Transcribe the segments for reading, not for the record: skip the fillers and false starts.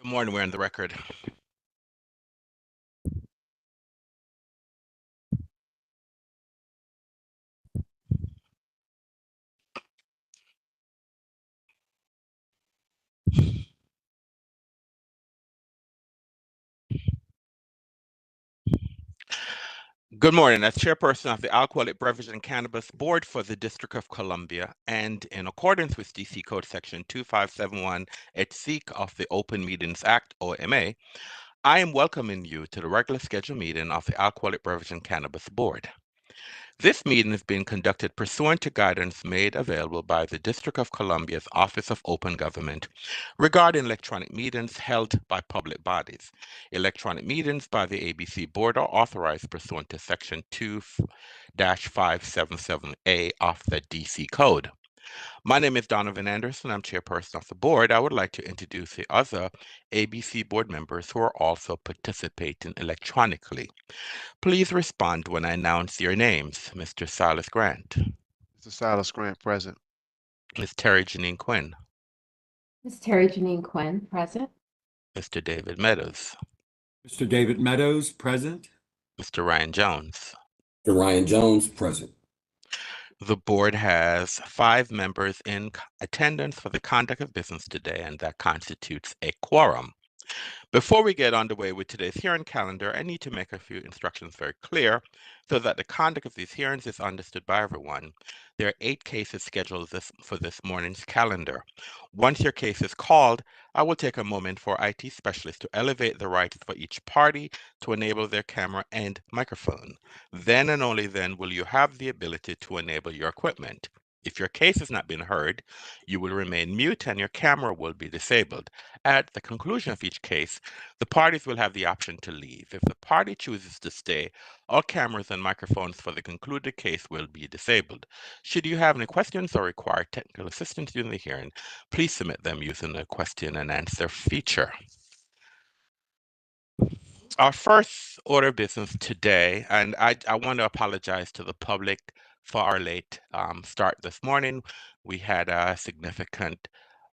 Good morning. We're on the record. Good morning. As chairperson of the Alcoholic Beverage and Cannabis Board for the District of Columbia, and in accordance with DC Code Section 2571 et seq of the Open Meetings Act, OMA, I am welcoming you to the regular scheduled meeting of the Alcoholic Beverage and Cannabis Board. This meeting is being conducted pursuant to guidance made available by the District of Columbia's Office of Open Government regarding electronic meetings held by public bodies. Electronic meetings by the ABC Board are authorized pursuant to Section 2-577A of the DC Code. My name is Donovan Anderson. I'm chairperson of the board. I would like to introduce the other ABC board members who are also participating electronically. Please respond when I announce your names. Mr. Silas Grant. Mr. Silas Grant, present. Ms. Terry Janine Quinn. Ms. Terry Janine Quinn, present. Mr. David Meadows. Mr. David Meadows, present. Mr. Ryan Jones. Mr. Ryan Jones, present. The board has 5 members in attendance for the conduct of business today, and that constitutes a quorum. Before we get underway with today's hearing calendar, I need to make a few instructions very clear so that the conduct of these hearings is understood by everyone. There are 8 cases scheduled for this morning's calendar. Once your case is called, I will take a moment for IT specialists to elevate the rights for each party to enable their camera and microphone. Then and only then will you have the ability to enable your equipment. If your case has not been heard, you will remain mute and your camera will be disabled. At the conclusion of each case, the parties will have the option to leave. If the party chooses to stay, all cameras and microphones for the concluded case will be disabled. Should you have any questions or require technical assistance during the hearing, please submit them using the question and answer feature. Our first order of business today, and I want to apologize to the public for our late start this morning. We had a significant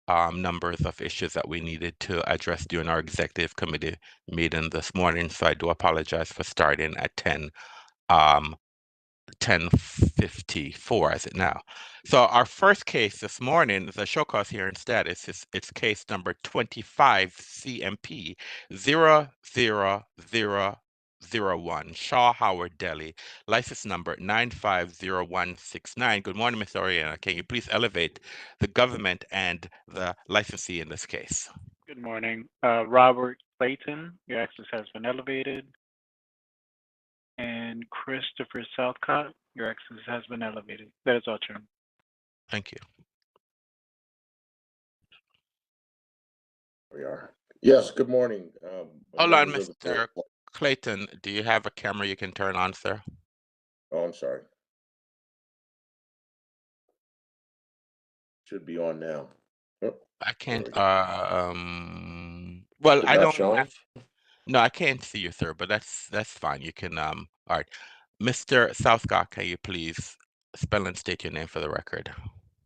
numbers of issues that we needed to address during our executive committee meeting this morning, so I do apologize for starting at 10:54 as it now. So our first case this morning, the show cause hearing status is it's case number 25 CMP 00001 Shaw Howard Deli, license number 950169. Good morning, Ms. Oriana. Can you please elevate the government and the licensee in this case? Good morning. Robert Clayton, your access has been elevated. And Christopher Southcott, your access has been elevated. That is all term. Thank you. We are. Yes, good morning. Hold on, members of the Mr. board. Clayton. Do you have a camera you can turn on, sir? Oh, I'm sorry. Should be on now. Oh, I can't. we Well, is I that don't showing? have. No, I can't see you, sir. But that's fine. You can. All right, Mr. Southcott, can you please spell and state your name for the record?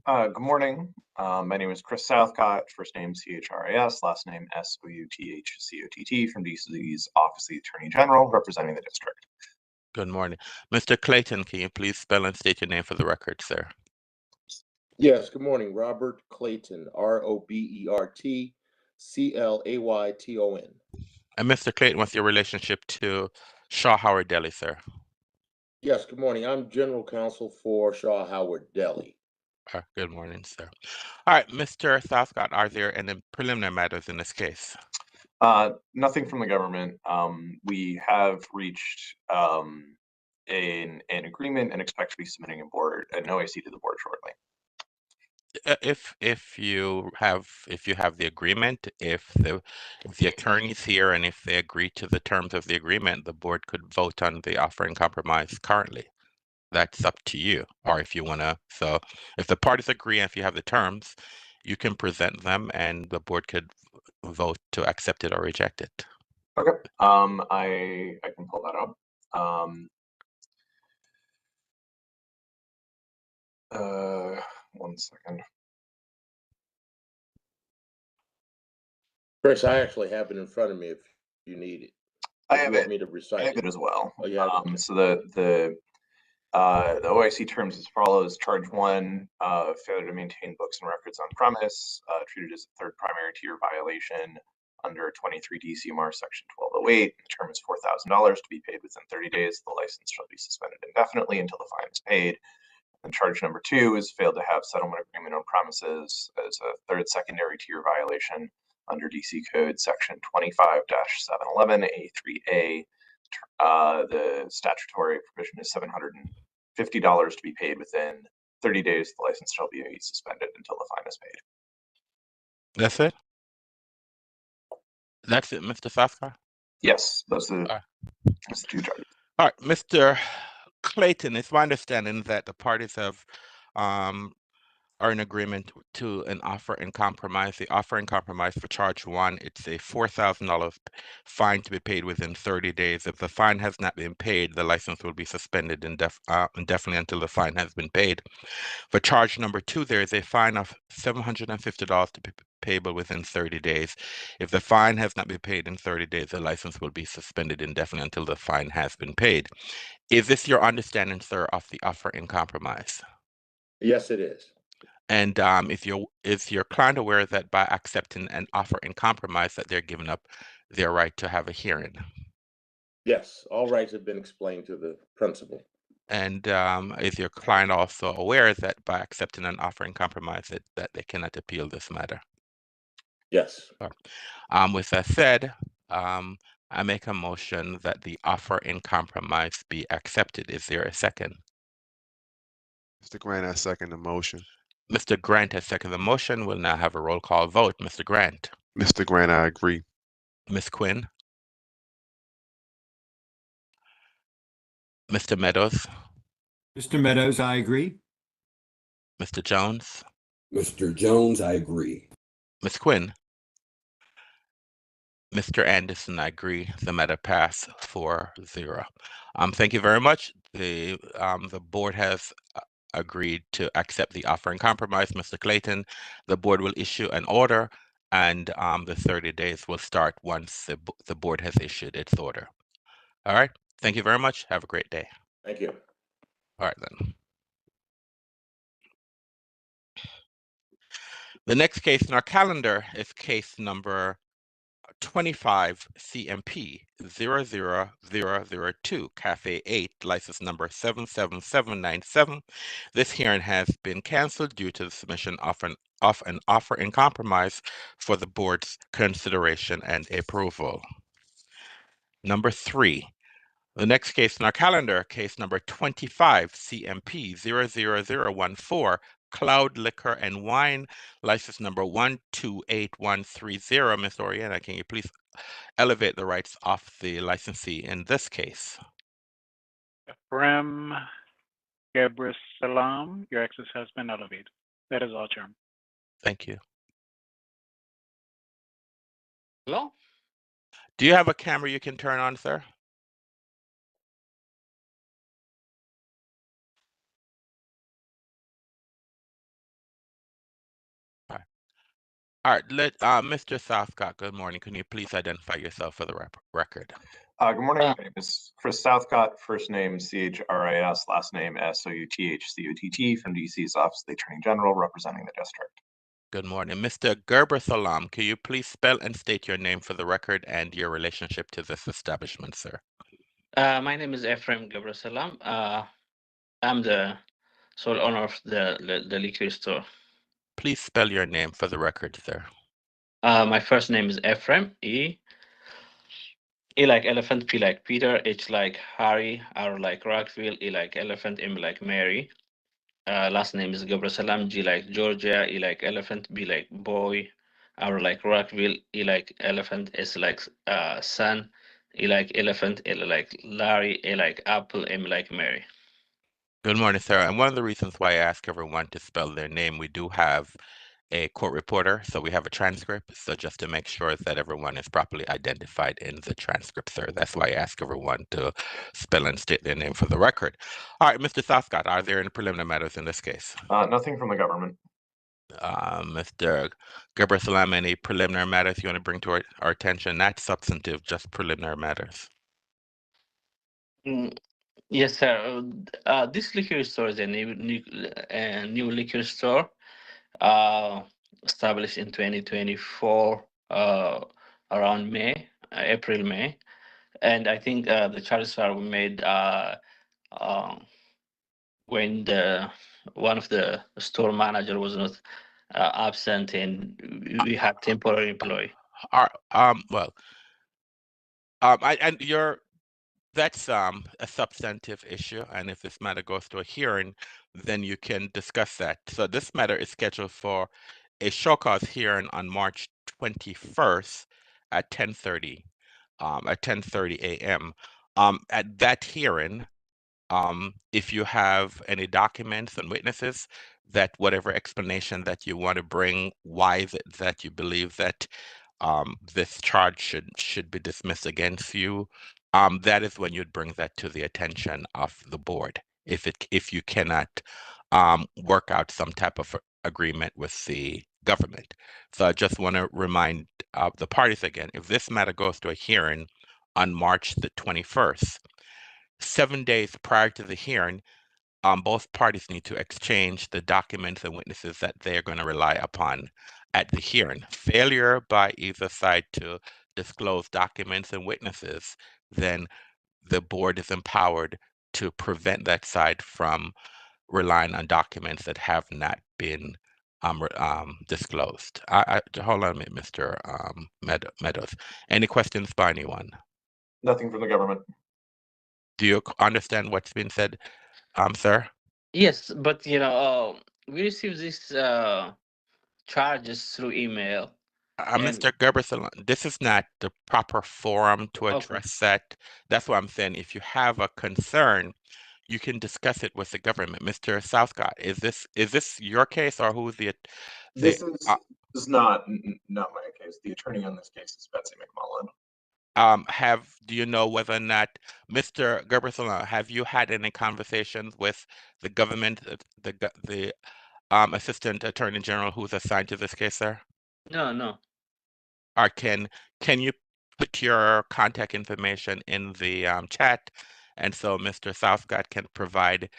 Good morning. My name is Chris Southcott, first name CHRIS, last name SOUTHCOTT from DC's Office of the Attorney General, representing the district. Good morning. Mr. Clayton, can you please spell and state your name for the record, sir? Yes, good morning. Robert Clayton, ROBERT CLAYTON. And Mr. Clayton, what's your relationship to Shaw Howard Deli, sir? Yes, good morning. I'm general counsel for Shaw Howard Deli. Good morning, sir. All right, Mr. Southcott, are there any preliminary matters in this case? Nothing from the government. We have reached an agreement and expect to be submitting an OAC to the board shortly. If you have the agreement, if the attorney's here and if they agree to the terms of the agreement, the board could vote on the offer and compromise currently. That's up to you. Or if you want to, so if the parties agree and if you have the terms, you can present them and the board could vote to accept it or reject it. Okay. I can pull that up. 1 second. Chris, I actually have it in front of me if you need it. I If have you want it. me to I recite have it. it as well. Oh, you have it? Okay. So the OIC terms as follows: charge one, failure to maintain books and records on premise, treated as a third primary tier violation under 23 DCMR section 1208. The term is $4,000 to be paid within 30 days. The license shall be suspended indefinitely until the fine is paid. And charge number two is failed to have settlement agreement on premises as a third secondary tier violation under DC Code section 25-711A3A. The statutory provision is $750 to be paid within 30 days. The license shall be suspended until the fine is paid. That's it? That's it, Mr. Safka? Yes, those are Alright. those are the two charges. All right, Mr. Clayton, it's my understanding that the parties have are in agreement to an offer in compromise. The offer in compromise for charge one, it's a $4,000 fine to be paid within 30 days. If the fine has not been paid, the license will be suspended indefinitely until the fine has been paid. For charge number two, there is a fine of $750 to be payable within 30 days. If the fine has not been paid in 30 days, the license will be suspended indefinitely until the fine has been paid. Is this your understanding, sir, of the offer in compromise? Yes, it is. And is your client aware that by accepting an offer in compromise that they're giving up their right to have a hearing? Yes, all rights have been explained to the principal. And is your client also aware that by accepting an offer in compromise that they cannot appeal this matter? Yes. With that said, I make a motion that the offer in compromise be accepted. Is there a second? Mr. Grant, I second the motion. Mr. Grant has seconded the motion. We'll now have a roll call vote. Mr. Grant, Mr. Grant, I agree. Ms. Quinn, Mr. Meadows, Mr. Meadows, I agree. Mr. Jones, Mr. Jones, I agree. Ms. Quinn, Mr. Anderson, I agree. The matter passed 4-0. Thank you very much. The board has agreed to accept the offer in compromise. Mr. Clayton, the board will issue an order, and the 30 days will start once the board has issued its order. All right. Thank you very much. Have a great day. Thank you. All right, then. The next case in our calendar is case number 25 CMP 00002, Cafe 8, license number 77797. This hearing has been canceled due to the submission of an offer in compromise for the board's consideration and approval. Number 3. The next case in our calendar, case number 25 CMP 00014, Cloud Liquor and Wine, license number 128130. Ms. Oriana, can you please elevate the rights of the licensee in this case? Ephraim Salam, your access has been elevated. That is all, Chairman. Thank you. Hello? Do you have a camera you can turn on, sir? All right, Mr. Southcott, good morning. Can you please identify yourself for the record? Good morning. My name is Chris Southcott. First name CHRIS, last name SOUTHCOTT from DC's Office of the Attorney General, representing the district. Good morning. Mr. Gerber Salam, can you please spell and state your name for the record and your relationship to this establishment, sir? My name is Ephraim Salam. I'm the sole owner of the liquor store. Please spell your name for the record, sir. My first name is Ephraim, E like elephant, P like Peter, H like Harry, R like Rockville, E like elephant, M like Mary. Last name is Salam, G like Georgia, E like elephant, B like boy, R like Rockville, E like elephant, S like son, E like elephant, L like Larry, A like apple, M like Mary. Good morning, sir. And one of the reasons why I ask everyone to spell their name, we do have a court reporter, so we have a transcript. So just to make sure that everyone is properly identified in the transcript, sir. That's why I ask everyone to spell and state their name for the record. All right, Mr. Southcott, are there any preliminary matters in this case? Nothing from the government. Mr. Salam, any preliminary matters you want to bring to our attention? Not substantive, just preliminary matters. Yes, sir. This liquor store is a new liquor store established in 2024 around April, May. And I think the charges were made when one of the store manager was not absent and we had temporary employee. Well, that's a substantive issue, and if this matter goes to a hearing, then you can discuss that. So this matter is scheduled for a show cause hearing on March 21st at 10:30 a.m. At that hearing, if you have any documents and witnesses, that whatever explanation that you want to bring, why is it that you believe that this charge should be dismissed against you, that is when you'd bring that to the attention of the board. If you cannot work out some type of agreement with the government. So I just want to remind the parties again, if this matter goes to a hearing on March the 21st, 7 days prior to the hearing, both parties need to exchange the documents and witnesses that they are going to rely upon at the hearing. Failure by either side to disclose documents and witnesses, then the board is empowered to prevent that side from relying on documents that have not been disclosed. Hold on a minute, Mr. Meadows. Any questions by anyone? Nothing from the government. Do you understand what's been said, sir? Yes, but we received these charges through email. And Mr. Gerberson, this is not the proper forum to okay, address that. That's why I'm saying if you have a concern, you can discuss it with the government. Mr. Southcott, is this your case or who's the This is not my case. The attorney on this case is Betsy McMullen. do you know whether or not, Mr. Gerberson, have you had any conversations with the government, the Assistant Attorney General who's assigned to this case, sir? no. Or can you put your contact information in the chat, and so Mr. Southcott can provide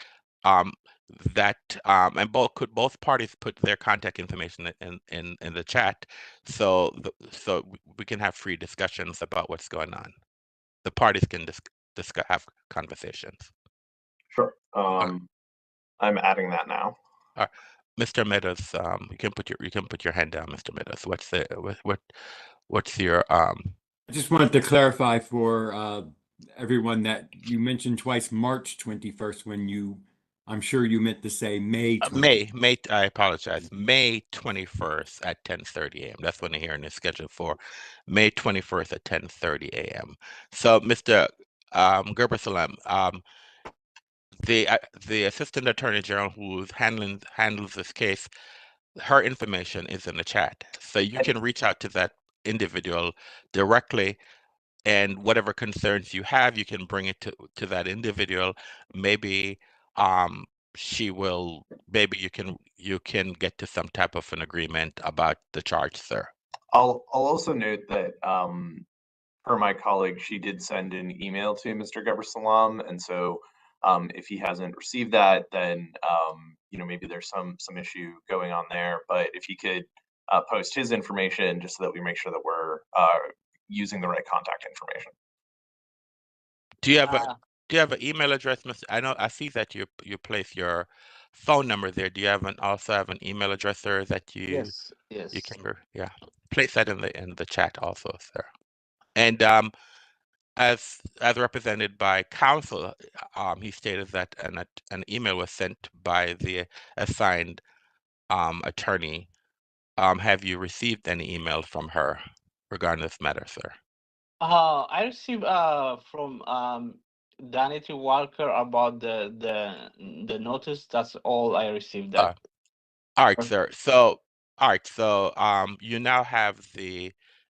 that, and both parties put their contact information in the chat, so we can have free discussions about what's going on. The parties can have conversations. Sure. I'm adding that now. Mr. Meadows, you can put your hand down, Mr. Meadows. What's your I just wanted to clarify for everyone that you mentioned twice March 21st when I'm sure you meant to say May 21st. May, I apologize. May 21st at 10:30 a.m. That's when the hearing is scheduled for. May 21st at 10:30 a.m. So, Mr. Gerbersalam, the Assistant Attorney General who handles this case, her information is in the chat, so you can reach out to that individual directly, and whatever concerns you have, you can bring it to that individual. Maybe you can get to some type of an agreement about the charge, sir. I'll also note that per my colleague, she did send an email to Mr. Salam, and so if he hasn't received that, then maybe there's some issue going on there. But if he could post his information just so that we make sure that we're using the right contact information. Do you have an email address, Mr.? I see that you place your phone number there. Do you also have an email address, sir, that you can place that in the chat also, sir. And as represented by counsel, he stated that an email was sent by the assigned attorney. Have you received any email from her regarding this matter, sir? I received from Danity Walker about the notice. That's all I received. That. All right, sir. So, you now have the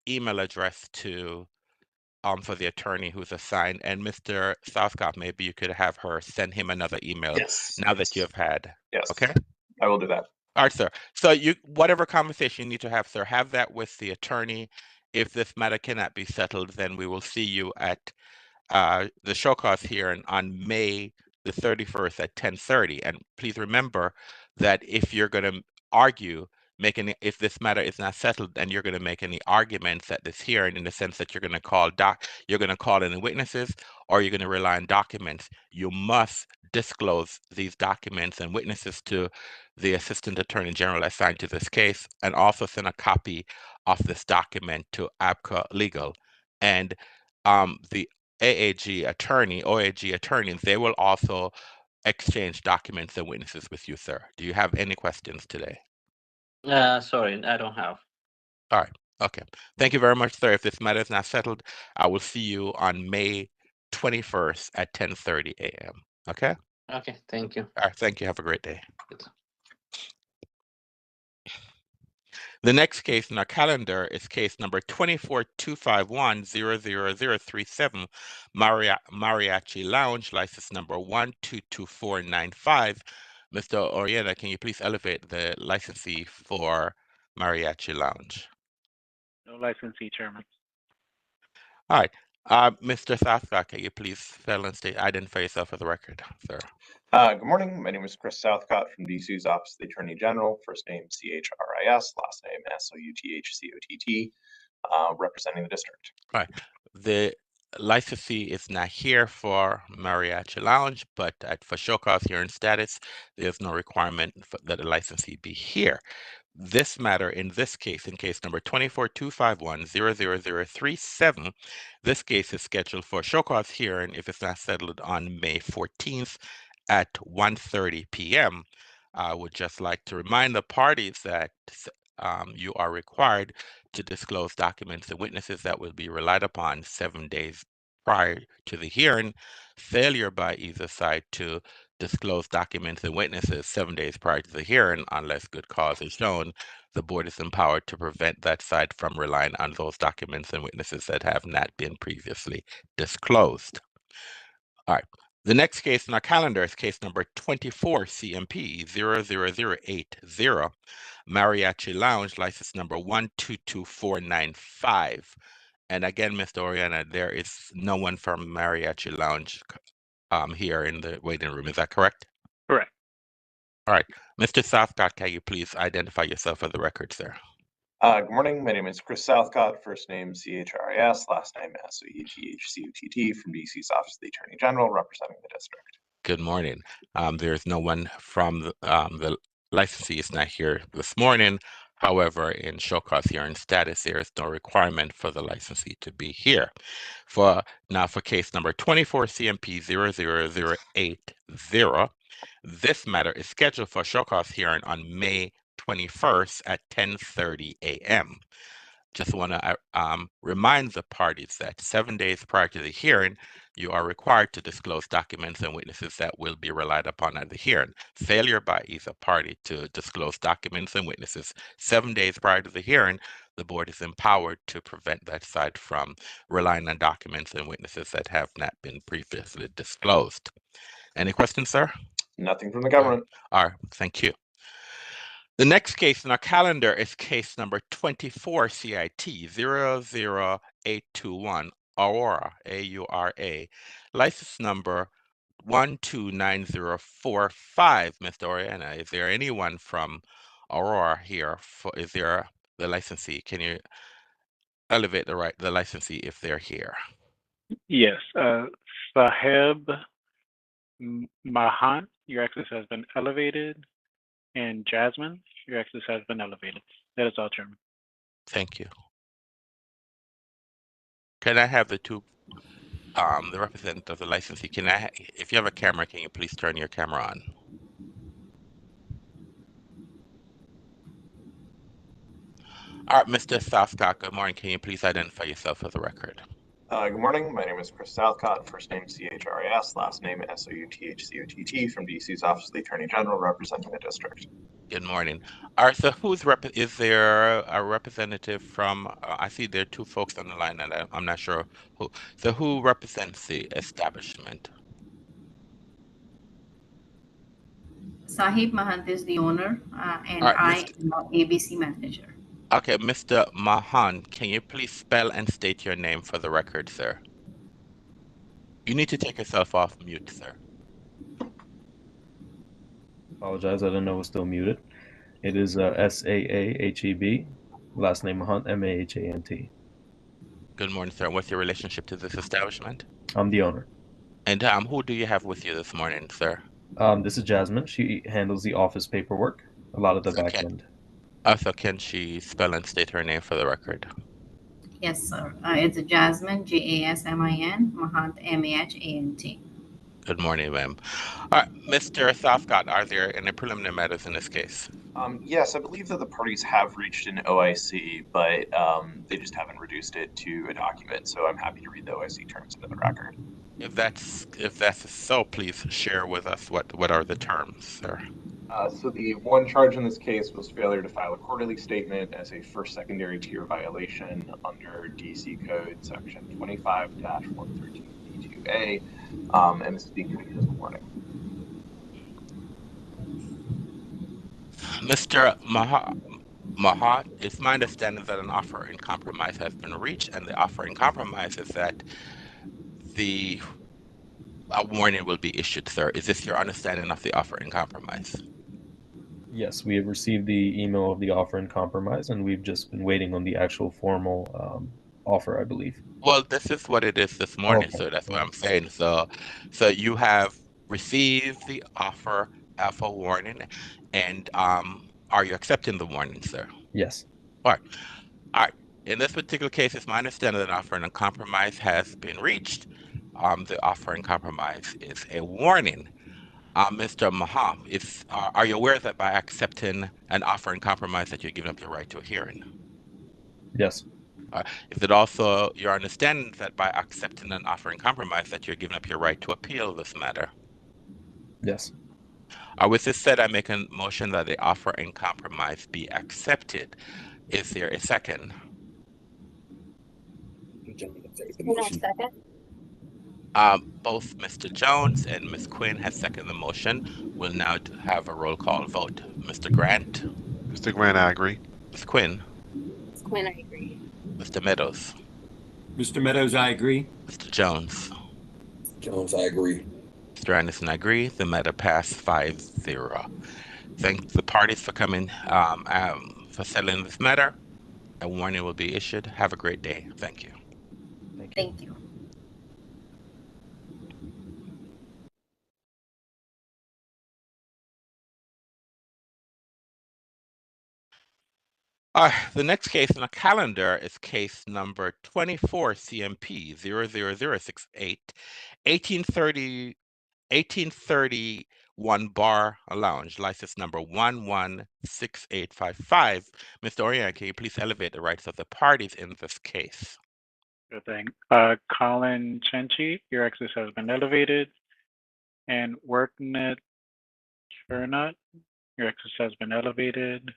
email address for the attorney who's assigned, and Mr. Southcott, maybe you could have her send him another email Yes. now that you have had. Yes. Okay. I will do that. All right, sir. So whatever conversation you need to have, sir, have that with the attorney. If this matter cannot be settled, then we will see you at the show cause hearing on May the 31st at 10:30. And please remember that if you're going to argue, if this matter is not settled, and you're going to make any arguments at this hearing, in the sense that you're going to call in the witnesses, or you're going to rely on documents, you must disclose these documents and witnesses to the Assistant Attorney General assigned to this case, and also send a copy of this document to ABCA Legal. And the OAG attorneys, they will also exchange documents and witnesses with you, sir. Do you have any questions today? Sorry, I don't have. All right. Okay. Thank you very much, sir. If this matter is not settled, I will see you on May 21st at 10:30 a.m. Okay? Okay, thank you. All right. Thank you. Have a great day. The next case in our calendar is case number 24-251-00037, Mariachi Lounge, license number 122495. Mr. Oriana, can you please elevate the licensee for Mariachi Lounge? No licensee, Chairman. All right. Mr. Southcott, can you please spell and state, identify yourself for the record, sir? Good morning. My name is Chris Southcott from DC's Office of the Attorney General. First name CHRIS, last name SOUTHCOTT, representing the district. Right. The licensee is not here for Mariachi Lounge, but for show cause hearing status, there's no requirement that the licensee be here. This matter, in this case, in case number 24-251-00037, this case is scheduled for show cause hearing if it's not settled on May 14th at 1:30 p.m. I would just like to remind the parties that you are required to disclose documents and witnesses that will be relied upon 7 days prior to the hearing. Failure by either side to disclose documents and witnesses 7 days prior to the hearing, unless good cause is shown, the board is empowered to prevent that side from relying on those documents and witnesses that have not been previously disclosed. All right. The next case in our calendar is case number 24 CMP 00080, Mariachi Lounge, license number 122495. And again, Mr. Oriana, there is no one from Mariachi Lounge here in the waiting room. Is that correct? Correct. All right. Mr. Southcott, can you please identify yourself for the record, sir? Good morning. My name is Chris Southcott. First name CHRIS, last name SOUTHCOTT, from DC's Office of the Attorney General, representing the district. Good morning. There's no one from the licensee is not here this morning. However, in show cause hearing status, there is no requirement for the licensee to be here. For case number 24 CMP 00080, this matter is scheduled for show cause hearing on May 21st at 10:30 a.m. Just want to remind the parties that 7 days prior to the hearing, you are required to disclose documents and witnesses that will be relied upon at the hearing. Failure by either party to disclose documents and witnesses 7 days prior to the hearing, the board is empowered to prevent that side from relying on documents and witnesses that have not been previously disclosed. Any questions, sir? Nothing from the government. All right, thank you. The next case in our calendar is case number 24 CIT 00821, Aurora, AURA, license number 129045. Mr. Oriana, is there anyone from Aurora here? Is there the licensee? Can you elevate the licensee if they're here? Yes. Saheb Mahan, your access has been elevated. And Jasmine, your access has been elevated. That is all, Chairman. Thank you. Can I have the two, the representative of the licensee? If you have a camera, can you please turn your camera on? All right, Mr. Southcott, good morning. Can you please identify yourself for the record? Good morning. My name is Chris Southcott. First name CHRIS, last name SOUTHCOTT, from DC's Office of the Attorney General, representing the district. Good morning. All right, so is there a representative from, I see there are two folks on the line and I'm not sure who. So who represents the establishment? Sahib Mahant is the owner, and All right, I am an ABC manager. okay, Mr. Mahan, can you please spell and state your name for the record, sir? You need to take yourself off mute, sir. Apologize, I didn't know it was still muted. It is Saaheb, last name Mahant, Mahant. Good morning, sir. What's your relationship to this establishment? I'm the owner. And who do you have with you this morning, sir? This is Jasmine. She handles the office paperwork, a lot of the back end. So can she spell and state her name for the record? Yes, sir. It's Jasmine, Jasmin, Mahant, Mahant. Good morning, ma'am. All right, Mr. Southcott, are there any preliminary matters in this case? Yes, I believe that the parties have reached an OIC, but they just haven't reduced it to a document. So I'm happy to read the OIC terms into the record. If that's so, please share with us what are the terms, sir. So the one charge in this case was failure to file a quarterly statement as a first secondary tier violation under DC Code Section 25-113D2A, and this is being treated as a warning. Mr. Mahat, it's my understanding that an offer in compromise has been reached, and the offer in compromise is that a warning will be issued, sir. Is this your understanding of the offer in compromise? Yes, we have received the email of the offer in compromise, and we've just been waiting on the actual formal offer, I believe. Well, this is what it is this morning, Okay. so that's what I'm saying. So you have received the offer of a warning, and are you accepting the warning, sir? Yes. All right. All right. In this particular case, it's my understanding that an offer in compromise has been reached. The offer in compromise is a warning. Mr. Maha, are you aware that by accepting an offer in compromise that you're giving up your right to a hearing? Yes. Is it also your understanding that by accepting an offer in compromise that you're giving up your right to appeal this matter? Yes. With this said, I make a motion that the offer in compromise be accepted. Is there a second? Second. Both Mr. Jones and Ms. Quinn have seconded the motion. We'll now have a roll call vote. Mr. Grant? Mr. Grant, I agree. Ms. Quinn? Ms. Quinn, I agree. Mr. Meadows? Mr. Meadows, I agree. Mr. Jones? Jones, I agree. Mr. Anderson, I agree. The matter passed 5-0. Thank the parties for coming, for settling this matter. A warning will be issued. Have a great day. Thank you. Thank you. The next case on the calendar is case number 24 CMP 00068, 1831 Bar Lounge, license number 116855. Mr. Orion, can you please elevate the rights of the parties in this case? Good thing. Colin Chenchi, your access has been elevated. And Worknet Chernut, your access has been elevated.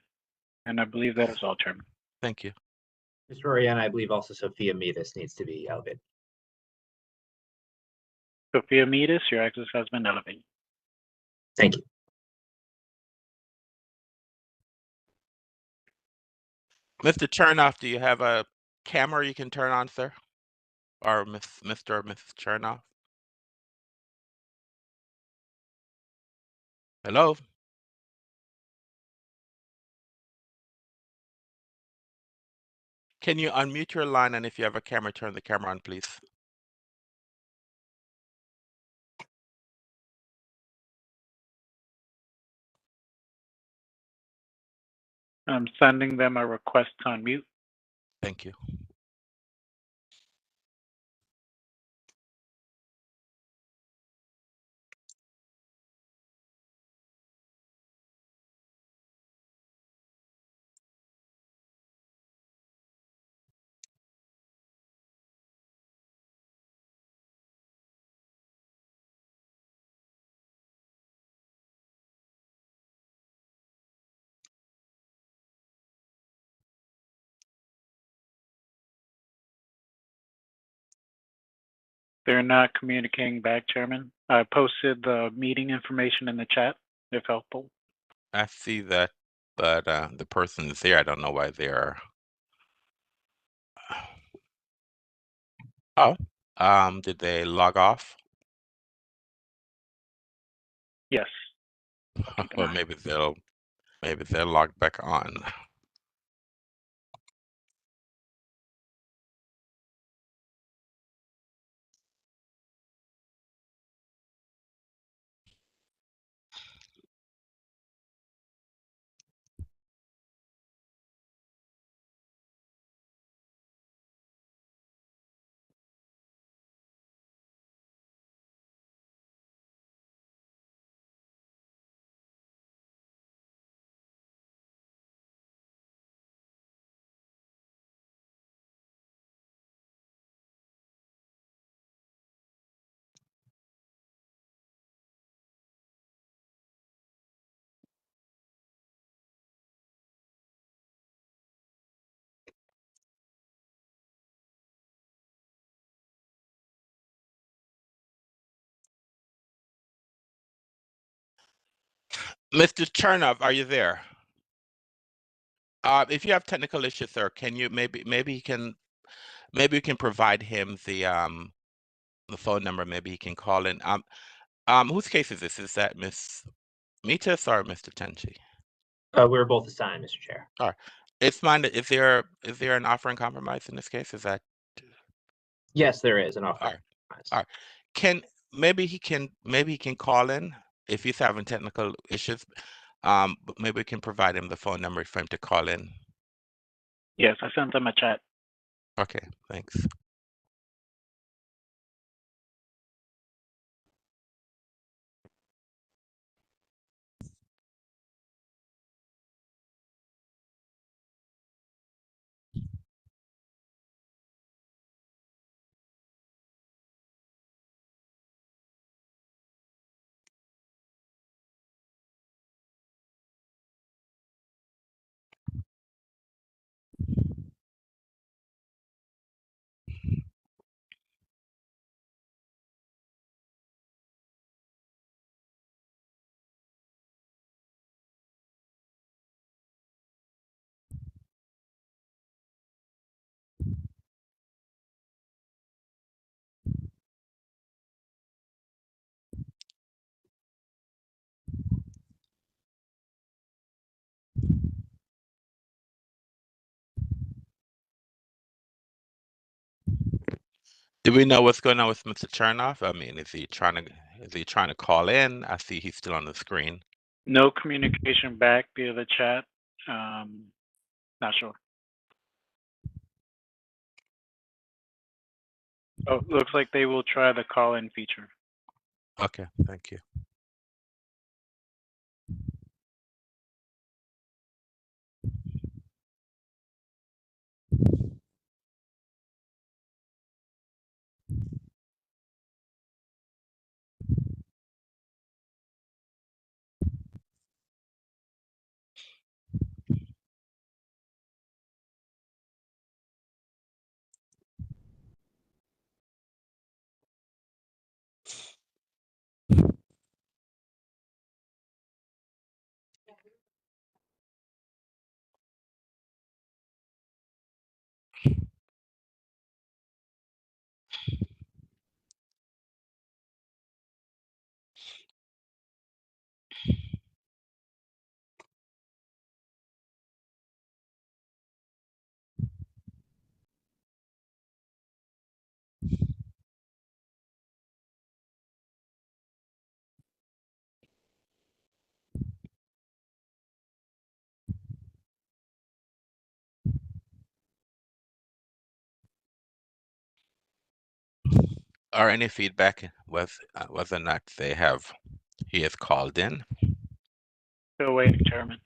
And I believe that is all, Chairman. Thank you. Mr. Oriana, I believe also Sophia Metis needs to be elevated. Sophia Metis, your access has been elevated. Thank you. Mr. Chernoff, do you have a camera you can turn on, sir? Or Mr. or Mrs. Chernoff? Hello? Can you unmute your line, and if you have a camera, turn the camera on, please? I'm sending them a request to unmute. Thank you. They're not communicating back, Chairman. I posted the meeting information in the chat. if helpful. I see that, but the person is there. I don't know why they're. Oh, did they log off? Yes. Keep an Well, eye. maybe they'll log back on. Mr. Chernoff, are you there? If you have technical issues, sir, can you maybe you can provide him the phone number. Maybe he can call in. Whose case is this? Is that Miss Mitas or Mr. Tenchi? We're both assigned, Mr. Chair. All right. It's mine. Is there an offer in compromise in this case? Is that Yes, there is an all offer. right? All right. Can maybe he can call in if he's having technical issues. But maybe we can provide him the phone number for him to call in. Yes, I sent them a chat. Okay, thanks. Do we know what's going on with Mr. Chernoff? I mean, is he trying to call in? I see he's still on the screen. No communication back via the chat. Not sure. Oh, looks like they will try the call-in feature. Okay, thank you. Or any feedback whether or not he has called in? Still waiting, Chairman.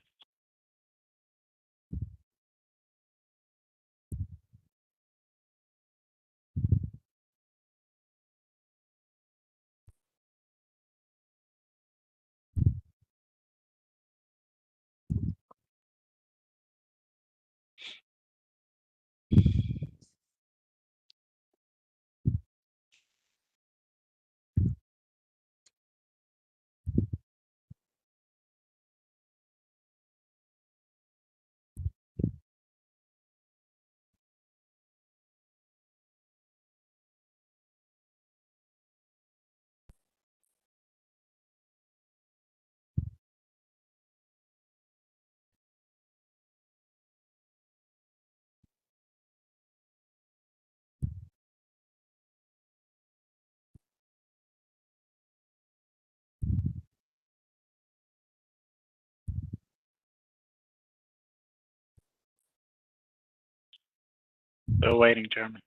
Still waiting, Chairman.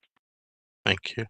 Thank you.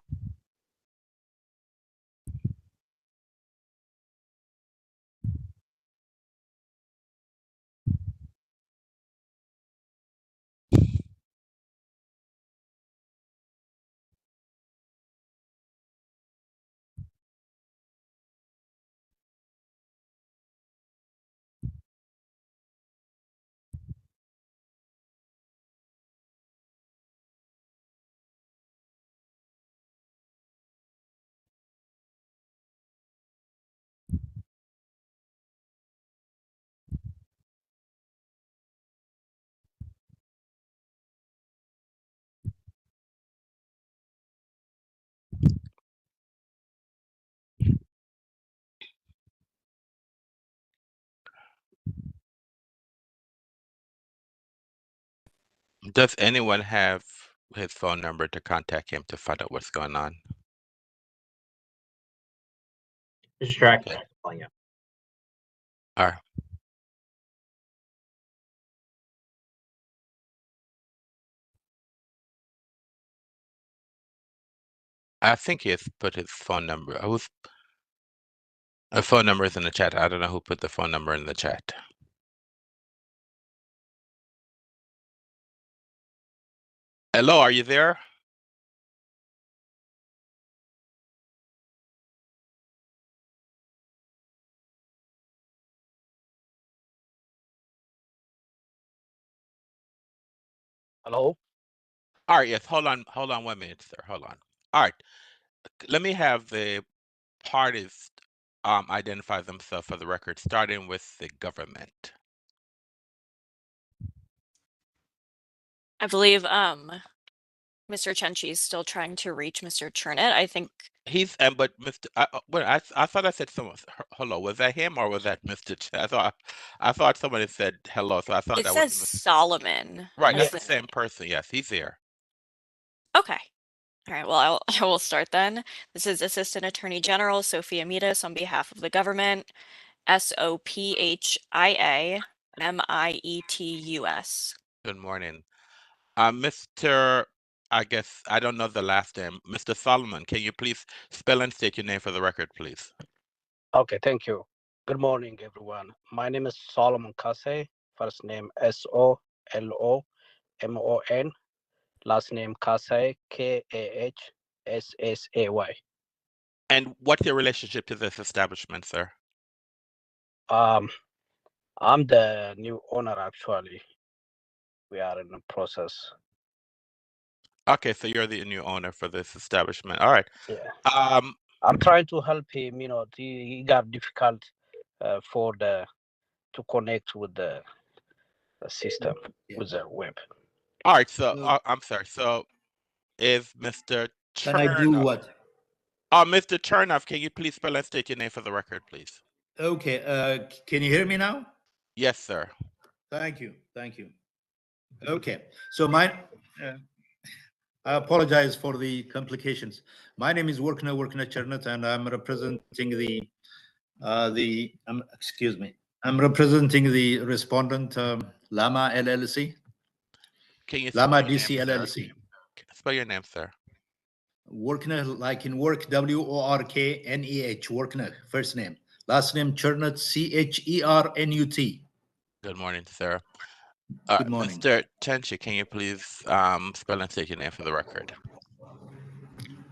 Does anyone have his phone number to contact him to find out what's going on? Mr. Chair, Okay. calling you. All right. I think he has put his phone number. A phone number is in the chat. I don't know who put the phone number in the chat. Hello, are you there? Hello? All right, yes, hold on 1 minute, sir. Hold on. All right. Let me have the parties identify themselves for the record, starting with the government. I believe Mr. Chenchi is still trying to reach Mr. Chernett. I think He's but Mr. I thought I said someone. Hello, was that him or was that Mr. I thought somebody said hello, so I thought it that was says Solomon. right. as That's the same person. Yes, he's here. Okay. All right. Well, I will start then. This is Assistant Attorney General Sophia Mitas on behalf of the government. SOPHIA Good morning, Mr. I guess I don't know the last name. Mr. Solomon, can you please spell and state your name for the record, please? Okay, thank you. Good morning, everyone. My name is Solomon Kase. First name Solomon. Last name Kasai, Kahssay. And what's your relationship to this establishment, sir? I'm the new owner, actually. We are in the process. Okay, so you're the new owner for this establishment. All right. Yeah. I'm trying to help him. He got difficult to connect with the system, with the web. All right. So I'm sorry. So is Mr. Can I do what? Mr. Chernoff, can you please spell and state your name for the record, please? Okay. Can you hear me now? Yes, sir. Thank you. Okay. So I apologize for the complications. My name is Workner Chernat, and I'm representing excuse me. I'm representing the respondent, Lama LLC. Can you Lama spell your DC name, LLC. sir? Spell your name, sir. Workner, like in work, WORKNEH, Workner, first name. Last name, Chernut, CHERNUT. Good morning, sir. Good morning. Mr. Chenchi, can you please spell and state your name for the record?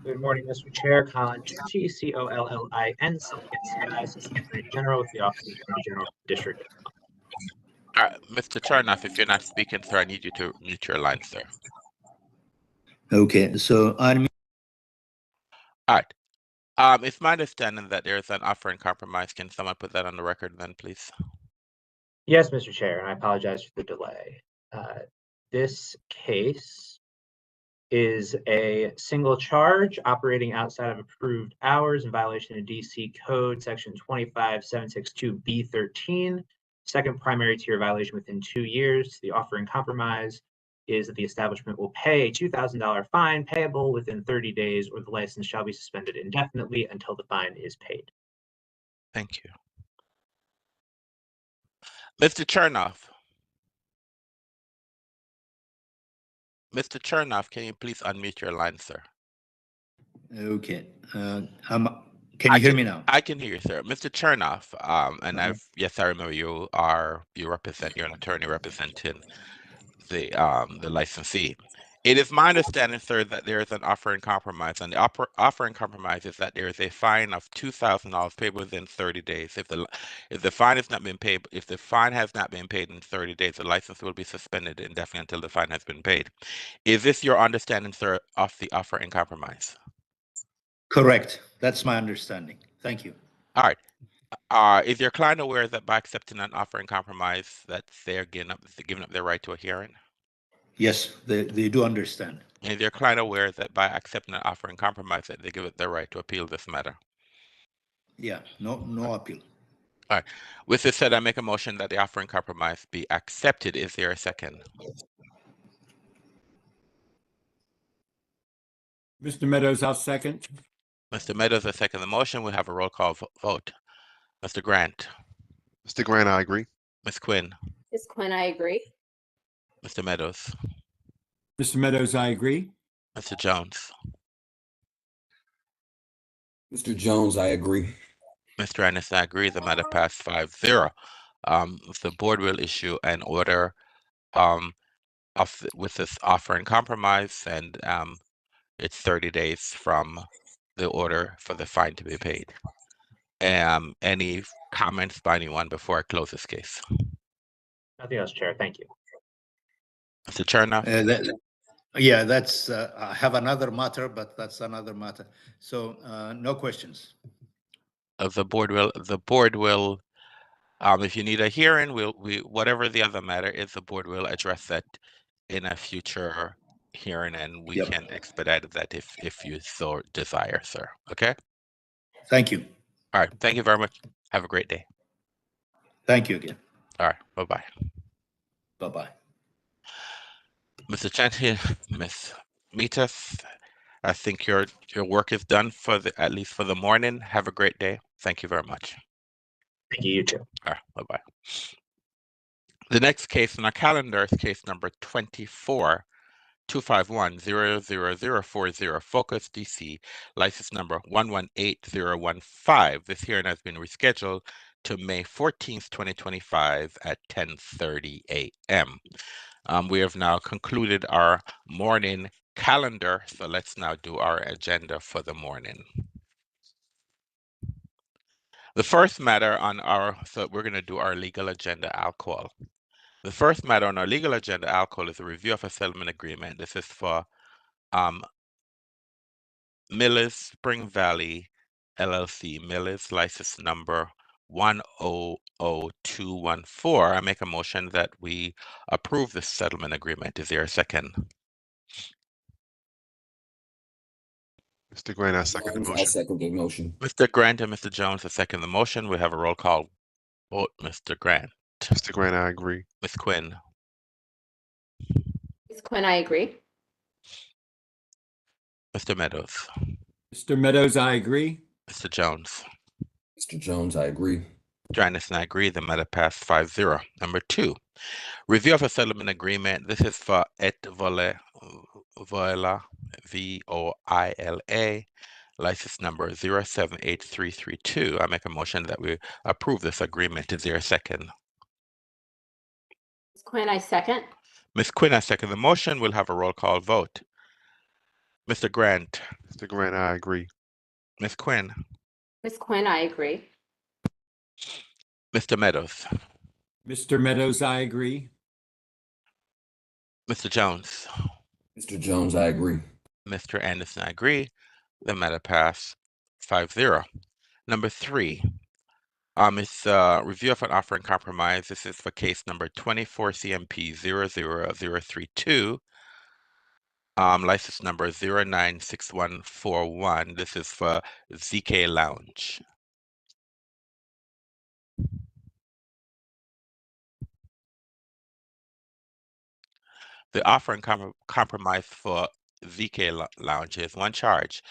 Good morning, Mr. Chair. Colin Chenchi, COLLINCHI, Assistant Attorney General with the Office of Attorney General District. All right, Mr. Chernoff, if you're not speaking, sir, I need you to mute your line, sir. Okay, so I'm. All right. It's my understanding that there's an offer in compromise. Can someone put that on the record then, please? Yes, Mr. Chair, and I apologize for the delay. This case is a single charge operating outside of approved hours in violation of DC Code Section 25762B13. Second primary tier violation within 2 years. The offer in compromise is that the establishment will pay a $2,000 fine payable within 30 days, or the license shall be suspended indefinitely until the fine is paid. Thank you. Mr. Chernoff. Mr. Chernoff, can you please unmute your line, sir? Okay. Can you hear me now? I can hear you, sir. Mr. Chernoff, and Uh-huh. yes, I remember you're an attorney representing the licensee. It is my understanding, sir, that there is an offer in compromise, and the offer in compromise is that there is a fine of $2,000 paid within 30 days. If the fine has not been paid, if the fine has not been paid in 30 days, the license will be suspended indefinitely until the fine has been paid. Is this your understanding, sir, of the offer in compromise? Correct. That's my understanding. Thank you. All right. Is your client aware that by accepting an offer in compromise that they're giving up their right to a hearing? Yes, they do understand. And is your client aware that by accepting an offer in compromise that they give it their right to appeal this matter? Yeah, no appeal. All right. With this said, I make a motion that the offer in compromise be accepted. Is there a second? Mr. Meadows, I'll second. Mr. Meadows, I second the motion. We'll have a roll call vote. Mr. Grant. Mr. Grant, I agree. Ms. Quinn. Ms. Quinn, I agree. Mr. Meadows. Mr. Meadows, I agree. Mr. Jones. Mr. Jones, I agree. Mr. Anderson, I agree. The matter passed 5-0. The board will issue an order with this offer in compromise, and it's 30 days from the order for the fine to be paid. Any comments by anyone before I close this case? Nothing else, Chair. Thank you. Mr. Chernoff? Yeah, that's, I have another matter, but that's another matter. So no questions. The board will, if you need a hearing, whatever the other matter is, the board will address that in a future hearing, and we can expedite that if you so desire, sir. Okay? Thank you. All right. Thank you very much. Have a great day. Thank you again. All right. Bye-bye. Bye-bye. Mr. Chanty, Ms. Mitas, I think your work is done at least for the morning. Have a great day. Thank you very much. Thank you, you too. All right. Bye-bye. The next case on our calendar is case number 24-251-00040, Focus DC, license number 118015. This hearing has been rescheduled to May 14th, 2025 at 10:30 a.m. We have now concluded our morning calendar, so let's now do our agenda for the morning. The first matter on so we're going to do our legal agenda alcohol. The first matter on our legal agenda alcohol is a review of a settlement agreement. This is for Miller's Spring Valley LLC, Miller's license number 100214. I make a motion that we approve this settlement agreement. Is there a second? Mr. Grant, I second the Jones, I motion. second the motion. Mr. Grant and Mr. Jones have seconded the motion. We have a roll call vote. Mr. Grant. Mr. Grant, I agree. Ms. Quinn. Ms. Quinn, I agree. Mr. Meadows. Mr. Meadows, I agree. Mr. Jones. Mr. Jones, I agree. Mr. Anderson, I agree. The matter passed 5-0. Number 2, review of a settlement agreement. This is for Et Voila, VOILA, license number 078332. I make a motion that we approve this agreement. Is there a second? Ms. Quinn, I second. Ms. Quinn, I second the motion. We'll have a roll call vote. Mr. Grant. Mr. Grant, I agree. Ms. Quinn. Ms. Quinn, I agree. Mr. Meadows. Mr. Meadows, I agree. Mr. Jones. Mr. Jones, I agree. Mr. Anderson, I agree. The matter passed 5-0. Number 3, it's a review of an offer in compromise. This is for case number 24 CMP 00032. License number 096141. This is for ZK Lounge. The offer in compromise for ZK Lounge is one charge.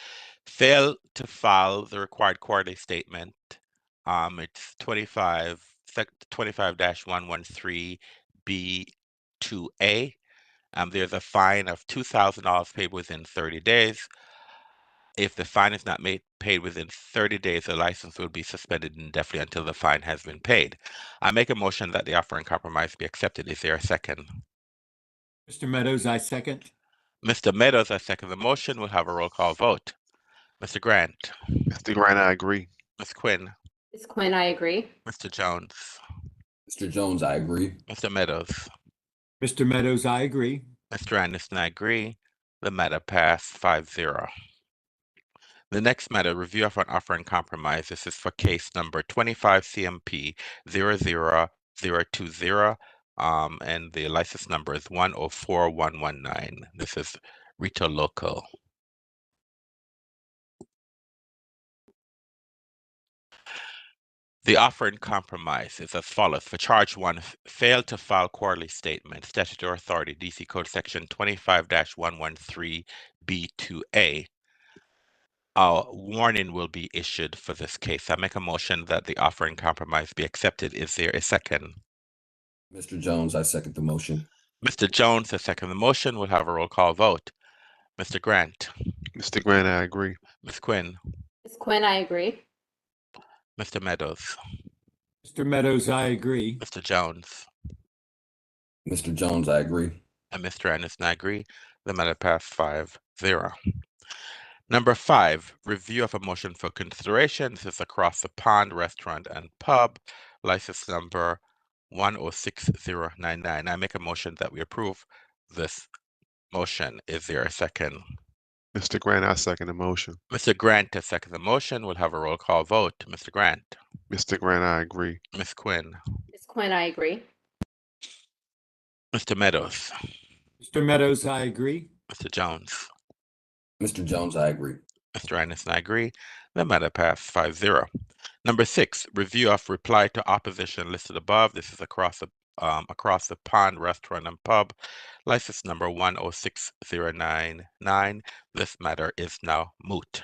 Fail to file the required quarterly statement. It's 25-113B2A. There's a fine of $2,000 paid within 30 days. If the fine is not paid within 30 days, the license will be suspended indefinitely until the fine has been paid. I make a motion that the offer in compromise be accepted. Is there a second? Mr. Meadows, I second. Mr. Meadows, I second the motion. We'll have a roll call vote. Mr. Grant. Mr. Grant, I agree. Ms. Quinn. Ms. Quinn, I agree. Mr. Jones. Mr. Jones, I agree. Mr. Meadows. Mr. Meadows, I agree. Mr. Anderson, I agree. The matter passed 5-0. The next matter, review of an offer in compromise. This is for case number 25 CMP 00020, and the license number is 104119. This is Rita Local. The offer in compromise is as follows. For charge 1, failed to file quarterly statement, statutory authority, DC Code Section 25-113B2A. A warning will be issued for this case. I make a motion that the offer in compromise be accepted. Is there a second? Mr. Jones, I second the motion. Mr. Jones has seconded the motion. We'll have a roll call vote. Mr. Grant. Mr. Grant, I agree. Ms. Quinn. Ms. Quinn, I agree. Mr. Meadows. Mr. Meadows, I agree. Mr. Jones. Mr. Jones, I agree. And Mr. Anderson, I agree. The matter passed 5-0. Number 5, review of a motion for consideration. This is Across the Pond Restaurant and Pub, license number 106099. I make a motion that we approve this motion. Is there a second? Mr. Grant, I second the motion. Mr. Grant has seconded the motion. We'll have a roll call vote. Mr. Grant. Mr. Grant, I agree. Ms. Quinn. Ms. Quinn, I agree. Mr. Meadows. Mr. Meadows, I agree. Mr. Jones. Mr. Jones, I agree. Mr. Anderson, I agree. The matter passed 5-0. Number 6, review of reply to opposition listed above. This is Across the Pond Restaurant and Pub, license number 106099. This matter is now moot.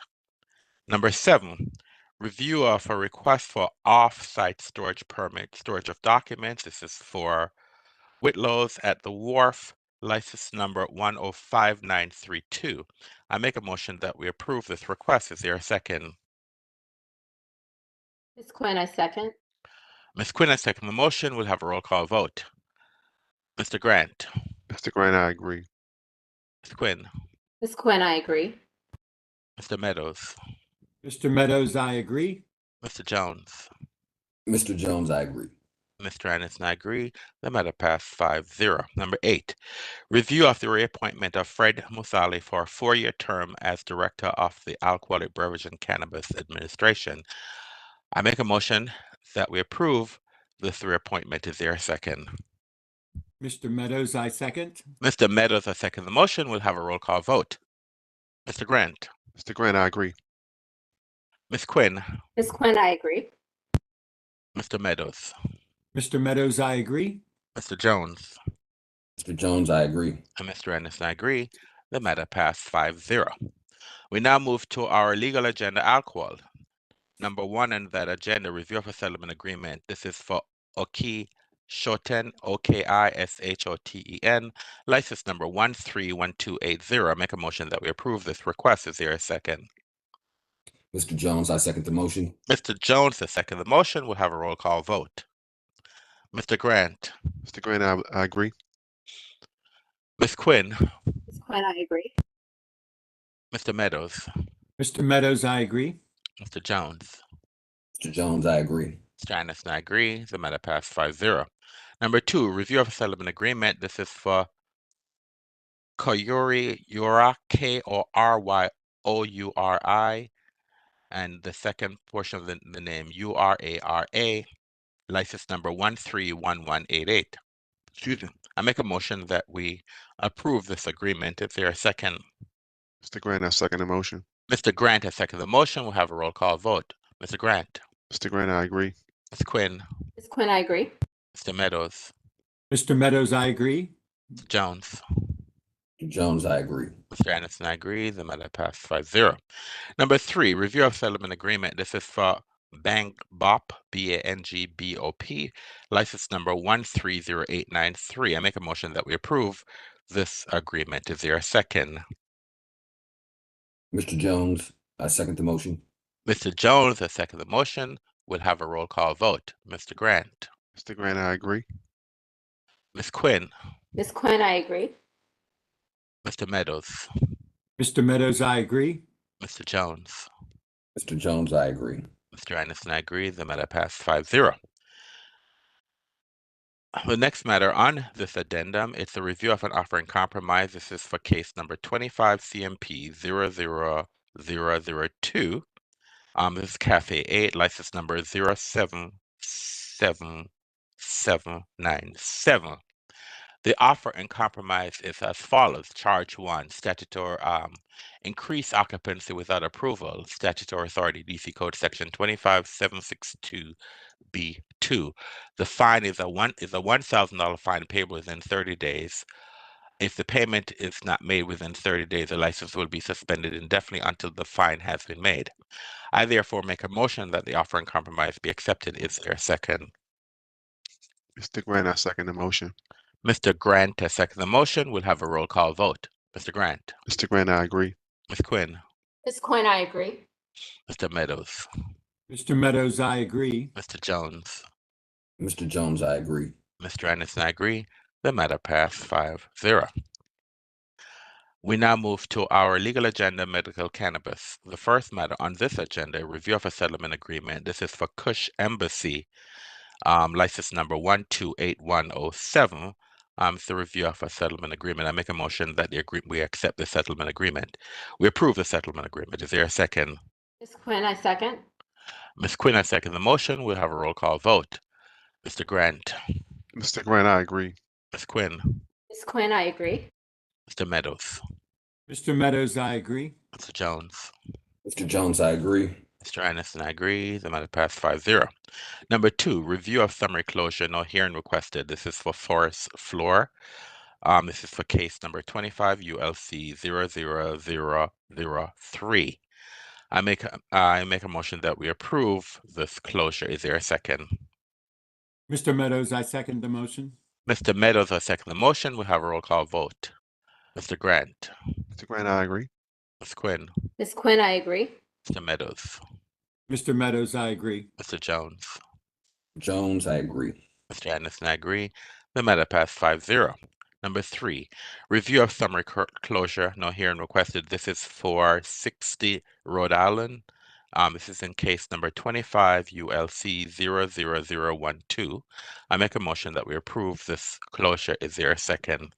Number 7, review of a request for off-site storage permit, storage of documents. This is for Whitlow's at the Wharf, license number 105932. I make a motion that we approve this request. Is there a second? Ms. Quinn, I second. Ms. Quinn has seconded the motion. We'll have a roll call vote. Mr. Grant. Mr. Grant, I agree. Ms. Quinn. Ms. Quinn, I agree. Mr. Meadows. Mr. Meadows, I agree. Mr. Jones. Mr. Jones, I agree. Mr. Anderson, I agree. The matter passed 5-0. Number 8, review of the reappointment of Fred Musali for a 4-year term as Director of the Alcoholic Beverage and Cannabis Administration. I make a motion that we approve this reappointment. Is there a second? Mr. Meadows, I second. Mr. Meadows, I second the motion. We'll have a roll call vote. Mr. Grant. Mr. Grant, I agree. Ms. Quinn. Ms. Quinn, I agree. Mr. Meadows. Mr. Meadows, I agree. Mr. Jones. Mr. Jones, I agree. And Mr. Anderson, I agree. The matter passed 5-0. We now move to our legal agenda, alcohol. Number 1 on that agenda, review of a settlement agreement. This is for Oki Shoten, OKISHOTEN, license number 131280. I make a motion that we approve this request. Is there a second? Mr. Jones, I second the motion. Mr. Jones has seconded the motion. We'll have a roll call vote. Mr. Grant. Mr. Grant, I agree. Ms. Quinn. Ms. Quinn, I agree. Mr. Meadows. Mr. Meadows, I agree. Mr. Jones. Mr. Jones, I agree. Mr. Anderson, I agree. The matter passed 5-0. Number 2, review of a settlement agreement. This is for Koyuri Yura, K-O-R-Y-O-U-R-I, and the second portion of the name U-R-A-R-A, license number 131188. Excuse me. I make a motion that we approve this agreement. Is there a second? Mr. Grant, I second the motion. Mr. Grant has seconded the motion. We'll have a roll call vote. Mr. Grant. Mr. Grant, I agree. Ms. Quinn. Ms. Quinn, I agree. Mr. Meadows. Mr. Meadows, I agree. Mr. Jones. Mr. Jones, I agree. Mr. Anderson, I agree. The matter passed 5-0. Number 3, review of settlement agreement. This is for Bang Bop, B-A-N-G-B-O-P, license number 130893. I make a motion that we approve this agreement. Is there a second? Mr. Jones, I second the motion. Mr. Jones has seconded the motion. We'll have a roll call vote. Mr. Grant. Mr. Grant, I agree. Ms. Quinn. Ms. Quinn, I agree. Mr. Meadows. Mr. Meadows, I agree. Mr. Jones. Mr. Jones, I agree. Mr. Anderson, I agree. The matter passed 5-0. The next matter on this addendum, it's a review of an offer in compromise. This is for case number 25 CMP 00002. This is Cafe 8, license number 077797. The offer in compromise is as follows. Charge 1, statutory increase occupancy without approval. Statutory authority, DC Code Section 25762B2. The fine is a $1,000 fine payable within 30 days. If the payment is not made within 30 days, the license will be suspended indefinitely until the fine has been made. I therefore make a motion that the offer in compromise be accepted. Is there a second? Mr. Grant, I second the motion. Mr. Grant has seconded the motion. We'll have a roll call vote. Mr. Grant. Mr. Grant, I agree. Ms. Quinn. Ms. Quinn, I agree. Mr. Meadows. Mr. Meadows, I agree. Mr. Jones. Mr. Jones, I agree. Mr. Anderson, I agree. The matter passed 5-0. We now move to our legal agenda, medical cannabis. The first matter on this agenda, a review of a settlement agreement. This is for Kush Embassy, license number 128107. It's a review of a settlement agreement. I make a motion that we accept the settlement agreement. We approve the settlement agreement. Is there a second? Ms. Quinn, I second. Ms. Quinn, I second the motion. We'll have a roll call vote. Mr. Grant. Mr. Grant, I agree. Ms. Quinn. Ms. Quinn, I agree. Mr. Meadows. Mr. Meadows, I agree. Mr. Jones. Mr. Jones, I agree. Mr. Anderson, I agree. The matter passed 5-0. Number 2, review of summary closure. No hearing requested. This is for Forest Floor. This is for case number 25 ULC 00003. I make a motion that we approve this closure. Is there a second? Mr. Meadows, I second the motion. Mr. Meadows, I second the motion. We'll have a roll call vote. Mr. Grant. Mr. Grant, I agree. Ms. Quinn. Ms. Quinn, I agree. Mr. Meadows. Mr. Meadows, I agree. Mr. Jones. Jones, I agree. Mr. Anderson, I agree. The matter passed 5-0. Number 3, review of summary closure. No hearing requested. This is for 60 Rhode Island. This is in case number 25 ULC 00012. I make a motion that we approve this closure. Is there a second?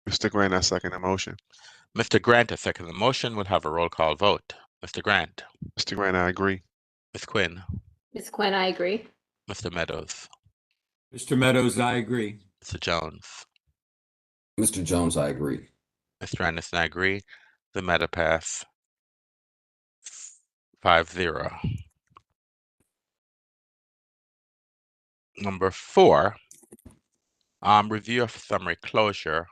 Mr. Grant, I second the motion. Mr. Grant has seconded the motion. We'll have a roll call vote. Mr. Grant. Mr. Grant, I agree. Ms. Quinn. Ms. Quinn, I agree. Mr. Meadows. Mr. Meadows, I agree. Mr. Jones. Mr. Jones, I agree. Mr. Anderson, I agree. The matter passed 5-0. Number 4, review of summary closure.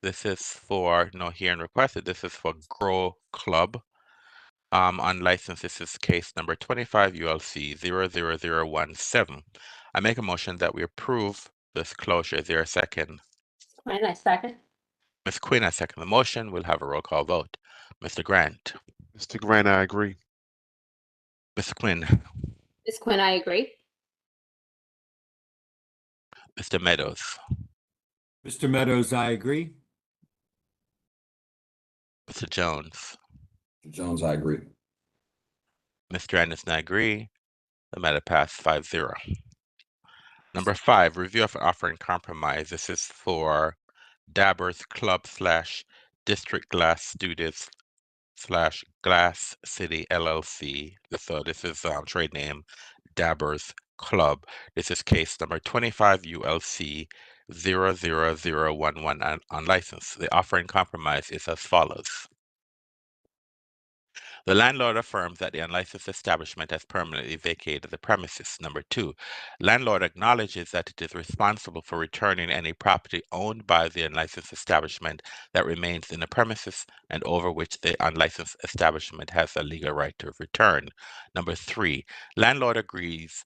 This is for no hearing requested. This is for Grow Club. On license, this is case number 25 ULC 00017. I make a motion that we approve this closure. Is there a second? Quinn, I second. Ms. Quinn, I second the motion. We'll have a roll call vote. Mr. Grant. Mr. Grant, I agree. Ms. Quinn. Ms. Quinn, I agree. Mr. Meadows. Mr. Meadows, I agree. Mr. Jones. Mr. Jones, I agree. Mr. Anderson, I agree. The matter passed 5-0. Number 5, review of an offer in compromise. This is for Dabbers Club / District Glass Studios / Glass City LLC. So this is trade name Dabbers Club. This is case number 25 ULC 00011 on license. The offer in compromise is as follows. The landlord affirms that the unlicensed establishment has permanently vacated the premises. Number 2, landlord acknowledges that it is responsible for returning any property owned by the unlicensed establishment that remains in the premises and over which the unlicensed establishment has a legal right to return. Number 3, landlord agrees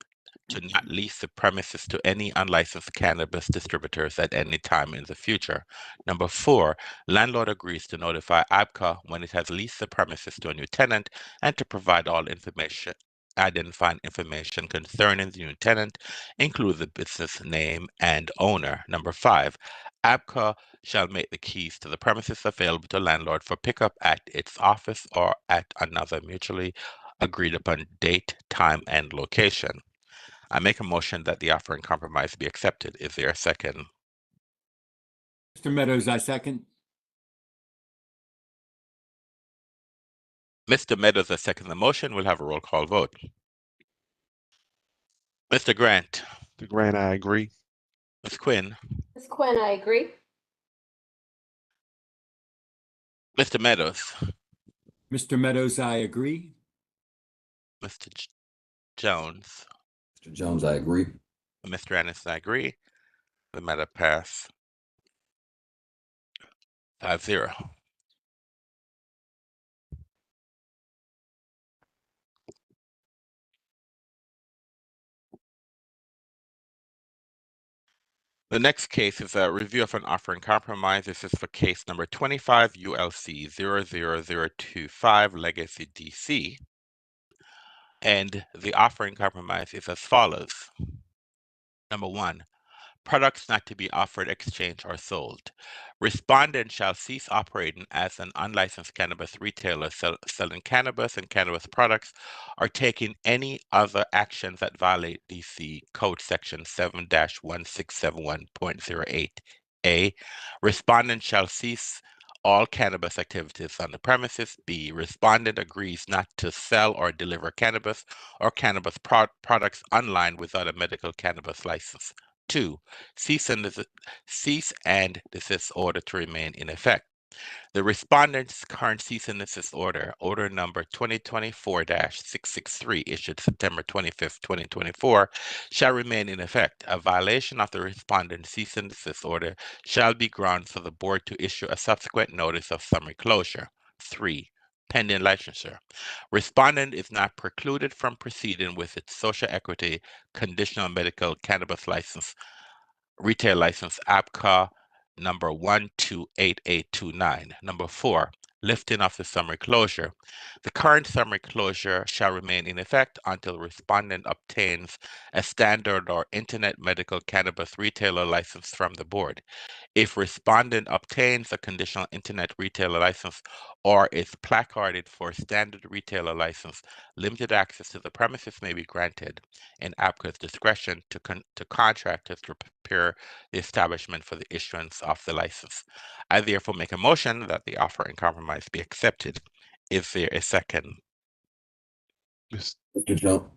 to not lease the premises to any unlicensed cannabis distributors at any time in the future. Number 4, landlord agrees to notify ABCA when it has leased the premises to a new tenant and to provide all information, identifying information concerning the new tenant, include the business name and owner. Number 5, ABCA shall make the keys to the premises available to landlord for pickup at its office or at another mutually agreed upon date, time, and location. I make a motion that the offer in compromise be accepted. Is there a second? Mr. Meadows, I second. Mr. Meadows has seconded the motion. We'll have a roll call vote. Mr. Grant. Mr. Grant, I agree. Ms. Quinn. Ms. Quinn, I agree. Mr. Meadows. Mr. Meadows, I agree. Mr. Jones. Mr. Jones, I agree. Mr. Anderson, I agree. The matter pass 5-0. The next case is a review of an offer in compromise. This is for case number 25 ULC 00025 Legacy DC. And the offer in compromise is as follows. Number 1, products not to be offered, exchanged, or sold. Respondent shall cease operating as an unlicensed cannabis retailer selling cannabis and cannabis products or taking any other actions that violate DC Code Section 7-1671.08a. Respondent shall cease all cannabis activities on the premises. B, respondent agrees not to sell or deliver cannabis or cannabis products online without a medical cannabis license. 2, cease and desist order to remain in effect. The respondent's current cease and desist order, order number 2024-663, issued September 25th, 2024, shall remain in effect. A violation of the respondent's cease and desist order shall be grounds for the board to issue a subsequent notice of summary closure. 3, pending licensure. Respondent is not precluded from proceeding with its social equity conditional medical cannabis license, retail license ABCA number 128829. Number 4, lifting of the summary closure. The current summary closure shall remain in effect until respondent obtains a standard or internet medical cannabis retailer license from the board. If respondent obtains a conditional internet retailer license or is placarded for standard retailer license, limited access to the premises may be granted in ABCA's discretion to contractors to prepare the establishment for the issuance of the license. I therefore make a motion that the offer in compromise be accepted. Is there a second? Mr. Jones,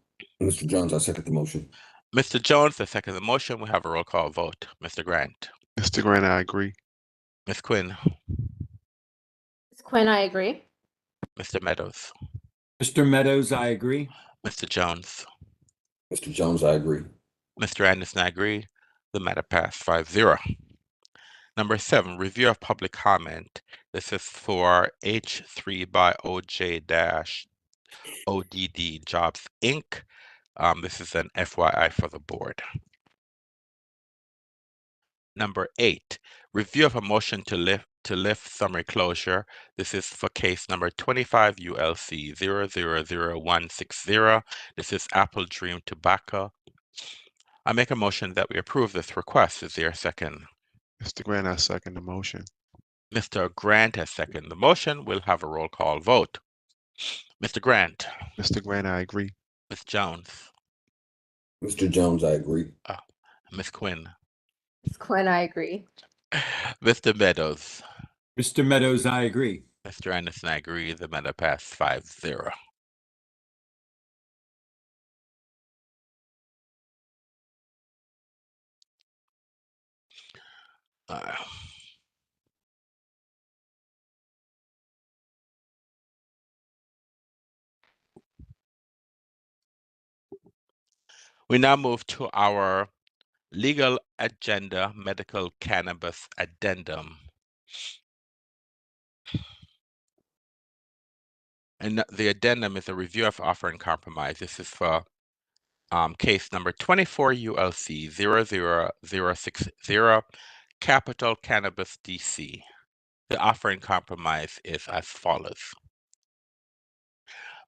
I second the motion. Mr. Jones, I second the motion. We have a roll call vote. Mr. Grant. Mr. Grant, I agree. Ms. Quinn. Ms. Quinn, I agree. Mr. Meadows. Mr. Meadows, I agree. Mr. Jones. Mr. Jones, I agree. Mr. Anderson, I agree. The matter passed 5-0. Number 7, review of public comment. This is for H3 by OJ-ODD Jobs, Inc. This is an FYI for the board. Number 8, review of a motion to lift summary closure. This is for case number 25 ULC 000160. This is Apple Dream Tobacco. I make a motion that we approve this request. Is there a second? Mr. Grant, I second the motion. Mr. Grant has seconded the motion. We'll have a roll call vote. Mr. Grant. Mr. Grant, I agree. Ms. Jones. Mr. Jones, I agree. Ms. Quinn. Ms. Quinn, I agree. Mr. Meadows. Mr. Meadows, I agree. Mr. Anderson, I agree. The matter passed 5-0. We now move to our legal agenda, medical cannabis addendum. And the addendum is a review of offer and compromise. This is for Case number 24 ULC 00060, Capital Cannabis DC. The offering compromise is as follows.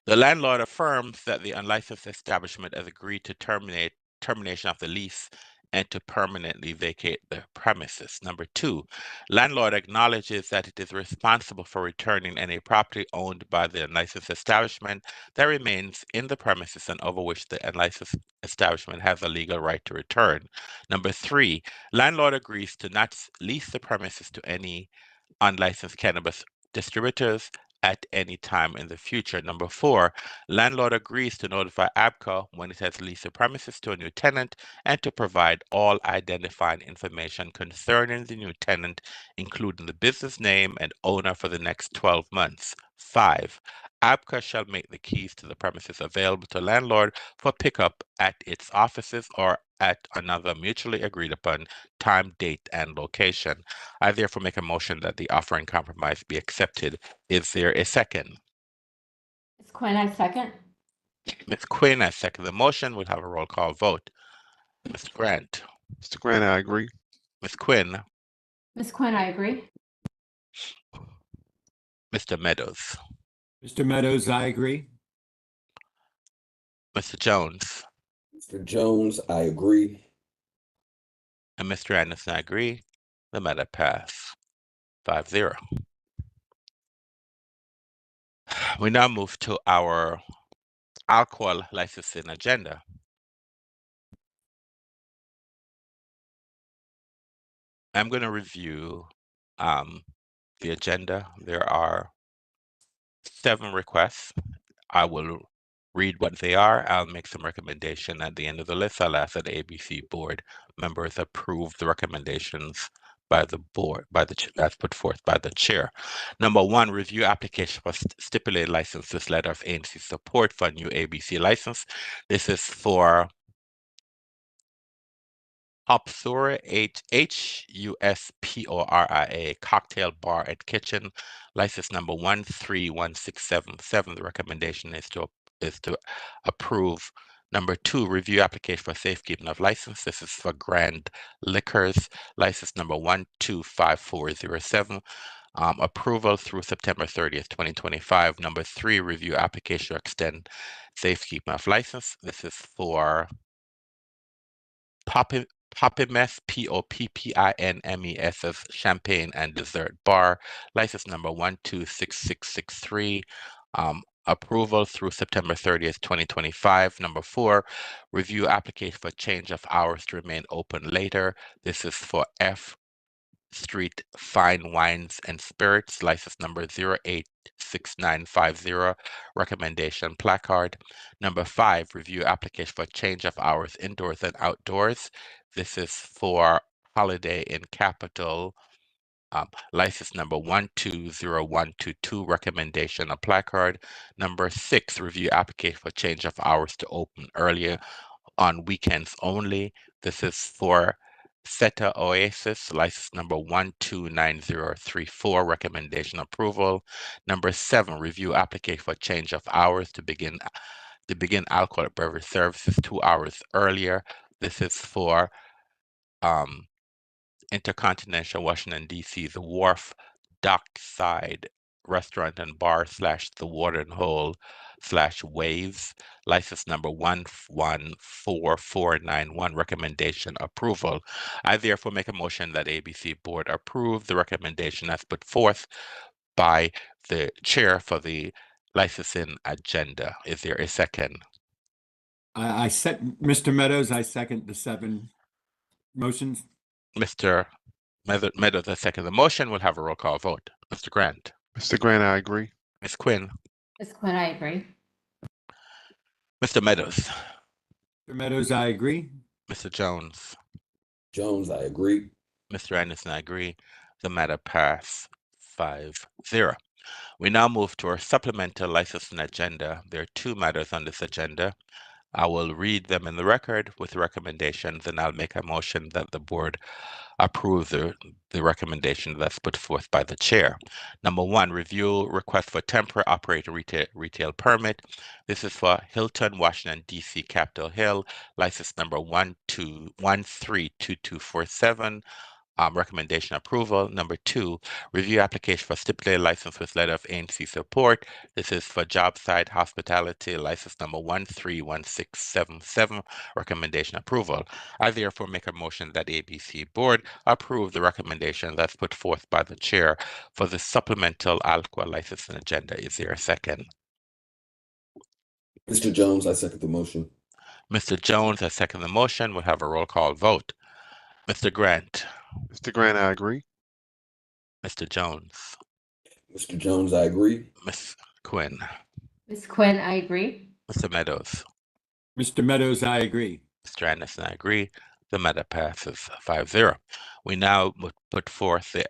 The landlord affirms that the unlicensed establishment has agreed to termination of the lease and to permanently vacate the premises. Number two, landlord acknowledges that it is responsible for returning any property owned by the unlicensed establishment that remains in the premises and over which the unlicensed establishment has a legal right to return. Number three, landlord agrees to not lease the premises to any unlicensed cannabis distributors at any time in the future. Number four, landlord agrees to notify ABCA when it has leased the premises to a new tenant and to provide all identifying information concerning the new tenant, including the business name and owner for the next 12 months. Five, ABCA shall make the keys to the premises available to landlord for pickup at its offices or at another mutually agreed upon time, date, and location. I therefore make a motion that the offering compromise be accepted. Is there a second? Ms. Quinn, I second. Ms. Quinn, I second the motion. We'll have a roll call vote. Mr. Grant. Mr. Grant, I agree. Ms. Quinn. Ms. Quinn, I agree. Mr. Meadows. Mr. Meadows, I agree. Mr. Jones. Mr. Jones, I agree. And Mr. Anderson, I agree. The matter passed 5-0. We now move to our alcohol licensing agenda. I'm going to review the agenda. There are 7 requests. I will read what they are. I'll make some recommendation at the end of the list. I'll ask that the ABC board members approve the recommendations by the board, as put forth by the chair. Number 1, review application for stipulated licenses, letter of agency support for a new ABC license. This is for Hopsura, Huspora, cocktail bar and kitchen, license number 131677. The recommendation is to approve. Number 2, review application for safekeeping of license. This is for Grand Liquors, license number 125407. Approval through September 30th, 2025. Number 3, review application to extend safekeeping of license. This is for Poppimes, Poppinmes of Champagne and Dessert Bar, license number 126663. Approval through September 30th, 2025. Number 4, review application for change of hours to remain open later. This is for F Street Fine Wines and Spirits, license number 086950, recommendation placard. Number 5, review application for change of hours indoors and outdoors. This is for Holiday Inn Capital, license number 120122, recommendation, a placard. Number 6, review application for change of hours to open earlier on weekends only. This is for Seta Oasis, license number 129034, recommendation approval. Number 7, review application for change of hours to begin alcoholic beverage services 2 hours earlier. This is for Intercontinental Washington, D.C., The Wharf Dockside Restaurant and Bar / The Watering Hole / Waves, license number 114491, recommendation approval. I therefore make a motion that ABC board approve the recommendation as put forth by the chair for the licensing agenda. Is there a second? Mr. Meadows, I second the 7 motions. Mr. Meadows, I second the motion. We'll have a roll call vote. Mr. Grant. Mr. Grant, I agree. Ms. Quinn. Ms. Quinn, I agree. Mr. Meadows. Mr. Meadows, I agree. Mr. Jones. Jones, I agree. Mr. Anderson, I agree. The matter passed 5-0. We now move to our supplemental licensing agenda. There are 2 matters on this agenda. I will read them in the record with recommendations, and I'll make a motion that the board approve the recommendation that's put forth by the chair. Number one, review request for temporary operator retail permit. This is for Hilton, Washington, D.C., Capitol Hill, license number 132247. Recommendation approval. Number two, review application for stipulated license with letter of ANC support. This is for job site hospitality, license number 131677. Recommendation approval. I therefore make a motion that ABC Board approve the recommendation that's put forth by the chair for the supplemental alcohol licensing agenda. Is there a second? Mr. Jones, I second the motion. Mr. Jones, I second the motion. We'll have a roll call vote. Mr. Grant. Mr. Grant, I agree. Mr. Jones. Mr. Jones, I agree. Ms. Quinn. Ms. Quinn, I agree. Mr. Meadows. Mr. Meadows, I agree. Mr. Anderson, I agree. The matter passes 5-0. We now put forth the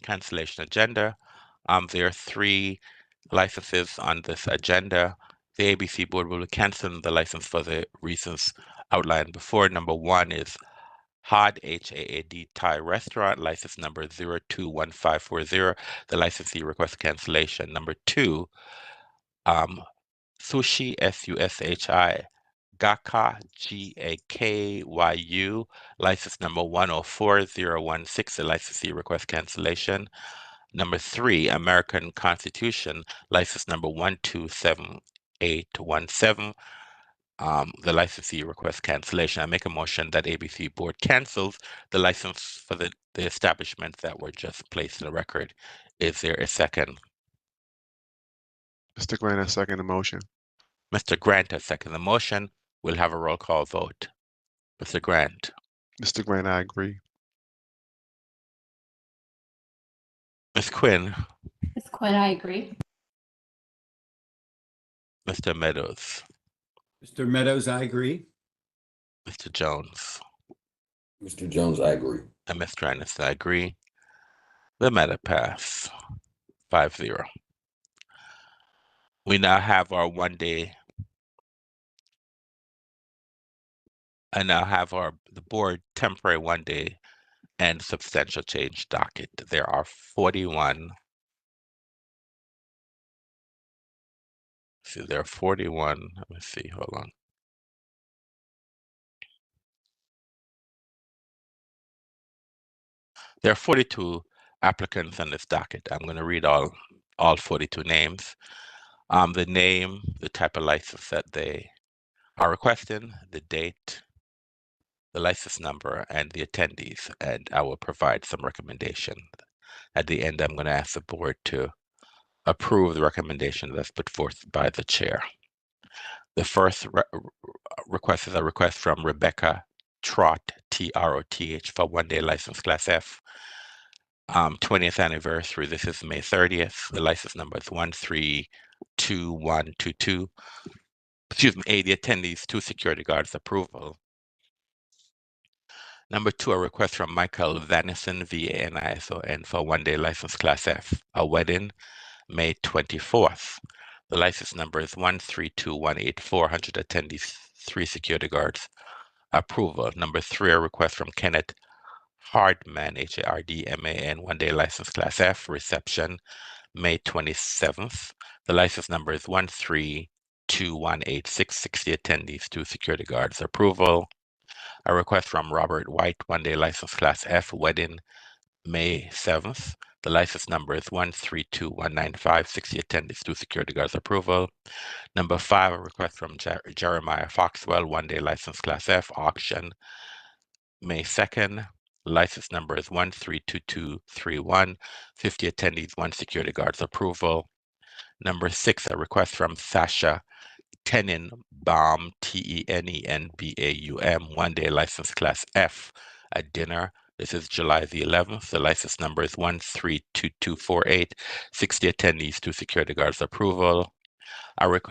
cancellation agenda. There are 3 licenses on this agenda. The ABC Board will cancel the license for the reasons outlined before. Number 1 is HAD, H-A-A-D, Thai Restaurant, license number 021540. The licensee requests cancellation. Number 2, Sushi, S-U-S-H-I, GAKA, G-A-K-Y-U, license number 104016. The licensee requests cancellation. Number 3, American Constitution, license number 127817. The licensee requests cancellation. I make a motion that ABC Board cancels the license for the establishments that were just placed in the record. Is there a second? Mr. Grant, I second the motion. Mr. Grant has seconded the motion. We'll have a roll call vote. Mr. Grant. Mr. Grant, I agree. Ms. Quinn. Ms. Quinn, I agree. Mr. Meadows. Mr. Meadows, I agree. Mr. Jones. Mr. Jones, I agree. And Mr. Anderson, I agree. The matter passed 5-0. We now have our the board temporary 1-day and substantial change docket. There are 41. See, there are 41. Let me see. Hold on. There are 42 applicants on this docket. I'm going to read all 42 names. The name, the type of license that they are requesting, the date, the license number, and the attendees. And I will provide some recommendation. At the end, I'm going to ask the board to approve the recommendation that's put forth by the chair. The first request is a request from Rebecca Trot, T-R-O-T-H, for 1-day license class F. 20th anniversary. This is May 30th. The license number is 132122. Excuse me, A, the attendees, 2 security guards approval. Number 2, a request from Michael Vanison, V-A-N-I-S-O-N, for 1-day license class F. A wedding, May 24th. The license number is 132184. 100 attendees, 3 security guards approval. Number 3, a request from Kenneth Hardman, H-A-R-D-M-A-N, 1-day license class F, reception, May 27th. The license number is 132186. 60 attendees, 2 security guards approval. A request from Robert White, 1-day license class F, wedding, May 7th. The license number is 132195. 60 attendees, 2 security guards approval. Number 5, a request from Jeremiah Foxwell, 1-day license class F, auction, May 2nd. License number is 132231. 50 attendees, 1 security guard's approval. Number 6, a request from Sasha Tenenbaum, T-E-N-E-N-B-A-U-M, 1-day license class F, a dinner. This is July the 11th. The license number is 132248. 60 attendees, 2 security guards approval.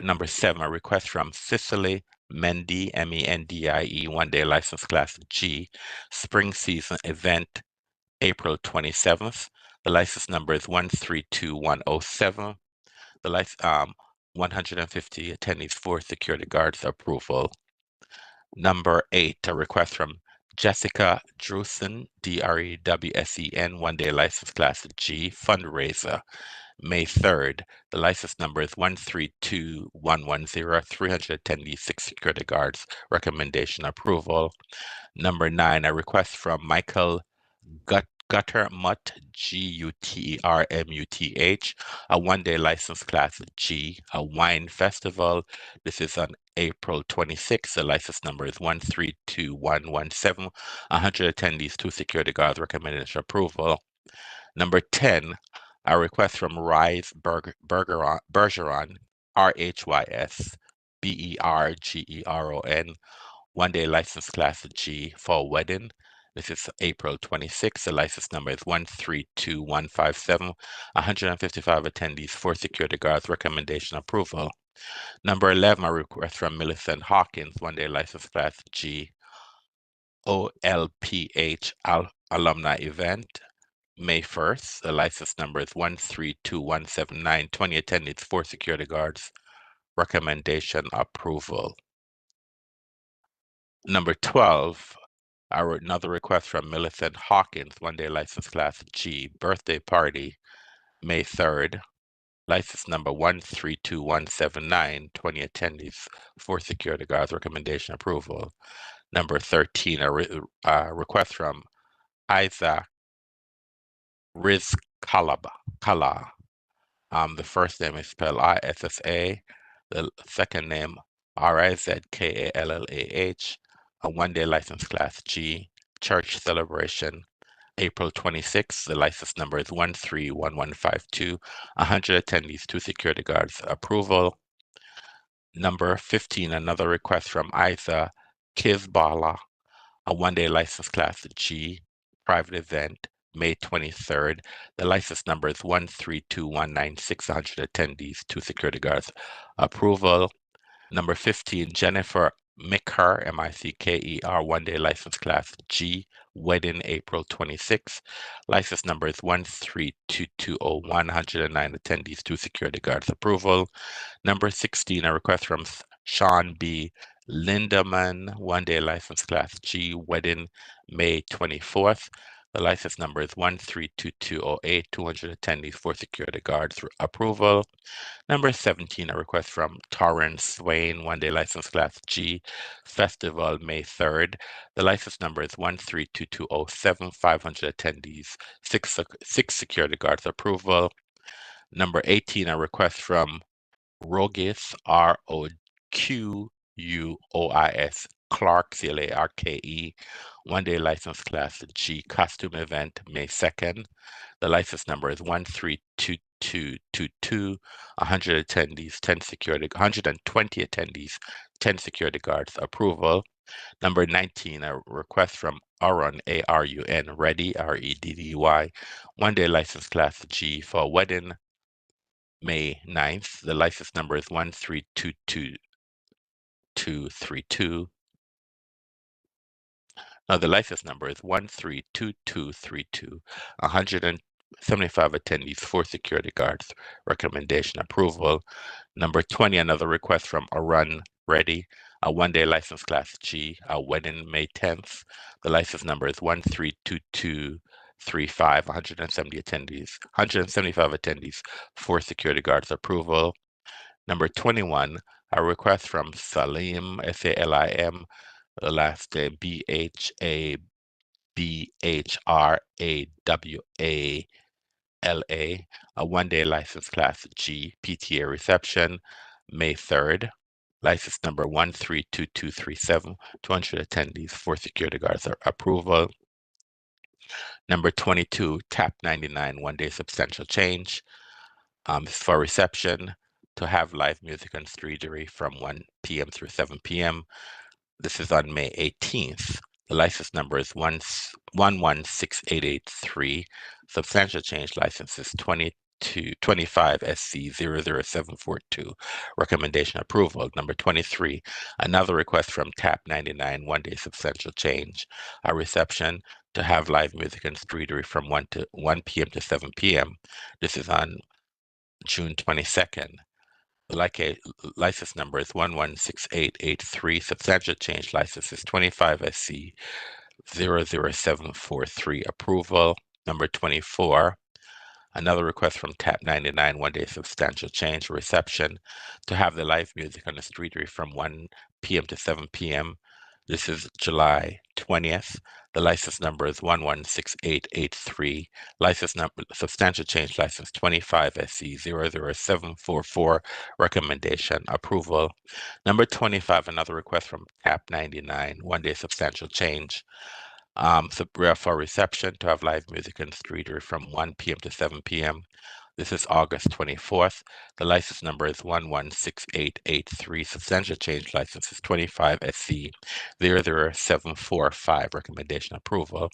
Number 7, a request from Cicely Mendy, M-E-N-D-I-E, 1-day license class G, spring season event, April 27th. The license number is 132107. The 150 attendees, 4 security guards approval. Number 8, a request from Jessica Drewsen, Drewsen, one-day license class G, fundraiser, May 3rd. The license number is 132110, 300 attendees, 6 security guards. Recommendation approval. Number 9, a request from Michael Guttermuth, Guttermuth, a one-day license class G, a wine festival. This is on April 26th. The license number is 132117. 100 attendees, 2 security guards. Recommendation approval. Number 10, a request from Rise Bergeron, RHYS BERGERON, one-day license class G for a wedding. This is April 26th. The license number is 132157. 155 attendees, 4 security guards. Recommendation approval. Number 11, a request from Millicent Hawkins, one-day license class G OLPH alumni event. May 1st. The license number is 132179. 20 attendees, 4 security guards. Recommendation approval. Number 12, another request from Millicent Hawkins, one-day license class G, birthday party, May 3rd. License number 132179. 20 attendees, 4 security guards. Recommendation approval. Number 13, a request from Isaac Kala. The first name is spelled ISSA. The second name RIZKALLAH. A one-day license class G. Church celebration, April 26th. The license number is 131152. 100 attendees, 2 security guards. Approval. Number 15, another request from Isa Kizbala. A one-day license class G. Private event, May 23rd. The license number is 132196. 100 attendees, 2 security guards. Approval. Number 15, Jennifer Micker, Micker, one-day license class G, wedding, April 26th. License number is 132201. 109 attendees, 2 security guards. Approval. Number 16, a request from Sean B. Lindemann, one-day license class G, wedding, May 24th. The license number is 132208. 200 attendees, 4 security guards. Approval. Number 17, a request from Torrance Swain, one-day license class G, festival, May 3rd. The license number is 132207. 500 attendees, 6 security guards. Approval. Number 18, a request from Rogis, ROQUOIS, Clark, CLARKE, one-day license class G, costume event, May 2nd. The license number is 132222. 100 attendees, 10 security, 120 attendees, 10 security guards. Approval. Number 19, a request from Arun, ARUN, Reddy, REDDY, one-day license class G for a wedding, May 9th. The license number is 132232. Now the license number is 132232. 175 attendees, 4 security guards. Recommendation approval. Number 20, another request from Arun Reddy, a one-day license class G, a wedding, May 10th. The license number is 132235. 175 attendees, 4 security guards. Approval. Number 21, a request from Salim, SALIM, the last name BHABHRAWALA, a one-day license class G, PTA reception, May 3rd. License number 132237. 200 attendees, 4 security guards. Approval. Number 22, TAP 99, one-day substantial change. For reception, to have live music and streetery from 1 p.m. through 7 p.m. This is on May 18th. The license number is 116883. Substantial change license is 25 SC 00742. Recommendation approval. Number 23, another request from TAP 99, one-day substantial change. A reception to have live music and streetery from 1 p.m. to 7 p.m. This is on June 22nd. License number is 116883. Substantial change license is 25 SC 00743 approval. Number 24, another request from TAP 99, one-day substantial change reception to have the live music on the streetery from 1 p.m. to 7 p.m. This is July 20th. The license number is 116883. License number, substantial change license 25 SC 00744. Recommendation approval. Number 25, another request from TAP 99, one-day substantial change. For reception to have live music in the streetery from 1 p.m. to 7 p.m. This is August 24th. The license number is 116883. Substantial change license is 25 SC 00745. Recommendation approval.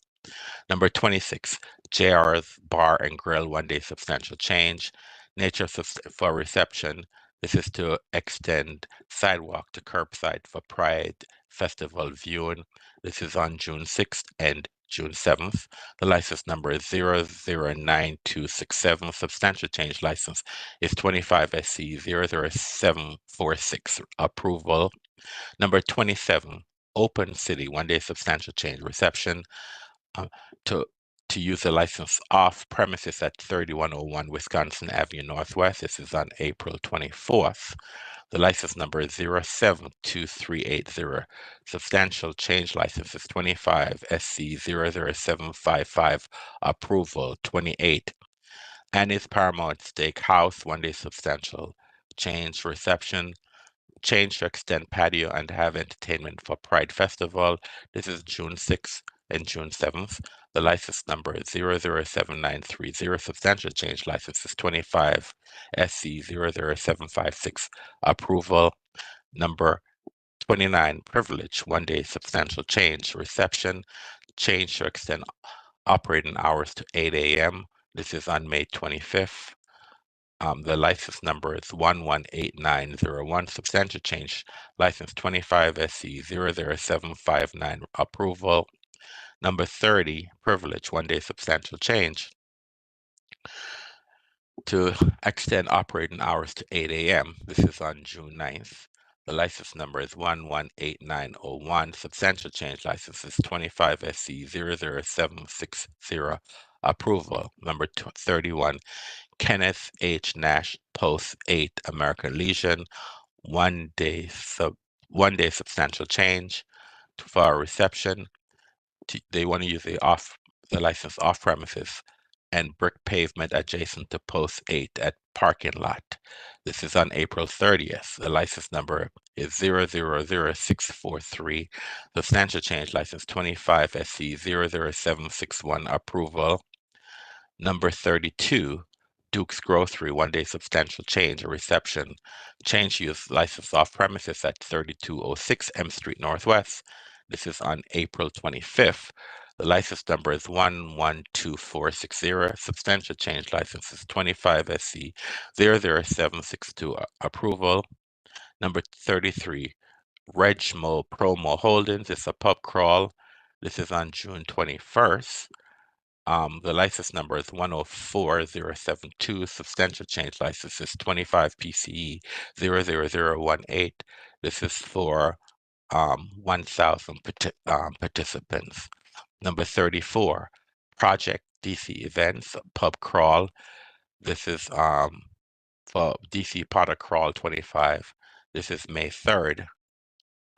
Number 26, JR's Bar and Grill, one-day substantial change. Nature for reception. This is to extend sidewalk to curbside for Pride Festival viewing. This is on June 6th and June 7th. The license number is 009267. Substantial change license is 25 SC 00746. Approval. Number 27, Open City, one-day substantial change reception. To use the license off premises at 3101 Wisconsin Avenue Northwest. This is on April 24th. The license number is 072380. Substantial change license is 25 SC 00755. Approval 28. Annie's Paramount Steakhouse, one-day substantial change reception. Change to extend patio and have entertainment for Pride Festival. This is June 6th and June 7th. The license number is 007930. Substantial change license is 25 SC 00756. Approval. Number 29, privilege, one-day substantial change reception. Change to extend operating hours to 8 a.m. This is on May 25th. The license number is 118901. Substantial change license 25 SC 00759. Approval. Number 30, privilege, one-day substantial change to extend operating hours to 8 a.m. This is on June 9th. The license number is 118901. Substantial change license is 25 SC 00760. Approval. Number 31, Kenneth H. Nash, Post 8, American Legion, one-day substantial change for our reception. They want to use the license off premises and brick pavement adjacent to Post 8 at parking lot. This is on April 30th. The license number is 000643. Substantial change license 25 SC 00761. Approval. Number 32, Duke's Grocery, one-day substantial change, a reception. Change use license off premises at 3206 M Street Northwest. This is on April 25th. The license number is 112460. Substantial change license is 25 SC 00762. Approval. Number 33, Regmo Promo Holdings. It's a pub crawl. This is on June 21st. The license number is 104072. Substantial change license is 25 PCE 00018. This is for 1,000 participants. Number 34, Project DC Events, pub crawl. This is for DC Potter Crawl 25. This is May 3rd.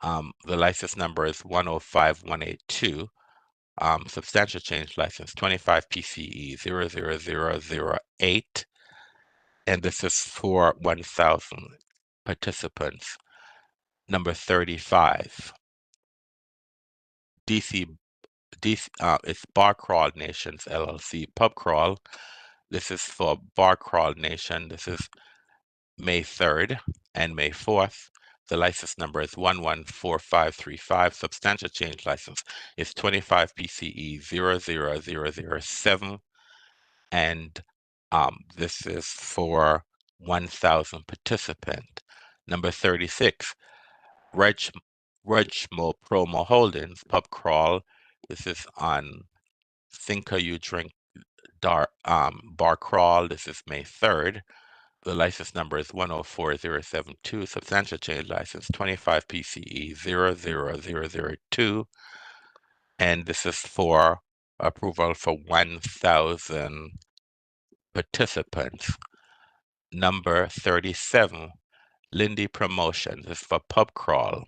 The license number is 105182. Substantial change license 25 PCE 00008. And this is for 1,000 participants. Number 35, it's Bar Crawl Nations LLC pub crawl. This is for Bar Crawl Nation. This is May 3rd and May 4th. The license number is 114535. Substantial change license is 25 PCE 00007. And this is for 1,000 participant. Number 36, Regmo Promo Holdings pub crawl. This is on Thinker You Drink Bar crawl. This is May 3rd. The license number is 104072. Substantial change license 25 PCE 00002. and this is for approval for 1,000 participants. Number 37, Lindy Promotion. This is for pub crawl.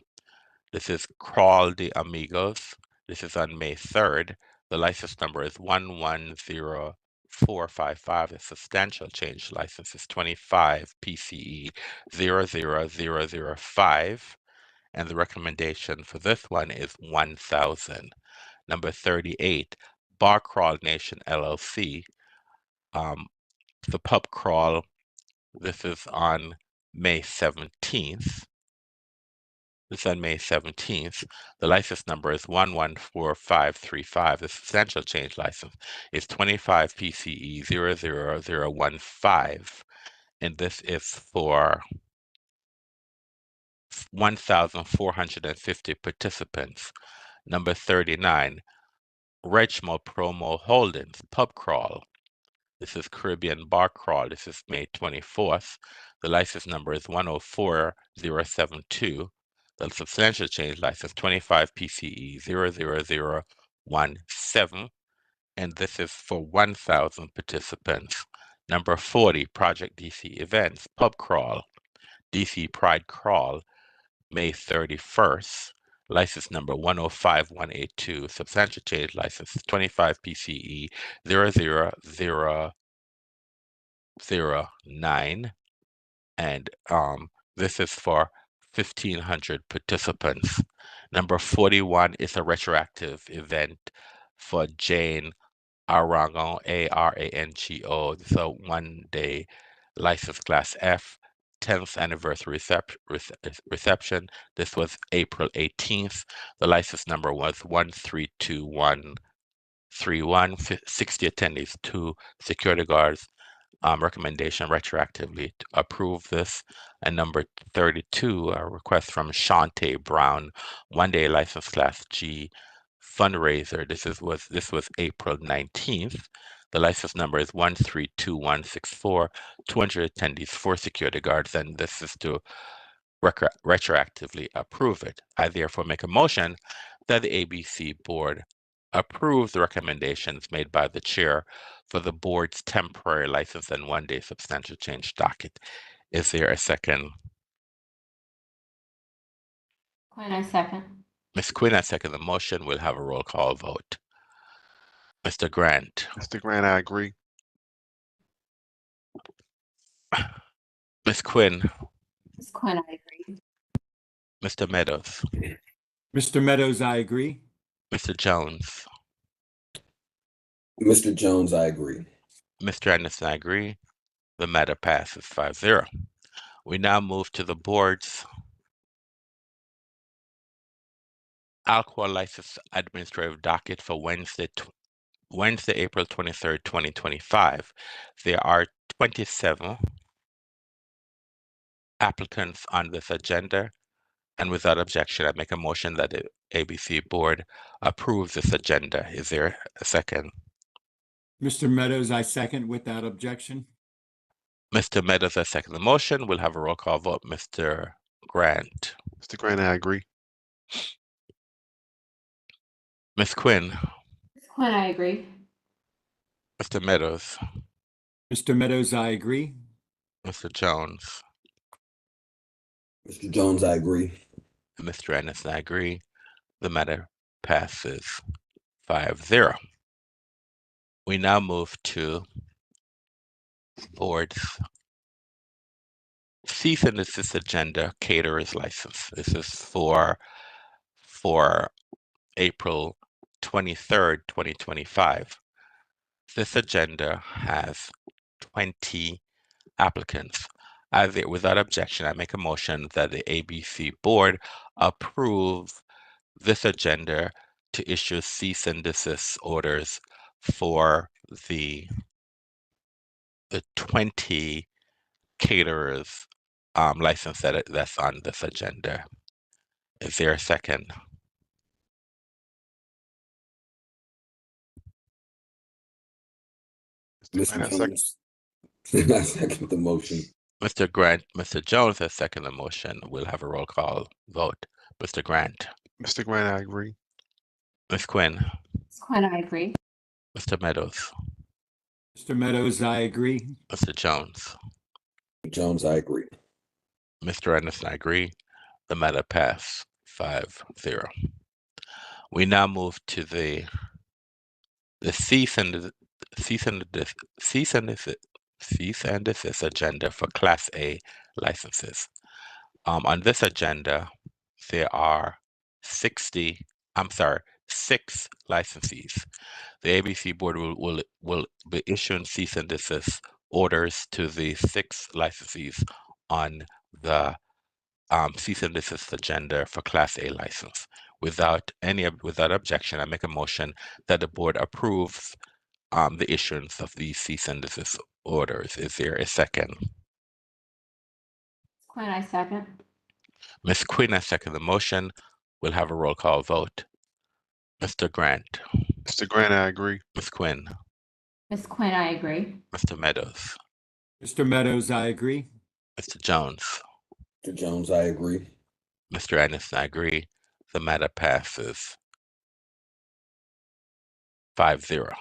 This is Crawl de Amigos. This is on May 3rd. The license number is 110455. The substantial change license is 25 PCE 00005. And the recommendation for this one is 1,000. Number 38, Bar Crawl Nation LLC. The pub crawl, this is on May 17th. This is on May 17th. The license number is 114535. The substantial change license is 25 PCE 00015. And this is for 1,450 participants. Number 39, Regmo Promo Holdings Pub Crawl. This is Caribbean Bar Crawl. This is May 24th. The license number is 104072. The substantial change license 25 PCE 00017. And this is for 1,000 participants. Number 40, Project DC Events Pub Crawl. DC Pride Crawl, May 31st. License number 105182. Substantial change license 25 PCE 00009. And this is for 1,500 participants. Number 41 is a retroactive event for Jane Arango, Arango. It's a one-day license class F, 10th anniversary reception. This was April 18th. The license number was 132131. 60 attendees, 2 security guards. Recommendation retroactively to approve this. And number 32, a request from Shantae Brown, one-day license class G fundraiser. This was April 19th. The license number is 132164. 200 attendees, 4 security guards, and this is to retroactively approve it. I therefore make a motion that the ABC board approve the recommendations made by the chair for the board's temporary license and one-day substantial change docket. Is there a second? Quinn, I second. Ms. Quinn, I second the motion. We'll have a roll call vote. Mr. Grant. Mr. Grant, I agree. Ms. Quinn. Ms. Quinn, I agree. Mr. Meadows. Mr. Meadows, I agree. Mr. Jones. Mr. Jones, I agree. Mr. Anderson, I agree. The matter passes 5-0. We now move to the board's alcohol license administrative docket for Wednesday, April 23rd, 2025. There are 27 applicants on this agenda, and without objection, I make a motion that the ABC board approves this agenda. Is there a second? Mr. Meadows, I second without objection. Mr. Meadows, I second the motion. We'll have a roll call vote. Mr. Grant. Mr. Grant, I agree. Ms. Quinn. Ms. Quinn, I agree. Mr. Meadows. Mr. Meadows, I agree. Mr. Jones. Mr. Jones, I agree. And Mr. Anderson, I agree. The matter passes 5-0. We now move to board's cease and desist agenda caterer's license. This is for April 23rd, 2025. This agenda has 20 applicants. Without objection, I make a motion that the ABC board approve this agenda to issue cease and desist orders for the 20 caterers license that's on this agenda. Is there a second? Mr. Jones, I second the motion. Mr. Grant, Mr. Jones has seconded the motion. We'll have a roll call vote. Mr. Grant. Mr. Grant, I agree. Ms. Quinn, Ms. Quinn, I agree. Mr. Meadows, Mr. Meadows, I agree. Mr. Jones, Jones, I agree. Mr. Anderson, I agree. The matter passed 5-0. We now move to the cease and desist agenda for Class A licenses. On this agenda, there are 6 licensees. The ABC board will be issuing cease and desist orders to the 6 licensees on the cease and desist agenda for Class A license. Without objection, I make a motion that the board approves the issuance of these cease and desist orders. Is there a second? Ms. Quinn, I second. Ms. Quinn, I second the motion. We'll have a roll call vote. Mr. Grant. Mr. Grant, I agree. Ms. Quinn. Ms. Quinn, I agree. Mr. Meadows. Mr. Meadows, I agree. Mr. Jones. Mr. Jones, I agree. Mr. Anderson, I agree. The matter passes 5-0.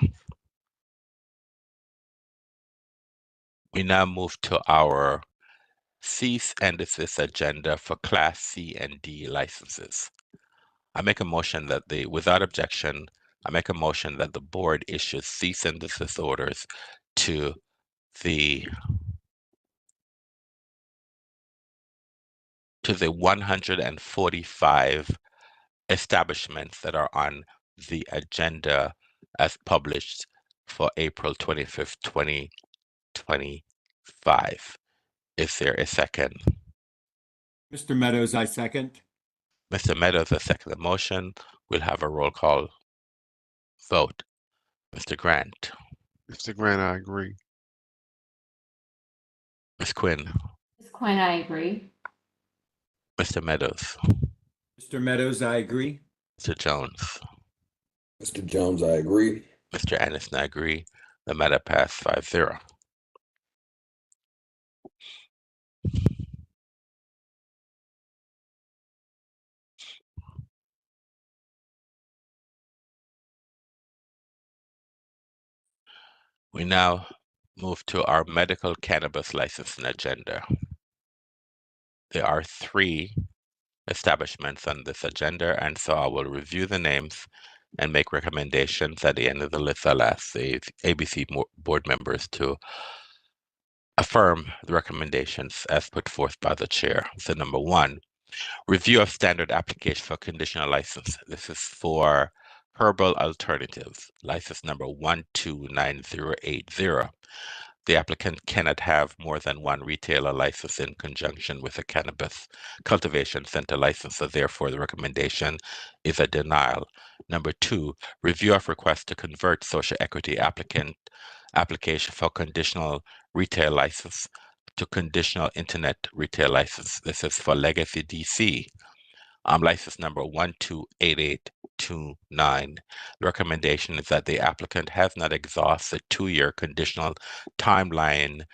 We now move to our cease and desist agenda for Class C and D licenses. I make a motion that without objection, I make a motion that the board issues cease and desist orders to the 145 establishments that are on the agenda as published for April 25th, 2025. Is there a second? Mr. Meadows, I second. Mr. Meadows, I second the motion. We'll have a roll call vote. Mr. Grant. Mr. Grant, I agree. Ms. Quinn. Ms. Quinn, I agree. Mr. Meadows. Mr. Meadows, I agree. Mr. Jones. Mr. Jones, I agree. Mr. Anderson, I agree. The matter passed 5-0. We now move to our medical cannabis licensing agenda. There are 3 establishments on this agenda, and so I will review the names and make recommendations. At the end of the list, I'll ask the ABC board members to affirm the recommendations as put forth by the chair. So number 1, review of standard application for conditional license. This is for Herbal Alternatives, license number 129080. The applicant cannot have more than 1 retailer license in conjunction with a cannabis cultivation center license, so therefore the recommendation is a denial. Number 2, review of request to convert social equity application for conditional retail license to conditional internet retail license. This is for Legacy DC. License number 128829. The recommendation is that the applicant has not exhausted 2-year conditional timeline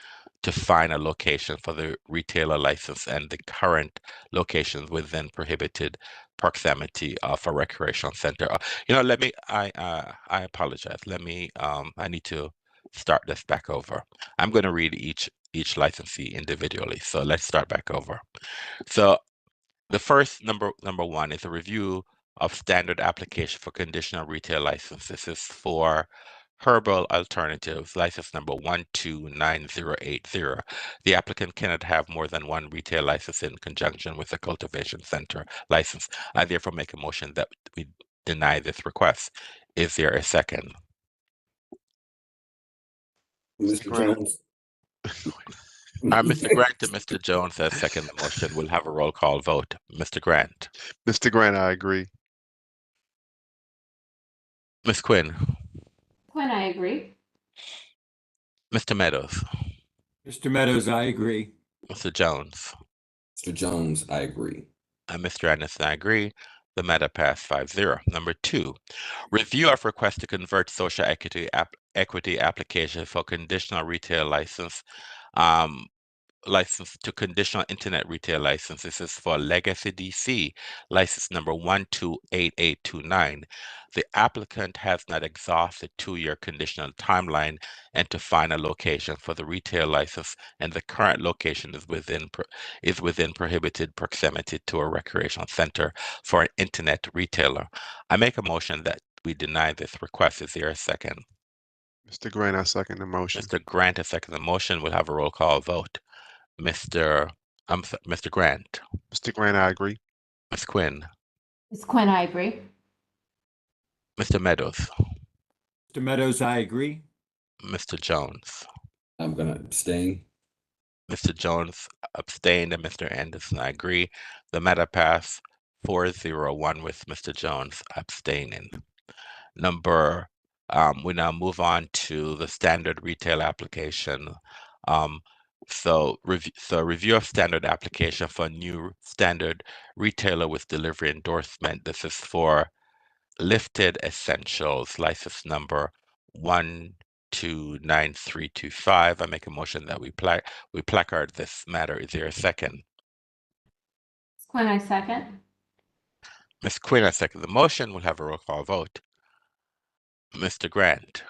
to find a location for the retailer license, and the current locations within prohibited proximity of a recreational center. I apologize. I need to start this back over. I'm going to read each licensee individually. So let's start back over. So the first number 1 is a review of standard application for conditional retail license. This is for Herbal Alternatives, license number 129080. The applicant cannot have more than 1 retail license in conjunction with a cultivation center license. I therefore make a motion that we deny this request. Is there a second? Mr. Jones. Mr. Grant and Mr. Jones has second the motion. We'll have a roll call vote. Mr. Grant. Mr. Grant, I agree. Ms. Quinn. Quinn, I agree. Mr. Meadows. Mr. Meadows, I agree. Mr. Jones. Mr. Jones, I agree. And Mr. Anderson, I agree. The matter passed 5-0. Number 2, review of request to convert social equity application for conditional retail license. license to conditional internet retail license. This is for Legacy DC, license number 128829. The applicant has not exhausted 2-year conditional timeline and to find a location for the retail license, and the current location is within prohibited proximity to a recreational center for an internet retailer. I make a motion that we deny this request. Is there a second? Mr. Grant, I second the motion. Mr. Grant has seconded the motion. We'll have a roll call vote. Mr. Grant, Mr. Grant, I agree. Ms. Quinn, Ms. Quinn, I agree. Mr. Meadows, Mr. Meadows, I agree. Mr. Jones. I'm gonna abstain. Mr. Jones abstained, and Mr. Anderson, I agree. The matter passed 4-0-1 with Mr. Jones abstaining. We now move on to the standard retail application. Review of standard application for a new standard retailer with delivery endorsement. This is for Lifted Essentials, license number 129325. I make a motion that we placard this matter. Is there a second? Ms. Quinn, I second. Ms. Quinn, I second the motion. We'll have a roll call vote. Mr. Grant,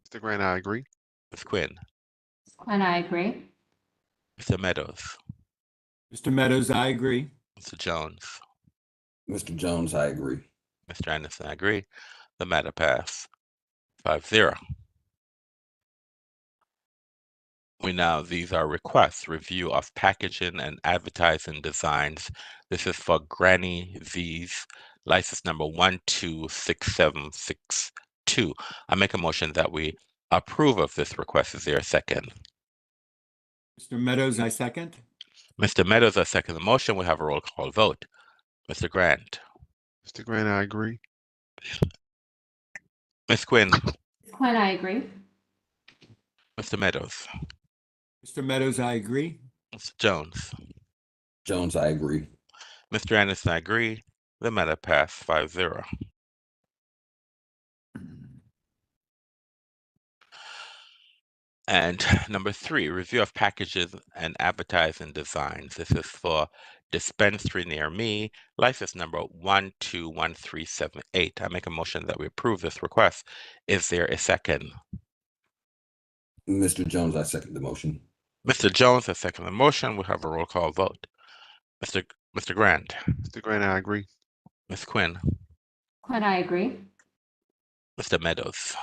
Mr. Grant, I agree. Ms. Quinn, Ms. Quinn, I agree. Mr. Meadows, Mr. Meadows, I agree. Mr. Jones, Mr. Jones, I agree. Mr. Anderson, I agree. The matter passed 5-0. These are requests, review of packaging and advertising designs. This is for Granny V's, license number 126762. I make a motion that we approve of this request. Is there a second? Mr. Meadows, I second. Mr. Meadows, I second the motion. We'll have a roll call vote. Mr. Grant, Mr. Grant, I agree. Ms. Quinn, Ms. Quinn, I agree. Mr. Meadows, Mr. Meadows, I agree. Mr. Jones, Jones, I agree. Mr. Anderson, I agree. The matter passed 5-0. And number 3, review of packages and advertising designs. This is for Dispensary Near Me, license number 121378. I make a motion that we approve this request. Is there a second? Mr. Jones, I second the motion. Mr. Jones has seconded the motion. We'll have a roll call vote. Mr. Grant, Mr. Grant, I agree. Ms. Quinn, Quinn, I agree. Mr. Meadows,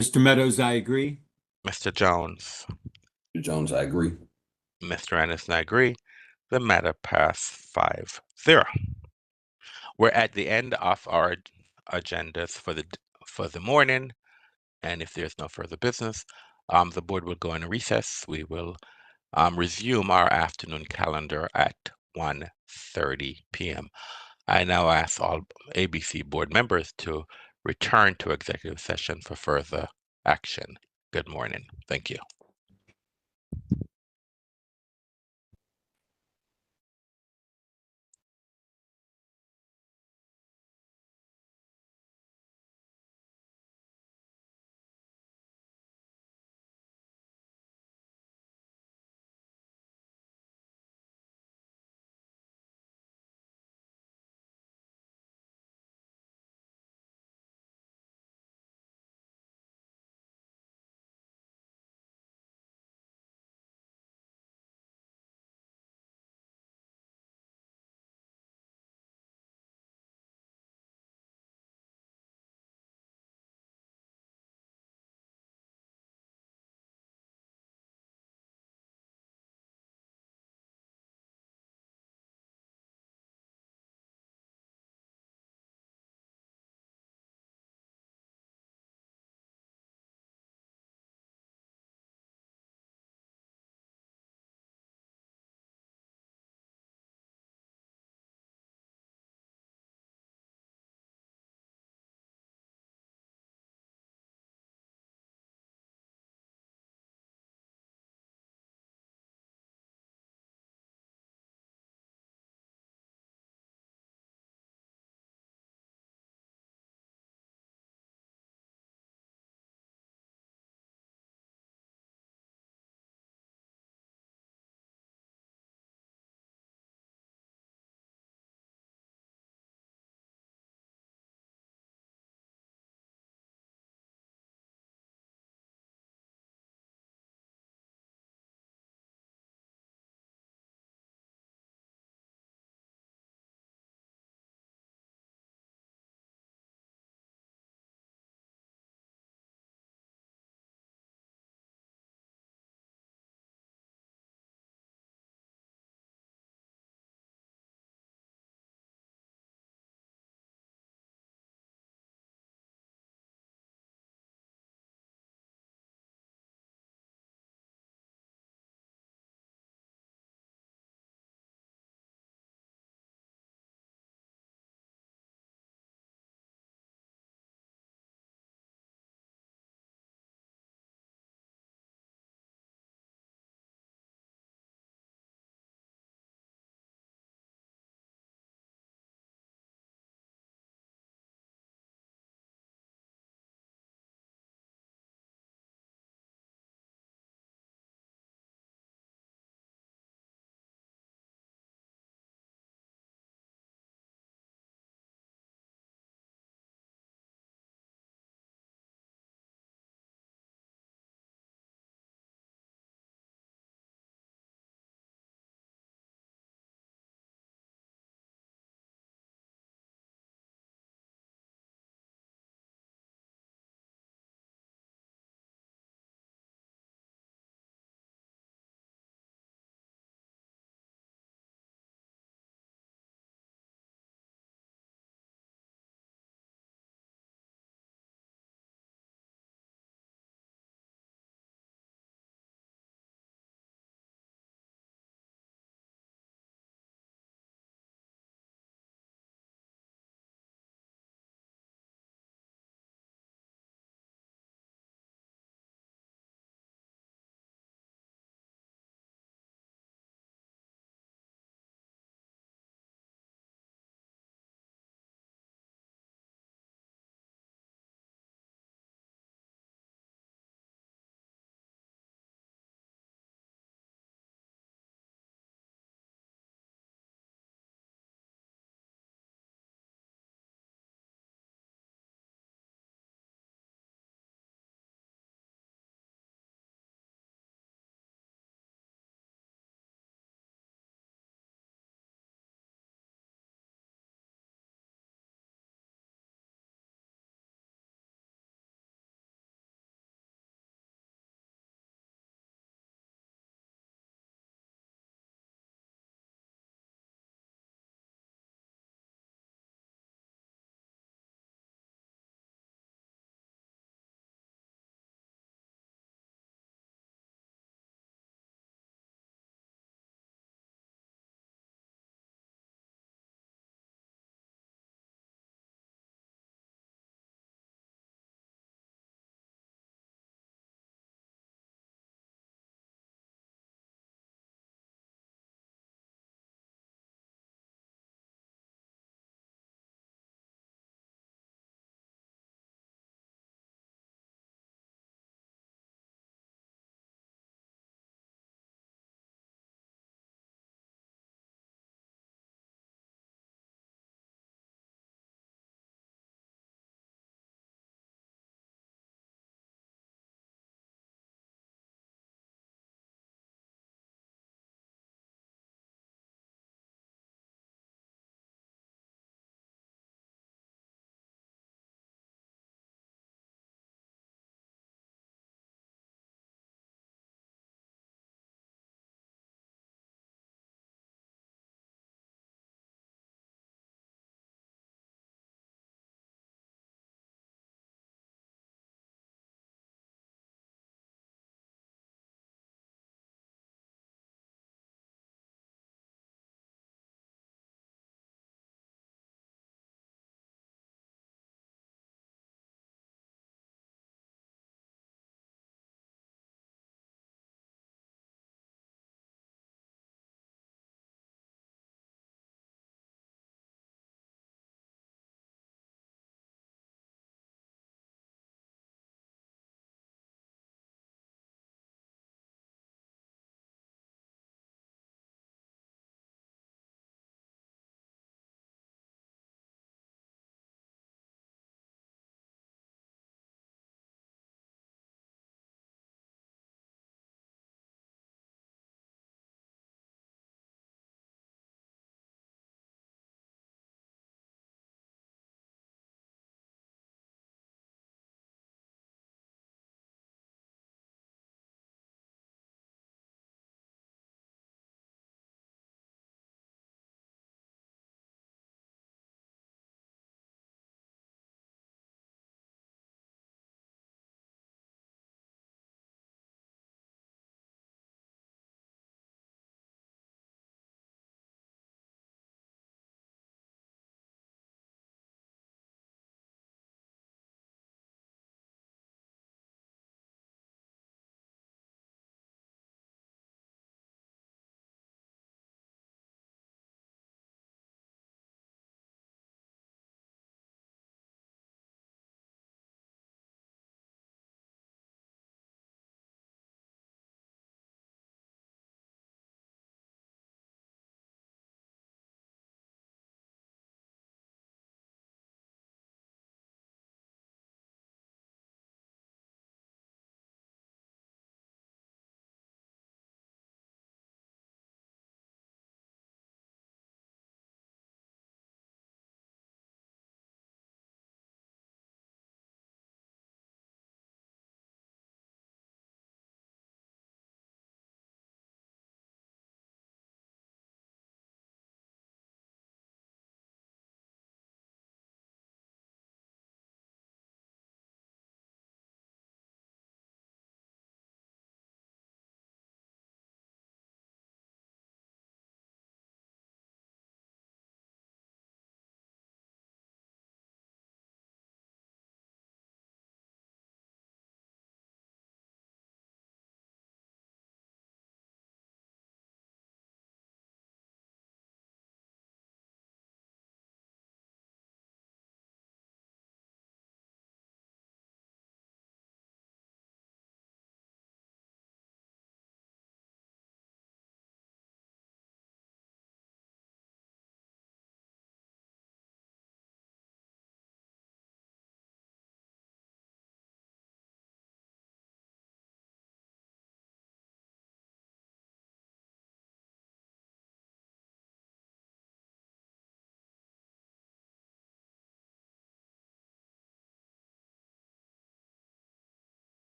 Mr. Meadows, I agree. Mr. Jones, Mr. Jones, I agree. Mr. Anderson, I agree. The matter passed 5-0. We're at the end of our agendas for the morning, and if there's no further business, the board will go in recess. We will resume our afternoon calendar at 1:30 p.m. I now ask all ABC board members to return to executive session for further action. Good morning. Thank you.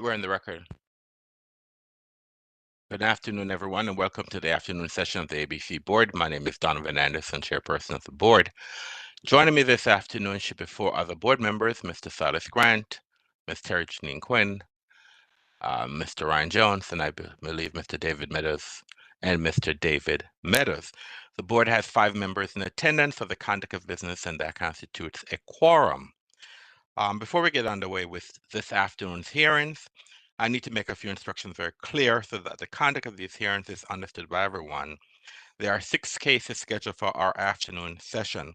We're in the record. Good afternoon, everyone, and welcome to the afternoon session of the ABC Board. My name is Donovan Anderson, Chairperson of the Board. Joining me this afternoon should be 4 other board members, Mr. Silas Grant, Ms. Terry Janine Quinn, Mr. Ryan Jones, and I believe Mr. David Meadows and Mr. David Meadows. The board has 5 members in attendance for the conduct of business, and that constitutes a quorum. Before we get underway with this afternoon's hearings, I need to make a few instructions very clear so that the conduct of these hearings is understood by everyone. There are 6 cases scheduled for our afternoon session.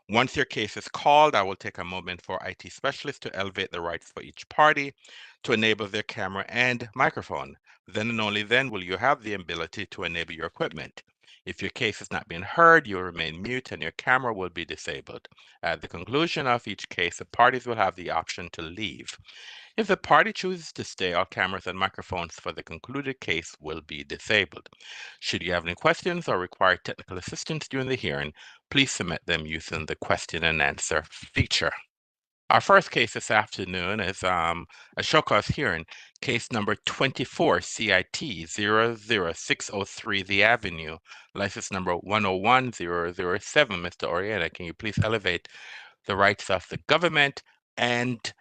Once your case is called, I will take a moment for IT specialists to elevate the rights for each party to enable their camera and microphone. Then and only then will you have the ability to enable your equipment. If your case is not being heard, you will remain mute and your camera will be disabled. At the conclusion of each case, the parties will have the option to leave. If the party chooses to stay, all cameras and microphones for the concluded case will be disabled. Should you have any questions or require technical assistance during the hearing, please submit them using the question and answer feature. Our first case this afternoon is a show cause hearing, case number 24 CIT 00603 The Avenue, license number 101007. Mr. Oriana, can you please elevate the rights of the government and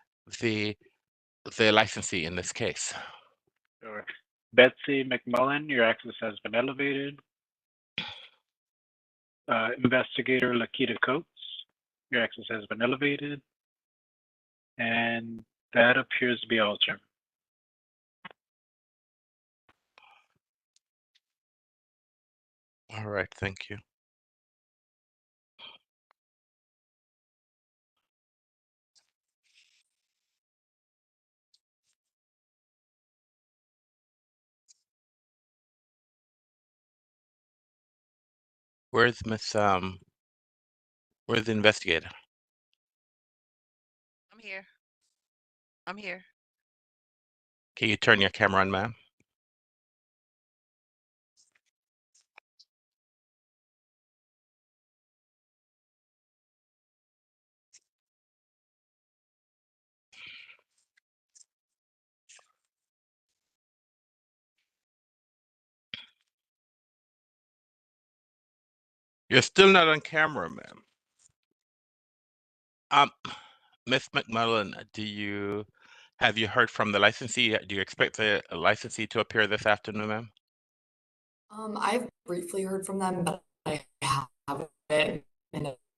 the licensee in this case? Sure. Betsy McMullen, your access has been elevated. Investigator Lakita Coates, your access has been elevated. And that appears to be all, Chairman. All right, thank you. Where's where's the investigator? I'm here. I'm here. Can you turn your camera on, ma'am? You're still not on camera, ma'am. Ms. McMullen, have you heard from the licensee? Do you expect the licensee to appear this afternoon, ma'am? I've briefly heard from them, but I haven't in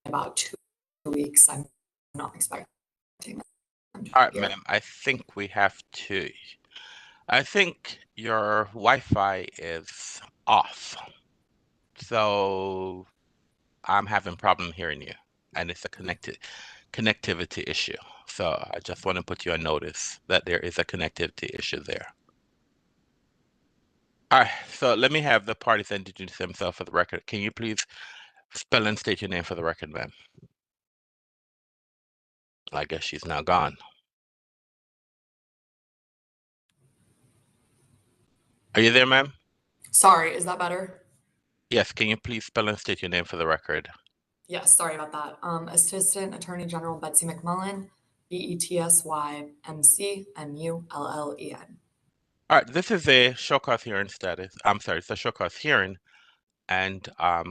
about 2 weeks. I'm not expecting them. All right, ma'am, I think your Wi-Fi is off. So I'm having problem hearing you, and it's a connectivity issue. So I just want to put you on notice that there is a connectivity issue there. All right, so let me have the parties introduce themselves for the record. Can you please spell and state your name for the record, ma'am? I guess she's now gone. Are you there, ma'am? Sorry, is that better? Yes, can you please spell and state your name for the record? Yes, sorry about that. Assistant Attorney General Betsy McMullen, BETSYMCMULLEN. All right, this is a show cause hearing status. I'm sorry, it's a show cause hearing, and I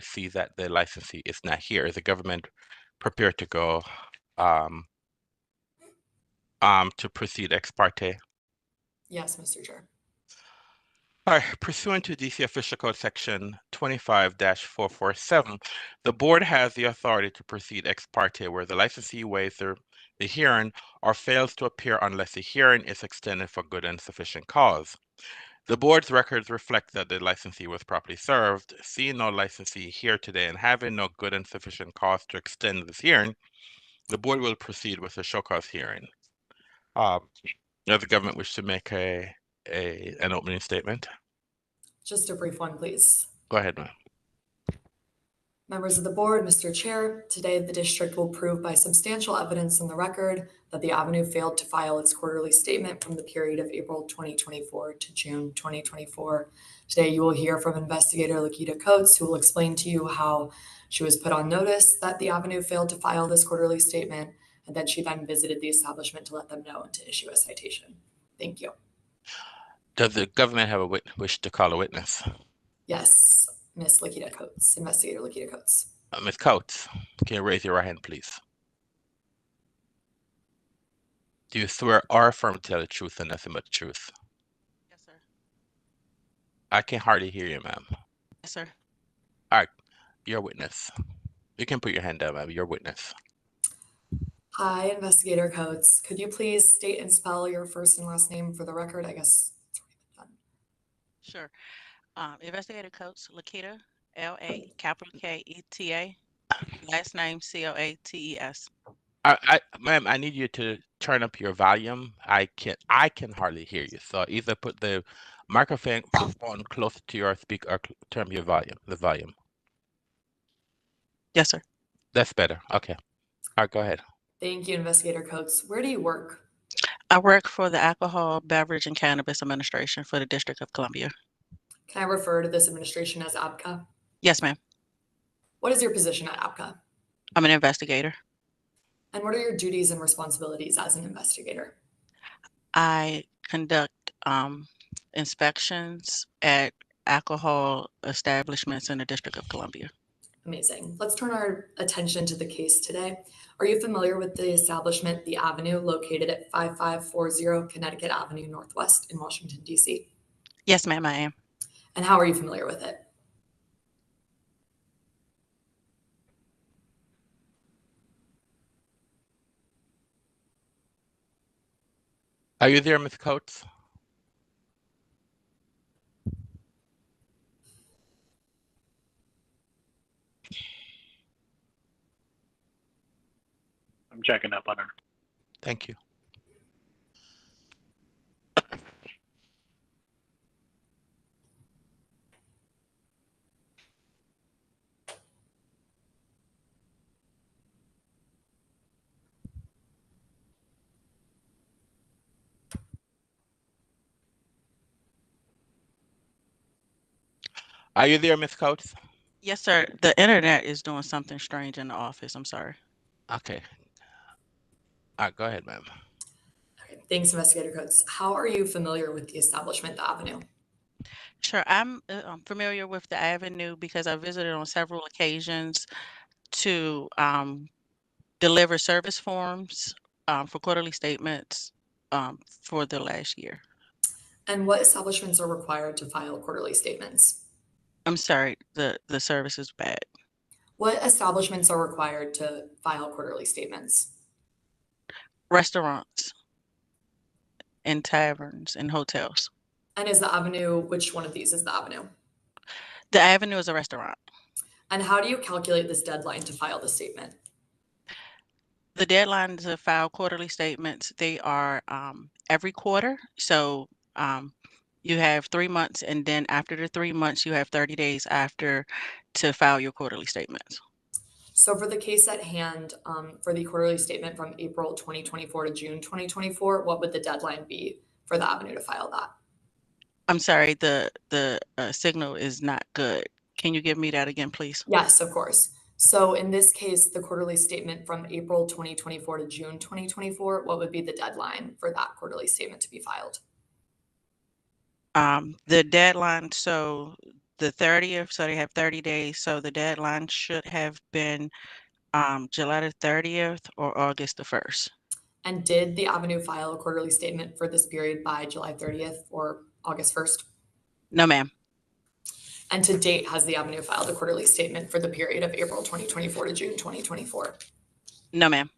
see that the licensee is not here. Is the government prepared to go to proceed ex parte? Yes, Mr. Chair. All right, pursuant to DC Official Code Section 25-447, the board has the authority to proceed ex parte where the licensee waives the hearing or fails to appear unless the hearing is extended for good and sufficient cause. The board's records reflect that the licensee was properly served. Seeing no licensee here today and having no good and sufficient cause to extend this hearing, the board will proceed with a show cause hearing. Does the government wish to make an opening statement? Just a brief one, please. Go ahead, ma'am. Members of the board, Mr. Chair, today the district will prove by substantial evidence in the record that the Avenue failed to file its quarterly statement from the period of April 2024 to June 2024. Today you will hear from Investigator Lakita Coates, who will explain to you how she was put on notice that the Avenue failed to file this quarterly statement, and then she then visited the establishment to let them know and to issue a citation. Thank you. Does the government have a wish to call a witness? Yes, Ms. Lakita Coates, Investigator Lakita Coates. Ms. Coates, can you raise your right hand, please? Do you swear or affirm to tell the truth and nothing but the truth? Yes, sir. I can hardly hear you, ma'am. Yes, sir. All right, you're a witness. You can put your hand down, ma'am. You're a witness. Hi, Investigator Coates. Could you please state and spell your first and last name for the record? I guess it's already been done. Sure. Investigator Coates, Lakita, L-A, capital K-E-T-A, last name C-O-A-T-E-S. Ma'am, I need you to turn up your volume. I can hardly hear you. So either put the microphone closer to your speaker or turn up your volume. The volume. Yes, sir. That's better. Okay. All right, go ahead. Thank you, Investigator Coates. Where do you work? I work for the Alcohol, Beverage, and Cannabis Administration for the District of Columbia. Can I refer to this administration as ABCA? Yes, ma'am. What is your position at ABCA? I'm an investigator. And what are your duties and responsibilities as an investigator? I conduct inspections at alcohol establishments in the District of Columbia. Amazing. Let's turn our attention to the case today. Are you familiar with the establishment, The Avenue, located at 5540 Connecticut Avenue Northwest in Washington, D.C.? Yes, ma'am, I am. And how are you familiar with it? Are you there, Ms. Coates? I'm checking up on her. Thank you. Are you there, Ms. Coates? Yes, sir. The internet is doing something strange in the office. I'm sorry. Okay. All right, go ahead, ma'am. Okay, thanks, Investigator Coates. How are you familiar with the establishment, The Avenue? Sure, I'm familiar with the Avenue because I visited on several occasions to deliver service forms for quarterly statements for the last year. And what establishments are required to file quarterly statements? I'm sorry, the service is bad. What establishments are required to file quarterly statements? Restaurants and taverns and hotels. And is The Avenue, which one of these is The Avenue? The Avenue is a restaurant. And how do you calculate this deadline to file the statement? The deadline to file quarterly statements, they are every quarter. So you have 3 months, and then after the 3 months, you have 30 days after to file your quarterly statements. So for the case at hand, for the quarterly statement from April 2024 to June 2024, what would the deadline be for The Avenue to file that? I'm sorry, the signal is not good. Can you give me that again, please? Yes, of course. So in this case, the quarterly statement from April 2024 to June 2024, what would be the deadline for that quarterly statement to be filed? The deadline, so the 30th, so they have 30 days. So the deadline should have been July the 30th or August the 1st. And did the Avenue file a quarterly statement for this period by July 30th or August 1st? No, ma'am. And to date, has the Avenue filed a quarterly statement for the period of April 2024 to June 2024? No, ma'am.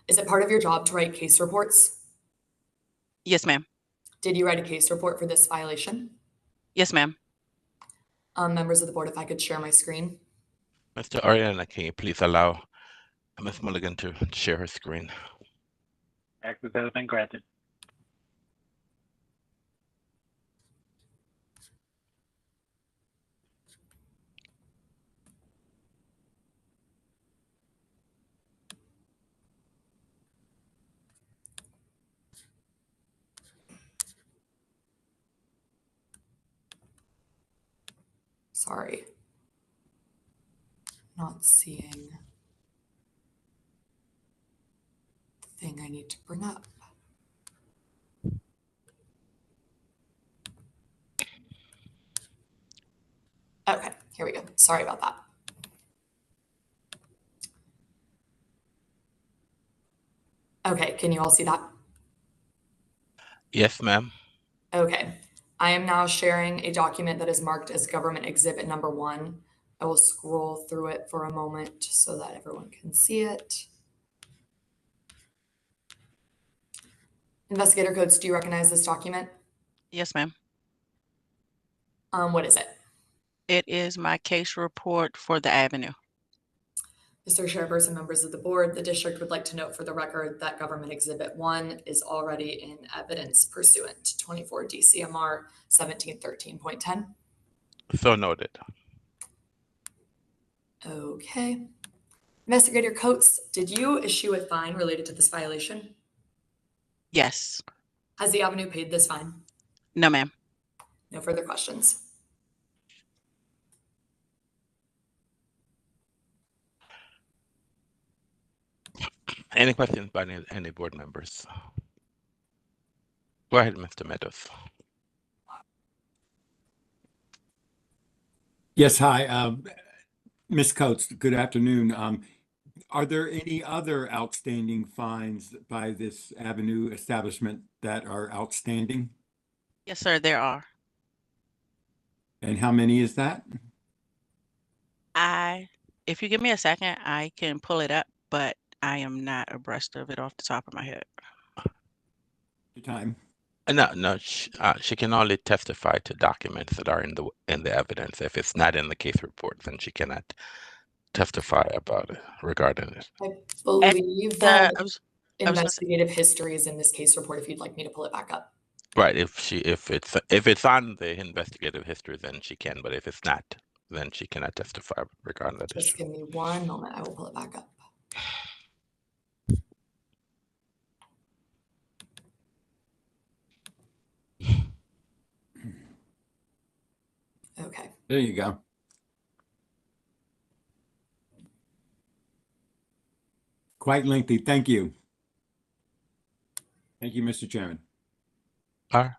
Is it part of your job to write case reports? Yes, ma'am. Did you write a case report for this violation? Yes, ma'am. Members of the board, if I could share my screen. Mr. Ariana, can you please allow Ms. Mulligan to share her screen? Access has been granted. Sorry. Not seeing. something I need to bring up. Okay, here we go. Sorry about that. Okay, can you all see that? Yes, ma'am. Okay, I am now sharing a document that is marked as government exhibit number 1. I will scroll through it for a moment so that everyone can see it. Investigator Coates, do you recognize this document? Yes, ma'am. What is it? It is my case report for the Avenue. Mr. Chairperson, members of the board, the district would like to note for the record that government exhibit 1 is already in evidence pursuant to 24 DCMR 1713.10. So noted. Okay. Investigator Coates, did you issue a fine related to this violation? Yes. Has the Avenue paid this fine? No, ma'am. No further questions. Any questions by any board members? Go ahead, Mr. Meadows. Yes, hi, Ms. Coates, good afternoon. Are there any other outstanding fines by this Avenue establishment that are outstanding? Yes, sir, there are. And how many is that? If you give me a second, I can pull it up, but I am not abreast of it off the top of my head. Your time. No, she can only testify to documents that are in the evidence. If it's not in the case report, then she cannot testify about it regarding it. I believe that I was investigative history is in this case report if you'd like me to pull it back up. Right. If it's on the investigative history, then she can. But if it's not, then she cannot testify regarding that Just issue. give me one moment. I will pull it back up. Okay. There you go. Quite lengthy. Thank you. Thank you, Mr. Chairman. All right.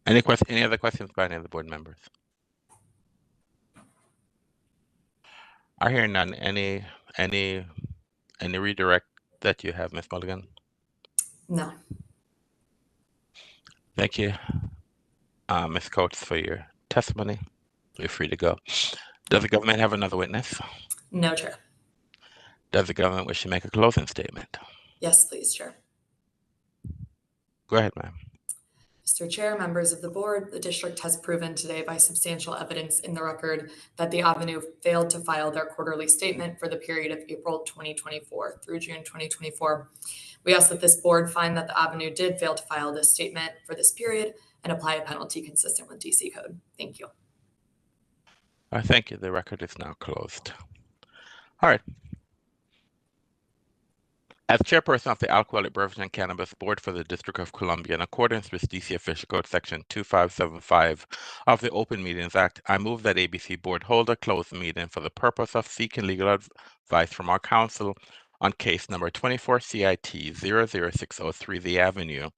Any other questions by any of the board members? I hear none. Any redirect that you have, Ms. Mulligan? No. Thank you, Ms. Coates, for your testimony. You're free to go. Does the government have another witness? No, Chair. Does the government wish to make a closing statement? Yes, please, Chair. Go ahead, ma'am. Mr. Chair, members of the board, the district has proven today by substantial evidence in the record that the Avenue failed to file their quarterly statement for the period of April 2024 through June 2024. We ask that this board find that the Avenue did fail to file this statement for this period and apply a penalty consistent with DC code. Thank you. Thank you. The record is now closed. All right. As chairperson of the Alcoholic Beverage and Cannabis Board for the District of Columbia, in accordance with DC Official Code Section 2575 of the Open Meetings Act, I move that ABC Board hold a closed meeting for the purpose of seeking legal advice from our counsel on case number 24 CIT 00603 The Avenue,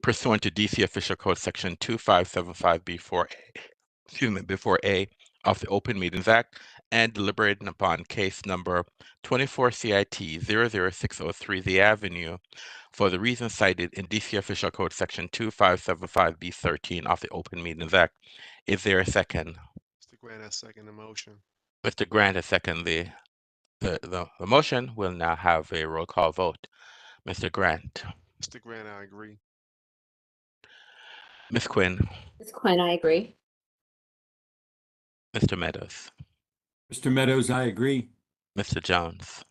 pursuant to DC Official Code Section 2575 before A of the Open Meetings Act, and deliberating upon case number 24 CIT 00603 The Avenue for the reasons cited in DC Official Code Section 2575B13 of the Open Meetings Act. Is there a second? Mr. Grant, I second the motion. Mr. Grant has seconded the motion. We'll now have a roll call vote. Mr. Grant. Mr. Grant, I agree. Ms. Quinn. Ms. Quinn, I agree. Mr. Meadows. Mr. Meadows, I agree. Mr. Jones.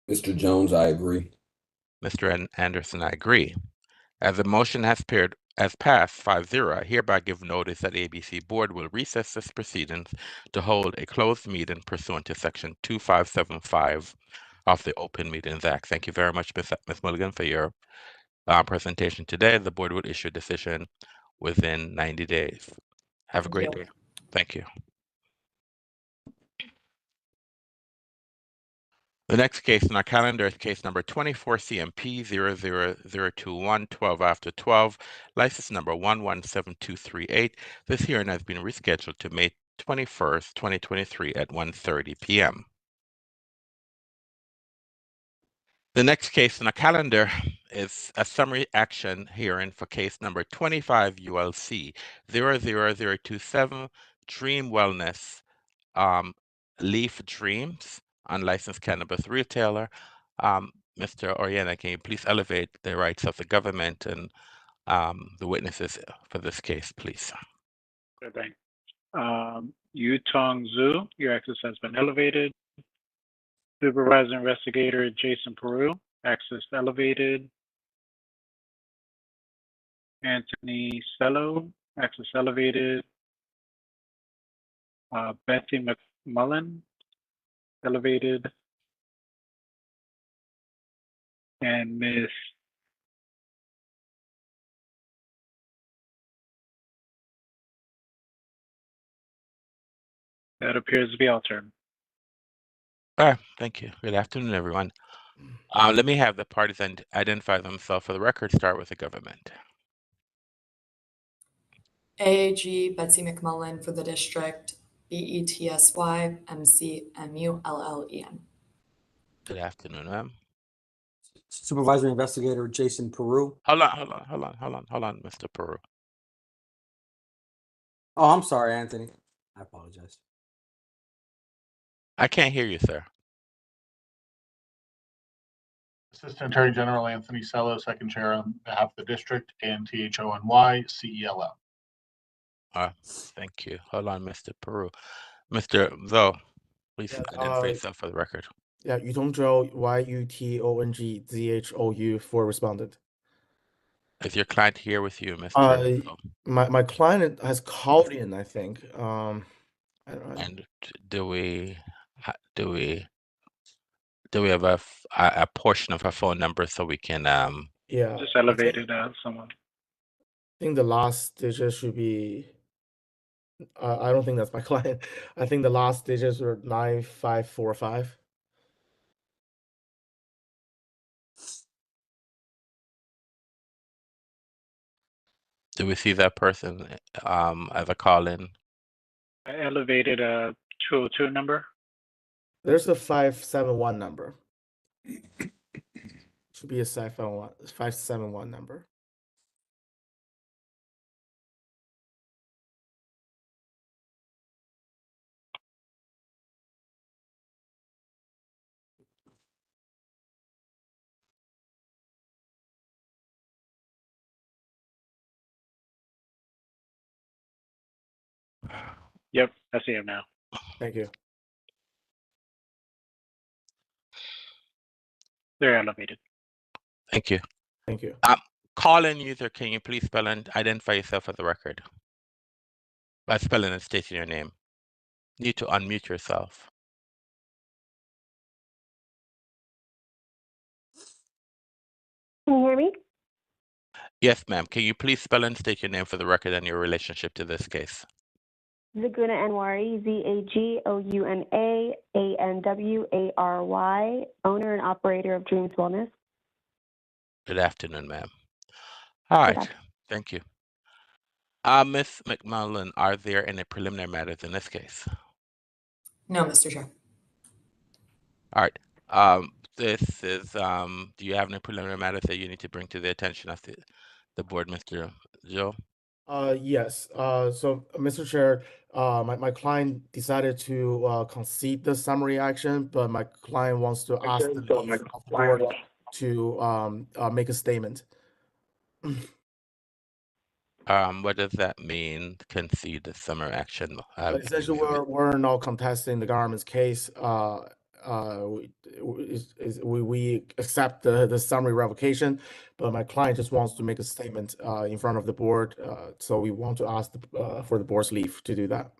Mr. Jones, I agree. Mr. Anderson, I agree. As the motion has passed 5-0, I hereby give notice that ABC Board will recess this proceedings to hold a closed meeting pursuant to Section 2575 of the Open Meetings Act. Thank you very much, Ms. Mulligan, for your presentation today. The board will issue a decision within 90 days. Have a great day. Thank you. The next case on our calendar is case number 24 CMP 00021, 12 after 12, license number 117238. This hearing has been rescheduled to May 21st, 2023 at 1:30 p.m. The next case on the calendar is a summary action hearing for case number 25 ULC 00027, Dream Wellness, Leaf Dreams, unlicensed cannabis retailer. Mr. Oriana, can you please elevate the rights of the government and the witnesses for this case, please? Good thing. Yutong Zhu, your access has been elevated. Supervisor Investigator Jason Peru, access elevated. Anthony Cello, access elevated. Betsy McMullen, elevated. And Miss that appears to be altered. All right, thank you. Good afternoon, everyone. Let me have the parties identify themselves for the record. Start with the government. AAG Betsy McMullen for the district, BETSY MCMULLEN. Good afternoon, ma'am. Supervisor Investigator Jason Peru. Hold on, Mr. Peru. Oh, I'm sorry, Anthony. I apologize. I can't hear you, sir. Assistant Attorney General Anthony Cello, second chair on behalf of the district, ANTHONY-CELL. Thank you. Hold on, Mr. Peru. Mr. Zoe, please Yes, identify yourself for the record. Yeah, Yutongzhou, YUTONGZHOU for respondent. Is your client here with you, Mr. Zoe? My client has called in, I think. I don't know. And do we have a portion of her phone number so we can Yeah, just elevated someone. I think the last digit should be. I don't think that's my client. I think the last digits are 9545. do we see that person as a call-in? I elevated a 202 number. There's a 571 number. Should be a 571 number. Yep, I see him now. Thank you. They're elevated. Thank you. Thank you. Call-in user, can you please spell and identify yourself for the record? By spelling and stating your name. You need to unmute yourself. Can you hear me? Yes, ma'am. Can you please spell and state your name for the record and your relationship to this case? Zaguna Anwary, ZAGOUNA owner and operator of Dreams Wellness. Good afternoon, ma'am. All right, thank you. Ms. McMullen, are there any preliminary matters in this case? No, Mr. Chair. All right. This is, do you have any preliminary matters that you need to bring to the attention of the board, Mr. Joe? Yes. So, Mr. Chair, my client decided to concede the summary action, but my client wants to ask the leave of the board to make a statement. What does that mean, concede the summary action? Essentially, we're not contesting the government's case. We accept the summary revocation, but my client just wants to make a statement in front of the board. So we want to ask for the board's leave to do that.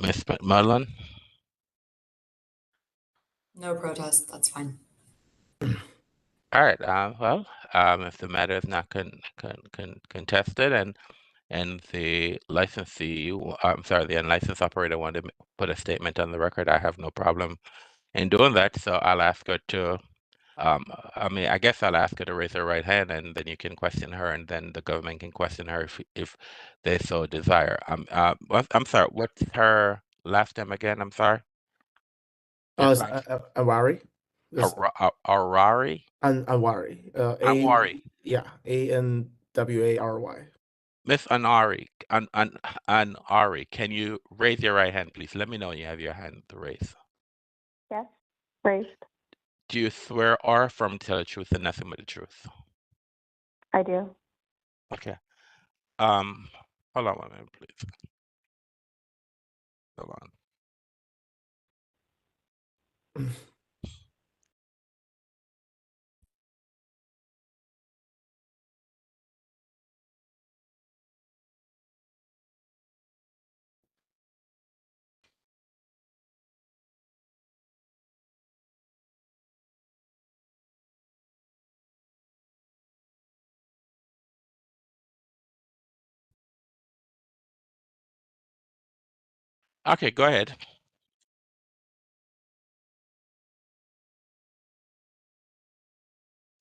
Ms. McMullen? No protest, that's fine. All right. If the matter is not contested and the licensee, I'm sorry, the unlicensed operator wanted to put a statement on the record, I have no problem in doing that, so I'll ask her to, I guess I'll ask her to raise her right hand, and then you can question her, and then the government can question her if they so desire. I'm sorry, what's her last name again? I'm sorry. Anwari. Arari? Anwari. Anwari. Yeah, Anwary. Miss Anari, Anari, can you raise your right hand, please? Let me know when you have your hand raised. Yes, raised. Do you swear or affirm to tell the truth and nothing but the truth? I do. Okay. Hold on 1 minute, please. Hold on. Okay, go ahead.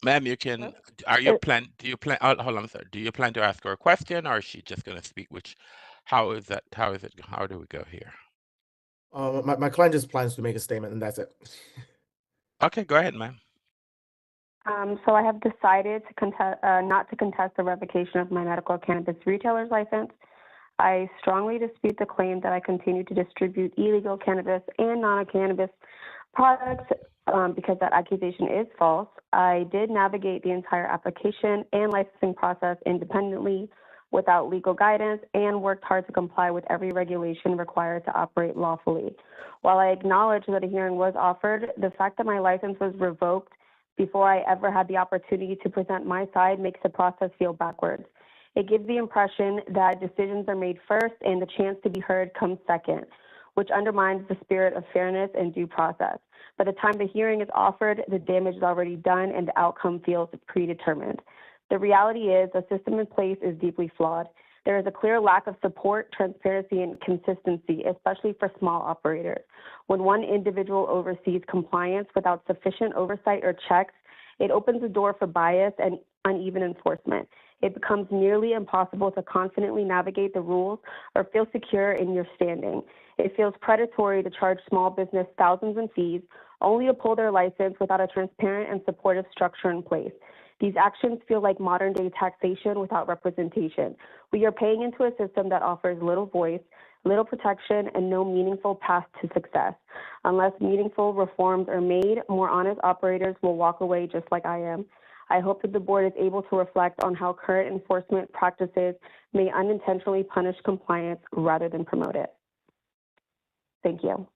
Ma'am, you can, do you plan, hold on, I'm sorry. Do you plan to ask her a question, or is she just gonna speak? How is it, how do we go here? My client just plans to make a statement, and that's it. Okay, go ahead, ma'am. So I have decided to contest, not to contest the revocation of my medical cannabis retailer's license. I strongly dispute the claim that I continue to distribute illegal cannabis and non-cannabis products because that accusation is false. I did navigate the entire application and licensing process independently without legal guidance and worked hard to comply with every regulation required to operate lawfully. While I acknowledge that a hearing was offered, the fact that my license was revoked before I ever had the opportunity to present my side makes the process feel backwards. It gives the impression that decisions are made first and the chance to be heard comes second, which undermines the spirit of fairness and due process. By the time the hearing is offered, the damage is already done and the outcome feels predetermined. The reality is the system in place is deeply flawed. There is a clear lack of support, transparency, and consistency, especially for small operators. When one individual oversees compliance without sufficient oversight or checks, it opens the door for bias and uneven enforcement. It becomes nearly impossible to confidently navigate the rules or feel secure in your standing. It feels predatory to charge small business thousands in fees only to pull their license without a transparent and supportive structure in place. These actions feel like modern-day taxation without representation. We are paying into a system that offers little voice, little protection, and no meaningful path to success. Unless meaningful reforms are made, more honest operators will walk away just like I am. I hope that the board is able to reflect on how current enforcement practices may unintentionally punish compliance rather than promote it. Thank you.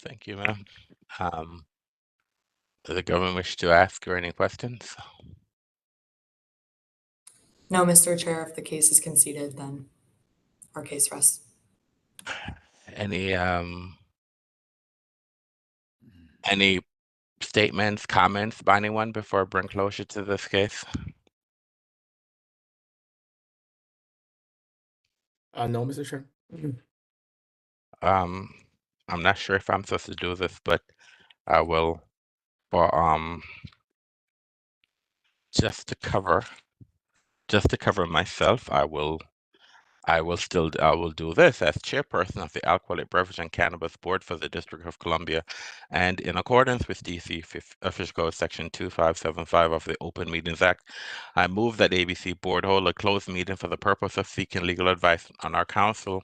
Thank you, ma'am. Does the government wish to ask her any questions? No, Mr. Chair, if the case is conceded, then our case rests. Any statements, comments by anyone before I bring closure to this case? No, Mr. Chair. I'm not sure if I'm supposed to do this, but I will, for just to cover myself, I will do this as chairperson of the Alcoholic Beverage and Cannabis Board for the District of Columbia, and in accordance with DC Official Code Section 2575 of the Open Meetings Act, I move that ABC Board hold a closed meeting for the purpose of seeking legal advice on our council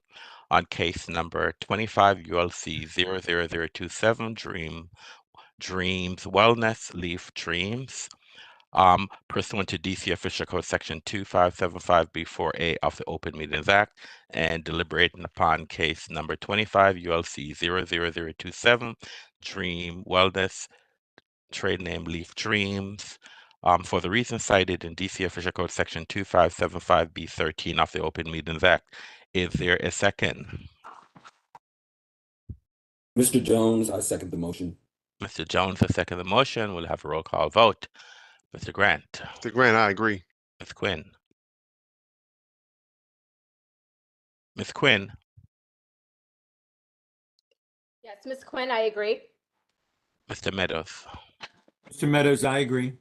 on case number 25 ULC 00027 Dreams Wellness Leaf Dreams. Pursuant to DC Official Code Section 2575B4A of the Open Meetings Act, and deliberating upon case number 25 ULC 00027 Dream Wellness, trade name Leaf Dreams, for the reasons cited in DC Official Code Section 2575B13 of the Open Meetings Act. Is there a second? Mr. Jones, I second the motion. Mr. Jones has seconded the motion. We'll have a roll call vote. Mr. Grant. Mr. Grant, I agree. Ms. Quinn. Ms. Quinn. Yes, Yes, Ms. Quinn, I agree. Mr. Meadows, Mr. Meadows, I agree.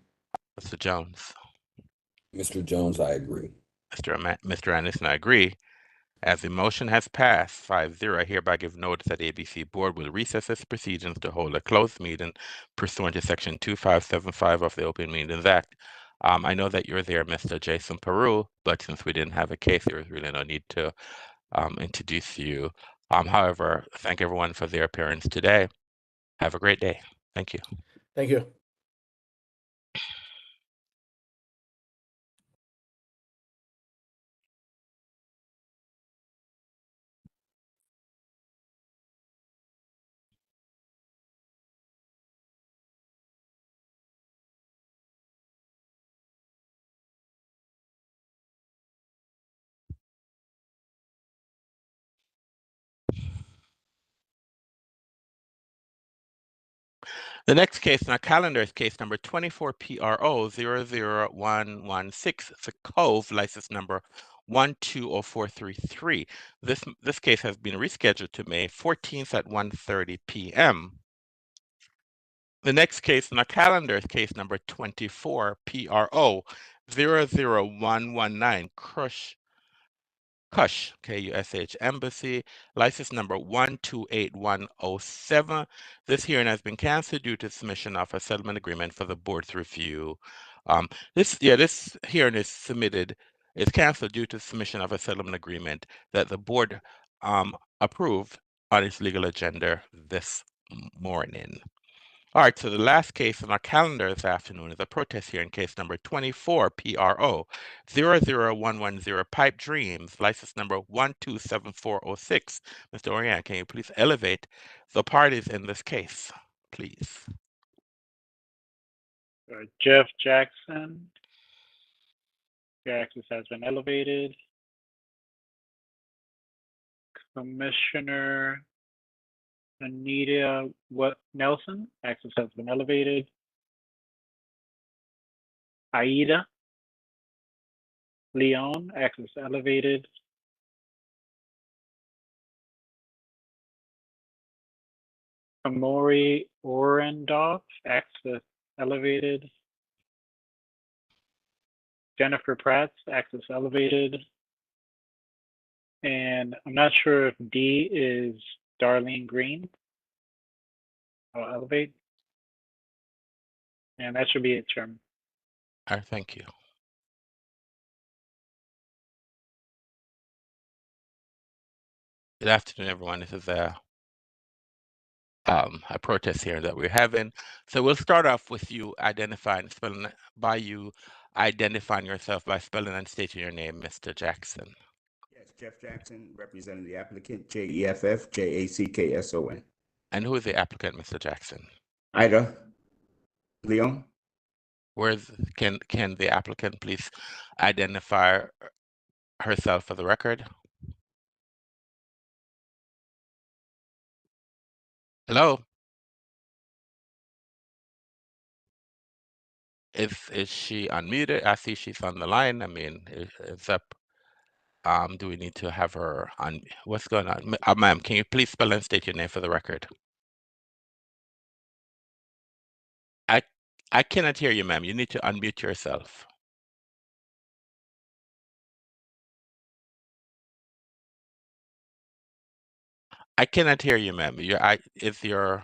Mr. Jones, Mr. Jones, I agree. Mr. Anderson, I agree. As the motion has passed 5-0, I hereby give notice that ABC Board will recess its proceedings to hold a closed meeting pursuant to Section 2575 of the Open Meetings Act. I know that you're there, Mr. Jason Peru, but since we didn't have a case, there was really no need to introduce you. However, thank everyone for their appearance today. Have a great day. Thank you. Thank you. The next case on our calendar is case number 24 PRO 00116, the Cove, license number 120433. This case has been rescheduled to May 14th at 1:30 p.m. The next case on our calendar is case number 24 PRO 00119, Kush, Kush Embassy, license number 128107. This hearing has been canceled due to submission of a settlement agreement for the board's review. This hearing is canceled due to submission of a settlement agreement that the board approved on its legal agenda this morning. All right, so the last case on our calendar this afternoon is a protest hearing, case number 24 PRO 00110 Pipe Dreams, license number 127406. Mr. Orion, can you please elevate the parties in this case, please? Jeff Jackson, your access has been elevated. Commissioner Anita Nelson, access has been elevated. Aida Leon, access elevated. Amori Orendorf, access elevated. Jennifer Pratt, access elevated. And I'm not sure if D is Darlene Green. I'll elevate. And that should be it, Chairman. All right, thank you. Good afternoon, everyone. This is a protest here that we're having. So we'll start off with you identifying yourself by spelling and stating your name, Mr. Jackson. Yes, Jeff Jackson, representing the applicant, Jeff Jackson. And who is the applicant, Mr. Jackson? Ida Leon. Can the applicant please identify herself for the record? Hello? Is she unmuted? I see she's on the line. I mean, it's up. Do we need to have her on? What's going on? Ma'am, can you please spell and state your name for the record? I cannot hear you, ma'am. You need to unmute yourself. I cannot hear you, ma'am. Is your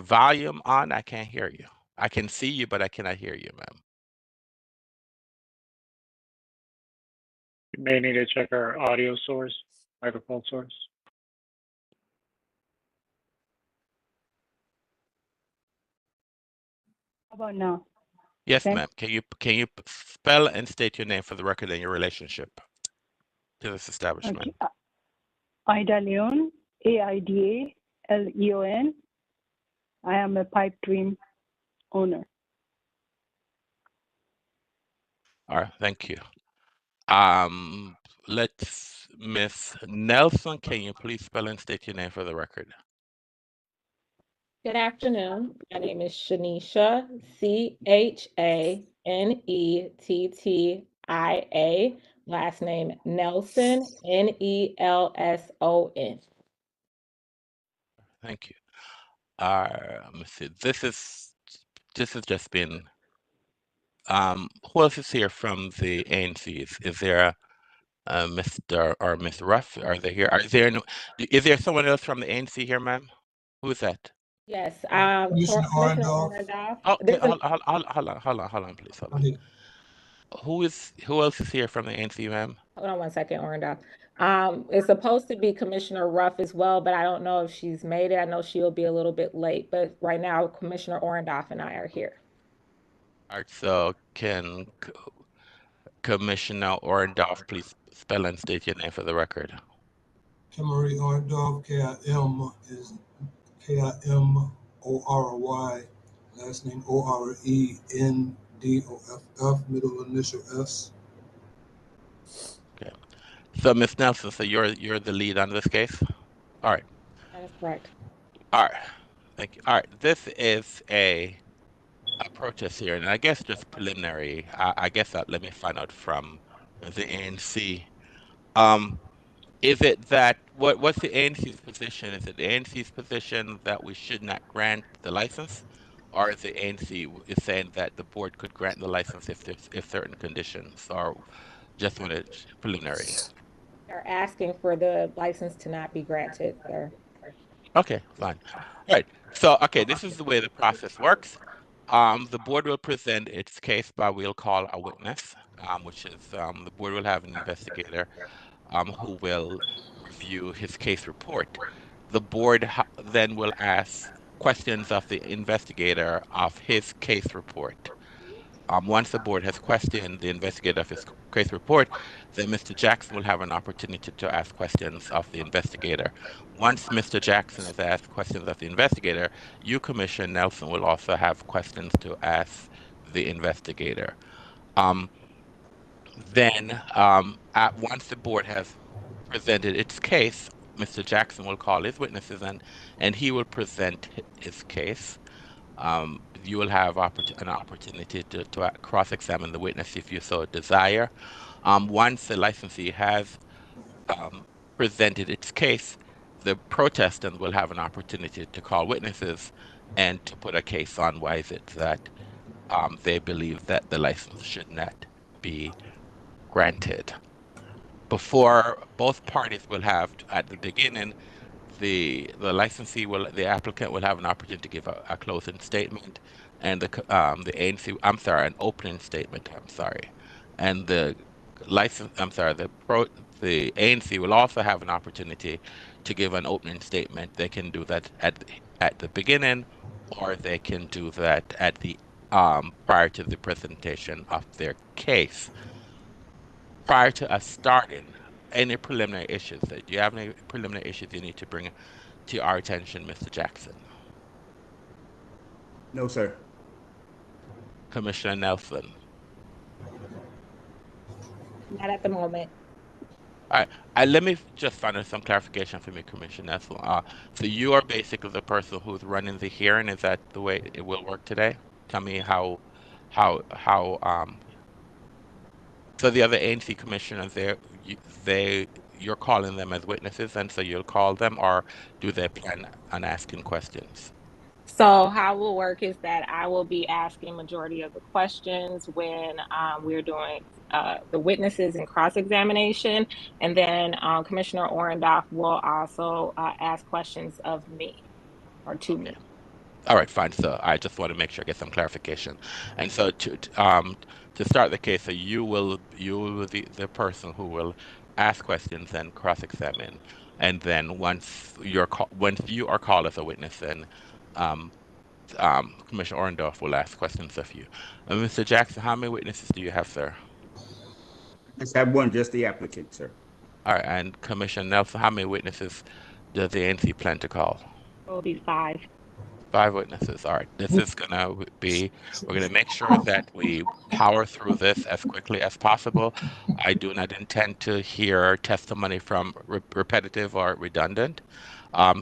volume on? I can't hear you. I can see you, but I cannot hear you, ma'am. You may need to check our audio source, microphone source. How about now? Yes, Okay. ma'am. Can you spell and state your name for the record and your relationship to this establishment? Okay. Ida Leon, AIDA-LEON. I am a Pipe Dream owner. All right, thank you. Let's Miss Nelson, can you please spell and state your name for the record? Good afternoon. My name is Shanisha, Chanettia. Last name Nelson, Nelson. Thank you. Let me see. This has just been. Who else is here from the ANCs? Is there Mr. or Miss Ruff? Are they here? Is there someone else from the ANC here, ma'am? Who is that? Yes, Commissioner Commissioner Orndorff. Orndorff. Oh, There's an, hold on, please, hold on. Who else is here from the ANC, ma'am? hold on one second, Orndorff. It's supposed to be Commissioner Ruff as well, but I don't know if she's made it. I know she'll be a little bit late, but right now Commissioner Orndorff and I are here. All right, so can Commissioner Orndorff please spell and state your name for the record? Kimmery Orndorff, K-I-M is K-I-M-O-R-Y, last name O-R-E-N-D-O-F-F, middle initial S. Okay. So Ms. Nelson, so you're the lead on this case? All right. That is correct. All right. Thank you. All right. This is a protest here, and I guess just preliminary. I guess let me find out from the ANC. Is it that what's the ANC's position? Is it the ANC's position that we should not grant the license, or is the ANC is saying that the board could grant the license if certain conditions, or just when it's preliminary? They're asking for the license to not be granted, sir. Okay, fine. All right. So, okay, this is the way the process works. The board will present its case by we'll call a witness, which is the board will have an investigator who will review his case report. The board then will ask questions of the investigator of his case report. Once the board has questioned the investigator of his case report, then Mr. Jackson will have an opportunity to ask questions of the investigator. Once Mr. Jackson has asked questions of the investigator, you, Commissioner Nelson, will also have questions to ask the investigator. Then, once the board has presented its case, Mr. Jackson will call his witnesses and he will present his case. You will have an opportunity to cross-examine the witness if you so desire. Once the licensee has presented its case, the protestant will have an opportunity to call witnesses and to put a case on why is it that they believe that the license should not be granted. Before both parties will have, at the beginning, the applicant will have an opportunity to give a closing statement, and the ANC, an opening statement, and the ANC will also have an opportunity to give an opening statement. They can do that at the beginning, or they can do that at the prior to the presentation of their case. Prior to us starting, any preliminary issues? Do you have any preliminary issues you need to bring to our attention, Mr. Jackson? No, sir. Commissioner Nelson? Not at the moment. All right. Let me just find out some clarification for me, Commissioner Nelson. So you are basically the person who's running the hearing. Is that the way it will work today? Tell me how so the other ANC commissioners you're calling them as witnesses, and so you'll call them, or do they plan on asking questions? So how it will work is that I will be asking majority of the questions when we're doing the witnesses and cross-examination, and then Commissioner Orndorff will also ask questions of me or to me. All right, fine. So I just want to make sure I get some clarification. And so to start the case, so you will be the person who will ask questions and cross-examine, and then once you are called as a witness, then Commissioner Orndorff will ask questions of you. Mr. Jackson, how many witnesses do you have, sir? I just have one, just the applicant, sir. All right, and Commissioner Nelson, how many witnesses does the ANC plan to call? It will be 5. 5 witnesses. All right. This is we're gonna make sure that we power through this as quickly as possible. I do not intend to hear testimony from repetitive or redundant.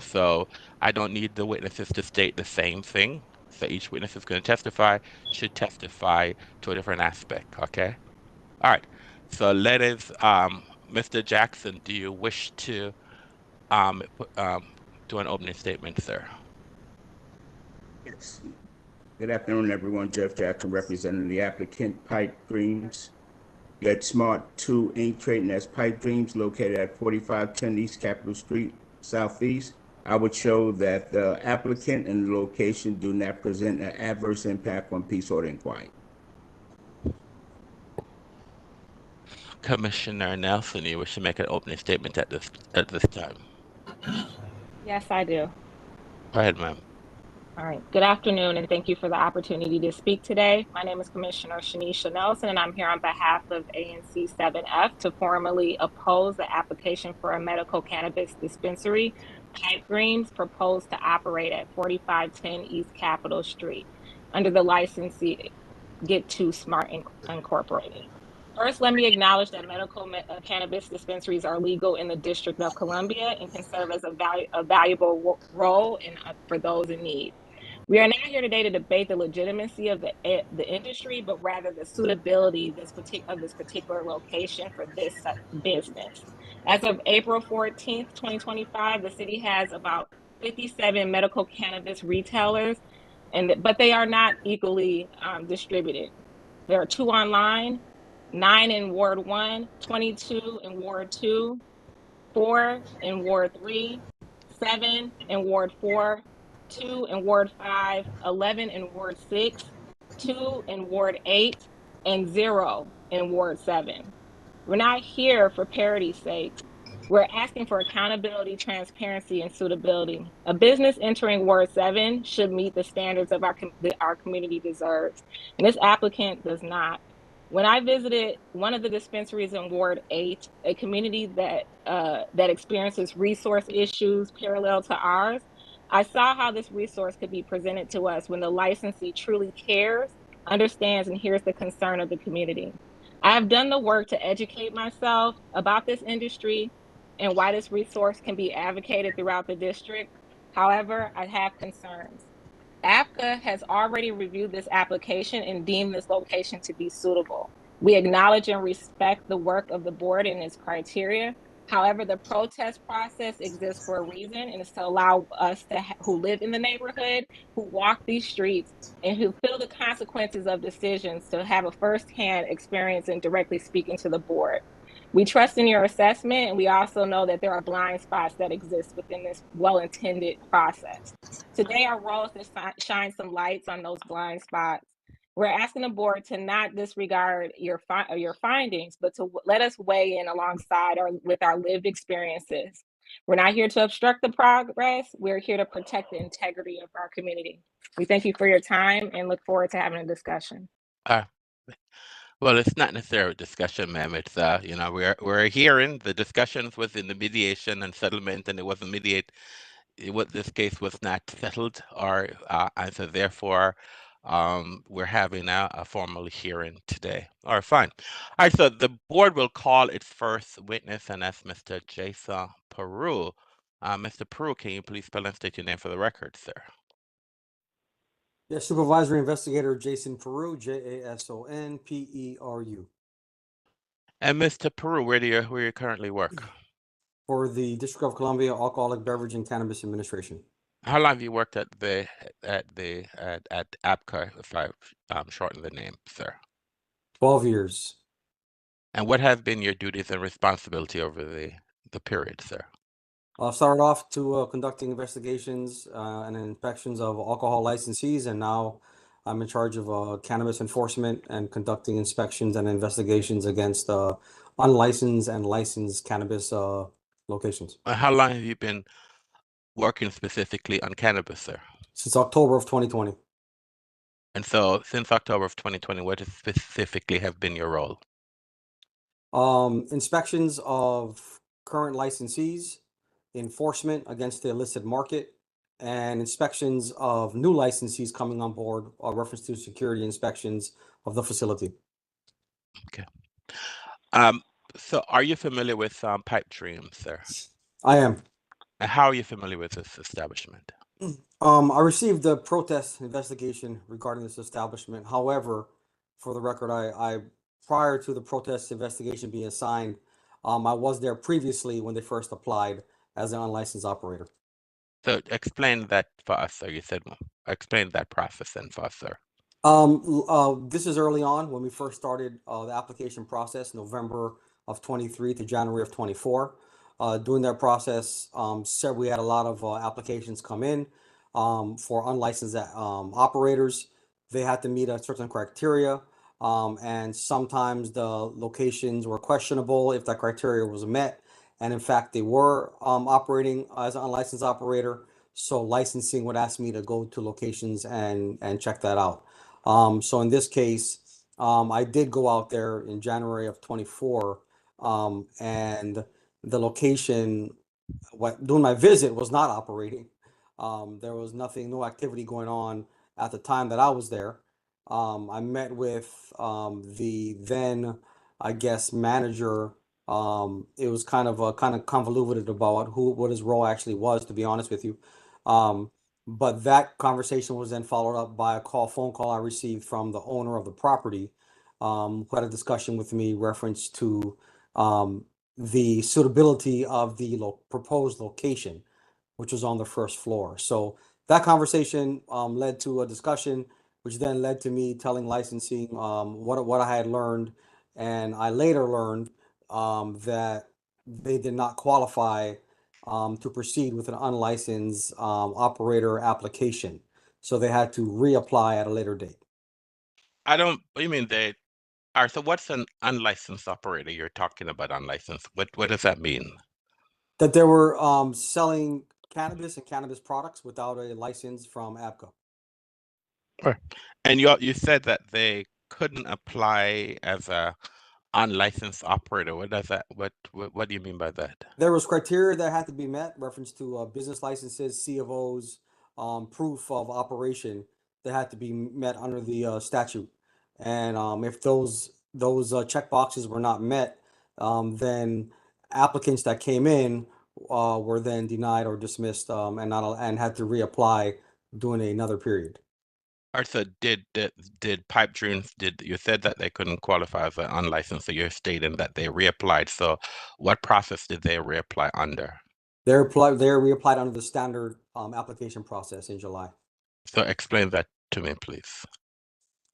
So I don't need the witnesses to state the same thing. So each witness is going to should testify to a different aspect. Okay. All right. So let us, Mr. Jackson, do you wish to do an opening statement, sir. Yes. Good afternoon, everyone. Jeff Jackson representing the applicant Pipe Dreams. Get Smart 2 Inc. trading as Pipe Dreams located at 4510 East Capitol Street, Southeast. I would show that the applicant and the location do not present an adverse impact on peace, order, and quiet. Commissioner Nelson, you wish to make an opening statement at this time. Yes, I do. Go ahead, ma'am. All right. Good afternoon, and thank you for the opportunity to speak today. My name is Commissioner Shanisha Nelson, and I'm here on behalf of ANC 7F to formally oppose the application for a medical cannabis dispensary, Pipe Dreams, proposed to operate at 4510 East Capitol Street under the licensee Get Too Smart Incorporated. First, let me acknowledge that medical cannabis dispensaries are legal in the District of Columbia and can serve as a valuable role for those in need. We are not here today to debate the legitimacy of the industry, but rather the suitability of this particular location for this business. As of April 14th, 2025, the city has about 57 medical cannabis retailers, but they are not equally distributed. There are 2 online, 9 in Ward 1, 22 in Ward 2, 4 in Ward 3, 7 in Ward 4, 2 in Ward 5, 11 in Ward 6, 2 in Ward 8, and 0 in Ward 7. We're not here for parity's sake. We're asking for accountability, transparency, and suitability. A business entering Ward 7 should meet the standards of our community deserves, and this applicant does not. When I visited one of the dispensaries in Ward 8, a community that experiences resource issues parallel to ours, I saw how this resource could be presented to us when the licensee truly cares, understands, and hears the concern of the community. I have done the work to educate myself about this industry and why this resource can be advocated throughout the district. However, I have concerns. ABCA has already reviewed this application and deemed this location to be suitable. We acknowledge and respect the work of the board and its criteria. However, the protest process exists for a reason, and it's to allow us who live in the neighborhood, who walk these streets, and who feel the consequences of decisions to have a firsthand experience in directly speaking to the board. We trust in your assessment, and we also know that there are blind spots that exist within this well-intended process. Today, our role is to shine some lights on those blind spots. We're asking the board to not disregard your findings, but to let us weigh in alongside with our lived experiences. We're not here to obstruct the progress. We're here to protect the integrity of our community. We thank you for your time and look forward to having a discussion. Well, it's not necessarily a discussion, ma'am. It's we're hearing the discussions was in the mediation and settlement, and it wasn't this case was not settled, and so therefore, we're having a formal hearing today. All right, fine. All right, so the board will call its first witness, and that's Mr. Jason Peru. Mr. Peru, can you please spell and state your name for the record, sir? Yes, Supervisory Investigator Jason Peru, JASONPERU. And Mr. Peru, where do you currently work? For the District of Columbia Alcoholic Beverage and Cannabis Administration. How long have you worked at ABCA, if I shorten the name, sir? 12 years. And what have been your duties and responsibility over the period, sir? I started off conducting investigations and inspections of alcohol licensees, and now I'm in charge of cannabis enforcement and conducting inspections and investigations against unlicensed and licensed cannabis locations. How long have you been working specifically on cannabis, sir? Since October of 2020. And so since October of 2020, what specifically have been your role? Inspections of current licensees, enforcement against the illicit market, and inspections of new licensees coming on board, reference to security inspections of the facility. Okay. So are you familiar with Pipe Dreams, sir? I am. And how are you familiar with this establishment? I received a protest investigation regarding this establishment. However, for the record, I prior to the protest investigation being assigned, I was there previously when they first applied as an unlicensed operator. So explain that for us, sir. You said explain that process then for us, sir. This is early on when we first started the application process, November of 23 to January of 24. During that process, we had a lot of applications come in for unlicensed operators. They had to meet a certain criteria, and sometimes the locations were questionable if that criteria was met. And in fact, they were operating as an unlicensed operator. So licensing would ask me to go to locations and check that out. So in this case, I did go out there in January of 24, and the location, during my visit, was not operating. There was no activity going on at the time that I was there. I met with the then, I guess, manager. It was kind of convoluted about what his role actually was, to be honest with you. But that conversation was then followed up by a phone call I received from the owner of the property, who had a discussion with me reference to the suitability of the proposed location, which was on the first floor. So that conversation led to a discussion, which then led to me telling licensing what I had learned, and I later learned that they did not qualify to proceed with an unlicensed operator application. So they had to reapply at a later date. I don't. You mean they? All right. So what's an unlicensed operator? You're talking about unlicensed. What does that mean? That they were selling cannabis and cannabis products without a license from ABCA. Right. And you said that they couldn't apply as a unlicensed operator. What does that? What do you mean by that? There was criteria that had to be met, reference to business licenses, C of Os, proof of operation that had to be met under the statute. And if those check boxes were not met, then applicants that came in were then denied or dismissed, and had to reapply during another period. Or so did Pipe Dreams, you said that they couldn't qualify as an unlicensed, so you're stating that they reapplied. So what process did they reapply under? They reapplied under the standard application process in July. So explain that to me, please.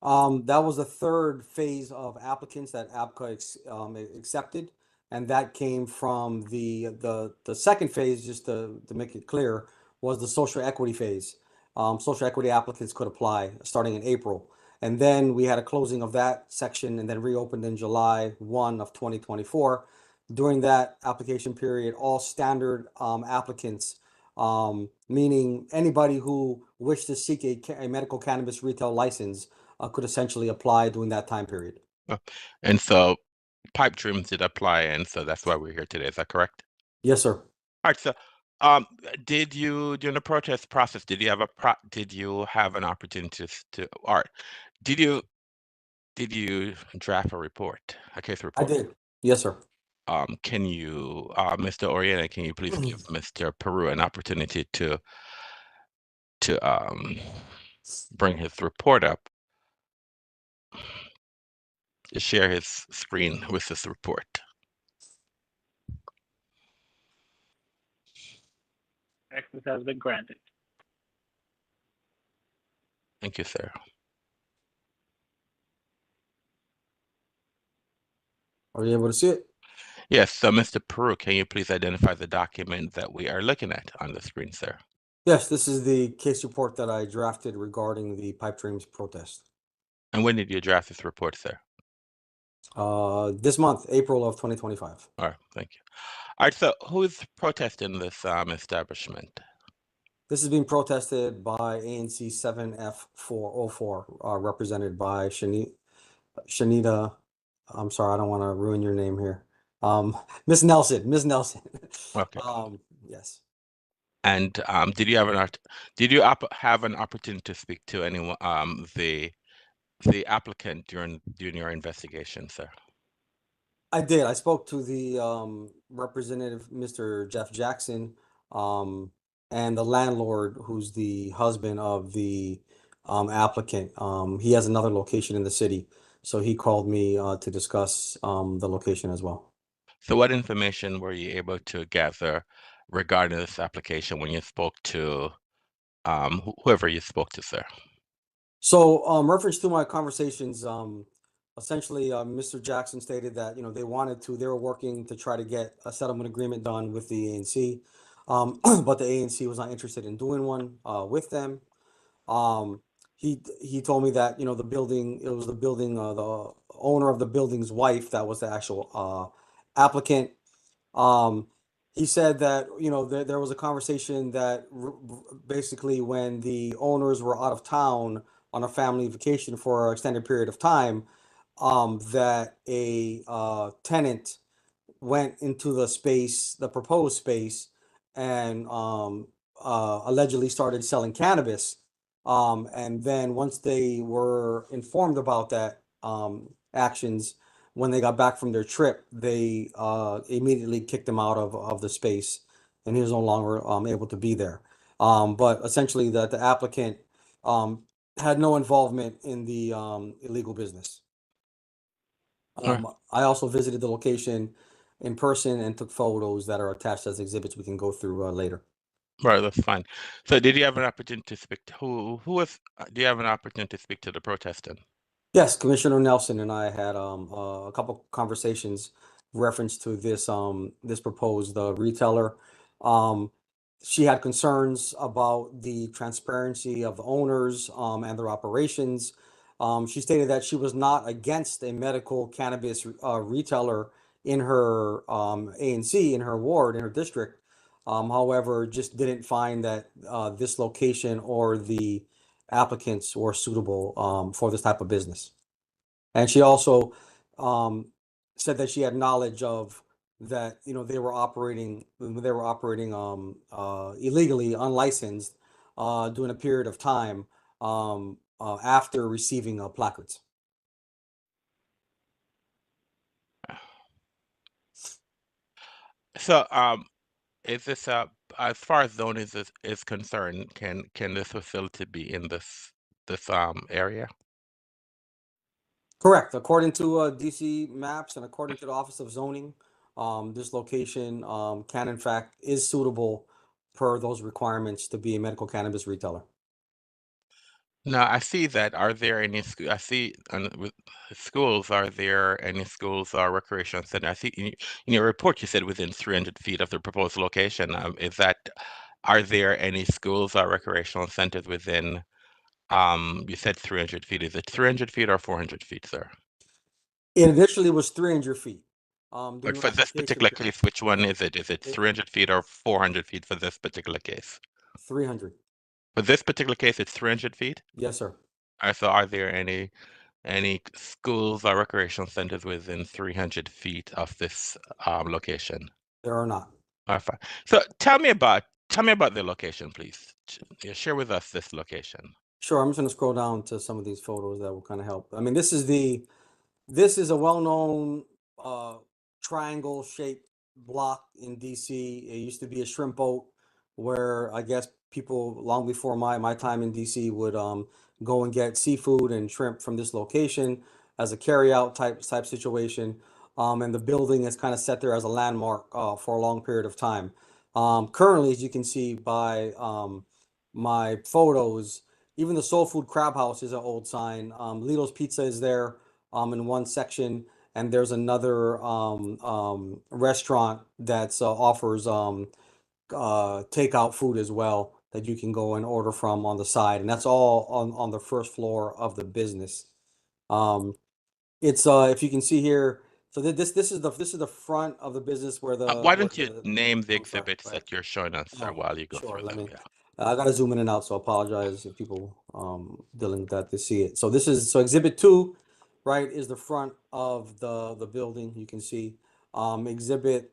That was the third phase of applicants that ABCA accepted, and that came from the second phase, just to make it clear, was the social equity phase. Social equity applicants could apply starting in April. And then we had a closing of that section and then reopened in July 1 of 2024. During that application period, all standard applicants, meaning anybody who wished to seek a medical cannabis retail license, could essentially apply during that time period. And so Pipe Dreams did apply, and so that's why we're here today. Is that correct? Yes, sir. All right. So, did you during the protest process? Did you have an opportunity or did you draft a report, a case report? I did. Yes, sir. Can you, Mr. Oriana, can you please give Mr. Peru an opportunity to bring his report up, to share his screen with this report? Access has been granted. Thank you, sir. Are you able to see it? Yes. So, Mr. Peru, can you please identify the document that we are looking at on the screen, sir? Yes, this is the case report that I drafted regarding the Pipe Dreams protest. And when did you draft this report, sir? This month, April of 2025. All right, thank you. All right, so who is protesting this establishment? This is being protested by ANC 7F404, represented by Shanita. I'm sorry, I don't want to ruin your name here. Miss Nelson. Okay. Yes. And did you have an opportunity to speak to anyone, the applicant during your investigation, sir? I did. I spoke to the representative, Mr. Jeff Jackson, and the landlord, who's the husband of the applicant. He has another location in the city, so he called me to discuss the location as well. So what information were you able to gather regarding this application when you spoke to whoever you spoke to, sir? So, reference to my conversations, essentially, Mr. Jackson stated that, they were working to try to get a settlement agreement done with the ANC. But the ANC was not interested in doing one, with them. He told me that, it was the building, the owner of the building's wife that was the actual, applicant. He said that, there was a conversation that basically when the owners were out of town on a family vacation for an extended period of time, that a tenant went into the proposed space, and allegedly started selling cannabis. And then once they were informed about that actions, when they got back from their trip, they immediately kicked him out of the space, and he was no longer able to be there. But essentially, the applicant had no involvement in the illegal business. I also visited the location in person and took photos that are attached as exhibits we can go through later. Right, that's fine. So did you have an opportunity to speak to do you have an opportunity to speak to the protestant? Yes, Commissioner Nelson and I had a couple conversations reference to this proposed retailer. She had concerns about the transparency of the owners and their operations. She stated that she was not against a medical cannabis retailer in her ANC, in her ward, in her district. However, just didn't find that this location or the applicants were suitable for this type of business. And she also said that she had knowledge of that, they were operating illegally, unlicensed, during a period of time after receiving placards. So is this as far as zoning is concerned, can this facility be in this area? Correct. According to DC maps and according to the Office of Zoning, this location can in fact is suitable per those requirements to be a medical cannabis retailer. Now I see that. Are there any I see with schools? Are there any schools or recreation center? I see in your report you said within 300 feet of the proposed location. Are there any schools or recreational centers within? You said 300 feet. Is it 300 feet or 400 feet, sir? It initially was 300 feet. But During for the this application particular period, case, which one is it? Is it 300 feet or 400 feet for this particular case? 300. For this particular case, it's 300 feet? Yes, sir. All right, so are there any schools or recreational centers within 300 feet of this location? There are not. All right, fine. So tell me about the location, please. Share with us this location. Sure, I'm just going to scroll down to some of these photos that will kind of help. I mean, this is a well-known triangle-shaped block in DC. It used to be a shrimp boat where I guess people long before my time in DC would go and get seafood and shrimp from this location as a carry-out type situation. And the building is kind of set there as a landmark for a long period of time. Currently, as you can see by my photos, even the Soul Food Crab House is an old sign. Lito's Pizza is there in one section, and there's another restaurant that's offers takeout food as well that you can go and order from on the side, and that's all on the first floor of the business. It's if you can see here, so this is the front of the business where Why don't you the name the I'm sorry, exhibits right. that you're showing us, sir, while you go Sure, through let them? me. Yeah. I gotta zoom in and out, so I apologize if people dealing with that to see it. So this is exhibit 2, right, is the front of the building. You can see exhibit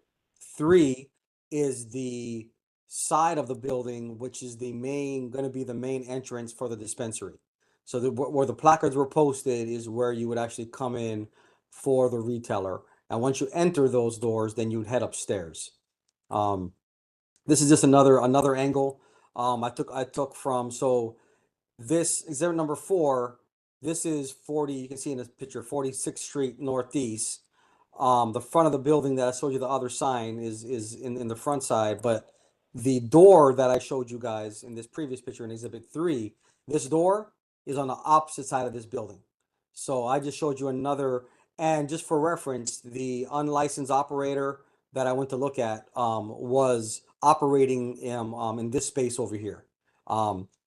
3 is the side of the building, which is gonna be the main entrance for the dispensary. So where the placards were posted is where you would actually come in for the retailer. And once you enter those doors, then you'd head upstairs. This is just another angle I took from, so this exhibit number 4, this is 40, you can see in this picture, 46th Street Northeast. The front of the building that I showed you, the other sign is in the front side, but The door that I showed you guys in this previous picture in Exhibit 3, this door is on the opposite side of this building. So I just showed you another, and just for reference, the unlicensed operator that I went to look at was operating in this space over here.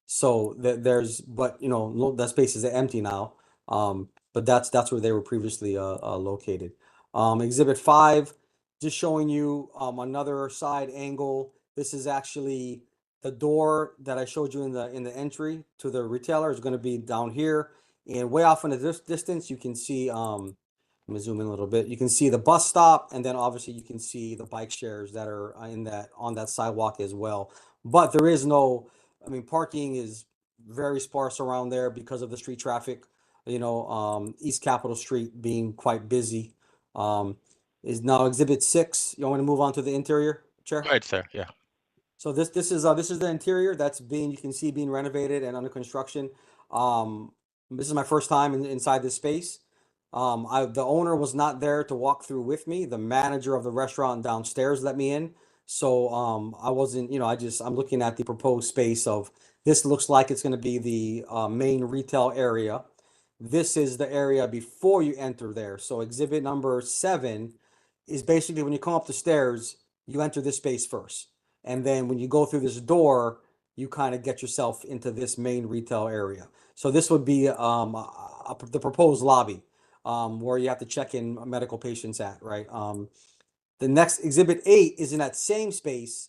So there's, but you know, that space is empty now. But that's where they were previously located. Exhibit 5, just showing you another side angle. This is actually the door that I showed you in the entry to the retailer is going to be down here, and way off in the distance you can see let me zoom in a little bit. You can see the bus stop, and then obviously you can see the bike shares that are on that sidewalk as well. But there is no, I mean, parking is very sparse around there because of the street traffic. You know, East Capitol Street being quite busy. Is now Exhibit 6. You want to move on to the interior, Chair? Right, sir. Yeah. So this is the interior that's being, you can see, being renovated and under construction. This is my first time inside this space. The owner was not there to walk through with me. The manager of the restaurant downstairs let me in. So I wasn't, you know, I'm looking at the proposed space of, this looks like it's going to be the main retail area. This is the area before you enter there. So exhibit number 7 is basically when you come up the stairs, you enter this space first. And then when you go through this door, you kind of get yourself into this main retail area. So this would be the proposed lobby where you have to check in medical patients at, right? The next exhibit 8 is in that same space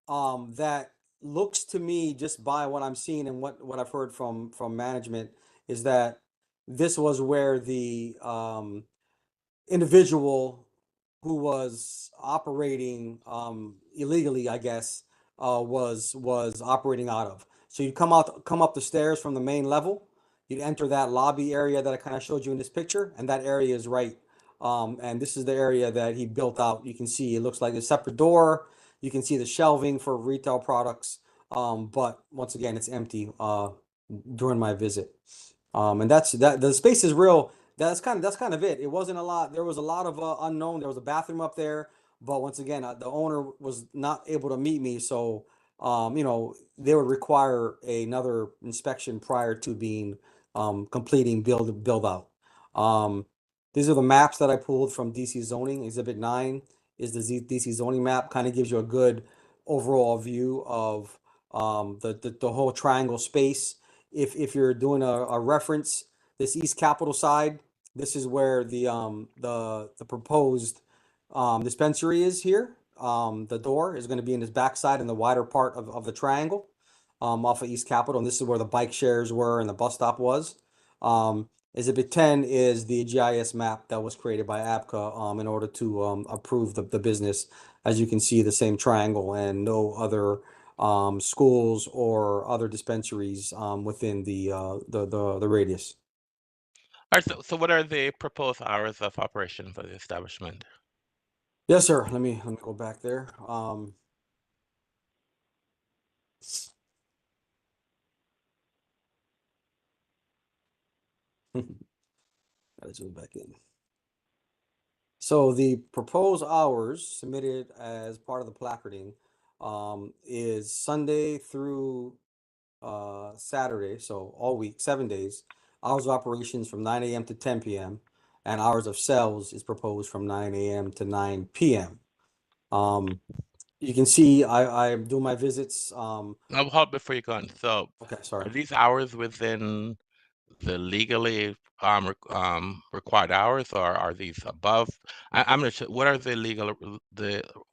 that looks to me, just by what I'm seeing and what I've heard from management, is that this was where the individual who was operating illegally, I guess, was operating out of. So you come up the stairs from the main level, you'd enter that lobby area that I kind of showed you in this picture, and that area is right. And this is the area that he built out. You can see it looks like a separate door. You can see the shelving for retail products, but once again, it's empty during my visit. And that's that. The space is real. That's kind of it. It wasn't a lot. There was a lot of unknown. There was a bathroom up there, but once again, the owner was not able to meet me, so you know, they would require another inspection prior to being completing build out. These are the maps that I pulled from DC zoning. Exhibit 9 is the DC zoning map. Kind of gives you a good overall view of the whole triangle space. If you're doing a reference, this East Capitol side, this is where the proposed dispensary is here. The door is going to be in this backside in the wider part of the triangle off of East Capitol, and this is where the bike shares were and the bus stop was. Exhibit 10 is the GIS map that was created by ABCA in order to approve the business. As you can see, the same triangle and no other schools or other dispensaries within the radius. All right, so what are the proposed hours of operation for the establishment? Yes, sir. Let me go back there. Gotta zoom back in. So the proposed hours submitted as part of the placarding is Sunday through Saturday, so all week, 7 days. Hours of operations from 9 a.m. to 10 p.m. and hours of sales is proposed from 9 a.m. to 9 p.m. You can see I do my visits. Now, hold before you go on. So, Okay, sorry. are these hours within the legally required hours, or are these above? I'm not sure. What are the legal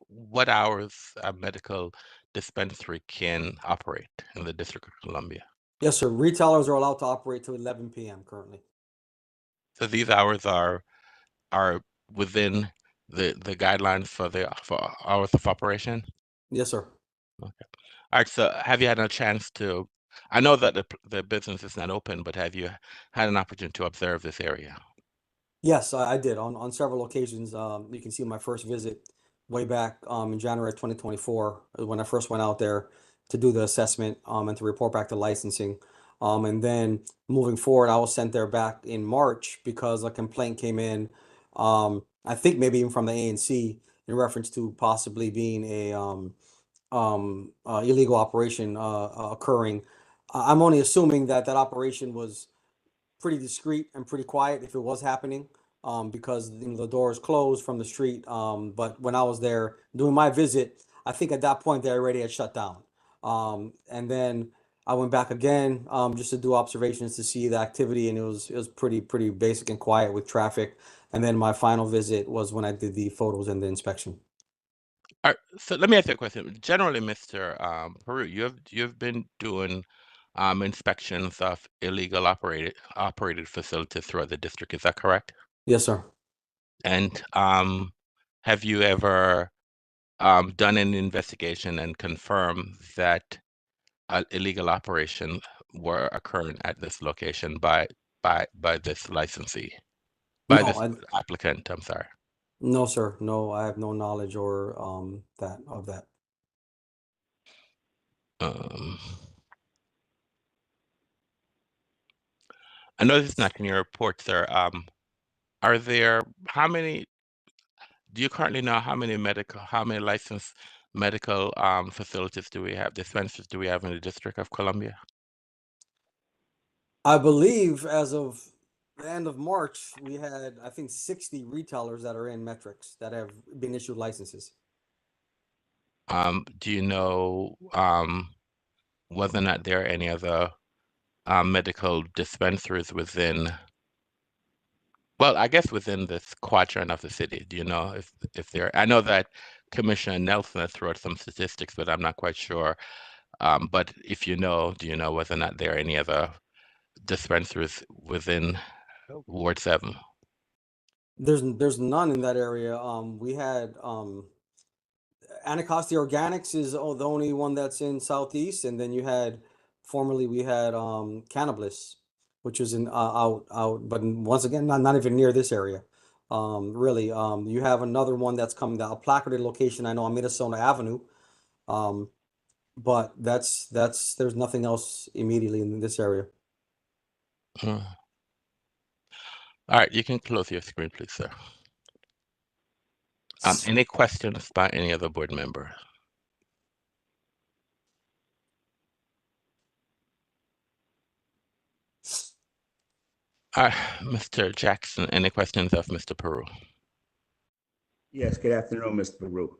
what hours a medical dispensary can operate in the District of Columbia? Yes, sir. Retailers are allowed to operate till 11 p.m. currently. So these hours are within the guidelines for hours of operation? Yes, sir. Okay. All right. So have you had a chance to? I know that the business is not open, but have you had an opportunity to observe this area? Yes, I did on several occasions. You can see my first visit way back in January 2024 when I first went out there to do the assessment and to report back to licensing. And then moving forward, I was sent there back in March because a complaint came in. I think maybe even from the ANC in reference to possibly being illegal operation occurring. I'm only assuming that that operation was pretty discreet and pretty quiet if it was happening, because the door is closed from the street. But when I was there doing my visit, I think at that point they already had shut down. And then I went back again, just to do observations to see the activity, and it was pretty basic and quiet with traffic. And then my final visit was when I did the photos and the inspection. All right, so let me ask you a question. Generally, Mr. Peru, you've been doing inspections of illegal operated facilities throughout the district. Is that correct? Yes, sir. And have you ever done an investigation and confirmed that illegal operations were occurring at this location by this licensee, by No, this applicant? I'm sorry. no, sir. No, I have no knowledge or that of that. I know this is not in your report, sir. Are there, do you currently know how many licensed medical facilities do we have, dispensaries do we have in the District of Columbia? I believe as of the end of March, we had, I think, 60 retailers that are in metrics that have been issued licenses. Do you know whether or not there are any other medical dispensaries within, well, I guess within this quadrant of the city? Do you know if there, I know that Commissioner Nelson has thrown some statistics, but I'm not quite sure. But if you know, do you know whether or not there are any other dispensaries within Ward 7? There's none in that area. We had Anacostia Organics is the only one that's in Southeast, and then you had formerly we had Cannabis, which was in out, but once again not even near this area. Really, you have another one that's coming down, a placarded location I know on Minnesota Avenue. But that's there's nothing else immediately in this area. All right, you can close your screen, please, sir. Any questions by any other board member? Mr. Jackson, any questions of Mr. Peru? Yes, good afternoon, Mr. Baruch.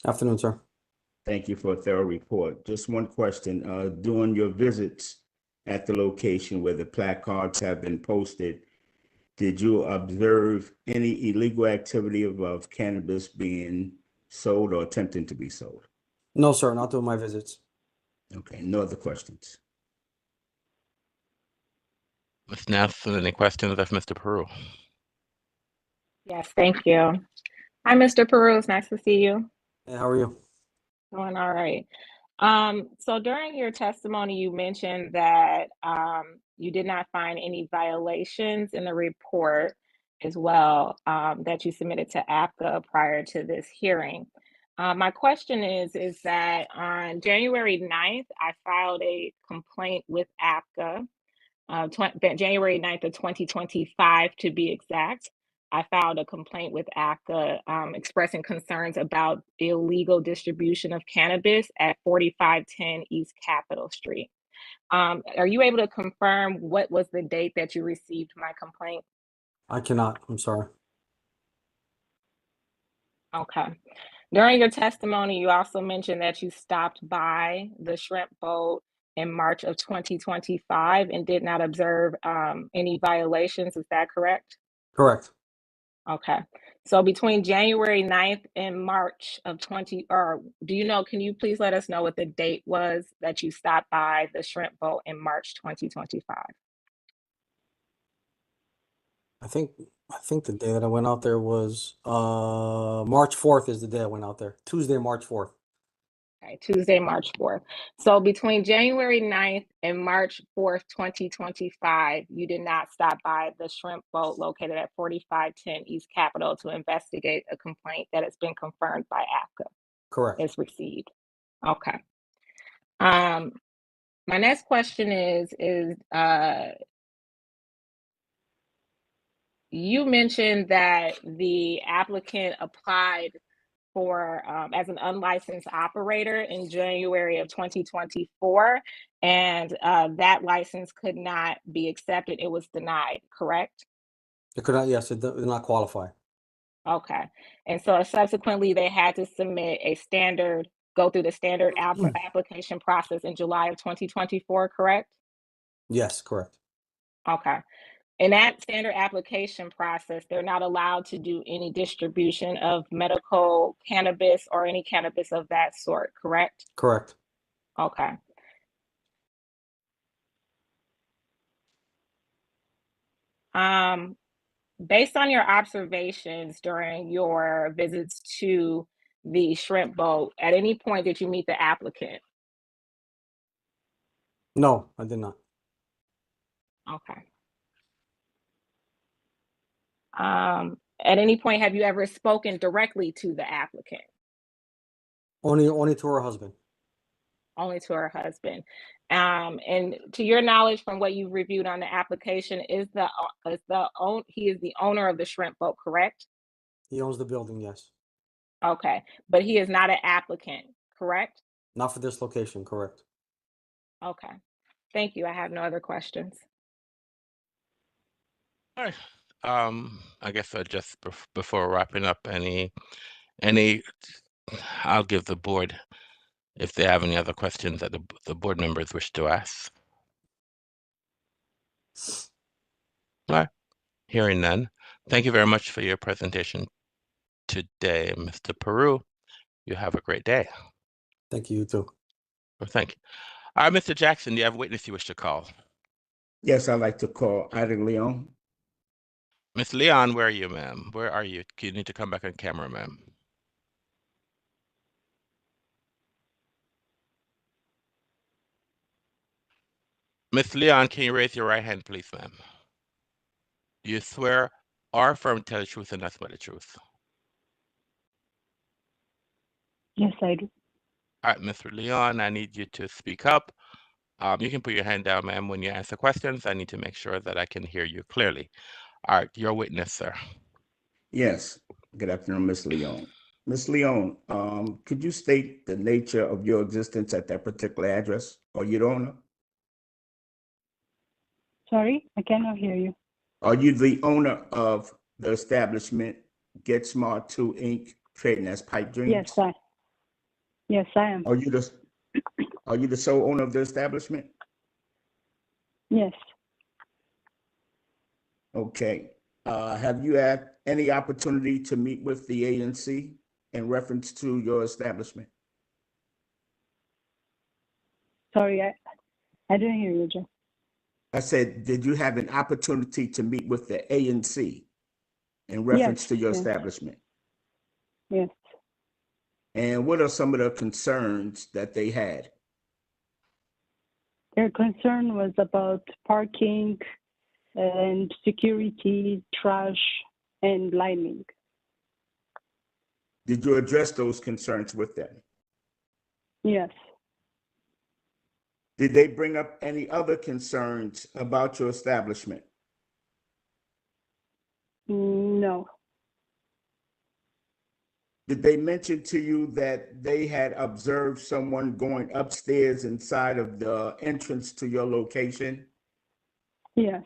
Afternoon, sir. Thank you for a thorough report. Just one question. During your visits at the location where the placards have been posted, did you observe any illegal activity of cannabis being sold or attempting to be sold? No, sir, not doing my visits. Okay, no other questions. Ms. Nelson, any questions of Mr. Peru? Yes, thank you. Hi, Mr. Peru. It's nice to see you. Hey, how are you? Doing all right. So during your testimony, you mentioned that you did not find any violations in the report as well that you submitted to ABCA prior to this hearing. My question is that on January 9th, I filed a complaint with ABCA, January 9th of 2025 to be exact. I filed a complaint with ABCA expressing concerns about illegal distribution of cannabis at 4510 East Capitol Street. Are you able to confirm what was the date that you received my complaint? I cannot. I'm sorry. Okay. During your testimony, you also mentioned that you stopped by the shrimp boat in March of 2025 and did not observe any violations. Is that correct? Correct. Okay. So between January 9th and March of do you know, can you please let us know what the date was that you stopped by the shrimp boat in March 2025? I think the day that I went out there was March 4th is the day I went out there. Tuesday, March 4th. Okay, Tuesday, March 4th. So between January 9th and March 4th, 2025, you did not stop by the shrimp boat located at 4510 East Capitol to investigate a complaint that has been confirmed by ABCA. Correct. It's received. Okay. My next question is you mentioned that the applicant applied for as an unlicensed operator in January of 2024, and that license could not be accepted. It was denied, correct? It could not, yes, it did not qualify. Okay. And so subsequently, they had to submit go through the standard application process in July of 2024, correct? Yes, correct. Okay. In that standard application process, they're not allowed to do any distribution of medical cannabis or any cannabis of that sort, correct? Correct. Okay. Based on your observations during your visits to the shrimp boat, at any point did you meet the applicant? No, I did not. Okay. At any point, have you ever spoken directly to the applicant? Only to her husband. Only to her husband. And to your knowledge, from what you've reviewed on the application, he is the owner of the shrimp boat, correct? He owns the building, yes. Okay, but he is not an applicant, correct? Not for this location, correct. Okay, thank you. I have no other questions. All right. I guess just before wrapping up, I'll give the board if they have any other questions that the board members wish to ask. All right. Hearing none. Thank you very much for your presentation today, Mr. Peru. You have a great day. Thank you, you too. Well, thank you. All right, Mr. Jackson, do you have a witness you wish to call? Yes, I'd like to call Ida Leon. Miss Leon, where are you, ma'am? Where are you? You need to come back on camera, ma'am. Miss Leon, can you raise your right hand, please, ma'am? Do you swear or affirm to tell the truth and nothing but the truth? Yes, I do. All right, Mr. Leon, I need you to speak up. You can put your hand down, ma'am, when you answer questions. I need to make sure that I can hear you clearly. All right, your witness, sir. Yes. Good afternoon, Miss Leon. Miss Leon, could you state the nature of your existence at that particular address? Are you the owner? Sorry, I cannot hear you. Are you the owner of the establishment Get Smart 2 Inc., trading as Pipe Dreams? Yes, I am. Are you the sole owner of the establishment? Yes. Okay. Have you had any opportunity to meet with the ANC in reference to your establishment? Sorry, I didn't hear you, Joe. I said, did you have an opportunity to meet with the ANC in reference to your establishment? Yes. And what are some of the concerns that they had? Their concern was about parking and security, trash, and lining. Did you address those concerns with them? Yes. Did they bring up any other concerns about your establishment? No. Did they mention to you that they had observed someone going upstairs inside of the entrance to your location? Yes.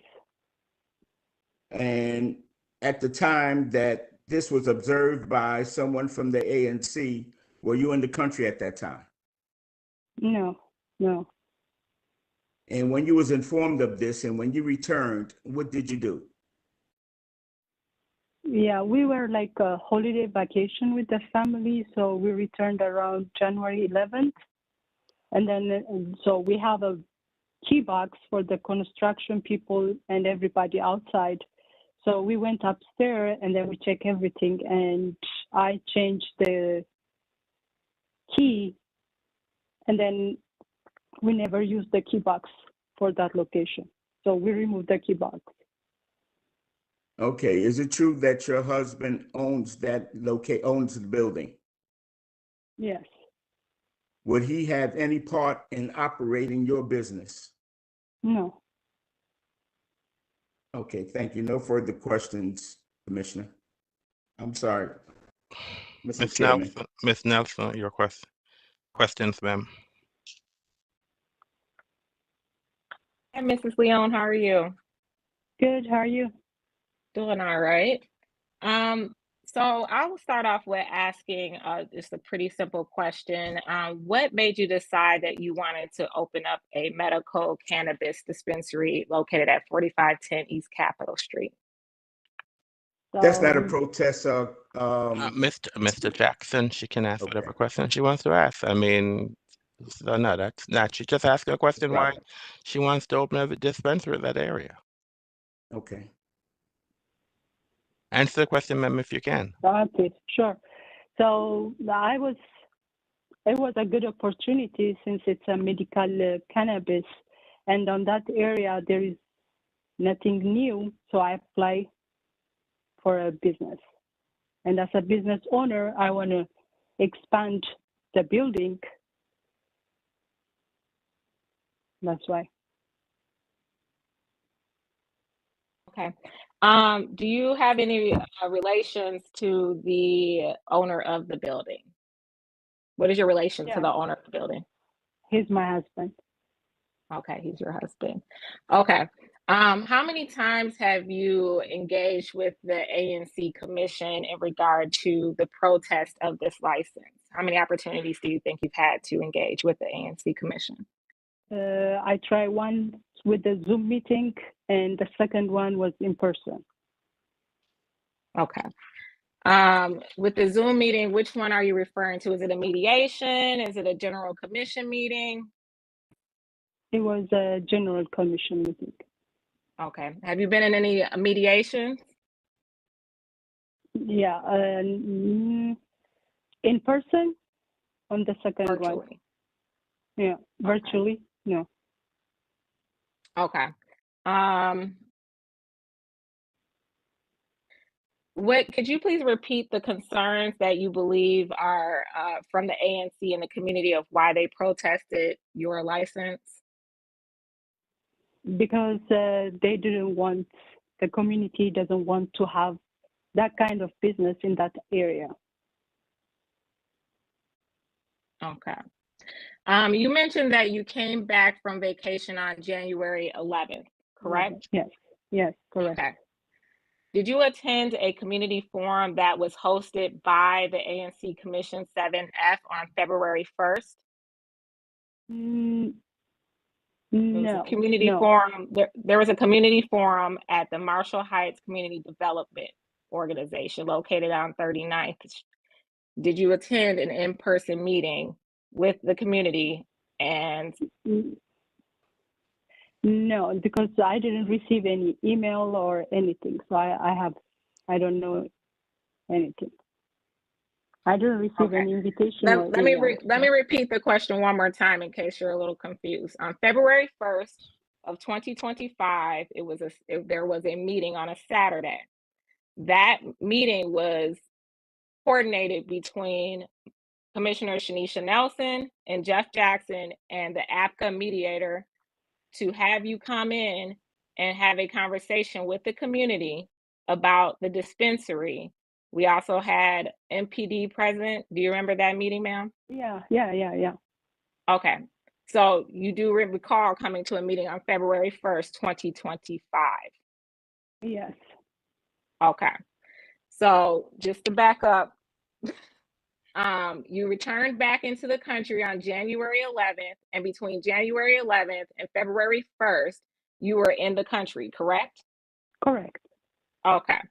And at the time that this was observed by someone from the ANC, were you in the country at that time? No. And when you was informed of this and when you returned, what did you do? Yeah, we were like a holiday vacation with the family, so we returned around January 11th. And then, so we have a key box for the construction people and everybody outside. So we went upstairs and then we checked everything, and I changed the key, and then we never used the key box for that location. So we removed the key box. Okay, is it true that your husband owns owns the building? Yes. Would he have any part in operating your business? No. Okay, thank you. No further questions, Commissioner. I'm sorry. Mr. Ms. Chairman. Nelson, Ms. Nelson, your questions, ma'am. Hi, Mrs. Leon, how are you? Good, how are you? Doing all right. So I will start off with asking just a pretty simple question. What made you decide that you wanted to open up a medical cannabis dispensary located at 4510 East Capitol Street? That's not a So, protest, Mr. Jackson, she can ask whatever question she wants to ask. I mean, so no, that's not. She's just asking a question why right. she wants to open a dispensary in that area. Okay. Answer the question, ma'am, if you can. okay, sure. So it was a good opportunity since it's a medical cannabis, and on that area there is nothing new, so I apply for a business. And as a business owner, I want to expand the building. That's why. Okay. Do you have any relations to the owner of the building? What is your relation to Yeah, the owner of the building? he's my husband. Okay, he's your husband. Okay. How many times have you engaged with the ANC Commission in regard to the protest of this license? How many opportunities do you think you've had to engage with the ANC Commission? I tried one with the Zoom meeting, and the second one was in person. Okay. With the Zoom meeting, which one are you referring to? Is it a mediation? Is it a general commission meeting? It was a general commission meeting. Okay. Have you been in any mediations? Yeah, in person on the second one. Virtually. Yeah, virtually, no. Okay. What could you please repeat the concerns that you believe are from the ANC and the community of why they protested your license? Because they didn't want, the community doesn't want to have that kind of business in that area. Okay. You mentioned that you came back from vacation on January 11th, correct? Yes, correct. Okay. Did you attend a community forum that was hosted by the ANC Commission 7F on February 1st? It was a community forum. There was a community forum at the Marshall Heights Community Development Organization located on 39th. Did you attend an in-person meeting with the community? And no, because I didn't receive any email or anything, so I don't know anything. I didn't receive any invitation or let me email. repeat the question one more time in case you're a little confused. On February 1st of 2025, there was a meeting on a Saturday. That meeting was coordinated between Commissioner Shanisha Nelson and Jeff Jackson and the ABCA mediator to have you come in and have a conversation with the community about the dispensary. We also had MPD present. Do you remember that meeting, ma'am? Yeah. Okay. So you do recall coming to a meeting on February 1st, 2025. Yes. Okay. So just to back up, you returned back into the country on January 11th, and between January 11th and February 1st, you were in the country, correct? Correct. Okay.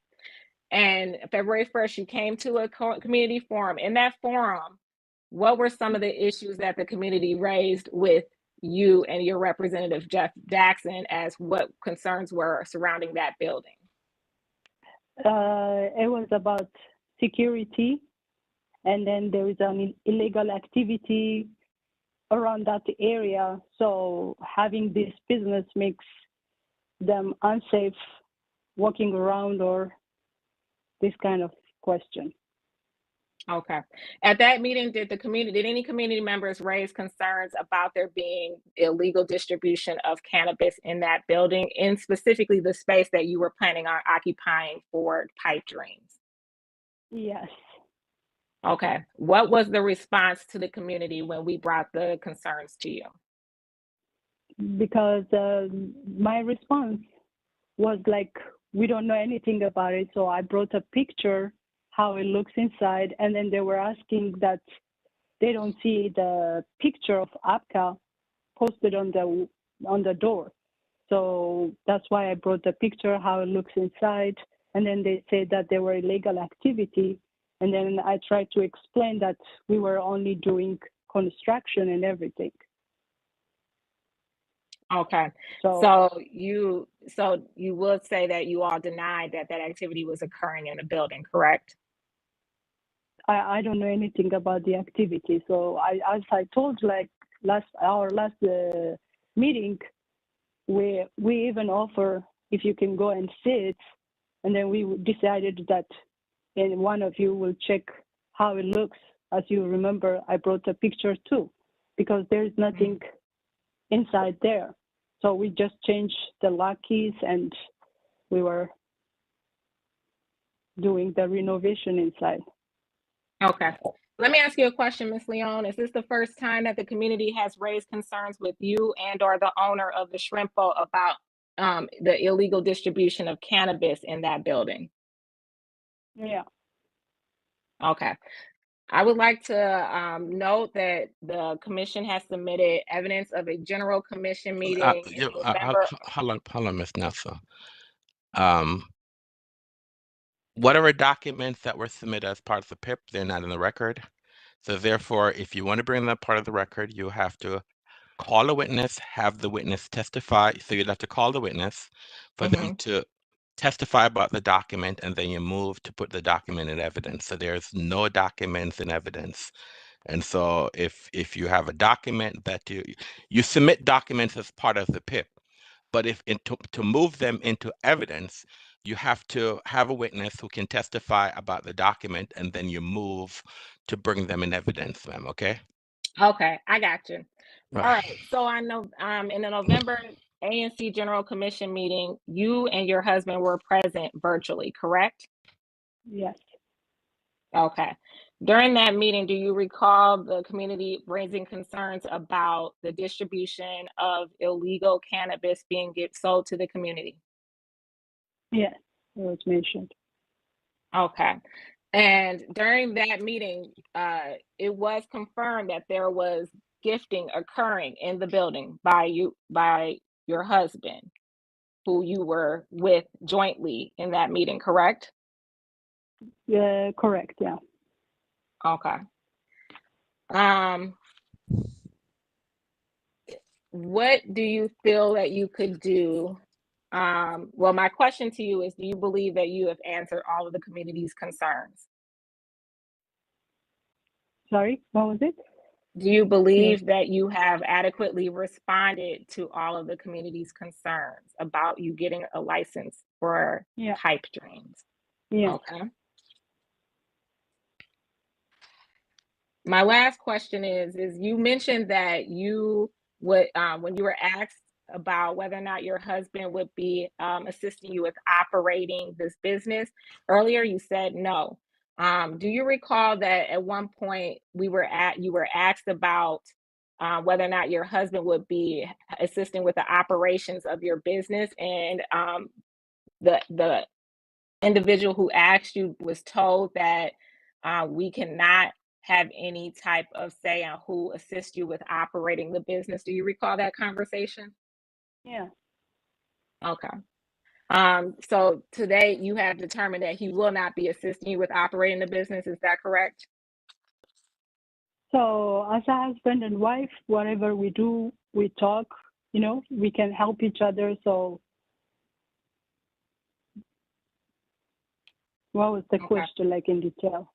And February 1st, you came to a community forum. In that forum, what were some of the issues that the community raised with you and your representative, Jeff Jackson, as what concerns were surrounding that building? It was about security, and then there is an illegal activity around that area. So having this business makes them unsafe walking around, or this kind of question. Okay. At that meeting, did any community members raise concerns about there being illegal distribution of cannabis in that building, in specifically the space that you were planning on occupying for Pipe Dreams? Yes. Okay. What was the response to the community when we brought the concerns to you? Because my response was like, we don't know anything about it. So I brought a picture, how it looks inside. And then they were asking that they don't see the picture of ABCA posted on the door. So that's why I brought the picture, how it looks inside. And then they said that there were illegal activity. And then I tried to explain that we were only doing construction and everything. Okay. So you will say that you all denied that that activity was occurring in the building, correct? I don't know anything about the activity. So as I told, like our last meeting, we even offer if you can go and see it, and then we decided that, and one of you will check how it looks. As you remember, I brought a picture too, because there is nothing inside there. So we just changed the lock keys, and we were doing the renovation inside. Okay. Let me ask you a question, Ms. Leon. Is this the first time that the community has raised concerns with you and or the owner of the Shrimpo about the illegal distribution of cannabis in that building? Yeah. Okay. I would like to note that the commission has submitted evidence of a general commission meeting in November. Hold on, Ms. Nelson. Whatever documents that were submitted as part of the PIP, they're not in the record. So therefore, if you want to bring that part of the record, you have to call a witness, have the witness testify. So you'd have to call the witness for them to testify about the document, and then you move to put the document in evidence. So there's no documents in evidence. And so if you have a document that you submit documents as part of the PIP, but if to move them into evidence, you have to have a witness who can testify about the document, and then you move to bring them in evidence, ma'am, okay? Okay, I got you. All right, so I know in the November ANC General Commission meeting, you and your husband were present virtually, correct? Yes. Okay. During that meeting, do you recall the community raising concerns about the distribution of illegal cannabis being sold to the community? Yes, it was mentioned. Okay. And during that meeting, it was confirmed that there was gifting occurring in the building by your husband, who you were with jointly in that meeting, correct? Yeah, correct. Yeah. Okay. What do you feel that you could do? Well, my question to you is, do you believe that you have answered all of the community's concerns? Sorry, what was it? Do you believe that you have adequately responded to all of the community's concerns about you getting a license for pipe dreams? Yeah. Okay. My last question is you mentioned that you would, when you were asked about whether or not your husband would be assisting you with operating this business, earlier you said no. Do you recall that at one point you were asked about whether or not your husband would be assisting with the operations of your business, and the individual who asked you was told that we cannot have any type of say on who assists you with operating the business? Do you recall that conversation? Yeah. Okay. So today you have determined that he will not be assisting you with operating the business. Is that correct? So as a husband and wife, whatever we do, we talk, we can help each other. So what was the question, like in detail?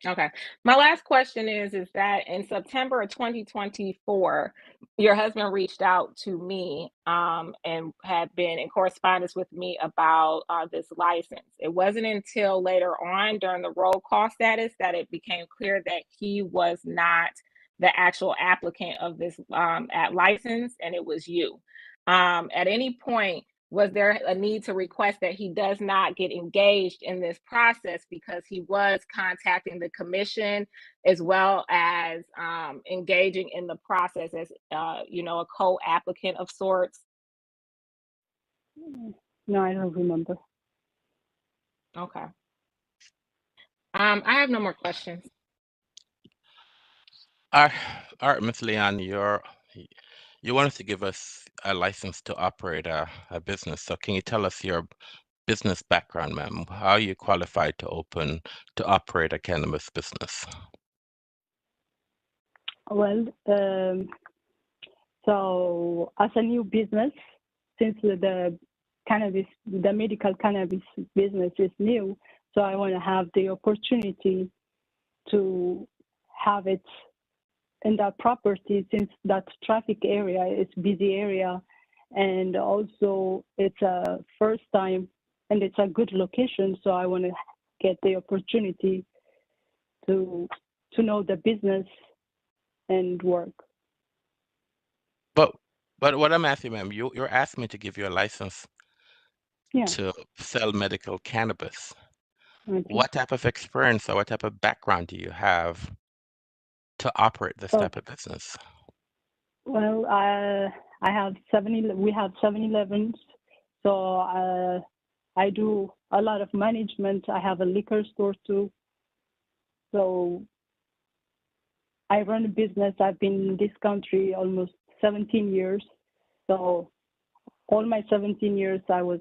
Okay. My last question is that in September of 2024, your husband reached out to me and had been in correspondence with me about this license. It wasn't until later on during the roll call status that it became clear that he was not the actual applicant of this license, and it was you. At any point, was there a need to request that he does not get engaged in this process because he was contacting the commission as well as engaging in the process as a co-applicant of sorts? No, I don't remember. Okay. I have no more questions. All right, Ms. Leon, you wanted to give us a license to operate a business. So can you tell us your business background, ma'am? How are you qualified to operate a cannabis business? Well, so as a new business, since the medical cannabis business is new, so I want to have the opportunity to have it in that property, since that traffic area is busy area, and also it's a first time and it's a good location. So I want to get the opportunity to know the business and work. But what I'm asking, ma'am, you're asking me to give you a license Yeah. to sell medical cannabis. Okay. What type of experience or what type of background do you have to operate this type of business? Well, we have 7-Elevens, so I do a lot of management. I have a liquor store too. So I run a business. I've been in this country almost 17 years. So all my 17 years, I was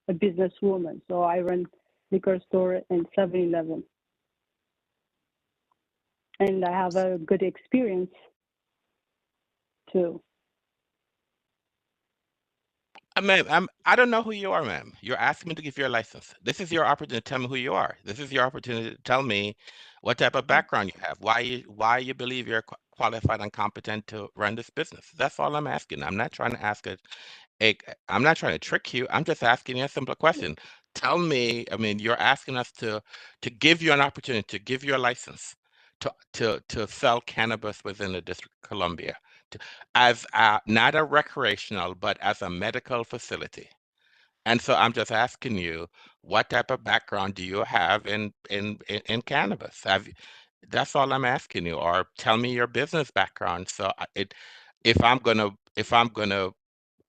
a businesswoman. So I run liquor store and 7-Eleven. And I have a good experience too. Ma'am, I don't know who you are, ma'am. You're asking me to give you a license. This is your opportunity to tell me who you are. This is your opportunity to tell me what type of background you have, why you believe you're qualified and competent to run this business. That's all I'm asking. I'm not trying to ask I'm not trying to trick you. I'm just asking you a simple question. Tell me, you're asking us to give you an opportunity, to give you a license to sell cannabis within the District of Columbia, as not a recreational, but as a medical facility. And so I'm just asking you, what type of background do you have in cannabis? That's all I'm asking you. Or tell me your business background. So if I'm gonna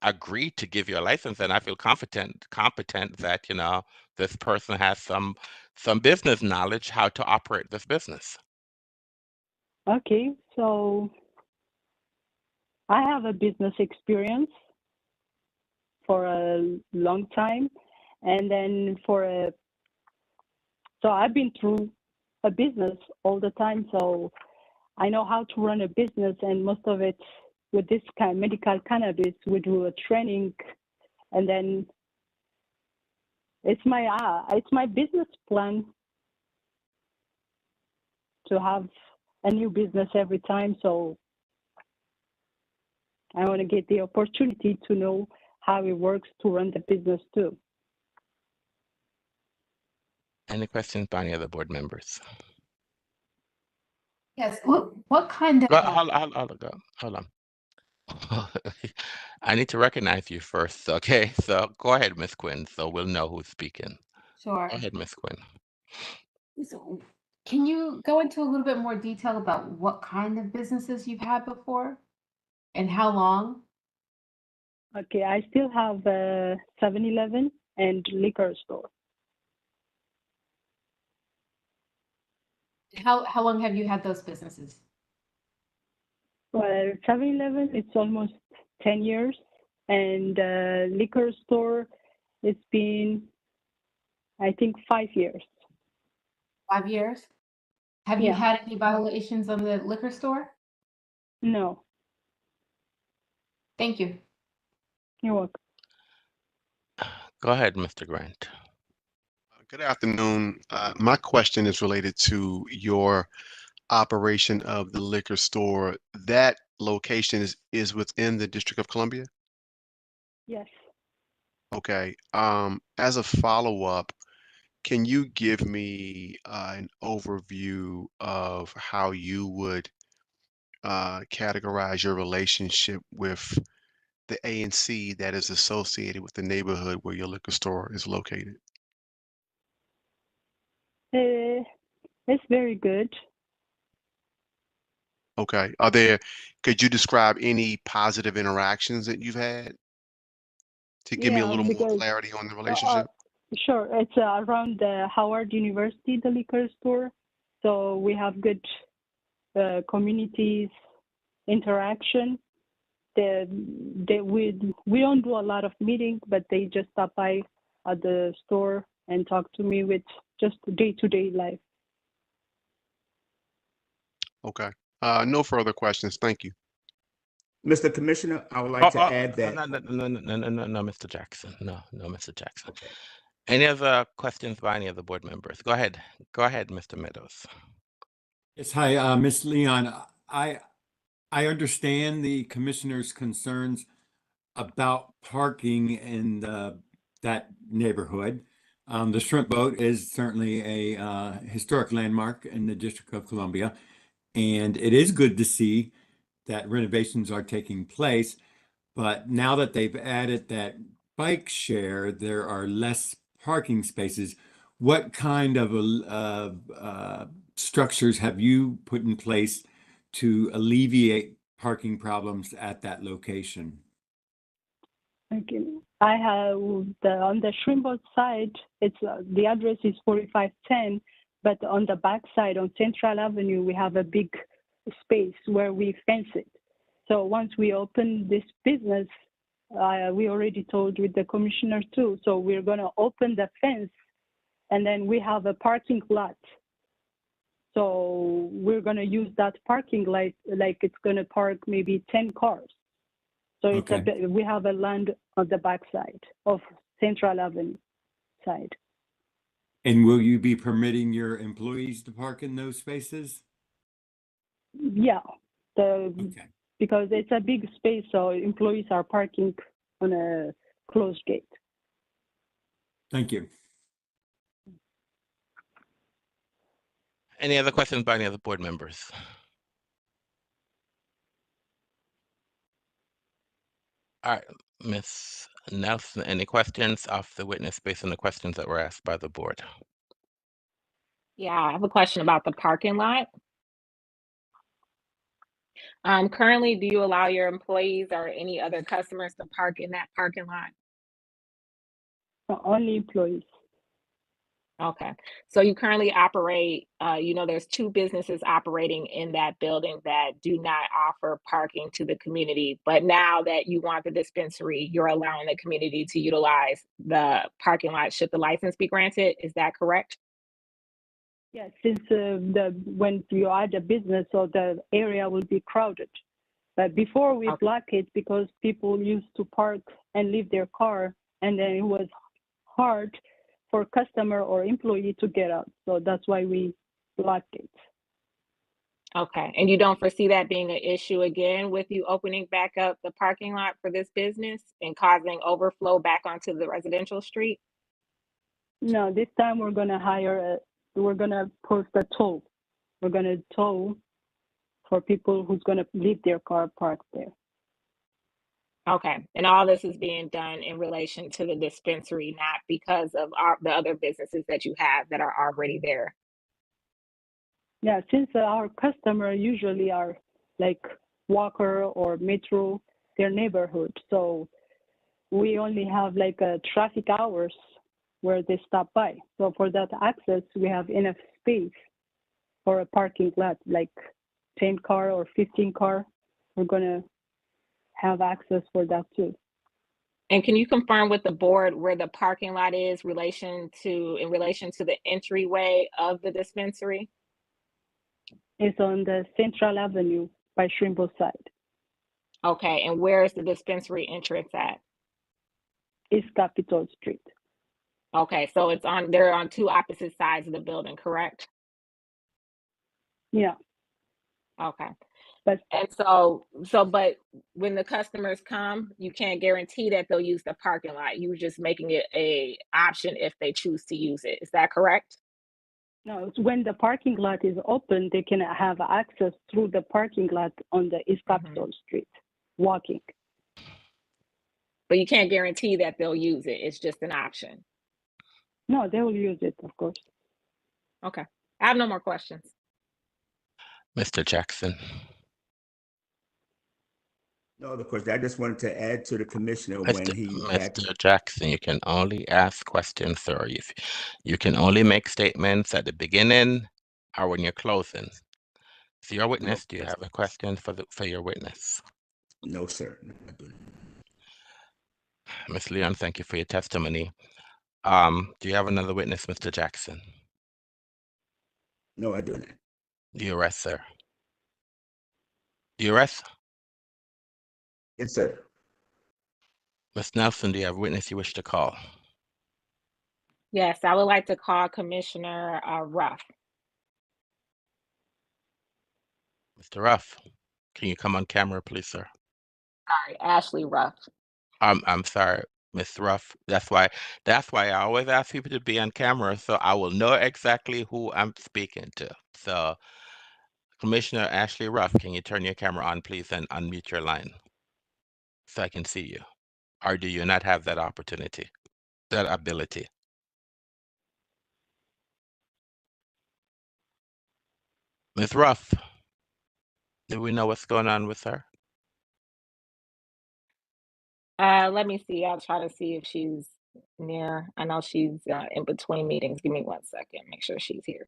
agree to give you a license, then I feel competent that this person has some business knowledge how to operate this business. Okay, so I have a business experience for a long time, and then so I've been through a business all the time, so I know how to run a business, and most of it with this kind of medical cannabis, we do a training, and then it's my business plan to have a new business every time, so I want to get the opportunity to know how it works to run the business too. Any questions by any other board members? Yes, what kind of, Hold on. I need to recognize you first, okay? So go ahead, Miss Quinn, so we'll know who's speaking. sure. Go ahead, Miss Quinn. So, can you go into a little bit more detail about what kind of businesses you've had before and how long? Okay, I still have a 7-Eleven and liquor store. How long have you had those businesses? Well, 7-Eleven, it's almost 10 years, and liquor store, it's been, I think, 5 years. 5 years? Have you Yeah. had any violations on the liquor store? No. Thank you. You're welcome. Go ahead, Mr. Grant. Good afternoon. My question is related to your operation of the liquor store. That location is within the District of Columbia? Yes. Okay. As a follow-up, can you give me an overview of how you would categorize your relationship with the A&C that is associated with the neighborhood where your liquor store is located? It's very good. Okay. Could you describe any positive interactions that you've had to give me a Yeah, little more because clarity on the uh, relationship? sure, it's around the Howard University, the liquor store. So we have good communities interaction. We don't do a lot of meetings, but they just stop by at the store and talk to me with just day-to-day life. Okay. No further questions. Thank you. Mr. Commissioner, I would like to add that. No, Mr. Jackson. No, Mr. Jackson. Any other questions by any of the board members? Go ahead, Mr. Meadows. Yes, hi, Ms. Leon. I understand the commissioner's concerns about parking in that neighborhood. The Shrimp Boat is certainly a historic landmark in the District of Columbia, and it is good to see that renovations are taking place. But now that they've added that bike share, there are less parking spaces. What kind of structures have you put in place to alleviate parking problems at that location? Okay. I have on the Shrimp Boat side, it's the address is 4510, but on the back side on Central Avenue, we have a big space where we fence it. So once we open this business, we already told with the commissioner too. So we're going to open the fence, and then we have a parking lot. So we're going to use that parking lot like it's going to park maybe 10 cars. So it's we have a land on the back side of Central Avenue side. And will you be permitting your employees to park in those spaces? Yeah, because it's a big space, so employees are parking on a closed gate. Thank you. Any other questions by any other board members? All right, Ms. Nelson, any questions off the witness based on the questions that were asked by the board? Yeah, I have a question about the parking lot. Currently, do you allow your employees or any other customers to park in that parking lot? Only employees. Okay, so you currently operate, there's two businesses operating in that building that do not offer parking to the community, but now that you want the dispensary, you're allowing the community to utilize the parking lot should the license be granted. Is that correct? Yeah, since when you add a business, so the area will be crowded. But before we block it because people used to park and leave their car, and then it was hard for customer or employee to get out. So that's why we block it. Okay, and you don't foresee that being an issue again with you opening back up the parking lot for this business and causing overflow back onto the residential street? No, this time we're gonna we're gonna post a toll. We're gonna toll for people who's gonna leave their car parked there. Okay, and all this is being done in relation to the dispensary, not because of the other businesses that you have that are already there. Yeah, since our customers usually are like Walker or Metro, their neighborhood. So we only have like traffic hours where they stop by. So for that access, we have enough space for a parking lot, like 10 car or 15 car. We're gonna have access for that too. And can you confirm with the board where the parking lot is in relation to the entryway of the dispensary? It's on the Central Avenue by Shrimp Boat side. Okay, and where is the dispensary entrance at? East Capitol Street. Okay, so they're on two opposite sides of the building, correct? Yeah. Okay. But when the customers come, you can't guarantee that they'll use the parking lot. You're just making it a option if they choose to use it. Is that correct? No, it's when the parking lot is open, they can have access through the parking lot on the East Capitol Street, walking. but you can't guarantee that they'll use it. It's just an option. No, they will use it, of course. Okay. I have no more questions. Mr. Jackson. No other question. I just wanted to add to the commissioner when he had Mr. Jackson, you can only ask questions, sir. You can only make statements at the beginning or when you're closing. So your witness, do you have a question for your witness? No, sir. I do not. Ms. Leon, thank you for your testimony. Do you have another witness, Mr. Jackson? No, I do not. Do you arrest, sir? Do you arrest? Yes, sir. Ms. Nelson, do you have a witness you wish to call? Yes, I would like to call Commissioner Ruff. Mr. Ruff, can you come on camera, please, sir? Sorry, Ashley Ruff. I'm sorry, Ms. Ruff. That's why I always ask people to be on camera so I will know exactly who I'm speaking to. So, Commissioner Ashley Ruff, can you turn your camera on, please, and unmute your line so I can see you? Or do you not have that opportunity, that ability? Ms. Ruff, do we know what's going on with her? Let me see. I'll try to see if she's near. I know she's in between meetings. Give me 1 second. Make sure she's here.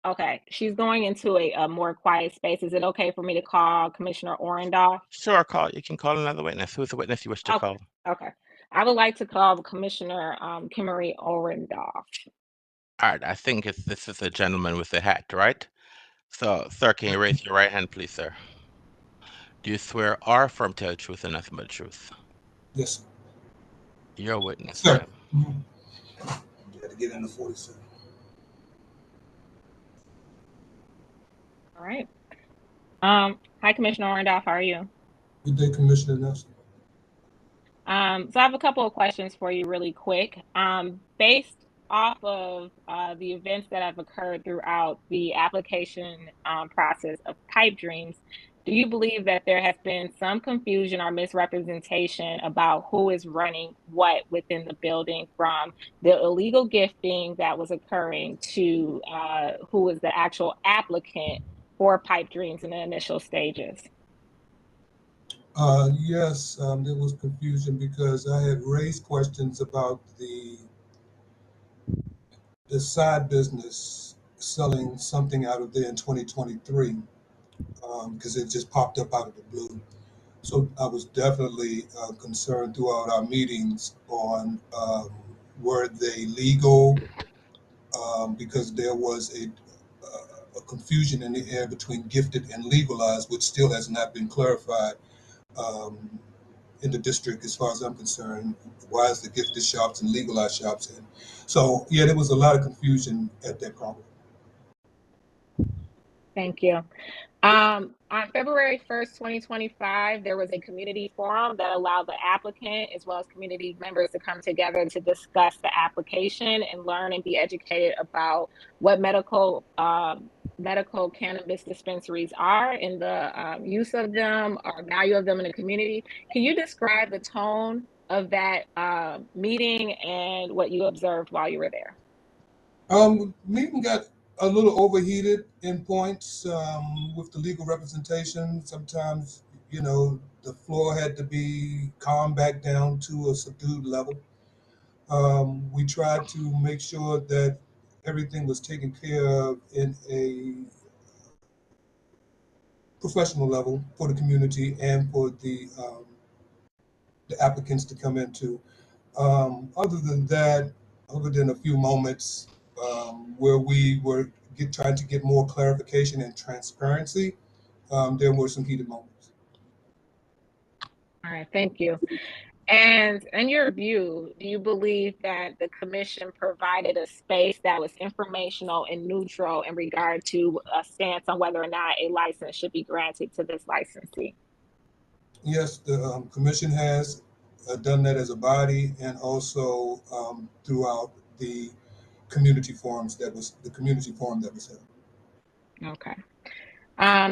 Okay, she's going into a more quiet space. Is it okay for me to call Commissioner Orendahl? Sure, you can call another witness. Who's the witness you wish to call? Okay. I would like to call Commissioner Kimmery Orendahl. All right, I think this is a gentleman with a hat, right? So, sir, can you raise your right hand, please, sir? Do you swear or affirm to tell the truth and nothing but the truth? Yes, sir. You're a witness, Sir. right? You had to get into 47. All right. Hi, Commissioner Orendahl. How are you? Good day, Commissioner Nelson. So I have a couple of questions for you really quick. Based off of the events that have occurred throughout the application process of pipe dreams, do you believe that there has been some confusion or misrepresentation about who is running what within the building, from the illegal gifting that was occurring to who is the actual applicant for pipe dreams in the initial stages? Yes, there was confusion because I had raised questions about the side business selling something out of there in 2023 because it just popped up out of the blue. So I was definitely concerned throughout our meetings on were they legal, because there was a confusion in the air between gifted and legalized, which still has not been clarified in the district as far as I'm concerned. Why is the gifted shops and legalized shops in? So yeah, there was a lot of confusion at that problem. Thank you. On February 1st, 2025, there was a community forum that allowed the applicant as well as community members to come together to discuss the application and learn and be educated about what medical cannabis dispensaries are and the use of them or value of them in the community. Can you describe the tone of that meeting and what you observed while you were there? Meeting got a little overheated in points with the legal representation. Sometimes, the floor had to be calmed back down to a subdued level. We tried to make sure that everything was taken care of in a professional level for the community and for the applicants to come into. Other than that, other than a few moments where we were trying to get more clarification and transparency, there were some heated moments. All right, thank you. And in your view, do you believe that the commission provided a space that was informational and neutral in regard to a stance on whether or not a license should be granted to this licensee? Yes, the commission has done that as a body, and also throughout the community forums that was the community forum that was held. Okay.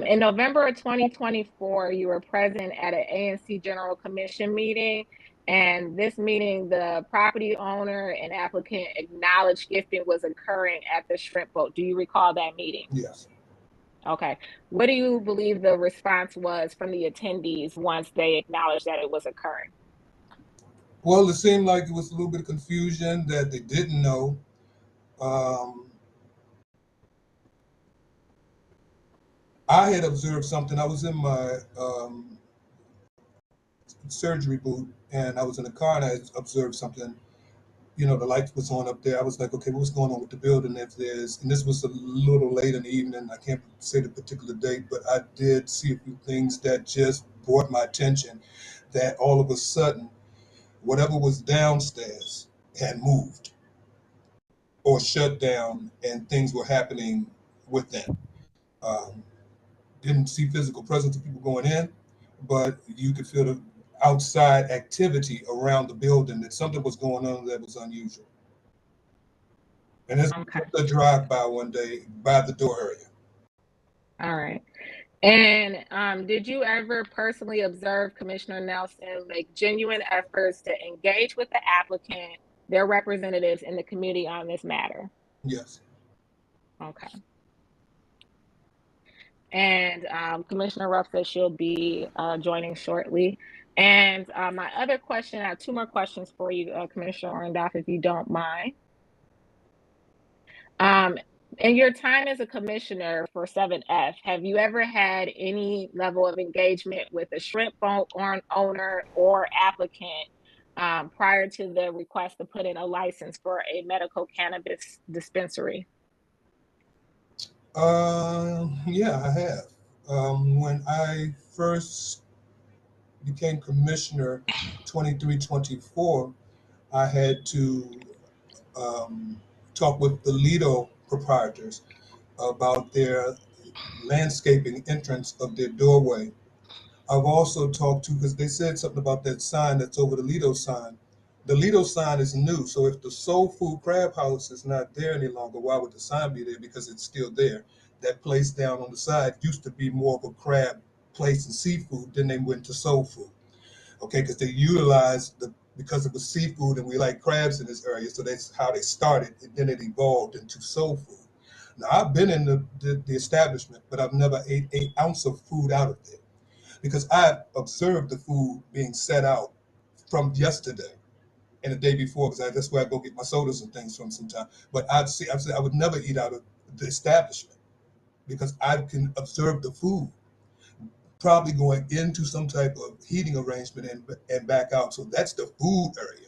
In November of 2024, you were present at an ANC General Commission meeting. And this meeting, the property owner and applicant acknowledged gifting was occurring at the shrimp boat. Do you recall that meeting? Yes. Okay. What do you believe the response was from the attendees once they acknowledged that it was occurring? Well, it seemed like it was a little bit of confusion that they didn't know. I had observed something. I was in my surgery booth, and I was in the car, and I observed something. You know, the light was on up there. I was like, okay, what's going on with the building? If there's, and this was a little late in the evening. I can't say the particular date, but I did see a few things that just brought my attention. That all of a sudden, whatever was downstairs had moved or shut down, and things were happening within. Um, didn't see physical presence of people going in, but you could feel the outside activity around the building, that something was going on that was unusual. And it's just a drive by one day by the door area. All right. And did you ever personally observe Commissioner Nelson make genuine efforts to engage with the applicant, their representatives in the community on this matter? Yes. Okay. And Commissioner Ruff says she'll be joining shortly. And my other question, I have two more questions for you, Commissioner Orndorff, if you don't mind. In your time as a commissioner for 7F, have you ever had any level of engagement with a shrimp boat owner or applicant prior to the request to put in a license for a medical cannabis dispensary? Yeah, I have. When I first became commissioner 23-24, I had to talk with the Lido proprietors about their landscaping entrance of their doorway. I've also talked to, because they said something about that sign that's over the Lido sign. The Lido sign is new, so if the Soul Food Crab House is not there any longer, why would the sign be there? Because it's still there. That place down on the side used to be more of a crab place and seafood, then they went to soul food. Okay, because they utilized because it was seafood and we like crabs in this area, so that's how they started, and then it evolved into soul food. Now I've been in the establishment, but I've never ate an ounce of food out of there because I've observed the food being set out from yesterday and the day before, because that's where I go get my sodas and things from sometimes. But I've said I would never eat out of the establishment because I can observe the food probably going into some type of heating arrangement and back out. So that's the food area.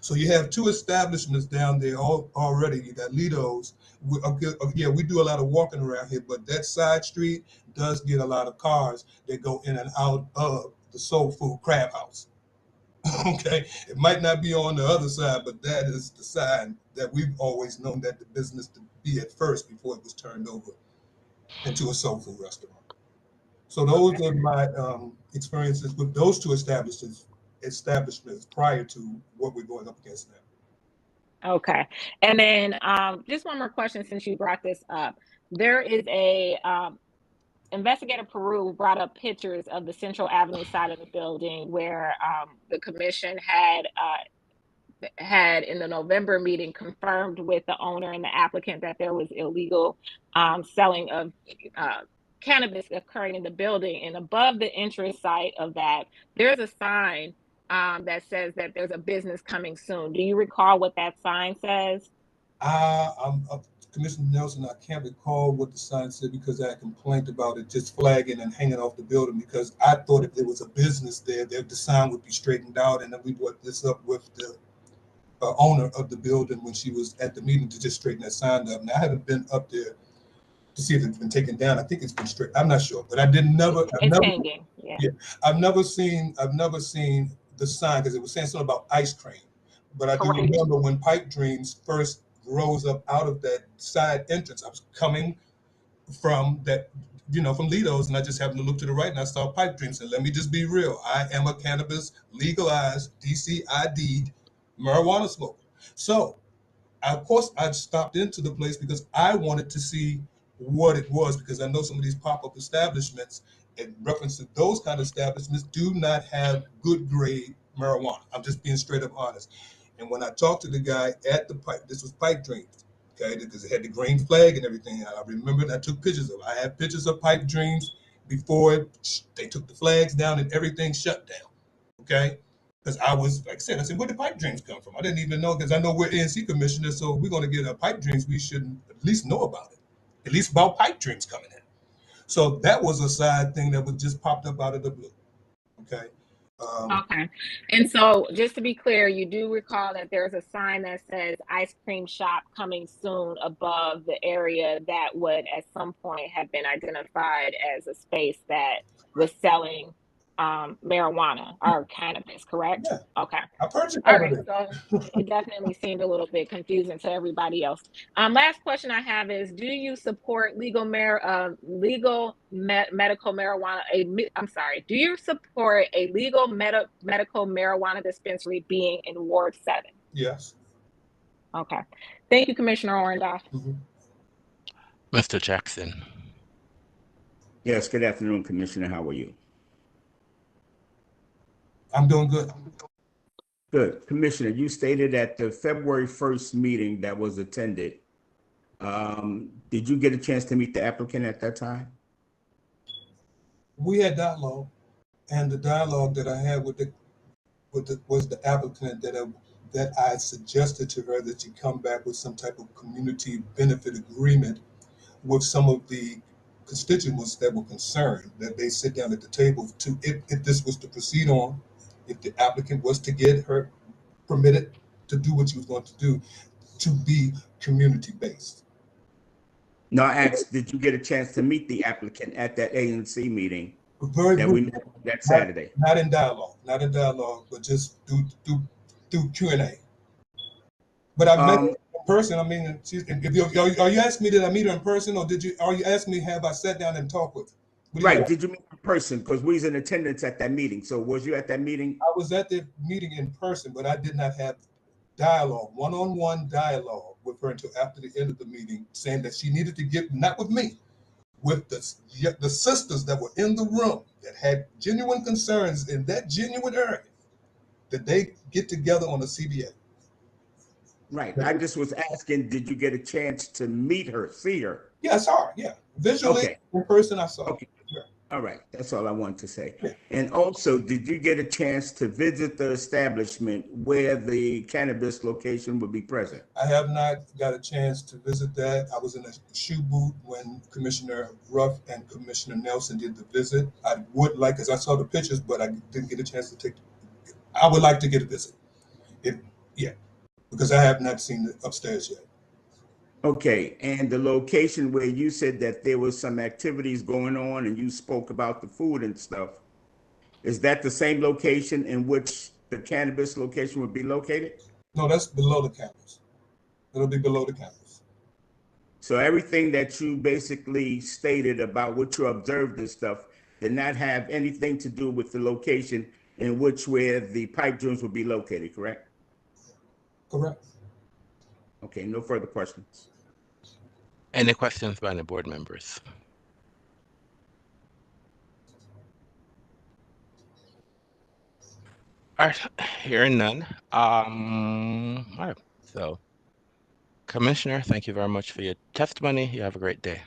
So you have two establishments down there already. You got Lido's. Yeah, we do a lot of walking around here, but that side street does get a lot of cars that go in and out of the Soul Food Crab House. Okay, it might not be on the other side, but that is the side that we've always known that the business to be at first before it was turned over into a soul food restaurant. So those are my experiences with those two establishments prior to what we're going up against now. Okay. And then just one more question since you brought this up. There is a Investigator Peru brought up pictures of the Central Avenue side of the building where the commission had in the November meeting confirmed with the owner and the applicant that there was illegal selling of cannabis occurring in the building. And above the entrance site of that, there's a sign that says that there's a business coming soon. Do you recall what that sign says? I'm Commissioner Nelson. I can't recall what the sign said because I complained about it just flagging and hanging off the building, because I thought if there was a business there, the sign would be straightened out, and then we brought this up with the owner of the building when she was at the meeting to just straighten that sign up. Now I haven't been up there to see if it's been taken down. I think it's been strict. I'm not sure, but I've never, hanging. Yeah. I've never seen the sign because it was saying something about ice cream. But I do Correct. remember when Pipe Dreams first rose up out of that side entrance. I was coming from that, from Lido's, and I just happened to look to the right and I saw Pipe Dreams. And let me just be real, I am a cannabis legalized, DC ID'd marijuana smoker. So of course, I stopped into the place because I wanted to see what it was, because I know some of these pop-up establishments, in reference to those kind of establishments, do not have good grade marijuana. I'm just being straight up honest. And when I talked to the guy at the pipe, this was Pipe Dreams, okay, because it had the green flag and everything. I remember I took pictures of it. I have pictures of Pipe Dreams before they took the flags down and everything shut down, okay? Because I was, like I said, where did Pipe Dreams come from? I didn't even know, because I know we're ANC commissioners, so we're going to get a Pipe Dreams, we should at least know about it, at least about Pipe Dreams coming in. So that was a side thing that was just popped up out of the blue. Okay. Okay. And so just to be clear, you do recall that there's a sign that says ice cream shop coming soon above the area that would at some point have been identified as a space that was selling marijuana or cannabis, correct? Yeah. Okay. I purchased All out right. of it. So it definitely seemed a little bit confusing to everybody else. Last question I have is: do you support medical marijuana? I'm sorry. Do you support a legal medical marijuana dispensary being in Ward 7? Yes. Okay. Thank you, Commissioner Orendahl. Mr. Jackson. Yes, good afternoon, Commissioner. How are you? I'm doing good. Good. Commissioner, you stated at the February 1st meeting that was attended, did you get a chance to meet the applicant at that time? We had dialogue, and the dialogue that I had was the applicant that I suggested to her that she come back with some type of community benefit agreement with some of the constituents that were concerned, that they sit down at the table to, if this was to proceed on, if the applicant was to get her permitted to do what she was going to do, to be community-based. No, I asked, did you get a chance to meet the applicant at that ANC meeting Very that good. we met that Saturday? Not in dialogue, but just through Q&A. But I met her in person. I mean, are you asking me did I meet her in person, or are you asking me have I sat down and talked with her? Right. Did you meet in person? Because we was in attendance at that meeting. So was you at that meeting? I was at the meeting in person, but I did not have dialogue, one-on-one dialogue with her until after the end of the meeting, saying that she needed to get, not with me, with the sisters that were in the room that had genuine concerns in that genuine area, that they get together on a CBA. Right. I just was asking, did you get a chance to meet her, see her? Yeah, I saw her. Yeah. Visually, Okay. in person, I saw her. Okay. Yeah. All right. That's all I wanted to say. Yeah. And also, did you get a chance to visit the establishment where the cannabis location would be present? I have not got a chance to visit that. I was in a shoe booth when Commissioner Ruff and Commissioner Nelson did the visit. I would like, because I saw the pictures, but I didn't get a chance to take. I would like to get a visit. Because I have not seen it upstairs yet. Okay, and the location where you said that there was some activities going on and you spoke about the food and stuff, is that the same location in which the cannabis location would be located? No, that's below the campus. It'll be below the campus. So everything that you basically stated about what you observed and stuff did not have anything to do with the location in which where the pipe dreams would be located, correct? Correct. Okay, no further questions. Any questions by the board members? All right, hearing none. All right, so Commissioner, thank you very much for your testimony. You have a great day.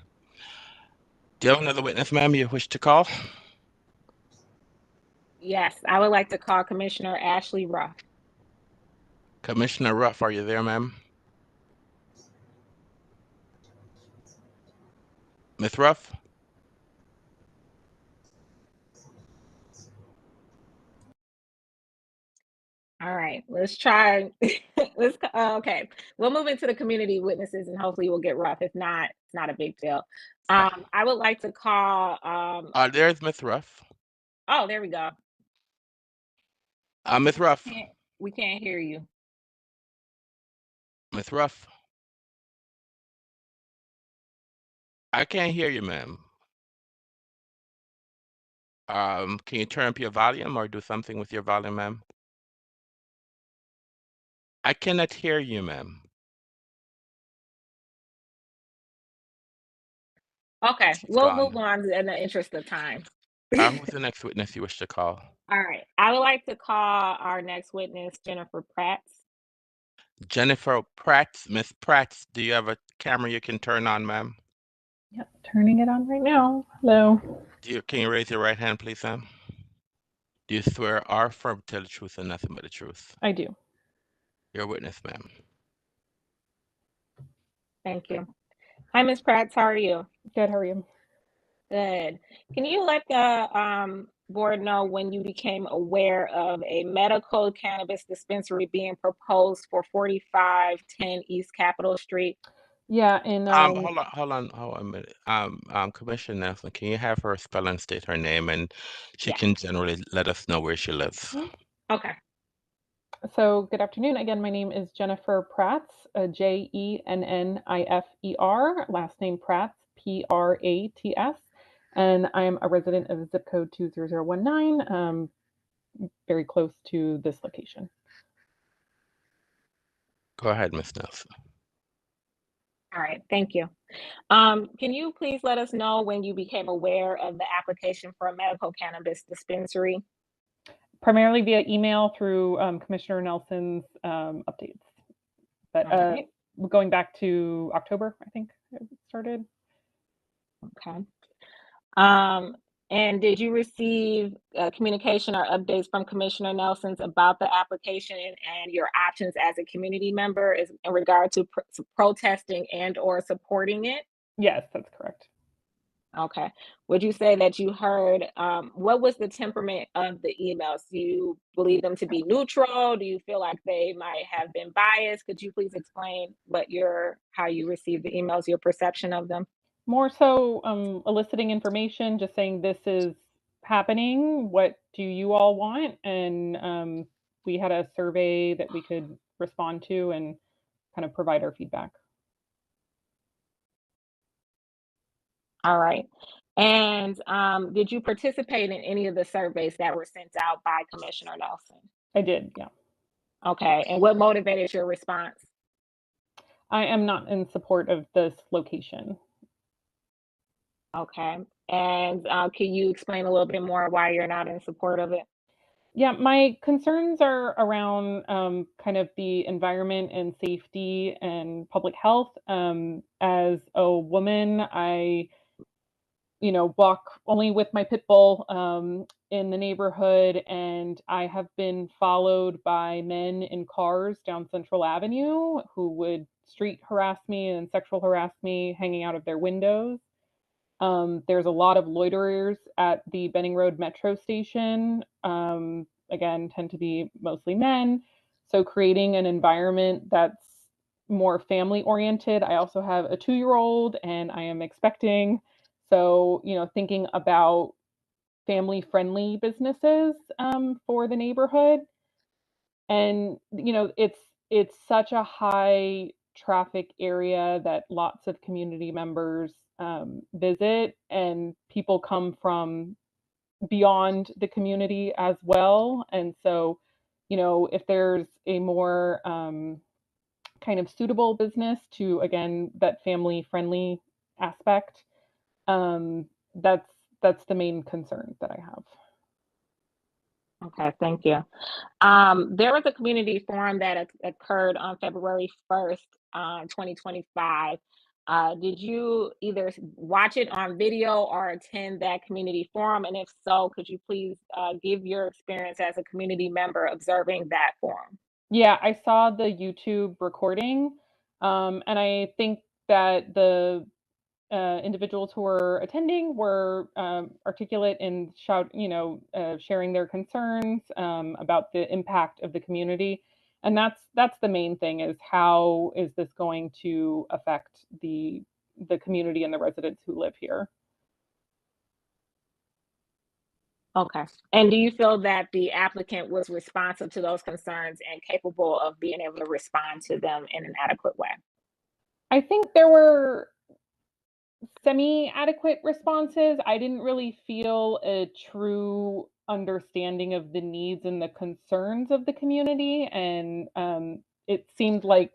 Do you have another witness, ma'am, you wish to call? Yes, I would like to call Commissioner Ashley Ruff. Commissioner Ruff, are you there, ma'am? Ms. Ruff? All right, let's try. Okay, we'll move into the community witnesses, and hopefully we'll get rough. If not, it's not a big deal. I would like to call. There's Miss Ruff. Oh, there we go. Miss Ruff. We can't hear you. Miss Ruff. I can't hear you, ma'am. Can you turn up your volume or do something with your volume, ma'am? I cannot hear you, ma'am. Okay, She's we'll gone. move on in the interest of time. Who's the next witness you wish to call? All right, I would like to call our next witness, Jennifer Pratt. Jennifer Pratt. Miss Pratt, do you have a camera you can turn on, ma'am? Yep, turning it on right now. Hello. Can you raise your right hand, please, ma'am? Do you swear or affirm to tell the truth and nothing but the truth? I do. You're a witness, ma'am. Thank you. Hi, Ms. Pratt. How are you? Good. How are you? Good. Can you let the board know when you became aware of a medical cannabis dispensary being proposed for 4510 East Capitol Street? Yeah, in hold on a minute. Commissioner Nelson, can you have her spell and state her name, and she can generally let us know where she lives? Okay. So good afternoon. Again, my name is Jennifer Pratz, Jennifer, last name Pratz, Prats, and I'm a resident of zip code 20019, very close to this location. Go ahead, Ms. Nelson. All right, thank you. Can you please let us know when you became aware of the application for a medical cannabis dispensary? Primarily via email through Commissioner Nelson's updates. But right. Going back to October, I think it started. Okay. And did you receive communication or updates from Commissioner Nelson's about the application and your options as a community member in regard to protesting and or supporting it? Yes, that's correct. Okay. Would you say that you heard, what was the temperament of the emails? Do you believe them to be neutral? Do you feel like they might have been biased? Could you please explain how you received the emails, your perception of them? More so eliciting information, just saying this is happening. What do you all want? And we had a survey that we could respond to and kind of provide our feedback. All right. And did you participate in any of the surveys that were sent out by Commissioner Nelson? I did, yeah. Okay. And what motivated your response? I am not in support of this location. Okay. And can you explain a little bit more why you're not in support of it? Yeah, my concerns are around kind of the environment and safety and public health. As a woman, I walk only with my pit bull in the neighborhood, and I have been followed by men in cars down Central Avenue who would street harass me and sexual harass me hanging out of their windows. There's a lot of loiterers at the Benning Road Metro station. Again, tend to be mostly men. So creating an environment that's more family oriented. I also have a 2-year-old and I am expecting. So, thinking about family friendly businesses for the neighborhood. And, it's such a high traffic area that lots of community members visit, and people come from beyond the community as well. And so, if there's a more kind of suitable business to, again, that family friendly aspect, um, that's the main concern that I have. Okay, thank you. There was a community forum that occurred on February 1st, 2025. Did you either watch it on video or attend that community forum? And if so, could you please give your experience as a community member observing that forum? Yeah, I saw the YouTube recording, and I think that the individuals who were attending were articulate in sharing their concerns about the impact of the community. And that's the main thing, is how is this going to affect the community and the residents who live here. Okay. And do you feel that the applicant was responsive to those concerns and capable of being able to respond to them in an adequate way? I think there were semi-adequate responses. I didn't really feel a true understanding of the needs and the concerns of the community. And it seemed like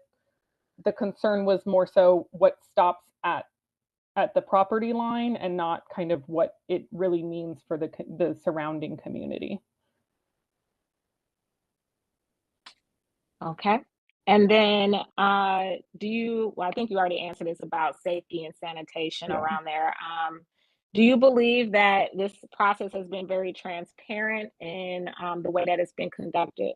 the concern was more so what stops at the property line and not kind of what it really means for the surrounding community. Okay. And then I think you already answered this about safety and sanitation around there. Do you believe that this process has been very transparent in the way that it's been conducted?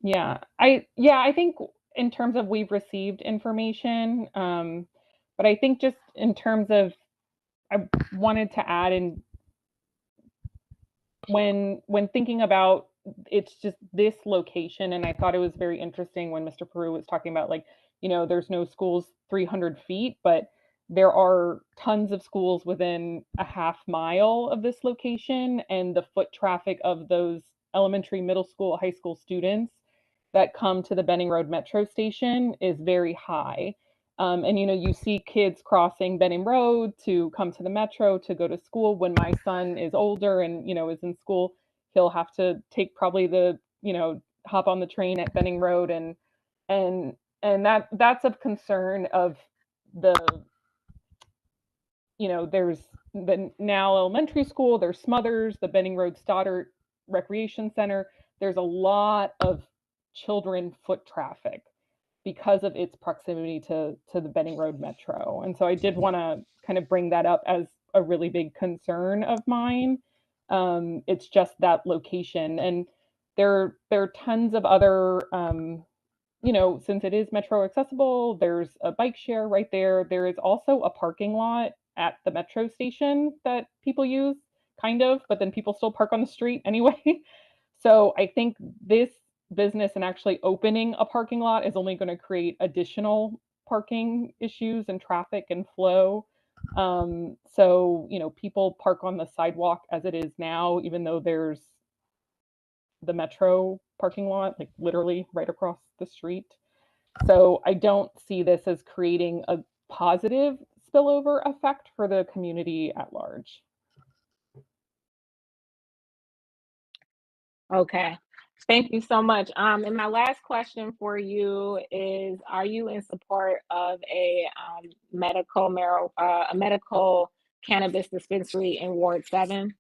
Yeah, I think in terms of we've received information, but I think just in terms of, I wanted to add in, when thinking about, it's just this location, and I thought it was very interesting when Mr. Peru was talking about, like, there's no schools 300 feet, but there are tons of schools within a half mile of this location, and the foot traffic of those elementary, middle school, high school students that come to the Benning Road Metro Station is very high. And you see kids crossing Benning Road to come to the Metro to go to school. When my son is older and is in school, he'll have to take probably hop on the train at Benning Road, and that's of concern of the there's the now elementary school, there's Smothers, the Benning Road Stoddard Recreation Center. There's a lot of children foot traffic because of its proximity to the Benning Road Metro. And so I did want to kind of bring that up as a really big concern of mine. It's just that location. And there are tons of other, since it is Metro accessible, there's a bike share right there. There is also a parking lot at the Metro station that people use, kind of, but then people still park on the street anyway. So I think this business and actually opening a parking lot is only going to create additional parking issues and traffic and flow. So, people park on the sidewalk as it is now, even though there's the Metro parking lot, like literally right across the street. So I don't see this as creating a positive spillover effect for the community at large. Okay. Thank you so much. And my last question for you is: are you in support of a medical cannabis dispensary in Ward 7?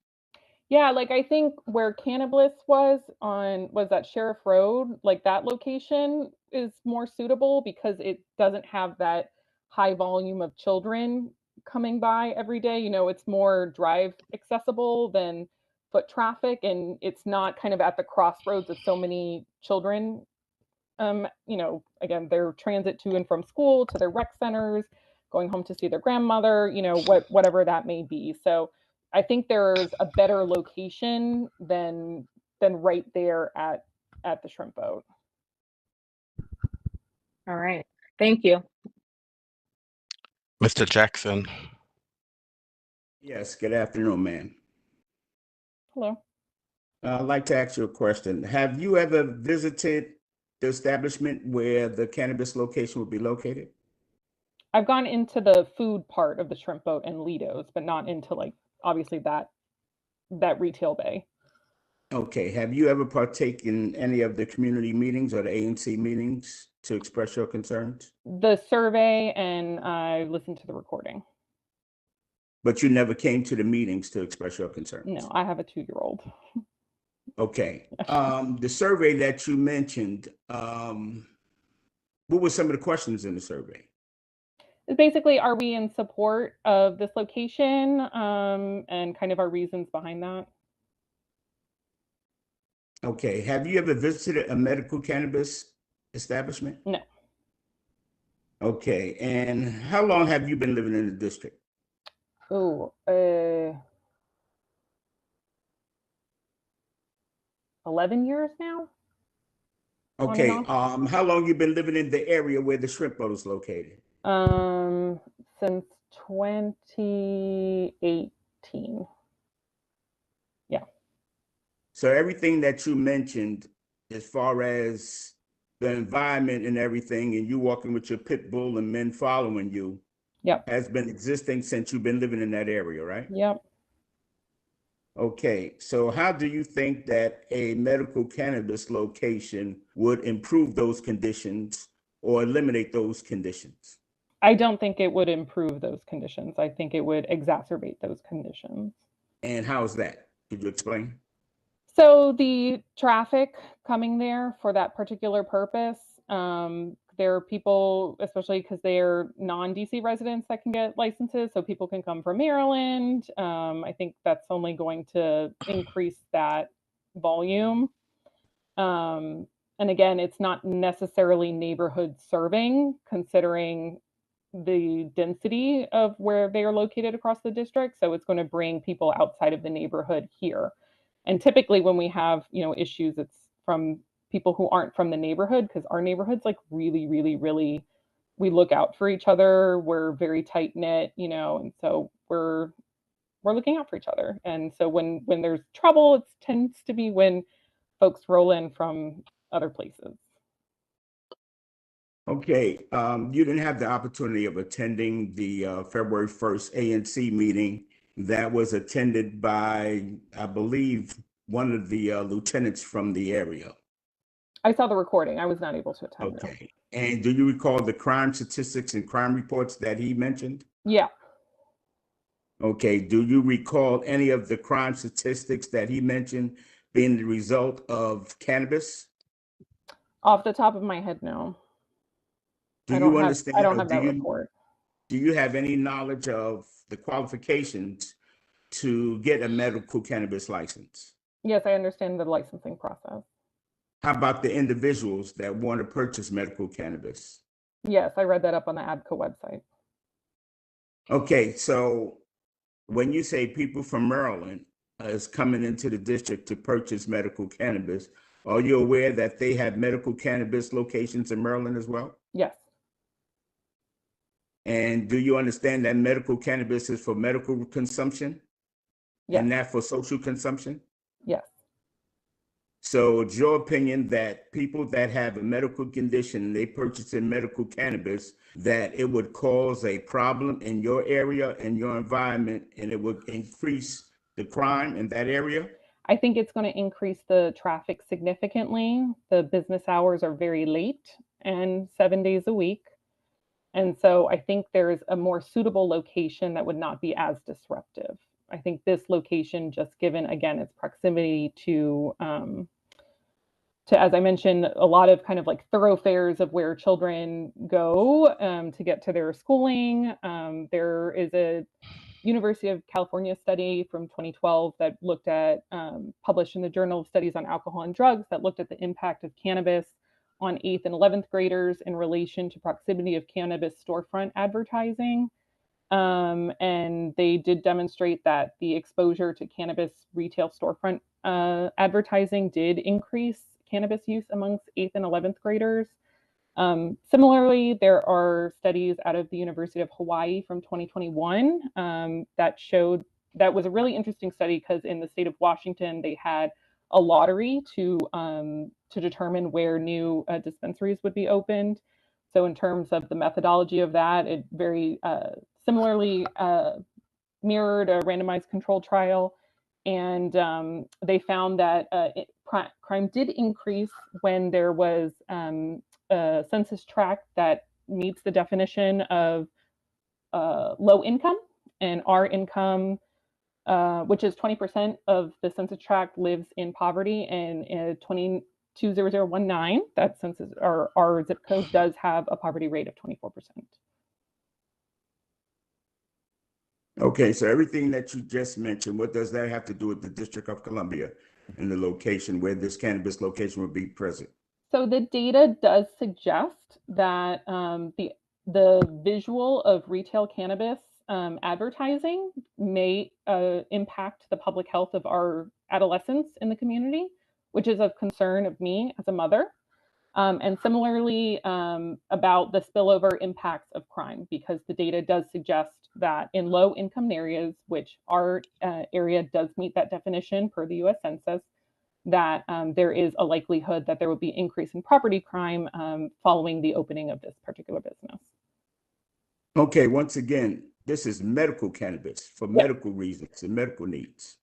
Yeah, like I think where Cannabis was at Sheriff Road, like that location is more suitable because it doesn't have that high volume of children coming by every day. It's more drive accessible than foot traffic, and it's not kind of at the crossroads of so many children. Again, their transit to and from school, to their rec centers, going home to see their grandmother, whatever that may be. So I think there's a better location than right there at the shrimp boat. All right. Thank you. Mr. Jackson. Yes, good afternoon, ma'am. Hello. I'd like to ask you a question. Have you ever visited the establishment where the cannabis location would be located? I've gone into the food part of the shrimp boat and Lido's, but not into, like, obviously that retail bay. Okay. Have you ever partaken in any of the community meetings or the ANC meetings to express your concerns? The survey, and I listened to the recording. But you never came to the meetings to express your concerns? No, I have a 2-year-old. Okay. The survey that you mentioned, what were some of the questions in the survey? Basically, are we in support of this location, and kind of our reasons behind that? Okay. Have you ever visited a medical cannabis establishment? No. Okay. And how long have you been living in the district? Oh, 11 years now. Okay, how long you been living in the area where the shrimp boat is located? Since 2018. Yeah. So everything that you mentioned, as far as the environment and everything, and you walking with your pit bull and men following you, yep, has been existing since you've been living in that area, right? Yep. Okay, so how do you think that a medical cannabis location would improve those conditions or eliminate those conditions? I don't think it would improve those conditions. I think it would exacerbate those conditions. And how is that? Could you explain? So the traffic coming there for that particular purpose, there are people, especially because they're non-DC residents, that can get licenses. So people can come from Maryland. I think that's only going to increase that volume. And again, it's not necessarily neighborhood serving, considering the density of where they are located across the district. So it's going to bring people outside of the neighborhood here. And typically when we have, issues, it's from people who aren't from the neighborhood, because our neighborhood's like really, really, really, we look out for each other. We're very tight knit, and so we're looking out for each other. And so when there's trouble, it tends to be when folks roll in from other places. Okay, you didn't have the opportunity of attending the February 1st ANC meeting that was attended by, I believe, one of the lieutenants from the area. I saw the recording. I was not able to attend. Okay, and do you recall the crime statistics and crime reports that he mentioned? Yeah. Okay, do you recall any of the crime statistics that he mentioned being the result of cannabis? Off the top of my head, no. Do you understand? I don't have that report. Do you have any knowledge of the qualifications to get a medical cannabis license? Yes, I understand the licensing process. How about the individuals that want to purchase medical cannabis? Yes, I read that up on the ABCA website. Okay, so when you say people from Maryland is coming into the district to purchase medical cannabis, are you aware that they have medical cannabis locations in Maryland as well? Yes. And do you understand that medical cannabis is for medical consumption? Yes. And not for social consumption? Yes. So it's your opinion that people that have a medical condition, they purchase in medical cannabis, that it would cause a problem in your area and your environment, and it would increase the crime in that area? I think it's going to increase the traffic significantly. The business hours are very late and 7 days a week. And so I think there's a more suitable location that would not be as disruptive. I think this location, just given, again, its proximity to, as I mentioned, a lot of kind of like thoroughfares of where children go to get to their schooling. There is a University of California study from 2012 that looked at, published in the Journal of Studies on Alcohol and Drugs, that looked at the impact of cannabis on 8th and 11th graders in relation to proximity of cannabis storefront advertising. And they did demonstrate that the exposure to cannabis retail storefront advertising did increase cannabis use amongst 8th and 11th graders. Similarly, there are studies out of the University of Hawaii from 2021 that showed, that was a really interesting study because in the state of Washington, they had a lottery to determine where new dispensaries would be opened. So in terms of the methodology of that, it very similarly mirrored a randomized control trial. And they found that crime did increase when there was a census tract that meets the definition of low income, and our income, which is 20% of the census tract, lives in poverty, and 20019, that census, or our zip code, does have a poverty rate of 24%. Okay, so everything that you just mentioned, what does that have to do with the District of Columbia and the location where this cannabis location would be present? So the data does suggest that the visual of retail cannabis advertising may impact the public health of our adolescents in the community, which is of concern of me as a mother. And similarly, about the spillover impacts of crime, because the data does suggest that in low income areas, which our area does meet that definition per the US Census, that there is a likelihood that there will be increase in property crime following the opening of this particular business. Okay, once again, this is medical cannabis for medical reasons and medical needs.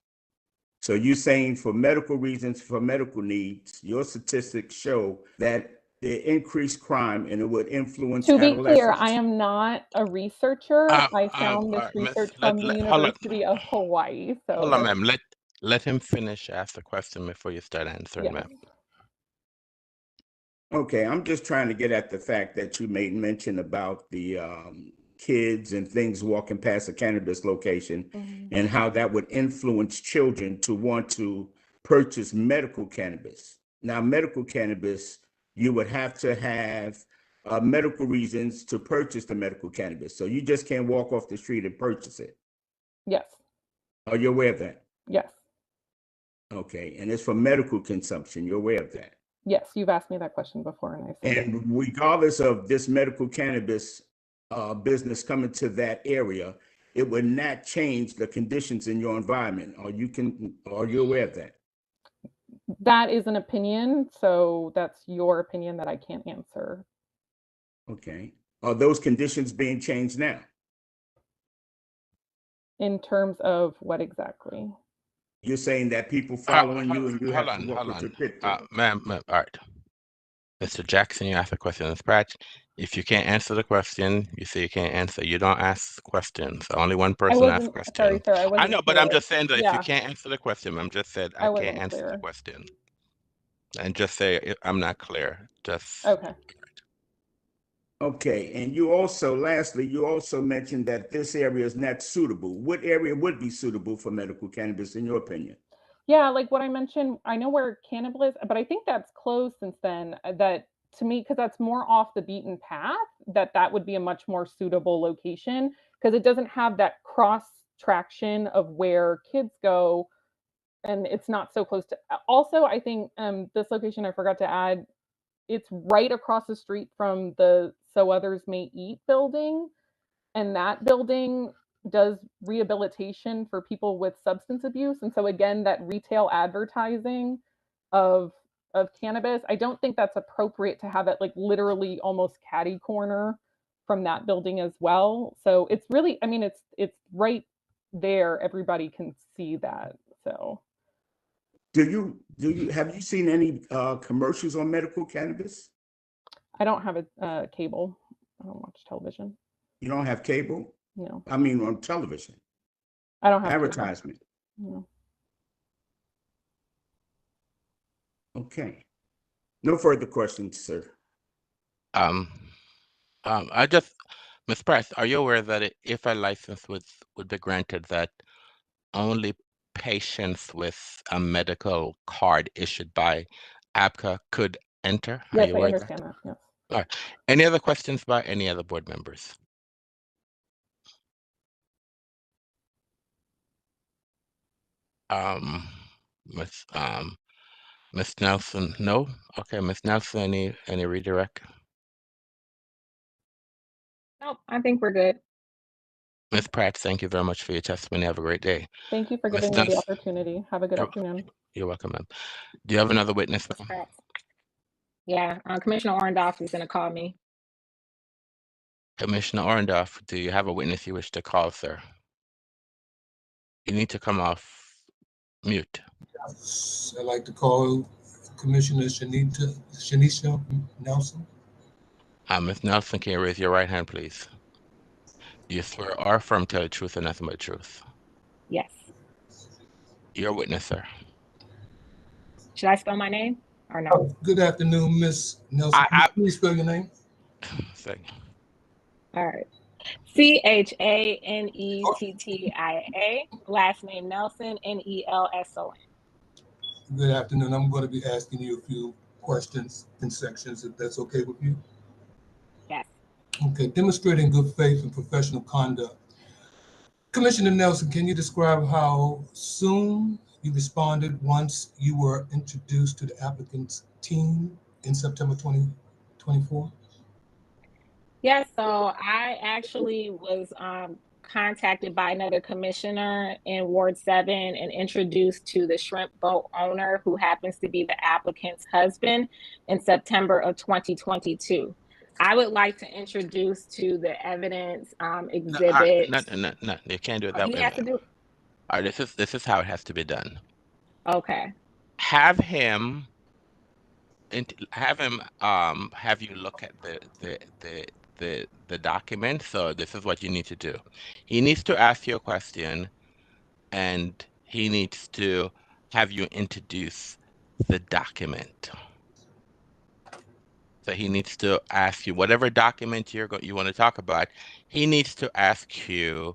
So you're saying for medical reasons, for medical needs, your statistics show that the increased crime and it would influence To be clear, adolescents. I am not a researcher. I found this research from the University of Hawaii. So Hold on, ma'am. Let him finish ask the question before you start answering, ma'am. Okay, I'm just trying to get at the fact that you made mention about the kids and things walking past a cannabis location and how that would influence children to want to purchase medical cannabis. Now, medical cannabis, you would have to have medical reasons to purchase the medical cannabis. So you just can't walk off the street and purchase it. Yes. Are you aware of that? Yes. Okay, and it's for medical consumption. You're aware of that? Yes, you've asked me that question before, and I said And regardless of this medical cannabis business coming to that area, it would not change the conditions in your environment. Are you aware of that? that is an opinion. So that's your opinion that I can't answer. Okay. Are those conditions being changed now? In terms of what exactly? You're saying that people following you and you have to walk Hold with your on. pit. Ma'am, all right. Mr. Jackson, you asked a question. Ms. Pratt, if you can't answer the question, you say you can't answer. You don't ask questions. Only one person asks questions. Sorry, sir. I wasn't I know, but I'm clear. just saying that if you can't answer the question, I'm just said I can't wasn't answer the clear. question. And just say I'm not clear. Just okay. Okay, and you also, lastly, you also mentioned that this area is not suitable. What area would be suitable for medical cannabis, in your opinion? Yeah, like what I mentioned, I know where cannabis, but I think that's closed since then. That to me, because that's more off the beaten path, that would be a much more suitable location because it doesn't have that cross traction of where kids go, and it's not so close to. Also, I think this location I forgot to add, it's right across the street from the So Others May Eat building, and that building does rehabilitation for people with substance abuse. And so again, that retail advertising of cannabis, I don't think that's appropriate to have it like literally almost catty corner from that building as well. So it's really, I mean, it's right there. Everybody can see that. So Have you seen any commercials on medical cannabis? I don't have a cable. I don't watch television. You don't have cable? No. I mean, on television. I don't have advertisement. No. Okay. No further questions, sir. I just, Ms. Price, are you aware that if a license would be granted, that only patients with a medical card issued by ABCA could enter? Are Yes, you I aware of understand that. Yes. All right. Any other questions by any other board members? Ms. Nelson, no? Okay, Ms. Nelson, any redirect? Nope, I think we're good. Ms. Pratt, thank you very much for your testimony. Have a great day. Thank you for Ms. giving me the Nelson, opportunity. Have a good afternoon. You're welcome, ma'am. Do you have another witness, ma'am? Yeah, Commissioner Orndorff is going to call me. Commissioner Orndorff, do you have a witness you wish to call, sir? You need to come off mute. I'd like to call Commissioner Shanisha Nelson. Ms. Nelson, can you raise your right hand, please? Do you swear or affirm to tell the truth and nothing but the truth? Yes. You're a witness, sir. Should I spell my name or no? Good afternoon, Miss Nelson. Please spell your name. All right. CHANETTIA. Last name Nelson, NELSON. Good afternoon. I'm going to be asking you a few questions in sections, if that's okay with you. Yes. Okay. Demonstrating good faith and professional conduct. Commissioner Nelson, can you describe how soon you responded once you were introduced to the applicant's team in September 2024? Yeah, so I actually was contacted by another commissioner in Ward 7 and introduced to the shrimp boat owner, who happens to be the applicant's husband, in September of 2022. I would like to introduce to the evidence exhibit. No, you can't do it Oh, that he way, has to ma'am. do. All right, this is how it has to be done. Okay. Have him have you look at the document. So this is what you need to do. He needs to ask you a question, and he needs to have you introduce the document. So he needs to ask you whatever document you want to talk about. He needs to ask you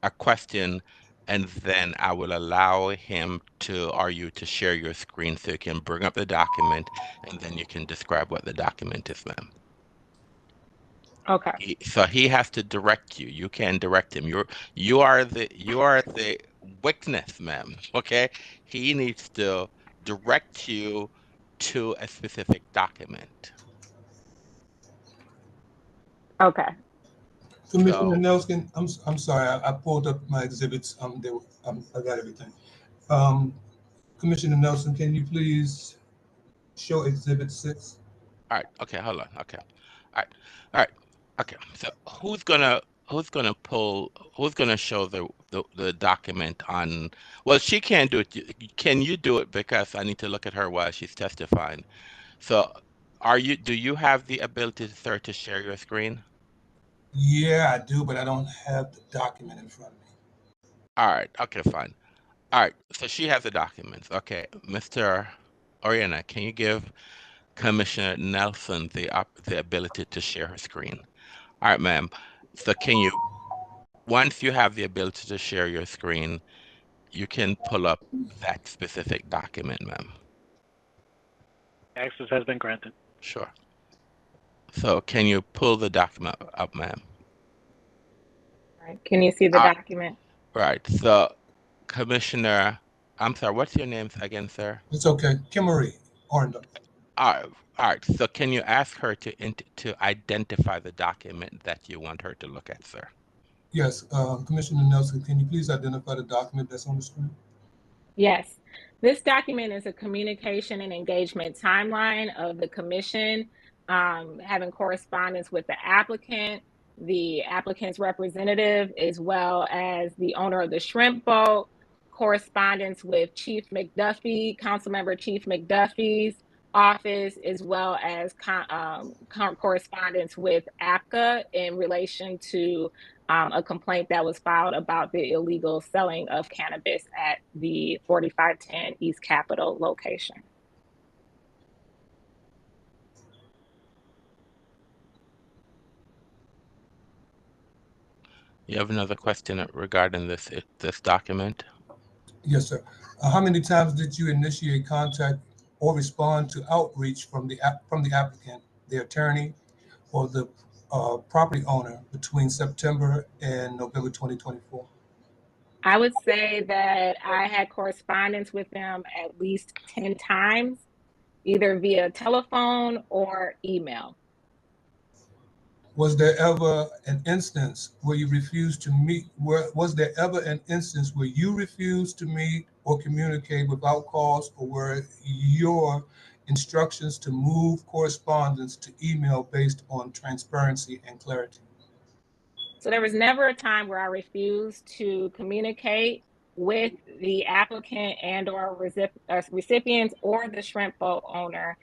a question, and then I will allow him to or you to share your screen so you can bring up the document, and then you can describe what the document is, ma'am. Okay. So he has to direct you. You can't direct him. You are the witness, ma'am. Okay? He needs to direct you to a specific document. Okay. Commissioner So, Nelson, I'm sorry, I pulled up my exhibits. I got everything. Um, Commissioner Nelson, can you please show Exhibit 6? all right. Okay, hold on. Okay. All right. All right. Okay. So who's gonna show the document on, well, she can't do it. Can you do it? Because I need to look at her while she's testifying. So do you have the ability, sir, to share your screen? Yeah, I do, but I don't have the document in front of me. All right. Okay, fine. All right. So she has the documents. Okay. Mr. Oriana, can you give Commissioner Nelson the ability to share her screen? All right, ma'am. So once you have the ability to share your screen, you can pull up that specific document, ma'am. Access has been granted. Sure. So can you pull the document up, ma'am? All right. Can you see the document? Right. So Commissioner, I'm sorry, what's your name again, sir? It's okay. Kimmery Orndorff. All right. So can you ask her to identify the document that you want her to look at, sir? Yes, Commissioner Nelson, can you please identify the document that's on the screen? Yes. This document is a communication and engagement timeline of the commission, having correspondence with the applicant's representative, as well as the owner of the shrimp boat, correspondence with Chief McDuffie, Councilmember Chief McDuffie's office, as well as correspondence with ABCA in relation to a complaint that was filed about the illegal selling of cannabis at the 4510 East Capitol location. You have another question regarding this document? Yes, sir. How many times did you initiate contact or respond to outreach from the applicant, the attorney, or the property owner between September and November 2024? I would say that I had correspondence with them at least 10 times, either via telephone or email. Was there ever an instance where you refused to meet? Was there ever an instance where you refused to meet or communicate without cause, or were your instructions to move correspondence to email based on transparency and clarity? So there was never a time where I refused to communicate with the applicant and or recipients or the shrimp boat owner.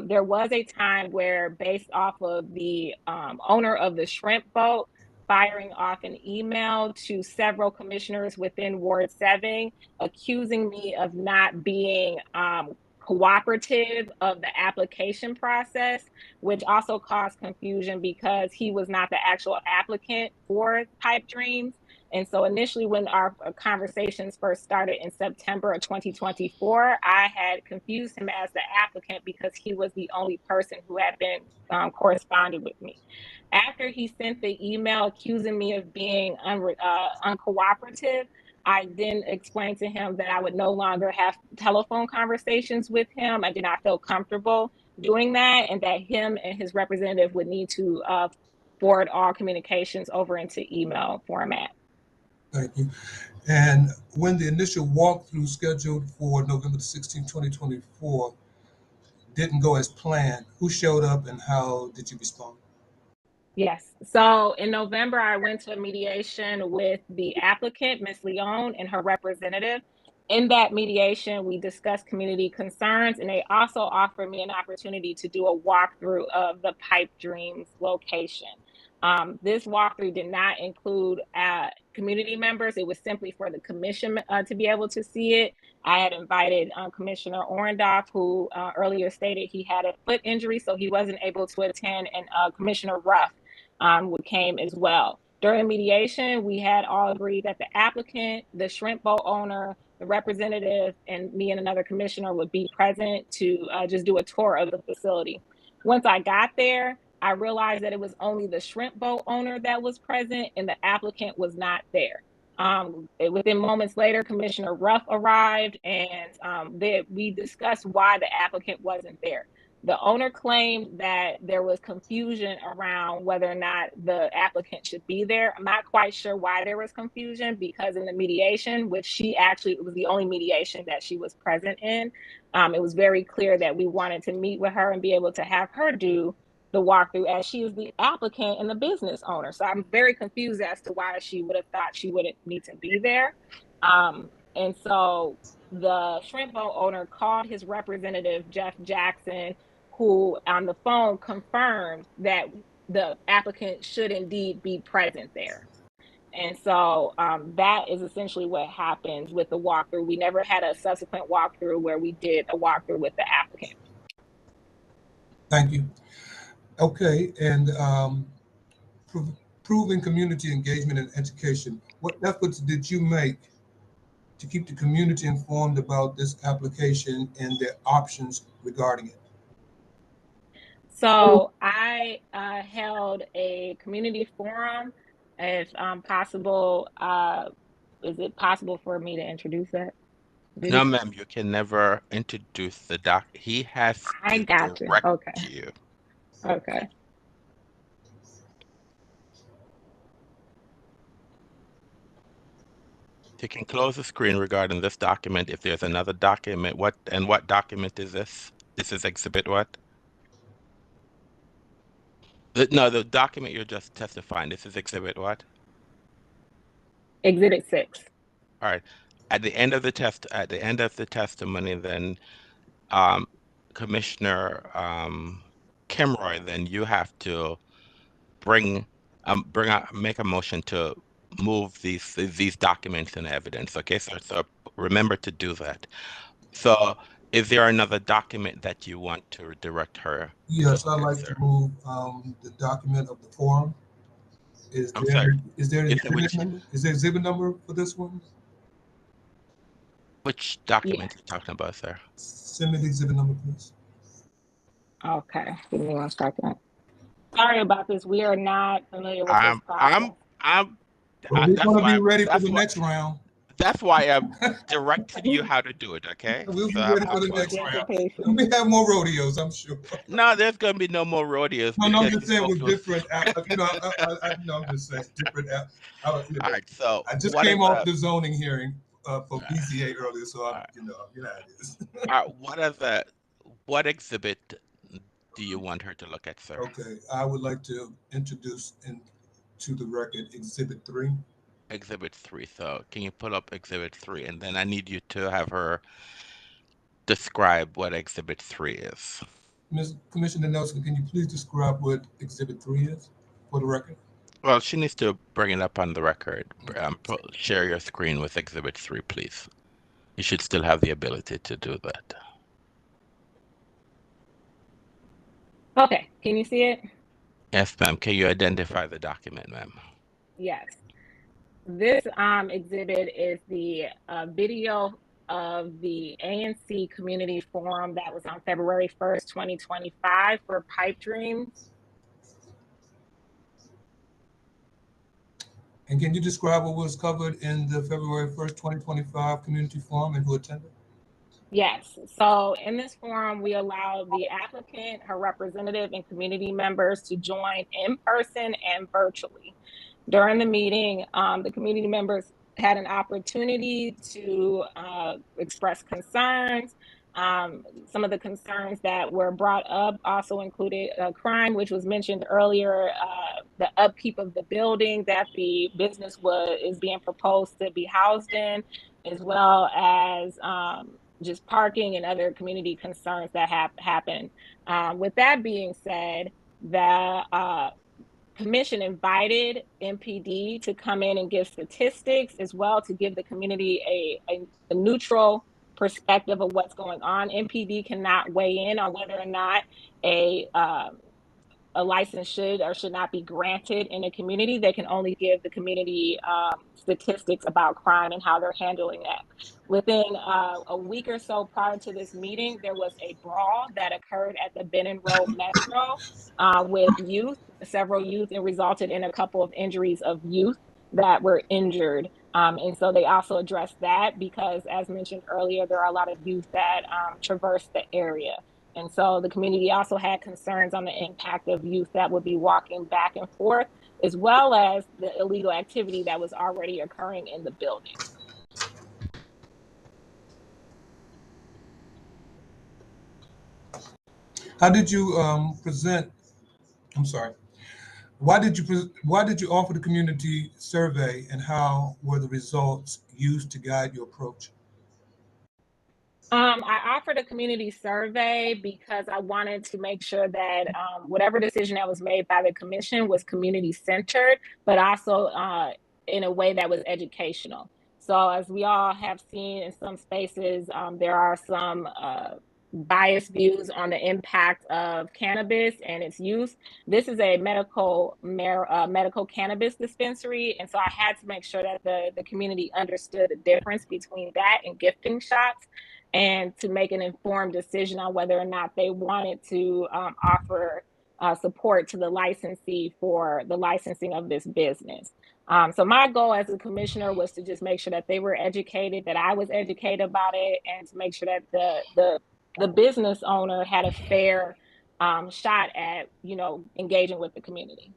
There was a time where, based off of the owner of the shrimp boat firing off an email to several commissioners within Ward 7, accusing me of not being cooperative of the application process, which also caused confusion because he was not the actual applicant for Pipe Dreams. And so initially when our conversations first started in September of 2024, I had confused him as the applicant because he was the only person who had been corresponding with me. After he sent the email accusing me of being uncooperative, I then explained to him that I would no longer have telephone conversations with him. I did not feel comfortable doing that, and that him and his representative would need to forward all communications over into email format. Thank you. And when the initial walkthrough scheduled for November 16, 2024 didn't go as planned, who showed up and how did you respond? Yes. So in November, I went to a mediation with the applicant, Ms. Leone, and her representative. In that mediation, we discussed community concerns, and they also offered me an opportunity to do a walkthrough of the Pipe Dreams location. This walkthrough did not include community members. It was simply for the commission to be able to see it. I had invited Commissioner Orendoff, who earlier stated he had a foot injury, so he wasn't able to attend, and Commissioner Ruff came as well. During mediation, we had all agreed that the applicant, the shrimp boat owner, the representative, and me and another commissioner would be present to just do a tour of the facility. Once I got there, I realized that it was only the shrimp boat owner that was present and the applicant was not there. Within moments later, Commissioner Ruff arrived, and we discussed why the applicant wasn't there. The owner claimed that there was confusion around whether or not the applicant should be there. I'm not quite sure why there was confusion, because in the mediation, which it was the only mediation that she was present in, it was very clear that we wanted to meet with her and be able to have her do the walkthrough, as she is the applicant and the business owner. So I'm very confused as to why she would have thought she wouldn't need to be there. And so the shrimp boat owner called his representative, Jeff Jackson, who on the phone confirmed that the applicant should indeed be present there. And so that is essentially what happens with the walkthrough. We never had a subsequent walkthrough where we did a walkthrough with the applicant. Thank you. Okay, and proving community engagement and education. What efforts did you make to keep the community informed about this application and their options regarding it? So I held a community forum. If possible, is it possible for me to introduce that? No, ma'am, you can never introduce the doc. He has I to got you. direct Okay. you. Okay. You can close the screen regarding this document. If there's another document, what document is this? This is exhibit what? No, the document you're just testifying. This is exhibit what? Exhibit 6. All right. At the end of the testimony, then Commissioner Kimroy, then you have to make a motion to move these documents and evidence. Okay, sir. So remember to do that. So is there another document that you want to direct her? Yes, I'd like to move the document of the forum. Is there an exhibit number? Is there exhibit number for this one? Which document are you talking about, sir? Send me the exhibit number, please. Okay, give me 1 second. Sorry about this. We are not familiar with this process. We're going to be ready for the next round. That's why I'm directing you how to do it, okay? We'll be ready for the next round. We have more rodeos, I'm sure. No, there's going to be no more rodeos. No, I'm just saying with different, I'm just saying different. All right, so I just came off the zoning hearing for ABCA earlier, so I'm, you know how it is. All right, what exhibit do you want her to look at, sir? Okay, I would like to introduce into the record Exhibit 3. Exhibit 3. So can you pull up Exhibit 3, and then I need you to have her describe what Exhibit 3 is. Ms. Commissioner Nelson, can you please describe what Exhibit 3 is for the record? Well, she needs to bring it up on the record. Share your screen with Exhibit 3, please. You should still have the ability to do that. Okay, can you see it? Yes, ma'am. Can you identify the document, ma'am? Yes. This exhibit is the video of the ANC Community Forum that was on February 1st, 2025 for Pipe Dreams. And can you describe what was covered in the February 1st, 2025 community forum and who attended? Yes. So in this forum, we allow the applicant, her representative, and community members to join in person and virtually. During the meeting, the community members had an opportunity to express concerns. Some of the concerns that were brought up also included crime, which was mentioned earlier, the upkeep of the building that the business is being proposed to be housed in, as well as just parking and other community concerns that have happened. With that being said, the Commission invited MPD to come in and give statistics as well to give the community a neutral perspective of what's going on. MPD cannot weigh in on whether or not a license should or should not be granted in a community. They can only give the community statistics about crime and how they're handling that. Within a week or so prior to this meeting, there was a brawl that occurred at the Benton Road Metro with youth, several youth, and resulted in a couple of injuries of youth that were injured. And so they also addressed that because, as mentioned earlier, there are a lot of youth that traverse the area. And so the community also had concerns on the impact of youth that would be walking back and forth, as well as the illegal activity that was already occurring in the building. How did you present? I'm sorry. Why did you offer the community survey, and how were the results used to guide your approach? I offered a community survey because I wanted to make sure that whatever decision that was made by the commission was community centered, but also in a way that was educational. So as we all have seen in some spaces, there are some biased views on the impact of cannabis and its use. This is a medical cannabis dispensary, and so I had to make sure that the community understood the difference between that and gifting shops, and to make an informed decision on whether or not they wanted to offer support to the licensee for the licensing of this business. So my goal as a commissioner was to just make sure that they were educated, that I was educated about it, and to make sure that the business owner had a fair shot at, engaging with the community.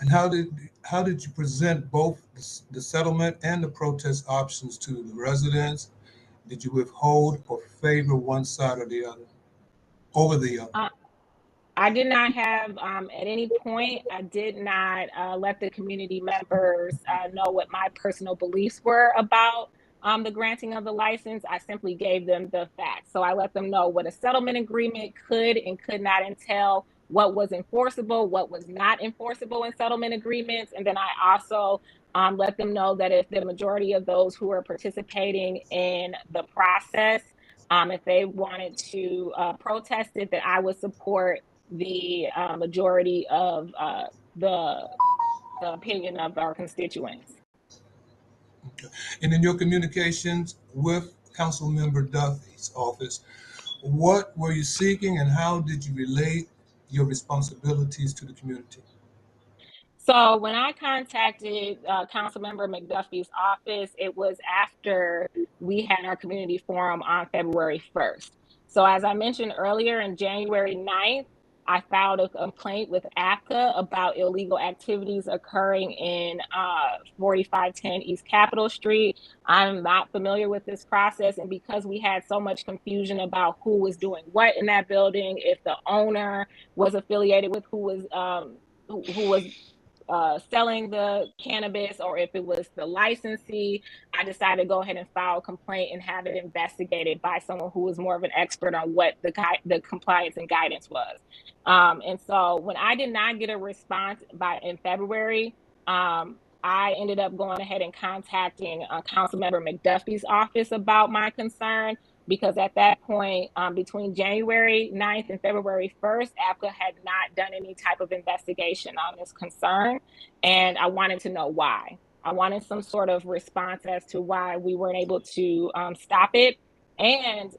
And how did you present both the settlement and the protest options to the residents? Did you withhold or favor one side or the other over the other? I did not have, at any point, I did not let the community members know what my personal beliefs were about the granting of the license. I simply gave them the facts. So I let them know what a settlement agreement could and could not entail, what was enforceable, what was not enforceable in settlement agreements. And then I also let them know that if the majority of those who are participating in the process, if they wanted to protest it, that I would support the majority of the opinion of our constituents. Okay. And in your communications with Councilmember Duffy's office, what were you seeking and how did you relate your responsibilities to the community? So when I contacted Councilmember McDuffie's office, it was after we had our community forum on February 1st. So as I mentioned earlier, in January 9th, I filed a complaint with ABCA about illegal activities occurring in 4510 East Capitol Street. I'm not familiar with this process, and because we had so much confusion about who was doing what in that building, if the owner was affiliated with who was selling the cannabis, or if it was the licensee, I decided to go ahead and file a complaint and have it investigated by someone who was more of an expert on what the compliance and guidance was. And so when I did not get a response in February, I ended up going ahead and contacting Councilmember McDuffie's office about my concern, because at that point, between January 9th and February 1st, ABCA had not done any type of investigation on this concern, and I wanted to know why. I wanted some sort of response as to why we weren't able to stop it. And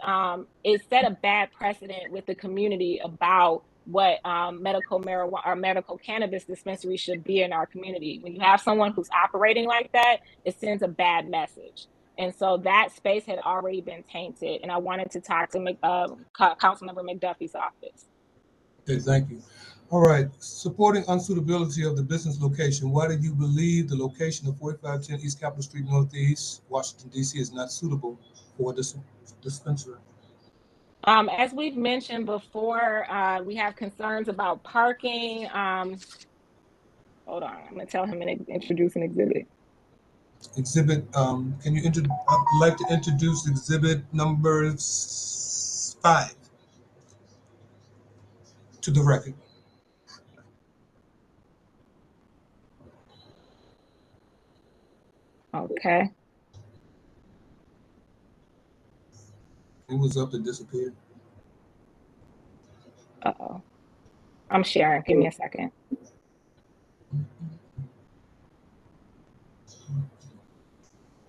it set a bad precedent with the community about what medical marijuana or medical cannabis dispensary should be in our community. When you have someone who's operating like that, it sends a bad message. And so that space had already been tainted. And I wanted to talk to Councilmember McDuffie's office. Okay, thank you. All right, supporting unsuitability of the business location. Why do you believe the location of 4510 East Capitol Street Northeast, Washington, D.C. is not suitable for this dispensary? As we've mentioned before, we have concerns about parking. Hold on, I'm gonna tell him and introduce an exhibit. Exhibit, can you I'd like to introduce exhibit number 5 to the record. Okay. It was up and disappeared. Uh-oh. I'm sharing. Give me a second.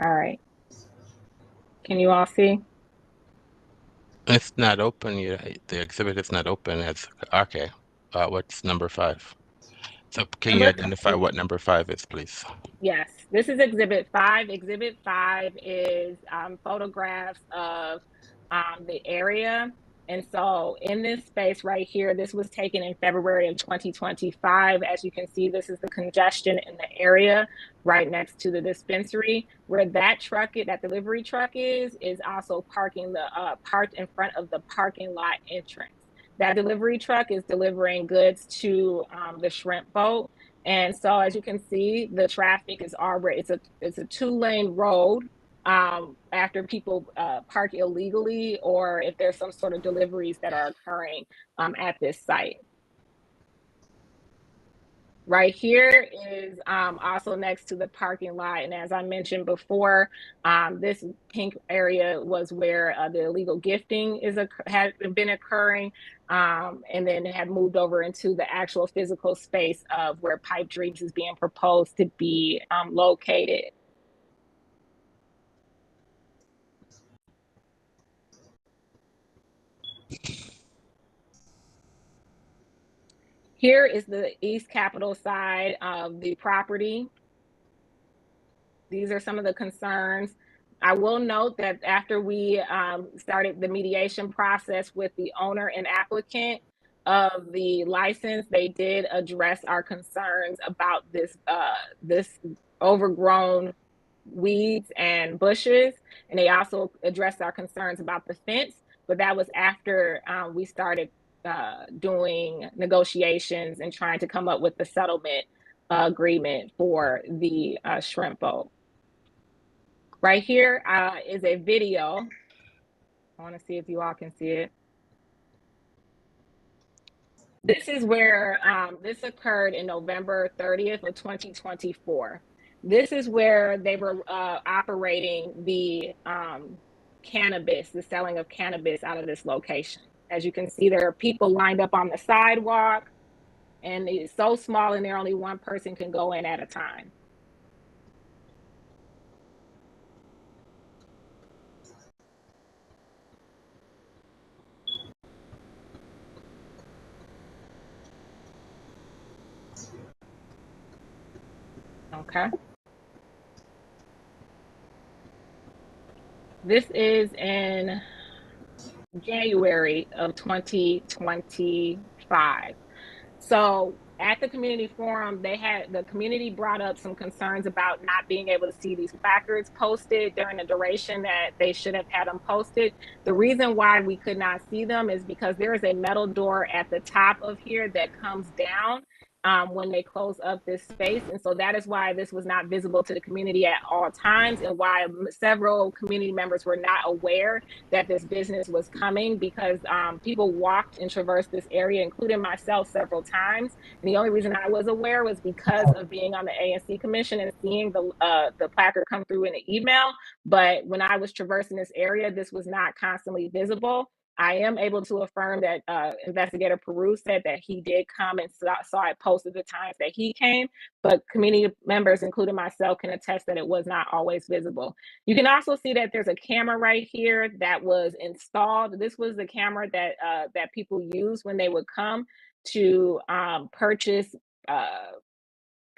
All right. Can you all see? It's not open yet. The exhibit is not open. It's okay. What's number 5? So can you identify what number 5 is, please? Yes, this is Exhibit 5. Exhibit 5 is photographs of the area. And so in this space right here, this was taken in February of 2025. As you can see, this is the congestion in the area right next to the dispensary. Where that truck, that delivery truck is also parking parked in front of the parking lot entrance. That delivery truck is delivering goods to the shrimp boat. And so as you can see, the traffic is already, it's a 2-lane road after people park illegally, or if there's some sort of deliveries that are occurring at this site. Right here is also next to the parking lot. And as I mentioned before, this pink area was where the illegal gifting had been occurring, and then it had moved over into the actual physical space of where Pipe Dreams is being proposed to be located. Here is the East Capitol side of the property. These are some of the concerns. I will note that after we started the mediation process with the owner and applicant of the license, they did address our concerns about this overgrown weeds and bushes. And they also addressed our concerns about the fence, but that was after we started doing negotiations and trying to come up with the settlement agreement for the shrimp boat. Right here is a video. I want to see if you all can see it. This is where this occurred in November 30th of 2024. This is where they were operating the cannabis, the selling of cannabis out of this location. As you can see, there are people lined up on the sidewalk, and it's so small and there only one person can go in at a time. Okay. This is in January of 2025. So at the community forum, the community brought up some concerns about not being able to see these placards posted during the duration that they should have had them posted. The reason why we could not see them is because there is a metal door at the top of here that comes down when they close up this space. And so that is why this was not visible to the community at all times, and why several community members were not aware that this business was coming, because people walked and traversed this area, including myself, several times. And the only reason I was aware was because of being on the A&C Commission and seeing the placard come through in the email. But when I was traversing this area, this was not constantly visible. I am able to affirm that Investigator Peru said that he did come and saw it posted the times that he came, but community members, including myself, can attest that it was not always visible. You can also see that there's a camera right here that was installed. This was the camera that that people use when they would come to purchase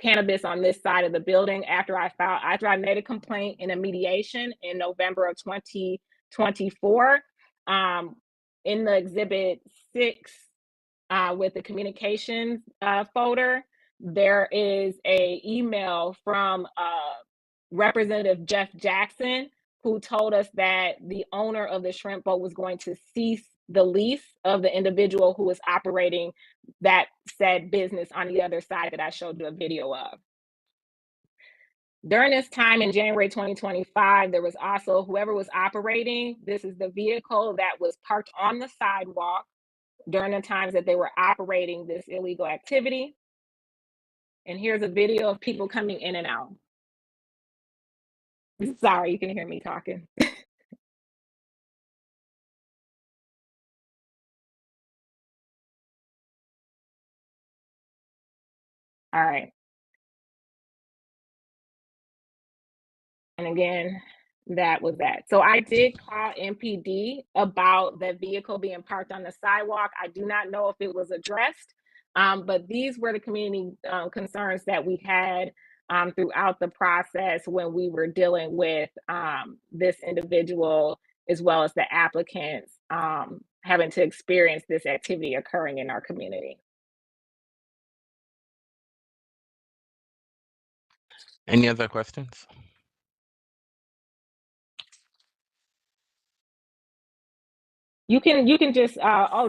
cannabis on this side of the building after I made a complaint in a mediation in November of 2024. In the exhibit 6 with the communications folder, there is a email from Representative Jeff Jackson, who told us that the owner of the shrimp boat was going to cease the lease of the individual who was operating that said business on the other side that I showed you a video of. During this time in January 2025, there was also whoever was operating, this is the vehicle that was parked on the sidewalk during the times that they were operating this illegal activity. And here's a video of people coming in and out. Sorry, you can hear me talking. All right. And again, that was that. So I did call MPD about the vehicle being parked on the sidewalk. I do not know if it was addressed, but these were the community concerns that we had throughout the process when we were dealing with this individual, as well as the applicants having to experience this activity occurring in our community. Any other questions? You can just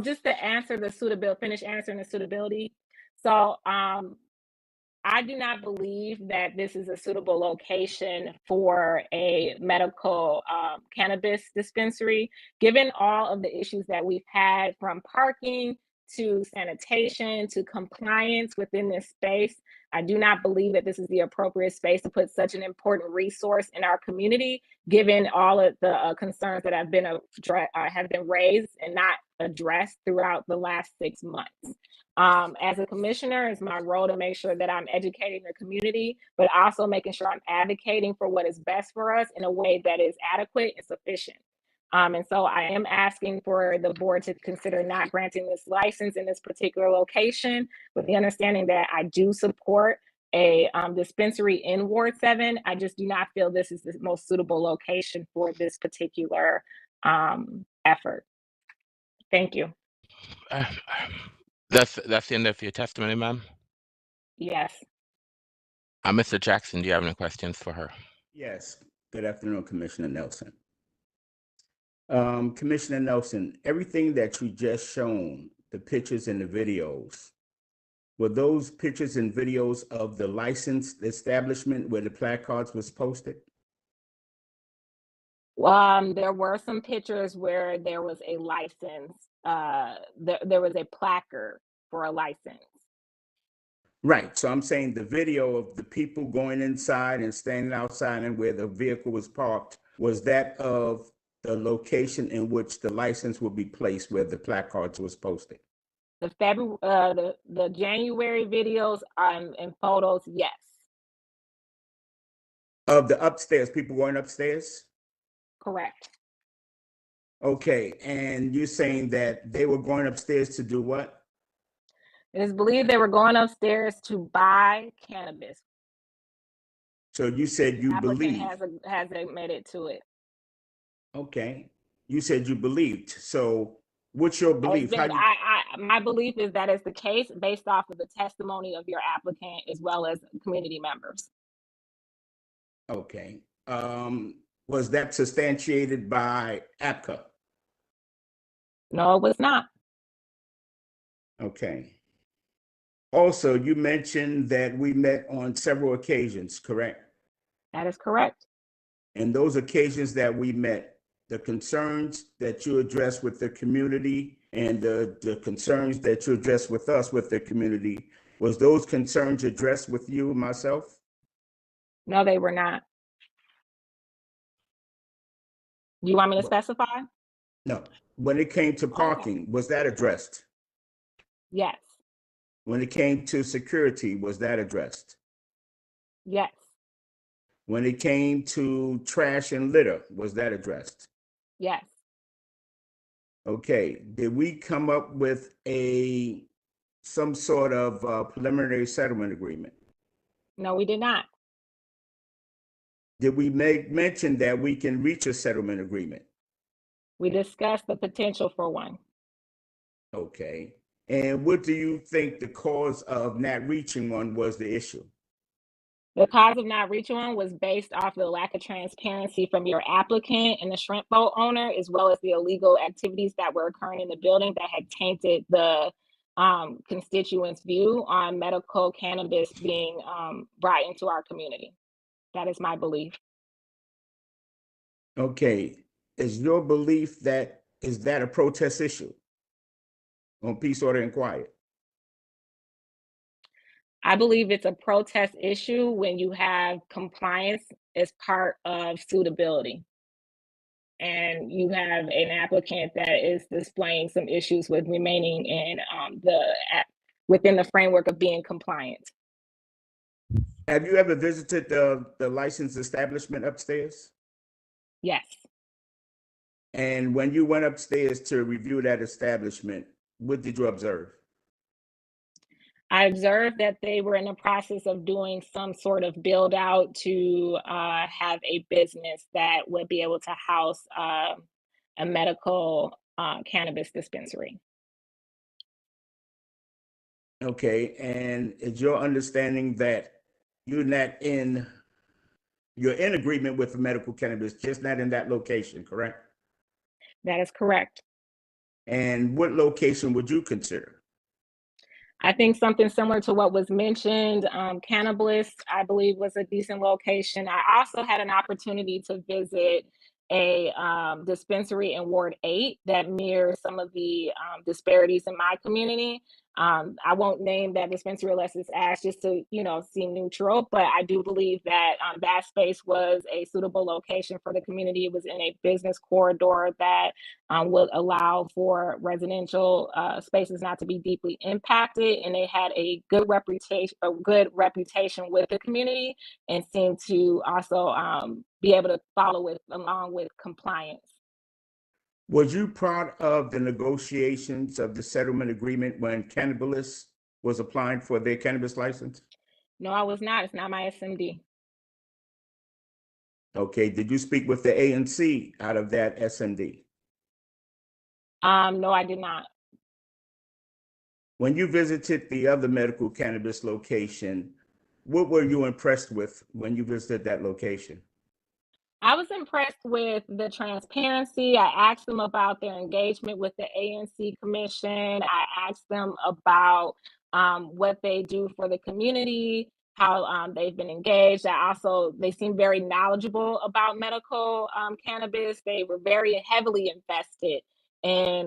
just to answer the suitability, finish answering the suitability. So I do not believe that this is a suitable location for a medical cannabis dispensary, given all of the issues that we've had, from parking to sanitation to compliance within this space. I do not believe that this is the appropriate space to put such an important resource in our community, given all of the concerns that have been raised and not addressed throughout the last 6 months. As a commissioner, it's my role to make sure that I'm educating the community, but also making sure I'm advocating for what is best for us in a way that is adequate and sufficient. And so I am asking for the board to consider not granting this license in this particular location, with the understanding that I do support a dispensary in Ward 7. I just do not feel this is the most suitable location for this particular effort. Thank you. That's the end of your testimony, ma'am? Yes. Mr. Jackson, do you have any questions for her? Yes. Good afternoon, Commissioner Nelson. Commissioner Nelson, everything that you just shown, the pictures and the videos, were those pictures and videos of the licensed establishment where the placards was posted? There were some pictures where there was a license. There was a placard for a license. Right. So I'm saying the video of the people going inside and standing outside and where the vehicle was parked, was that of the location in which the license will be placed where the placards was posted? The January videos and photos, yes. Of the upstairs, people going upstairs? Correct. Okay. And you're saying that they were going upstairs to do what? It is believed they were going upstairs to buy cannabis. So you said you believe. Has admitted to it. Okay. You said you believed. So what's your belief? My belief is that it's the case based off of the testimony of your applicant as well as community members. Okay. Was that substantiated by ABCA? No, it was not. Okay. Also, you mentioned that we met on several occasions, correct? That is correct. And those occasions that we met, the concerns that you addressed with the community and the concerns that you addressed with us with the community, was those concerns addressed with you and myself? No, they were not. Do you want me to specify? No. When it came to parking, was that addressed? Yes. When it came to security, was that addressed? Yes. When it came to trash and litter, was that addressed? Yes. Okay, did we come up with some sort of preliminary settlement agreement? No, we did not. Did we make mention that we can reach a settlement agreement? We discussed the potential for one. Okay. And what do you think the cause of not reaching one was the issue? The cause of not reaching one was based off of the lack of transparency from your applicant and the shrimp boat owner, as well as the illegal activities that were occurring in the building that had tainted the constituents' view on medical cannabis being brought into our community. That is my belief. Okay. Is your belief that is that a protest issue on peace, order, and quiet? I believe it's a protest issue when you have compliance as part of suitability. And you have an applicant that is displaying some issues with remaining in within the framework of being compliant. Have you ever visited the licensed establishment upstairs? Yes. And when you went upstairs to review that establishment, what did you observe? I observed that they were in the process of doing some sort of build out to have a business that would be able to house a medical cannabis dispensary. Okay, and is your understanding that you're in agreement with the medical cannabis, just not in that location, correct? That is correct. And what location would you consider? I think something similar to what was mentioned, Cannabis, I believe, was a decent location. I also had an opportunity to visit a dispensary in Ward 8 that mirrors some of the disparities in my community. I won't name that dispensary unless it's asked, just to seem neutral, but I do believe that that space was a suitable location for the community. It was in a business corridor that would allow for residential spaces not to be deeply impacted, and they had a good reputation with the community, and seemed to also be able to follow along with compliance. Was you part of the negotiations of the settlement agreement when Cannabis was applying for their cannabis license? No, I was not. It's not my SMD. Okay, did you speak with the ANC out of that SMD? No, I did not. When you visited the other medical cannabis location, what were you impressed with when you visited that location? I was impressed with the transparency. I asked them about their engagement with the ANC Commission. I asked them about what they do for the community, how they've been engaged. They seem very knowledgeable about medical cannabis. They were very heavily invested in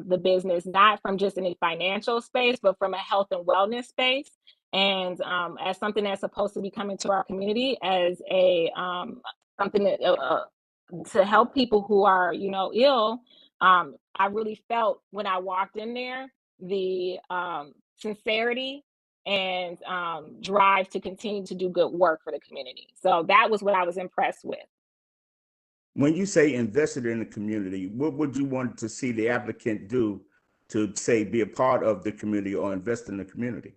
the business, not from just in a financial space, but from a health and wellness space. And as something that's supposed to be coming to our community as a something that to help people who are ill. I really felt when I walked in there the sincerity and drive to continue to do good work for the community. So that was what I was impressed with. When you say invested in the community, what would you want to see the applicant do to, say, be a part of the community or invest in the community?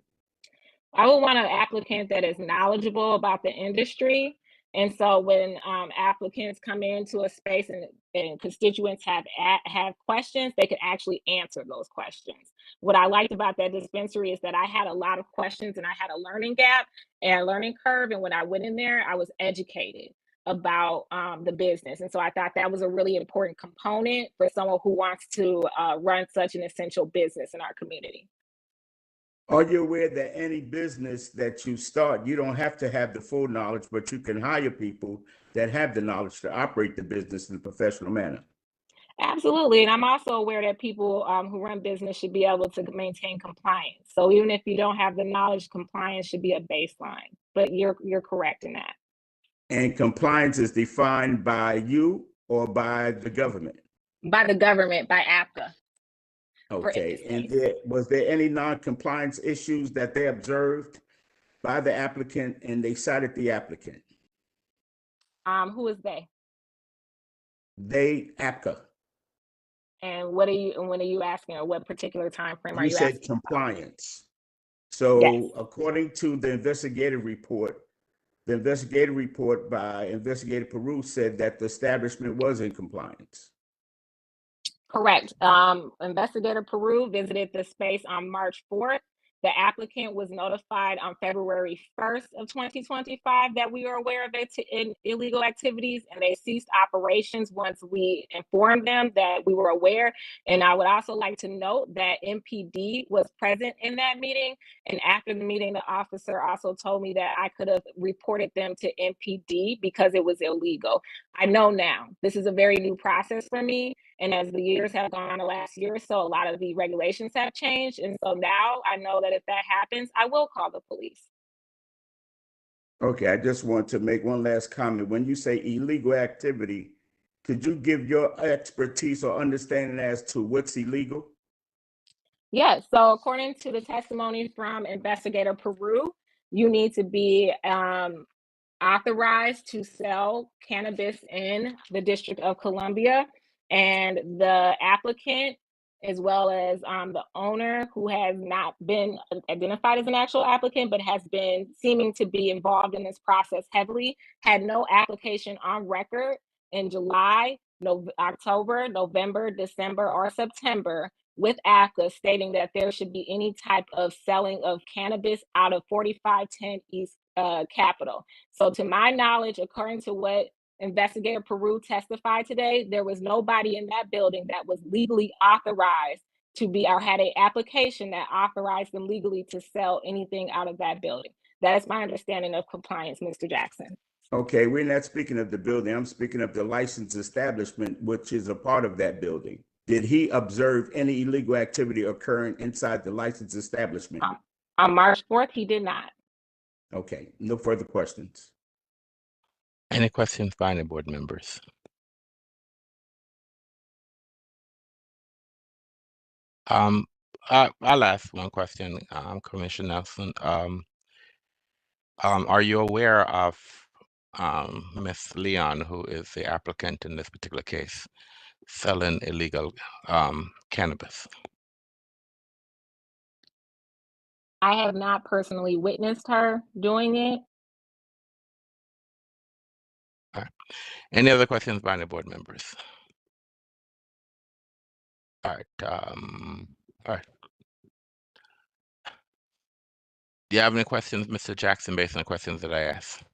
I would want an applicant that is knowledgeable about the industry. And so when applicants come into a space and constituents have questions, they could actually answer those questions. What I liked about that dispensary is that I had a lot of questions and I had a learning gap and a learning curve. And when I went in there, I was educated about the business. And so I thought that was a really important component for someone who wants to run such an essential business in our community. Are you aware that any business that you start, you don't have to have the full knowledge, but you can hire people that have the knowledge to operate the business in a professional manner? Absolutely. And I'm also aware that people who run business should be able to maintain compliance. So even if you don't have the knowledge, compliance should be a baseline. But you're correct in that. And compliance is defined by you or by the government? By the government, by ABCA. Okay, and was there any non-compliance issues that they observed by the applicant and they cited the applicant? Who is they? They, APCA. And when are you asking, or what particular time frame are You you said asking? compliance. Yes. So according to the investigative report by Investigator Peru said that the establishment was in compliance. Correct. Investigator Peru visited the space on March 4th. The applicant was notified on February 1st of 2025 that we were aware of illegal activities, and they ceased operations once we informed them that we were aware. And I would also like to note that MPD was present in that meeting. And after the meeting, the officer also told me that I could have reported them to MPD because it was illegal. I know now. This is a very new process for me. And as the years have gone on the last year or so, a lot of the regulations have changed. And so now I know that if that happens, I will call the police. Okay, I just want to make one last comment. When you say illegal activity, could you give your expertise or understanding as to what's illegal? Yes. So according to the testimony from Investigator Peru, you need to be authorized to sell cannabis in the District of Columbia, and the applicant, as well as the owner, who has not been identified as an actual applicant, but has been seeming to be involved in this process heavily, had no application on record in July, October, November, December, or September with ACA stating that there should be any type of selling of cannabis out of 4510 East Capitol. So to my knowledge, according to what Investigator Peru testified today, there was nobody in that building that was legally authorized to be, or had an application that authorized them legally to sell anything out of that building. That is my understanding of compliance, Mr. Jackson. Okay, we're not speaking of the building. I'm speaking of the licensed establishment, which is a part of that building. Did he observe any illegal activity occurring inside the licensed establishment? On March 4th, he did not. Okay, no further questions. Any questions by any board members? I'll ask one question, Commissioner Nelson. Are you aware of Ms. Leon, who is the applicant in this particular case, selling illegal cannabis? I have not personally witnessed her doing it. All right. Any other questions by any board members? All right. All right. Do you have any questions, Mr. Jackson, based on the questions that I asked?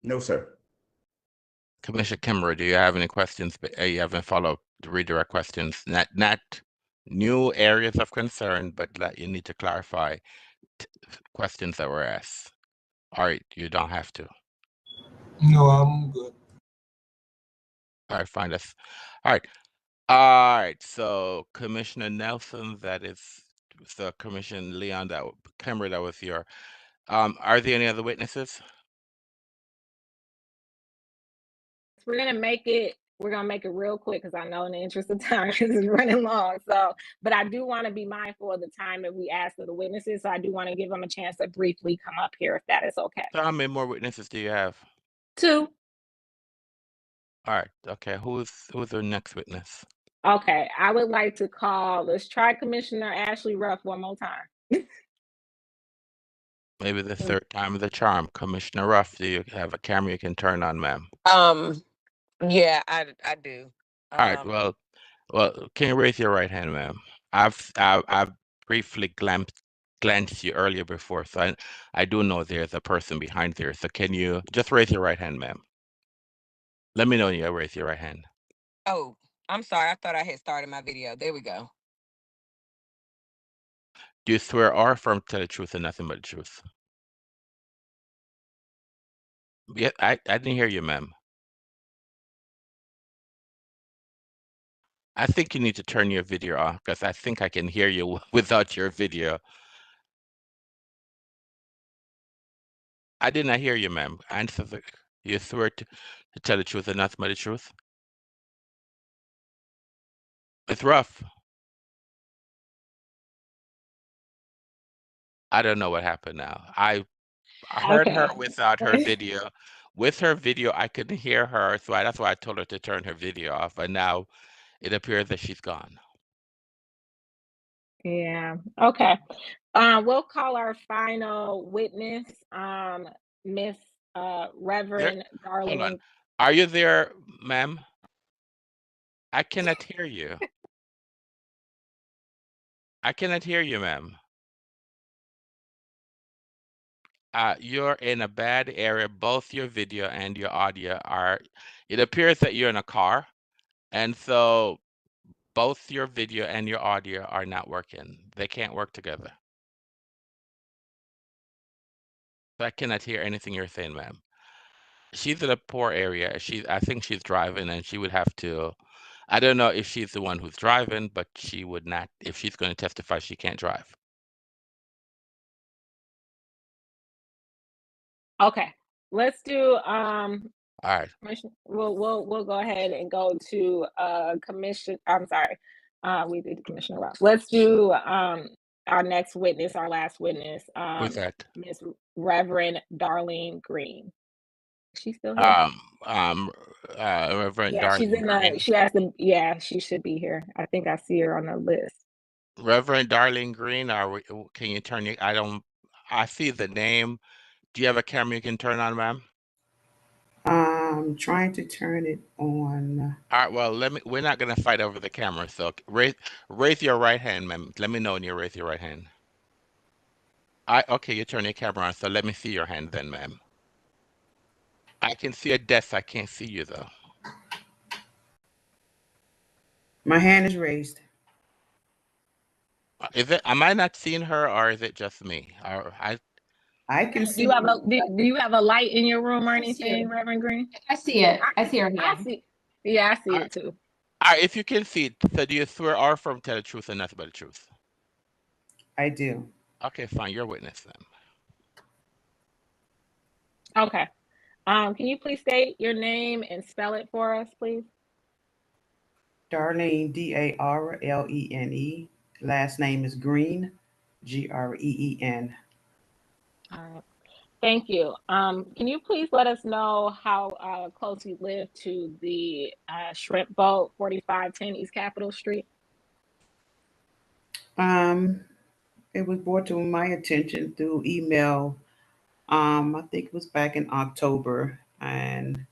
No, sir. Commissioner Kimmerer, do you have any questions? You haven't follow-up redirect questions, not new areas of concern, but that you need to clarify questions that were asked. All right, you don't have to. No, I'm good. All right, fine. That's all right. All right. So Commissioner Nelson, that is the Commissioner Leon, that Kimmerer, that was your. Are there any other witnesses? We're gonna make it real quick because I know in the interest of time this is running long. So, but I do want to be mindful of the time that we ask for the witnesses. So I do want to give them a chance to briefly come up here if that is okay. So how many more witnesses do you have? 2. All right. Okay. Who's the next witness? Okay, I would like to call. Let's try Commissioner Ashley Ruff one more time. Maybe the third time of the charm. Commissioner Ruff, do you have a camera you can turn on, ma'am? Yeah, I do. All right. Well, can you raise your right hand, ma'am? I've briefly glanced you earlier before, so I do know there's a person behind there. So can you just raise your right hand, ma'am? Let me know when you raise your right hand. Oh, I'm sorry. I thought I had started my video. There we go. Do you swear or affirm to tell the truth and nothing but the truth? Yeah, I didn't hear you, ma'am. I think you need to turn your video off because I think I can hear you without your video. I did not hear you, ma'am. Answer you swear to tell the truth and nothing but the truth? It's rough. I don't know what happened now. I heard her Okay. without her video. With her video, I couldn't hear her, so that's why I told her to turn her video off. And now it appears that she's gone. Yeah. Okay. We'll call our final witness, Miss There, Reverend hold on. Darlene. Are you there, ma'am? I cannot hear you. I cannot hear you, ma'am. You're in a bad area. Both your video and your audio are, it appears that you're in a car. And so both your video and your audio are not working. They can't work together. So I cannot hear anything you're saying, ma'am. She's in a poor area. I think she's driving and she would have to, I don't know if she's the one who's driving, but she would not, if she's going to testify, she can't drive. Okay. Let's do All right. we'll go ahead and go to commission. I'm sorry. We did Commissioner Ross. Let's do our next witness, our last witness, Who's that? Miss Reverend Darlene Green. Is she still here? Reverend Yeah, she's Darlene in Green. she has to, yeah, she should be here. I think I see her on the list. Reverend Darlene Green, can you turn your, I see the name. Do you have a camera you can turn on, ma'am? I'm trying to turn it on. All right, well, we're not gonna fight over the camera, so raise your right hand, ma'am. Let me know when you raise your right hand. Okay, you turn your camera on, so let me see your hand then, ma'am. I can see a desk, I can't see you though. My hand is raised. Am I not seeing her or is it just me? I can Do see. you have do you have a light in your room or anything, Reverend Green? I see it. I see her hand. I see. Yeah, I see it too. All right, if you can see it, so do you swear or affirm to tell the truth and nothing but the truth? I do. Okay, fine, you're a witness then. Okay. Can you please state your name and spell it for us, please? Darlene, Darlene. Last name is Green, Green. All right. Thank you. Can you please let us know how close you live to the shrimp boat, 4510 East Capitol Street? It was brought to my attention through email. I think it was back in October, and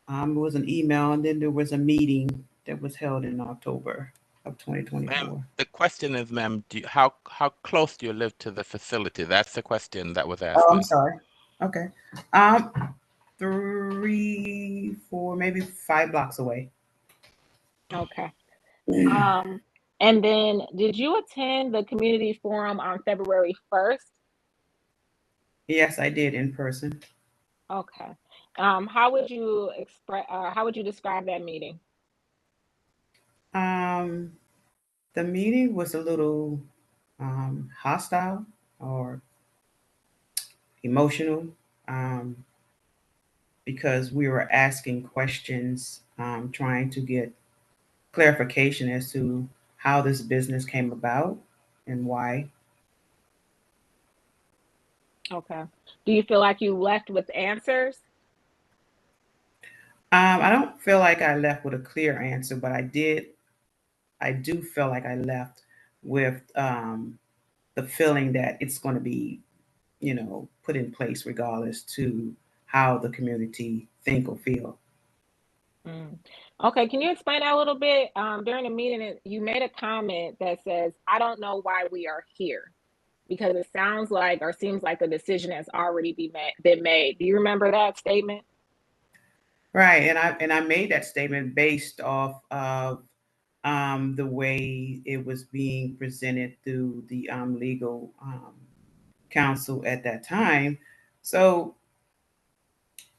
it was an email, and then there was a meeting that was held in October of 2024. Ma'am, the question is, ma'am, how close do you live to the facility? That's the question that was asked. Oh, I'm sorry. Okay. 3, 4, maybe 5 blocks away. Okay. And then did you attend the community forum on February 1st? Yes, I did in person. Okay. How would you describe that meeting? The meeting was a little hostile or emotional because we were asking questions, trying to get clarification as to how this business came about and why. Okay. Do you feel like you left with answers? I don't feel like I left with a clear answer, but I do feel like I left with the feeling that it's going to be, put in place regardless to how the community think or feel. Okay, can you explain that a little bit? During the meeting, you made a comment that says, I don't know why we are here, because it sounds like or seems like a decision has already been made. Do you remember that statement? Right, and I made that statement based off of the way it was being presented through the legal counsel at that time. So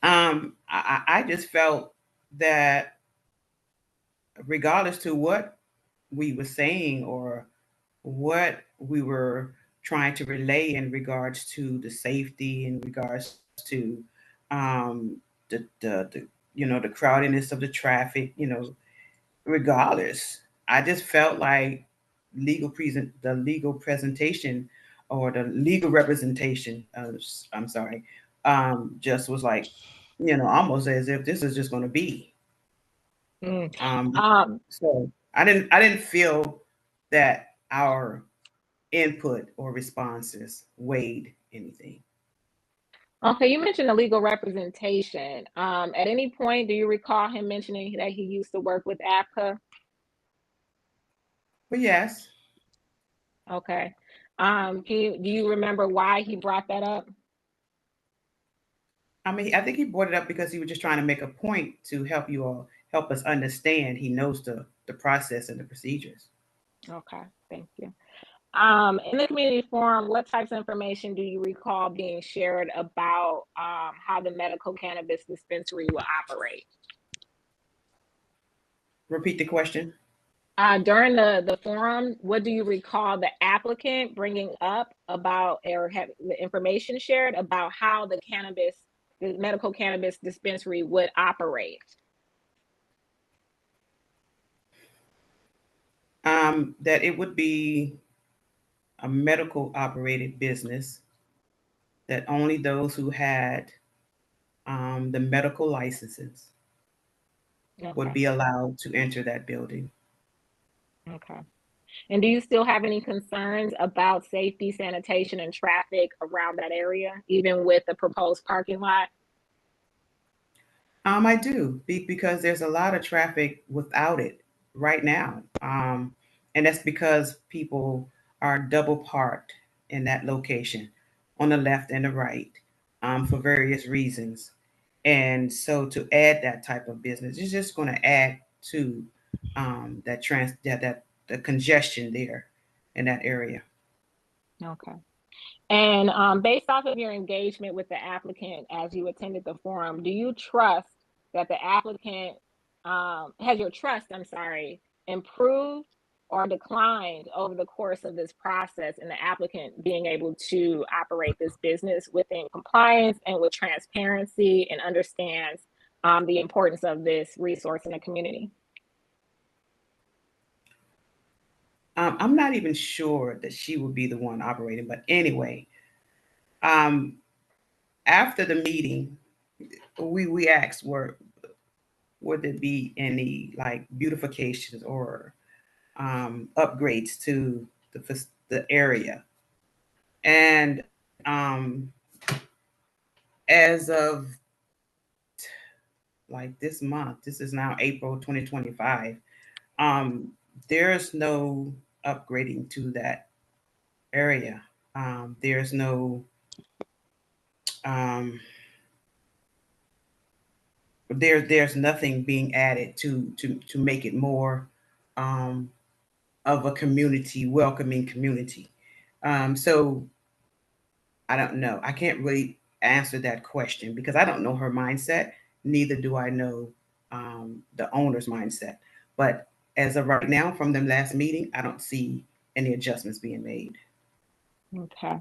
I just felt that regardless to what we were saying or what we were trying to relay in regards to the safety, in regards to the crowdedness of the traffic, regardless, I just felt like the legal presentation or the legal representation, I'm sorry, just was like, almost as if this is just going to be. Mm. So I didn't feel that our input or responses weighed anything. Okay, you mentioned the legal representation. At any point, do you recall him mentioning that he used to work with ABCA? But yes. Okay. Do you remember why he brought that up? I mean, I think he brought it up because he was just trying to make a point to help us understand. He knows the process and the procedures. Okay, thank you. In the community forum, what types of information do you recall being shared about how the medical cannabis dispensary will operate? Repeat the question. During the forum, what do you recall the applicant bringing up about or have the information shared about how the medical cannabis dispensary would operate? That it would be a medical operated business, that only those who had the medical licenses would be allowed to enter that building. Okay. And do you still have any concerns about safety, sanitation, and traffic around that area, even with the proposed parking lot? I do, because there's a lot of traffic without it right now. And that's because people are double parked in that location on the left and the right for various reasons. And so to add that type of business is just going to add to that the congestion there in that area. Okay. And based off of your engagement with the applicant as you attended the forum, do you trust that the applicant has your trust, improved or declined over the course of this process and the applicant being able to operate this business within compliance and with transparency and understands the importance of this resource in the community? I'm not even sure that she would be the one operating, but anyway, after the meeting, we asked would there be any like beautifications or upgrades to the area, and as of like this month, this is now April 2025, there's no upgrading to that area. There's no there's nothing being added to make it more of a community, welcoming community. So I don't know. I can't really answer that question because I don't know her mindset. Neither do I know the owner's mindset. But as of right now, from the last meeting, I don't see any adjustments being made. Okay.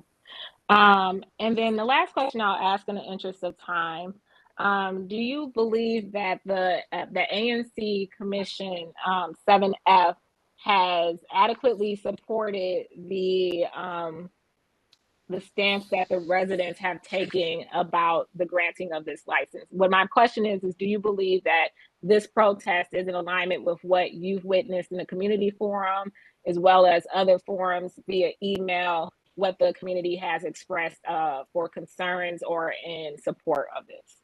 And then the last question I'll ask in the interest of time, do you believe that the ANC Commission 7F has adequately supported the stance that the residents have taken about the granting of this license? What my question is do you believe that this protest is in alignment with what you've witnessed in the community forum, as well as other forums via email, what the community has expressed for concerns or in support of this?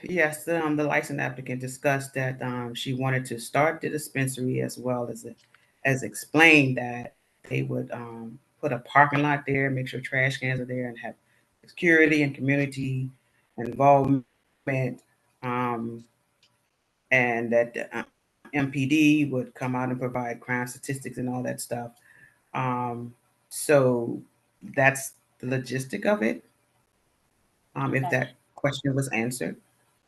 Yes, the license applicant discussed that she wanted to start the dispensary as well as explain that they would put a parking lot there, make sure trash cans are there, and have security and community involvement, and that the MPD would come out and provide crime statistics and all that stuff. So that's the logistic of it. If that question was answered.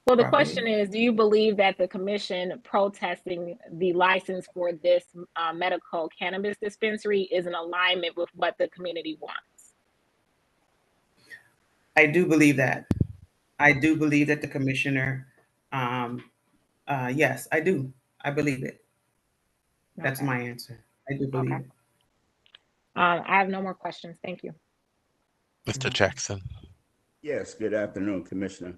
Well, the question is, do you believe that the commission protesting the license for this medical cannabis dispensary is in alignment with what the community wants? I do believe that. I do believe that the commissioner Yes, I do. I believe it. That's Okay. my answer. I do believe Okay. it. I have no more questions. Thank you. Mr. Jackson. Yes, good afternoon, Commissioner.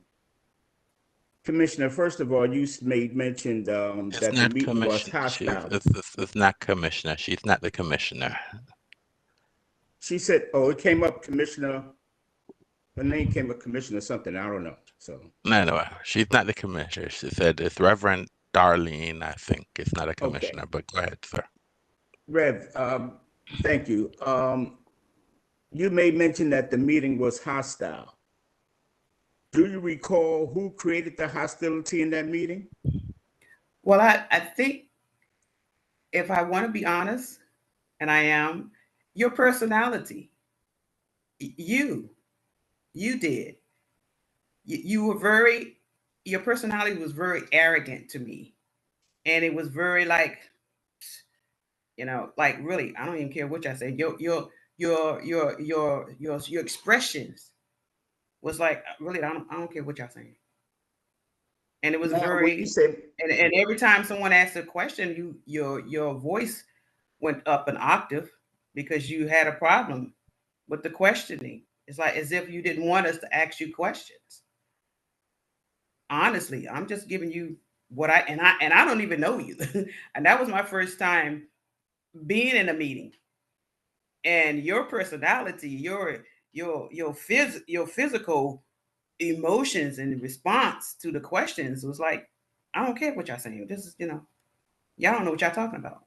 Commissioner, first of all, you made mention It's that the not meeting was commissioner. hostile. It's not commissioner. She's not the commissioner. She said, oh, it came up Commissioner, her name came up Commissioner something, I don't know, so. No, she's not the commissioner. She said it's Reverend Darlene, I think. It's not a commissioner, but go ahead, sir. Rev, thank you. You made mention that the meeting was hostile. Do you recall who created the hostility in that meeting? Well, I think if I want to be honest, and I am, your personality, you did. You were very, your personality was very arrogant to me. And it was very like, like really, I don't even care what y'all say. Your expressions was like, really, I don't care what y'all saying. And it was Now, when you very, say, and every time someone asked a question, your voice went up an octave because you had a problem with the questioning. It's like as if you didn't want us to ask you questions. Honestly, I'm just giving you what I don't even know you. And that was my first time being in a meeting. And your personality, your physical emotions and response to the questions was like, I don't care what y'all saying. This is, y'all don't know what y'all talking about.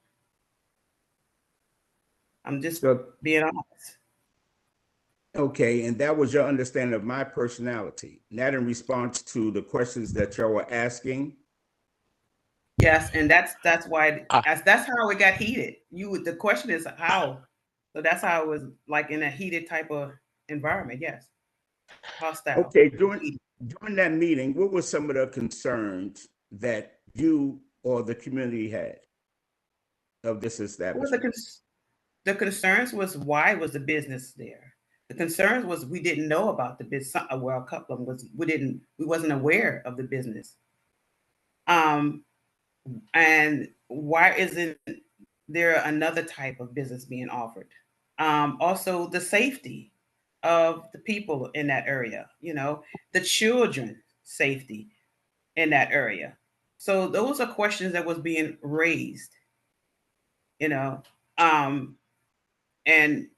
I'm just being honest. okay, and that was your understanding of my personality, not in response to the questions that y'all were asking. Yes, and that's why that's how it got heated. The question is how. So that's how it was like in a heated type of environment. Yes, hostile. Okay, during that meeting, what were some of the concerns that you or the community had of this Well, establishment? the concerns was why was the business there? The concerns was we didn't know about the business. Well, a couple of them was we wasn't aware of the business. And why isn't there another type of business being offered? Also, the safety of the people in that area, the children safety in that area. So those are questions that was being raised, um, and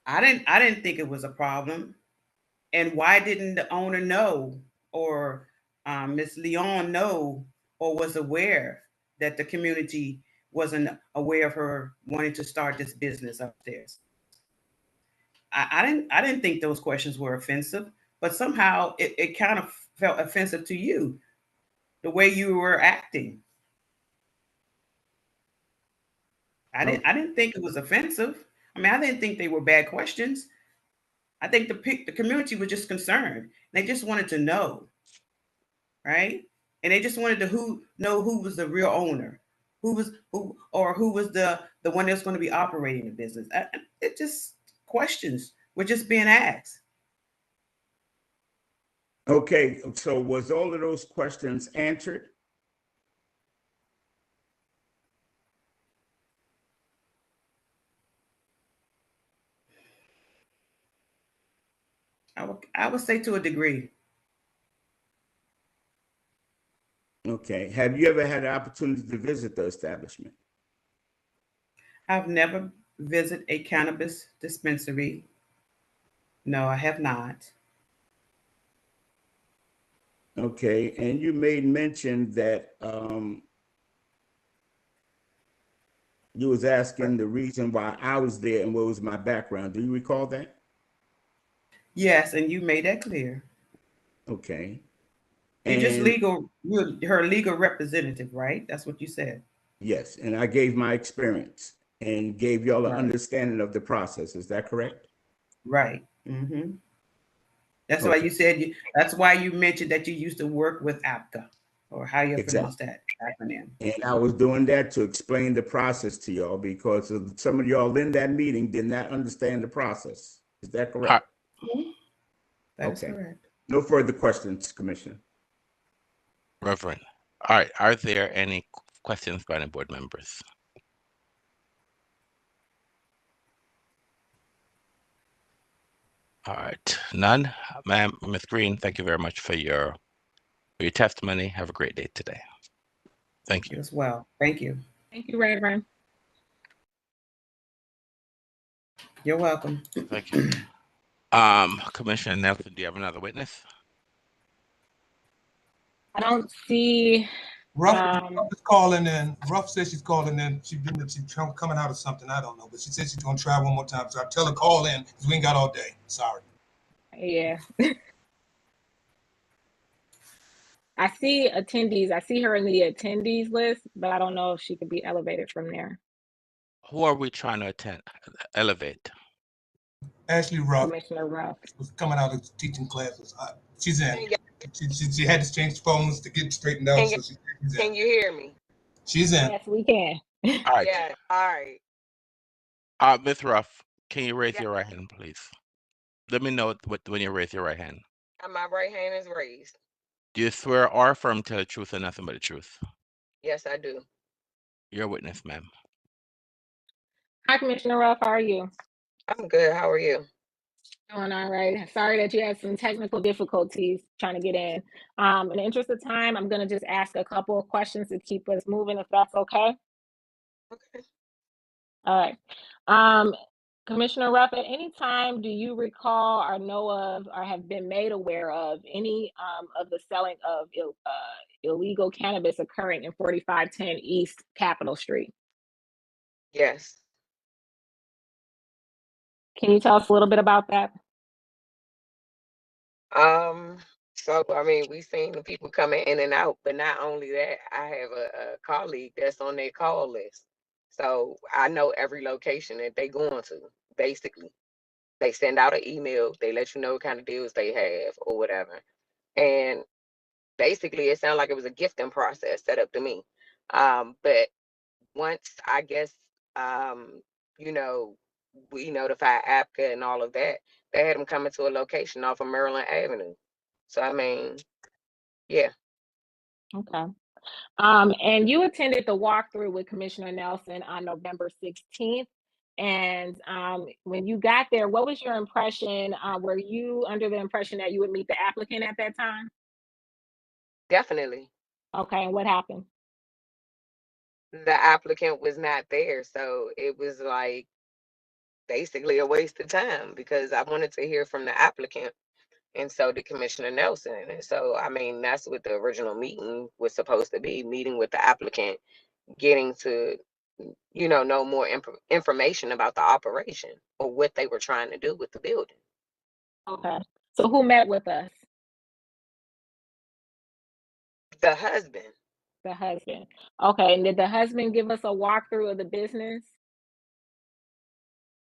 I didn't think it was a problem. And why didn't the owner know, or Miss Leon know, or was aware that the community wasn't aware of her wanting to start this business upstairs? I didn't think those questions were offensive, but somehow it kind of felt offensive to you, the way you were acting. I didn't think it was offensive. I mean, I didn't think they were bad questions. I think the community was just concerned. They just wanted to know, right? And they just wanted to know who was the real owner, who was the one that's going to be operating the business. It just questions were just being asked. Okay, so was all of those questions answered? I would say to a degree. Okay, have you ever had an opportunity to visit the establishment? I've never visited a cannabis dispensary. No, I have not. Okay, and you made mention that you was asking the reason why I was there and what was my background. Do you recall that? Yes, and you made that clear. Okay. You're her legal representative, right? That's what you said. Yes, and I gave my experience and gave y'all an Right. understanding of the process. Is that correct? Right. Mm-hmm. That's why Okay. you said that's why you mentioned that you used to work with ABCA, or how you pronounce Exactly. that acronym. And I was doing that to explain the process to y'all because some of y'all in that meeting did not understand the process. Is that correct? That is Okay. correct. No further questions, Commissioner. Reverend. All right, are there any questions by the board members? All right, none. Ma'am, Ms. Green, thank you very much for your testimony. Have a great day today. Thank you. As well. Thank you. Thank you, Reverend. You're welcome. Thank you. Commissioner Nelson, do you have another witness? I don't see. Ruff is calling in. Ruff says she's calling in. She's coming out of something. I don't know, but she says she's gonna try one more time. So I tell her call in because we ain't got all day. Sorry. Yeah. I see attendees. I see her in the attendees list, but I don't know if she could be elevated from there. Who are we trying to elevate? Ashley Ruff Commissioner Ruff was coming out of teaching classes. She's in. She had to change phones to get straightened out. So she's in. Can you hear me? She's in. Yes, we can. All right. Yeah, all right. Ms. Ruff, can you raise your right hand, please? Let me know when you raise your right hand. My right hand is raised. Do you swear or affirm to tell the truth and nothing but the truth? Yes, I do. You're a witness, ma'am. Hi, Commissioner Ruff. How are you? I'm good. How are you? Doing all right. Sorry that you had some technical difficulties trying to get in. In the interest of time, I'm going to just ask a couple of questions to keep us moving, if that's okay. Okay. All right. Commissioner Ruff, at any time do you recall or know of or have been made aware of any of the selling of illegal cannabis occurring in 4510 East Capitol Street? Yes. Can you tell us a little bit about that? So I mean, we've seen the people coming in and out, but not only that, I have a colleague that's on their call list. So I know every location that they going to, basically. They send out an email, they let you know what kind of deals they have or whatever. And basically it sounded like it was a gifting process set up to me. But once I guess you know, we notified ABCA and all of that, they had them coming to a location off of Maryland Avenue. So I mean, yeah. Okay. And you attended the walkthrough with Commissioner Nelson on November 16th. And when you got there, what was your impression? Were you under the impression that you would meet the applicant at that time? Definitely. Okay, and what happened? The applicant was not there, so it was like basically a waste of time because I wanted to hear from the applicant, and so did Commissioner Nelson. And so, I mean, that's what the original meeting was supposed to be, meeting with the applicant, getting to, know more information about the operation or what they were trying to do with the building. Okay, so who met with us? The husband. The husband. Okay, and did the husband give us a walkthrough of the business?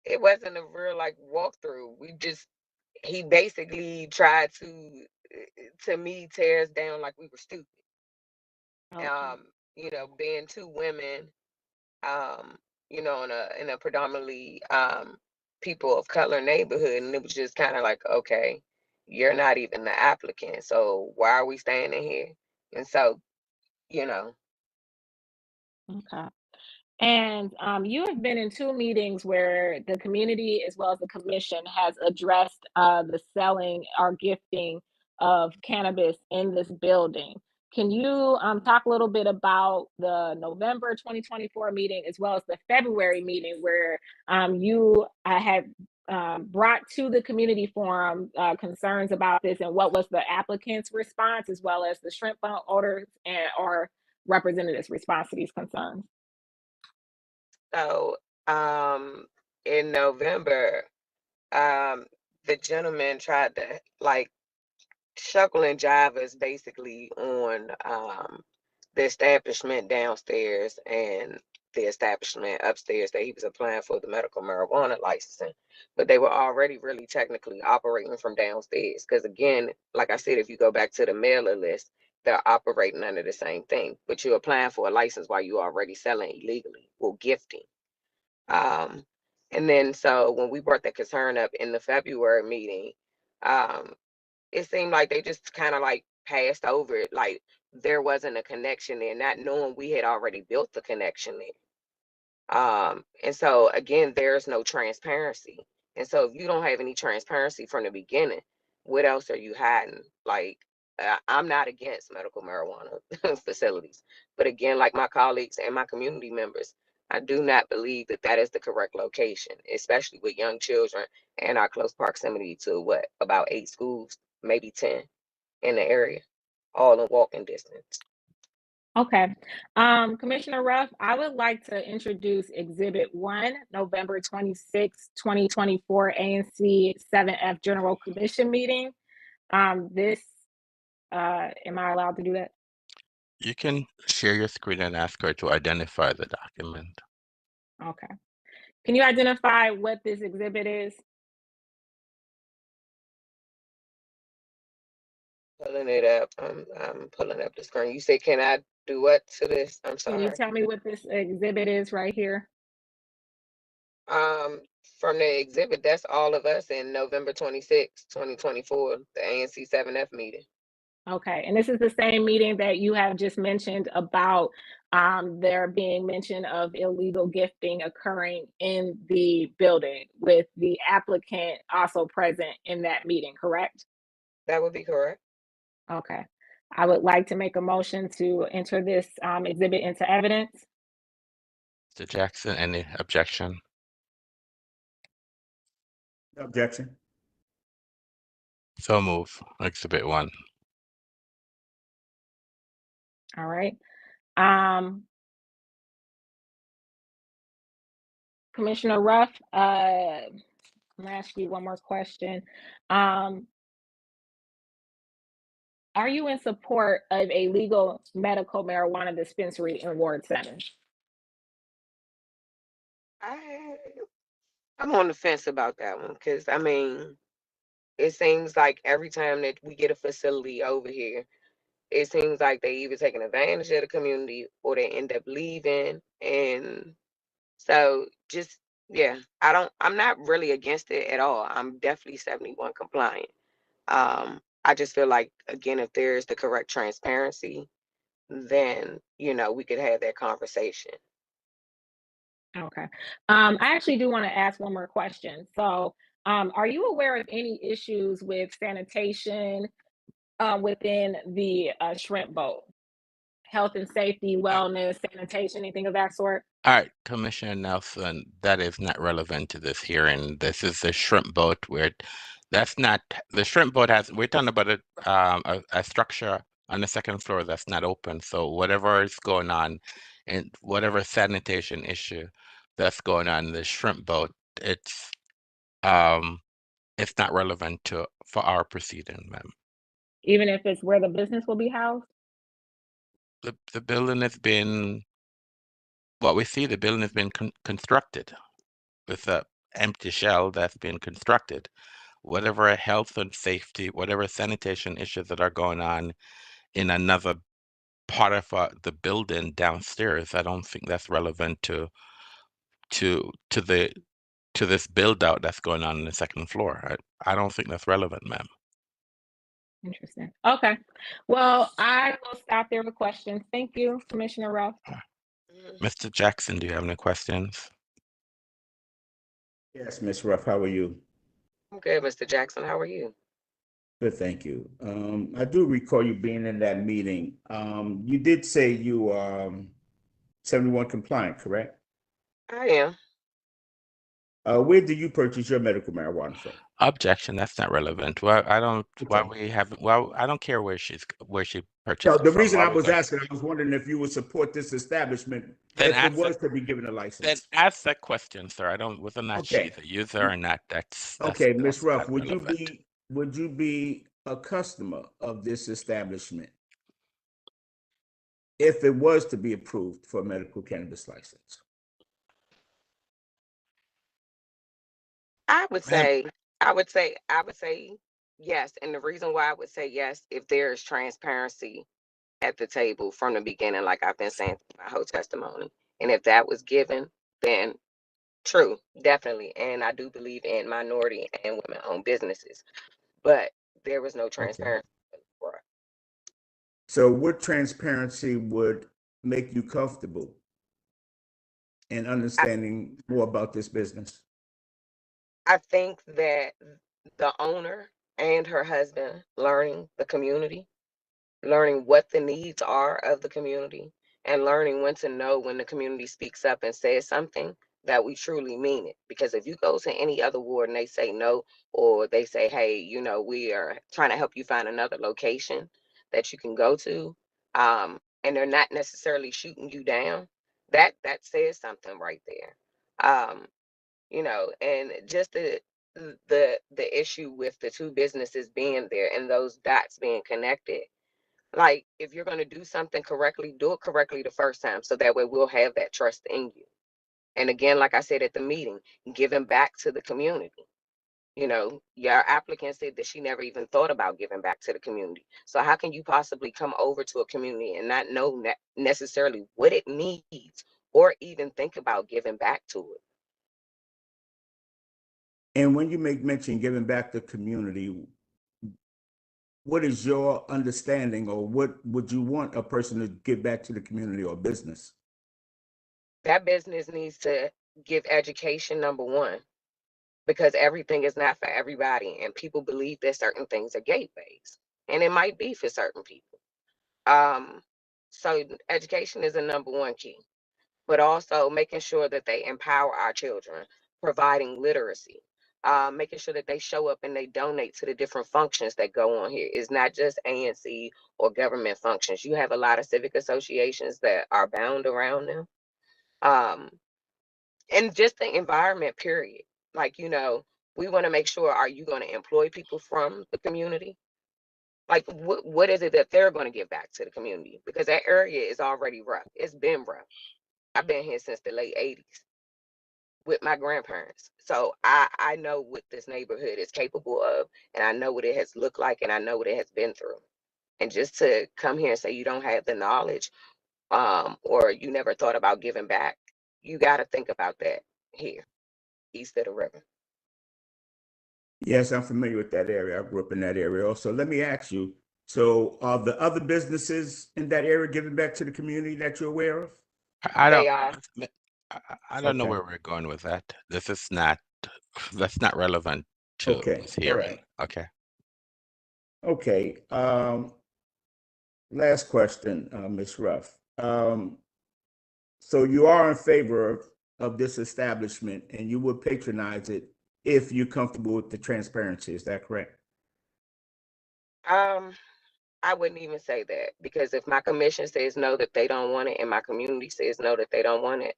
It wasn't a real like walkthrough. He basically tried to me tear us down like we were stupid. Okay. Being two women, in a predominantly people of color neighborhood, and it was just kind of like, okay, you're not even the applicant, so why are we standing here? And so, Okay. And you have been in two meetings where the community as well as the commission has addressed the selling or gifting of cannabis in this building. Can you talk a little bit about the November 2024 meeting as well as the February meeting where you had brought to the community forum concerns about this, and what was the applicant's response as well as the shrimp owners or representatives' response to these concerns? So in November, the gentleman tried to like shuckle and jive us basically on the establishment downstairs and the establishment upstairs that he was applying for the medical marijuana licensing. But they were already really technically operating from downstairs. Because again, like I said, if you go back to the mailer list, they're operating under the same thing. But you're applying for a license while you're already selling illegally or gifting. And then so when we brought that concern up in the February meeting, it seemed like they just kind of like passed over it. Like there wasn't a connection there, not knowing we had already built the connection there. And so again, there's no transparency. And so if you don't have any transparency from the beginning, what else are you hiding? Like, I'm not against medical marijuana facilities, but again, like my colleagues and my community members, I do not believe that that is the correct location, especially with young children and our close proximity to what, about 8 schools, maybe 10 in the area, all in walking distance. Okay. Commissioner Ruff, I would like to introduce Exhibit 1, November 26, 2024 ANC 7F General Commission meeting. Am I allowed to do that? You can share your screen and ask her to identify the document. Okay. Can you identify what this exhibit is? Pulling it up. I'm pulling up the screen. You say, can I do what to this? I'm Can you sorry. tell me what this exhibit is right here? From the exhibit, that's all of us in November 26, 2024, the ANC 7F meeting. Okay, and this is the same meeting that you have just mentioned about there being mention of illegal gifting occurring in the building with the applicant also present in that meeting, correct? That would be correct. Okay. I would like to make a motion to enter this exhibit into evidence. Mr. Jackson, any objection? Objection. So move. Exhibit 1. All right. Commissioner Ruff, I'm gonna ask you one more question. Are you in support of a legal medical marijuana dispensary in Ward 7? I'm on the fence about that one because, I mean, it seems like every time that we get a facility over here, it seems like they either taking advantage of the community or they end up leaving. And so just, yeah, I'm not really against it at all. I'm definitely 71 compliant. I just feel like, again, if there's the correct transparency, then, we could have that conversation. Okay. I actually do want to ask one more question. So, are you aware of any issues with sanitation within the shrimp boat? Health and safety, wellness, sanitation, anything of that sort? All right, Commissioner Nelson, that is not relevant to this hearing. This is the shrimp boat where that's not, the shrimp boat has, we're talking about a structure on the second floor that's not open. So whatever is going on and whatever sanitation issue that's going on in the shrimp boat, it's not relevant for our proceeding, ma'am. Even if it's where the business will be housed? The building has been, what we see, the building has been constructed with a empty shell that's been constructed. Whatever health and safety, whatever sanitation issues that are going on in another part of the building downstairs, I don't think that's relevant to this build out that's going on the second floor. I don't think that's relevant, ma'am. Interesting. Okay. Well, I will stop there with questions. Thank you, Commissioner Ruff. Mr. Jackson, do you have any questions? Yes, Ms. Ruff, how are you? I'm good, Mr. Jackson. How are you? Good, thank you. I do recall you being in that meeting. You did say you 71 compliant, correct? I am. Where do you purchase your medical marijuana from? Objection, that's not relevant. Well, I don't, why Okay. we have, well, I don't care where she No, purchased the it from. reason Why I we was going- asking, I was wondering if you would support this establishment Then if it ask was the- to be given a Then license. ask that question, sir. Whether or not Okay. she's a user or not, Okay, Ms. that's Ruff, not relevant. would you be a customer of this establishment if it was to be approved for a medical cannabis license? I would say yes. And the reason why I would say yes, if there is transparency at the table from the beginning, like I've been saying through my whole testimony. And if that was given, then true, definitely. And I do believe in minority and women-owned businesses. But there was no Okay. transparency. So what transparency would make you comfortable in understanding more about this business? I think that the owner and her husband learning the community, learning what the needs are of the community, and learning when to know when the community speaks up and says something that we truly mean it. Because if you go to any other ward and they say no, or they say, hey, you know, we are trying to help you find another location that you can go to, and they're not necessarily shooting you down, that says something right there. You know, and just the issue with the two businesses being there and those dots being connected. Like, if you're going to do something correctly, do it correctly the first time, so that way we'll have that trust in you. And again, like I said at the meeting, giving back to the community. You know, your applicant said that she never even thought about giving back to the community. So how can you possibly come over to a community and not know necessarily what it needs, or even think about giving back to it? And when you make mention giving back to community, what is your understanding, or what would you want a person to give back to the community or business? That business needs to give education, number one, because everything is not for everybody, and people believe that certain things are gateways, and it might be for certain people. So education is a number one key, but also making sure that they empower our children, providing literacy, making sure that they show up and they donate to the different functions that go on here. It's not just ANC or government functions. You have a lot of civic associations that are bound around them. And just the environment, period. Like, you know, we want to make sure, are you going to employ people from the community? Like, what is it that they're going to give back to the community? Because that area is already rough. It's been rough. I've been here since the late 80s with my grandparents. So I know what this neighborhood is capable of, and I know what it has looked like, and I know what it has been through. And just to come here and say you don't have the knowledge, or you never thought about giving back, you got to think about that here, east of the river. Yes, I'm familiar with that area. I grew up in that area also. Let me ask you, so are the other businesses in that area giving back to the community that you're aware of? I They don't, are. I don't know Okay. where we're going with that. This is not, that's not relevant to Okay. this All hearing. right. Okay. Okay. Last question, Ms. Ruff. So you are in favor of this establishment, and you would patronize it if you're comfortable with the transparency. Is that correct? I wouldn't even say that, because if my commission says no, that they don't want it, and my community says no, that they don't want it,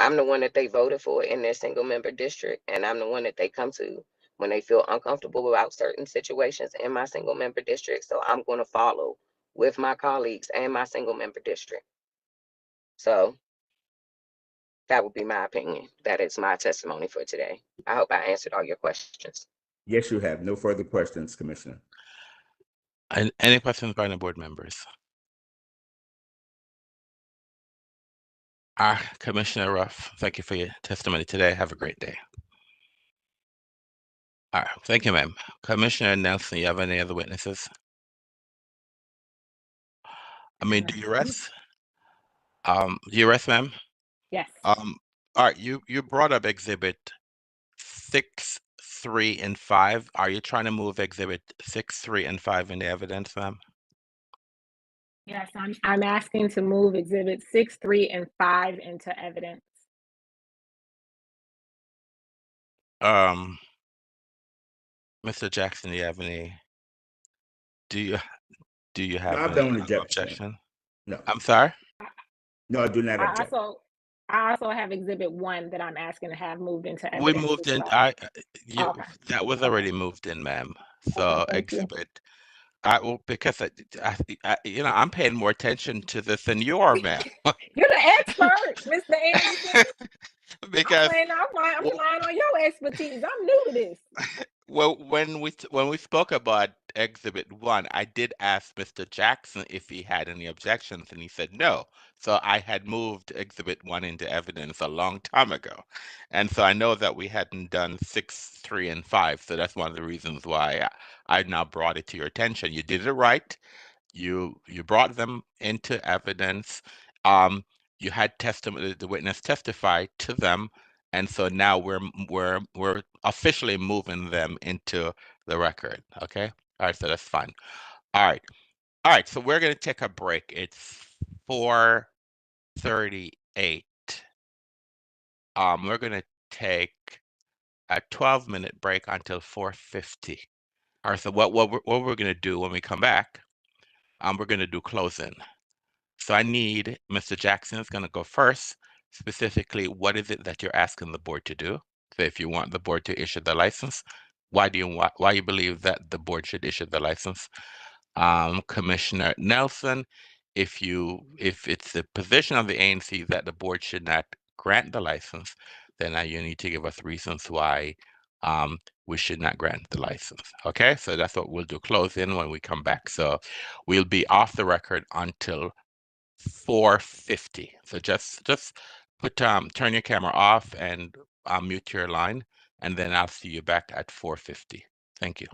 I'm the one that they voted for in their single member district, and I'm the one that they come to when they feel uncomfortable about certain situations in my single member district. So I'm going to follow with my colleagues and my single member district. So that would be my opinion. That is my testimony for today. I hope I answered all your questions. Yes, you have. No further questions, Commissioner. And any questions by the board members? Commissioner Ruff, thank you for your testimony today. Have a great day. All right, thank you, ma'am. Commissioner Nelson, you have any other witnesses? I mean, do you rest? Do you rest, ma'am? Yes. All right, you brought up exhibit 6, 3, and 5. Are you trying to move exhibit 6, 3, and 5 in the evidence, ma'am? Yes, I'm asking to move exhibit 6, 3, and 5 into evidence. Mr. Jackson, do you have any? Do you No, have I've any done objection. objection? No. I'm sorry. No, I do not I object. also have exhibit 1 that I'm asking to have moved into We evidence moved as in. well. Okay. That was already moved in, ma'am. So Thank you. exhibit. Because you know, I'm paying more attention to this than you are, ma'am. You're the expert, Mr. Anderson. Because I'm relying on your expertise. I'm new to this. well, when we spoke about exhibit 1, I did ask Mr. Jackson if he had any objections, and he said no. So I had moved exhibit 1 into evidence a long time ago, and so I know that we hadn't done 6, 3, and 5. So that's one of the reasons why I now brought it to your attention. You did it right. You brought them into evidence. You had testimony. The witness testified to them, and so now we're officially moving them into the record. Okay. All right. So that's fine. All right. All right. So we're gonna take a break. It's 4:38. We're gonna take a 12-minute break until 4:50. All right. So what we're gonna do when we come back? We're gonna do closing. So I need Mr. Jackson is going to go first. Specifically, what is it that you're asking the board to do? So if you want the board to issue the license, why you believe that the board should issue the license? Commissioner Nelson, if it's the position of the ANC that the board should not grant the license, then now you need to give us reasons why we should not grant the license. Okay, so that's what we'll do. Close in when we come back. So we'll be off the record until 4:50. So just put turn your camera off and mute your line, and then I'll see you back at 4:50. Thank you.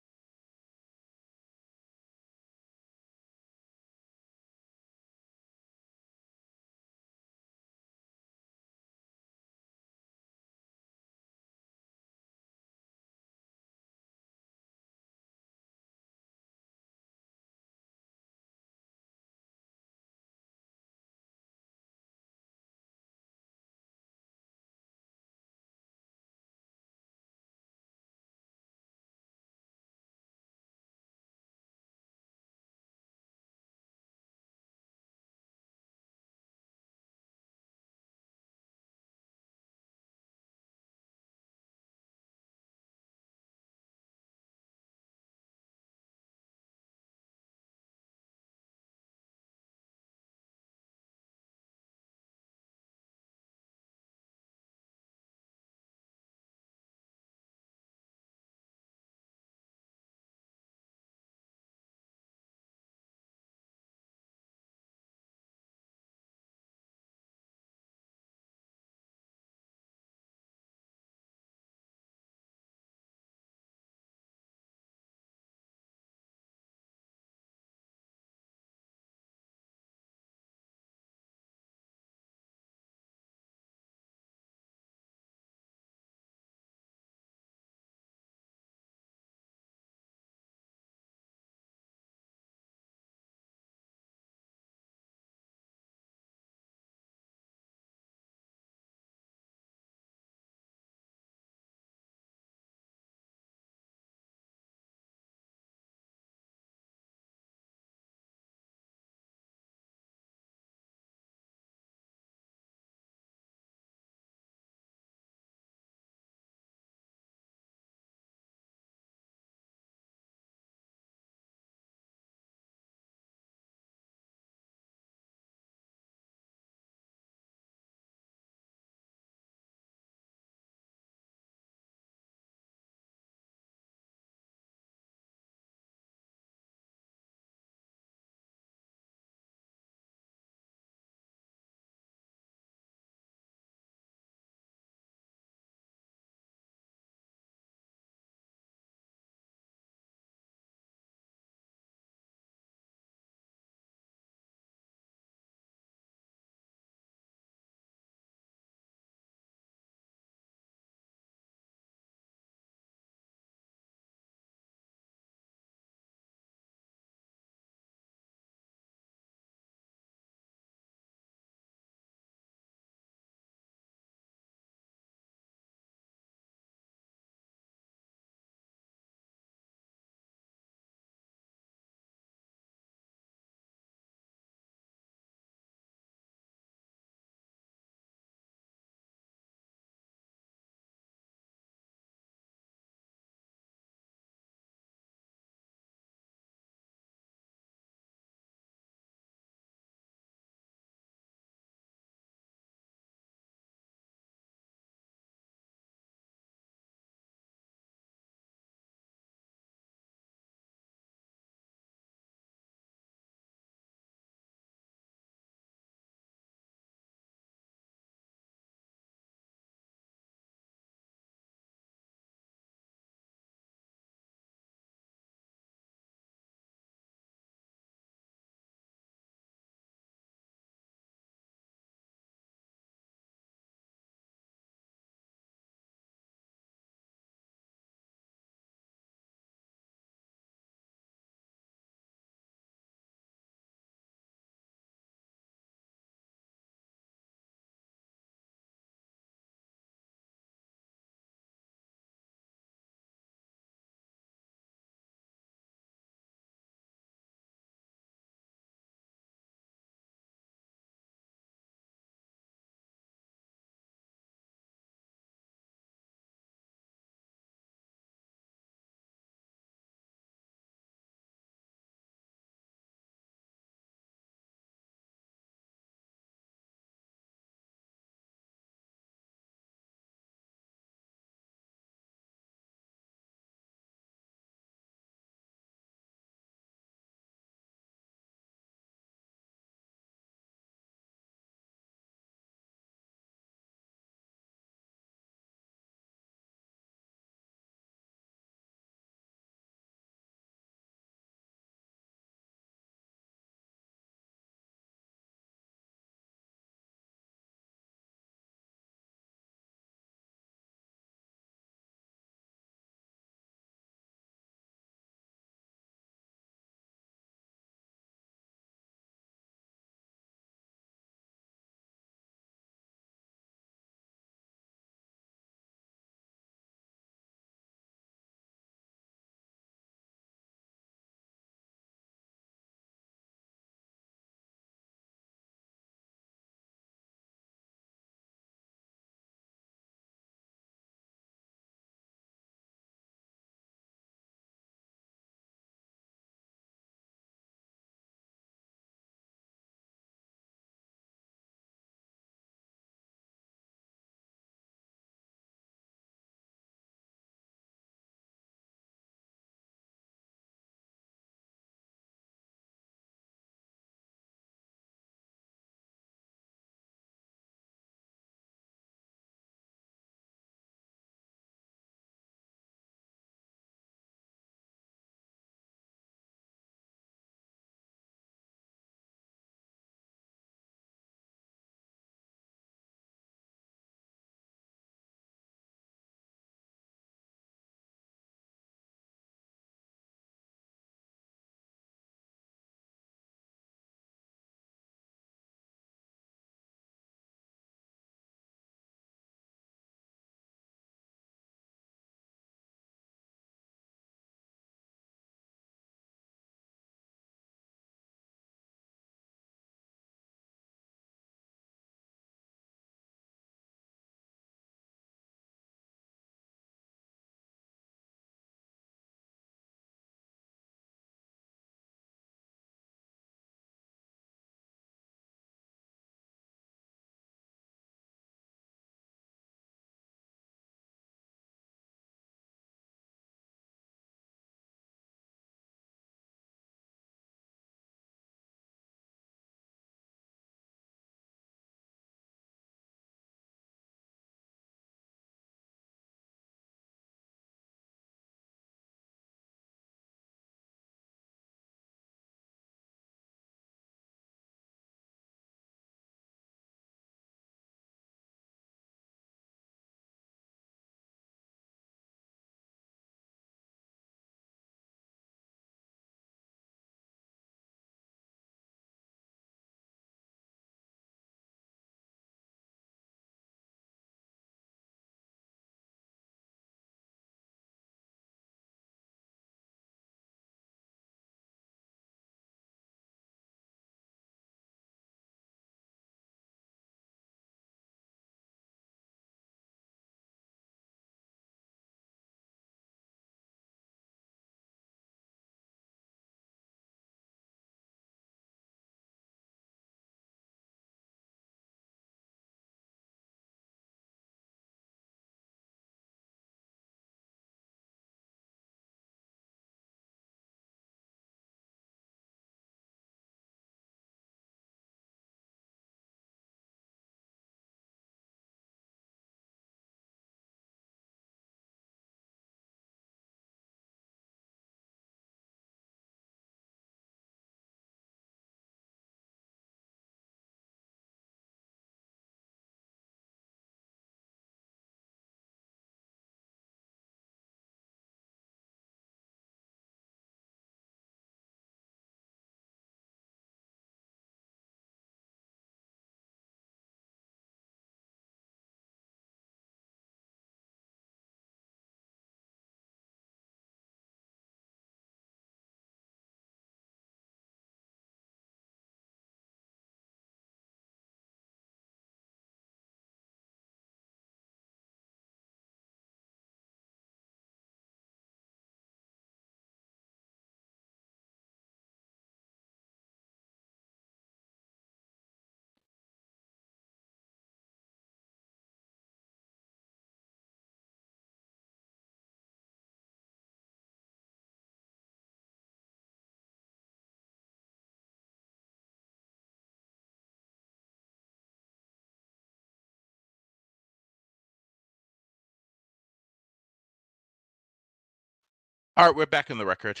All right, we're back in the record.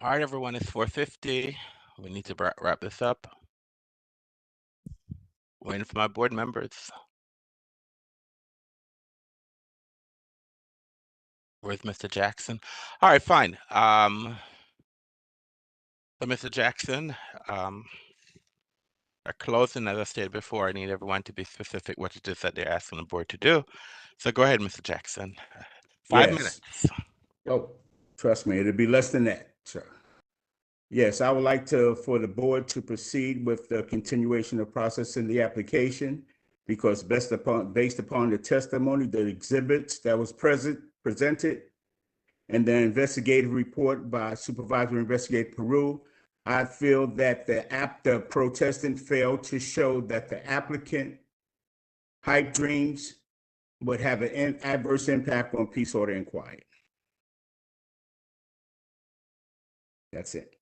All right, everyone, it's 4:50. We need to wrap this up. Waiting for my board members. Where's Mr. Jackson? All right, fine. So Mr. Jackson, are closing. As I stated before, I need everyone to be specific what it is that they're asking the board to do. So go ahead, Mr. Jackson. 5 minutes. Oh, trust me, it'll be less than that, sir. Yes, I would like for the board to proceed with the continuation of processing the application because based upon the testimony, the exhibits that was presented, and the investigative report by Supervisor Investigator Peru, I feel that the protestant failed to show that the applicant pipe dreams would have an adverse impact on peace, order, and quiet. That's it.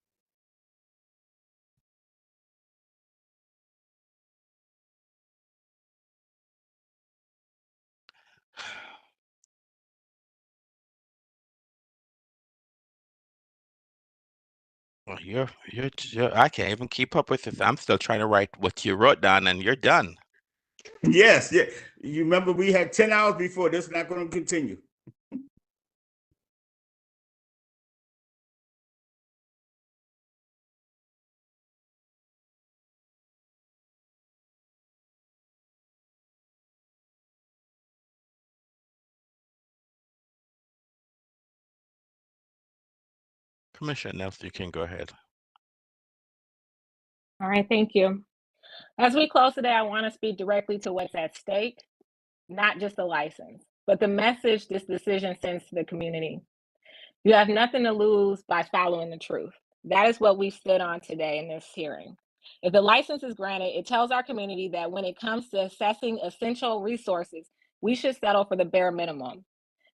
Well, I can't even keep up with this. I'm still trying to write what you wrote down, and you're done. Yes, yeah. You remember we had 10 hours before. This is not going to continue. Commissioner Nelson, you can go ahead. All right, thank you. As we close today, I want to speak directly to what's at stake, not just the license, but the message this decision sends to the community. You have nothing to lose by following the truth. That is what we stood on today in this hearing. If the license is granted, it tells our community that when it comes to assessing essential resources, we should settle for the bare minimum,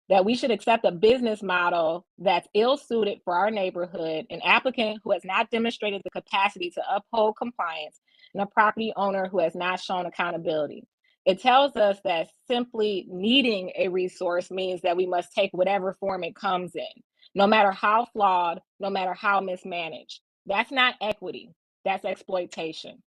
that we should accept a business model that's ill-suited for our neighborhood, an applicant who has not demonstrated the capacity to uphold compliance, and a property owner who has not shown accountability. It tells us that simply needing a resource means that we must take whatever form it comes in, no matter how flawed, no matter how mismanaged. That's not equity, that's exploitation.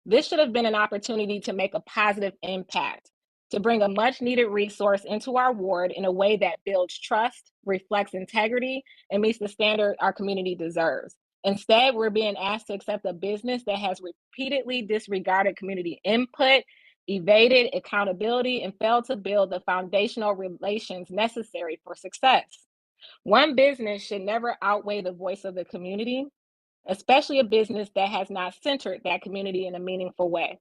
This should have been an opportunity to make a positive impact, to bring a much needed resource into our ward in a way that builds trust, reflects integrity, and meets the standard our community deserves. Instead, we're being asked to accept a business that has repeatedly disregarded community input, evaded accountability, and failed to build the foundational relations necessary for success. One business should never outweigh the voice of the community, especially a business that has not centered that community in a meaningful way.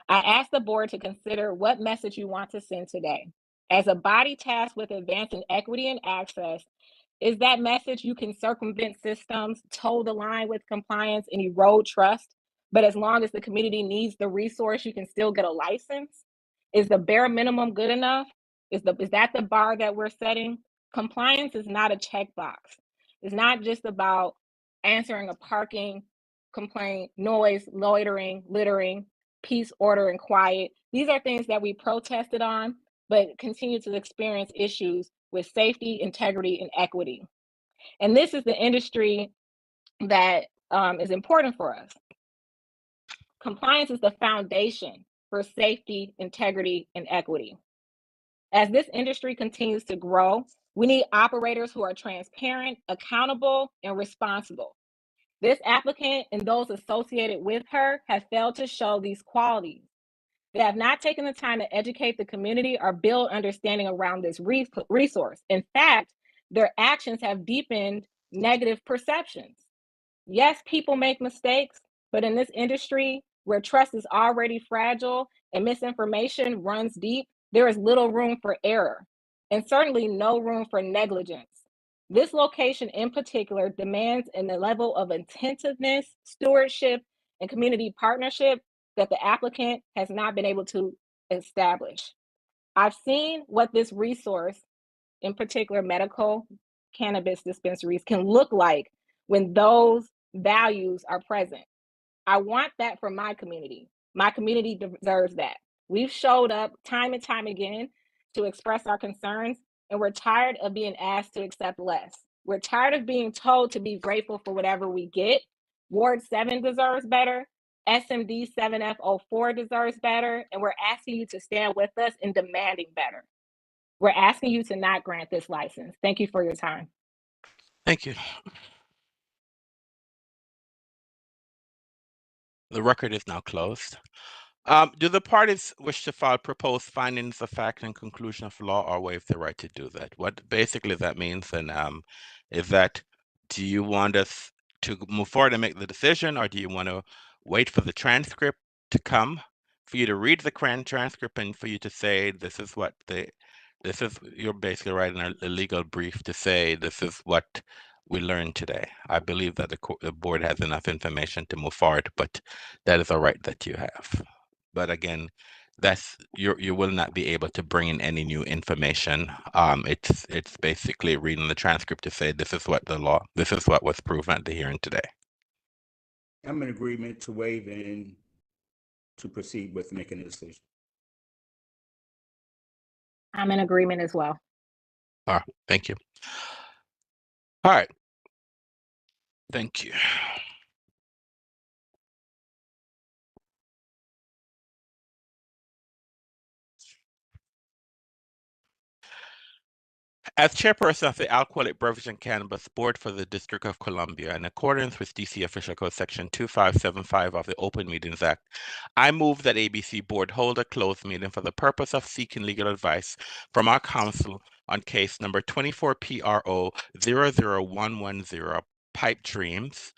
I ask the board to consider what message you want to send today. As a body tasked with advancing equity and access, is that message you can circumvent systems, toe the line with compliance, and erode trust, but as long as the community needs the resource, you can still get a license? Is the bare minimum good enough? Is that the bar that we're setting? Compliance is not a checkbox. It's not just about answering a parking complaint, noise, loitering, littering, peace, order, and quiet. These are things that we protested on, but continue to experience issues with safety, integrity, and equity. And this is the industry that is important for us. Compliance is the foundation for safety, integrity, and equity. As this industry continues to grow, we need operators who are transparent, accountable, and responsible. This applicant and those associated with her have failed to show these qualities. They have not taken the time to educate the community or build understanding around this resource. In fact, their actions have deepened negative perceptions. Yes, people make mistakes, but in this industry where trust is already fragile and misinformation runs deep, there is little room for error and certainly no room for negligence. This location in particular demands a level of attentiveness, stewardship, and community partnership that the applicant has not been able to establish. I've seen what this resource, in particular medical cannabis dispensaries, can look like when those values are present. I want that for my community. My community deserves that. We've showed up time and time again to express our concerns, and we're tired of being asked to accept less. We're tired of being told to be grateful for whatever we get. Ward 7 deserves better. SMD 7F04 deserves better, and we're asking you to stand with us in demanding better. We're asking you to not grant this license. Thank you for your time. Thank you. The record is now closed. Do the parties wish to file proposed findings of fact and conclusion of law or waive the right to do that? What basically that means then is that, do you want us to move forward and make the decision, or do you want to wait for the transcript to come, for you to read the transcript and for you to say you're basically writing a legal brief to say this is what we learned today? I believe that the board has enough information to move forward, but that is a right that you have. But again, you will not be able to bring in any new information. It's basically reading the transcript to say this is what was proven at the hearing today. I'm in agreement to waive and to proceed with making a decision. I'm in agreement as well. All right, thank you. All right, thank you. As chairperson of the Alcoholic Beverage and Cannabis Board for the District of Columbia, in accordance with DC Official Code Section 2575 of the Open Meetings Act, I move that ABC Board hold a closed meeting for the purpose of seeking legal advice from our counsel on case number 24 PRO 00110 Pipe Dreams,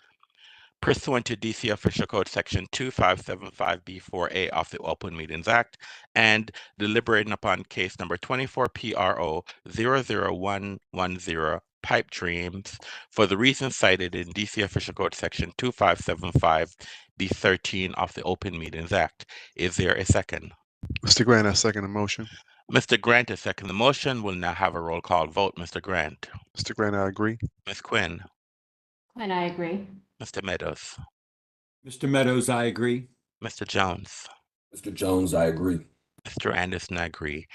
pursuant to DC Official Code Section 2575B4A of the Open Meetings Act, and deliberating upon case number 24 PRO 00110 Pipe Dreams for the reasons cited in DC Official Code Section 2575B13 of the Open Meetings Act. Is there a second? Mr. Grant, I second the motion. Mr. Grant has seconded the motion. We'll now have a roll call vote. Mr. Grant. Mr. Grant, I agree. Ms. Quinn. Quinn, I agree. Mr. Meadows. Mr. Meadows, I agree. Mr. Jones. Mr. Jones, I agree. Mr. Anderson, I agree.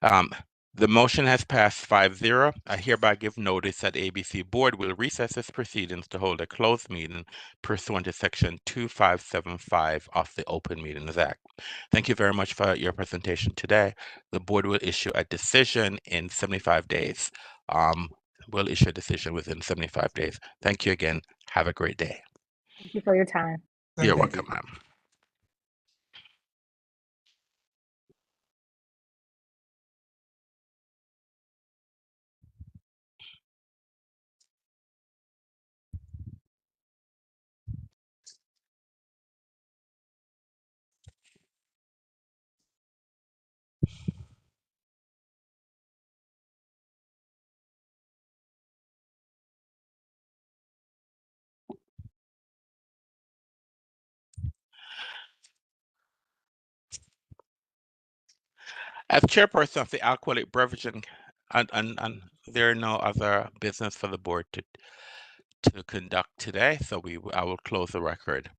The motion has passed 5-0. I hereby give notice that ABC Board will recess its proceedings to hold a closed meeting pursuant to Section 2575 of the Open Meetings Act. Thank you very much for your presentation today. The board will issue a decision in 75 days. We'll issue a decision within 75 days. Thank you again. Have a great day. Thank you for your time. You're welcome, ma'am. As chairperson of the Alcoholic Beverage and there are no other business for the board to conduct today, so I will close the record.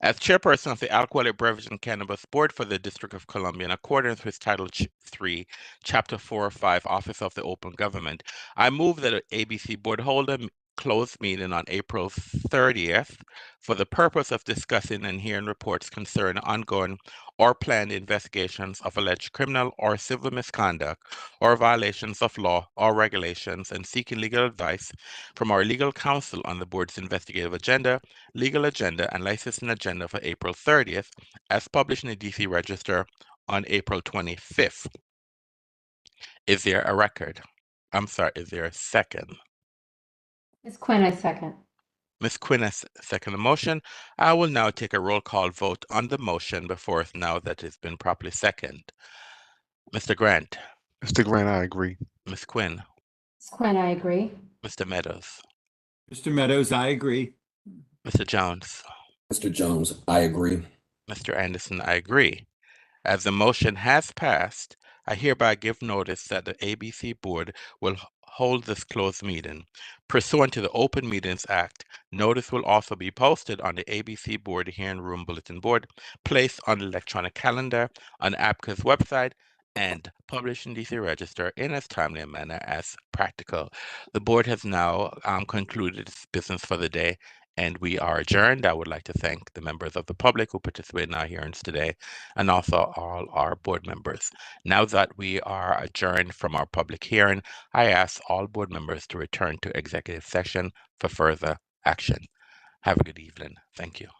As chairperson of the Alcoholic Beverage and Cannabis Board for the District of Columbia, in accordance with Title 3, Chapter 405, Office of the Open Government, I move that ABC Board hold a closed meeting on April 30th for the purpose of discussing and hearing reports concerning ongoing or planned investigations of alleged criminal or civil misconduct or violations of law or regulations, and seeking legal advice from our legal counsel on the board's investigative agenda, legal agenda, and licensing agenda for April 30th, as published in the DC Register on April 25th. Is there a record? I'm sorry, is there a second? Ms. Quinn, I second. Ms. Quinn has seconded the motion. I will now take a roll call vote on the motion before us now that it's been properly seconded. Mr. Grant. Mr. Grant, I agree. Ms. Quinn. Ms. Quinn, I agree. Mr. Meadows. Mr. Meadows, I agree. Mr. Jones. Mr. Jones, I agree. Mr. Anderson, I agree. As the motion has passed, I hereby give notice that the ABC Board will hold this closed meeting. Pursuant to the Open Meetings Act, notice will also be posted on the ABC Board Hearing Room Bulletin Board, placed on the electronic calendar, on ABCA's website, and published in DC Register in as timely a manner as practical. The board has now concluded its business for the day, and we are adjourned. I would like to thank the members of the public who participated in our hearings today, and also all our board members. Now that we are adjourned from our public hearing, I ask all board members to return to executive session for further action. Have a good evening. Thank you.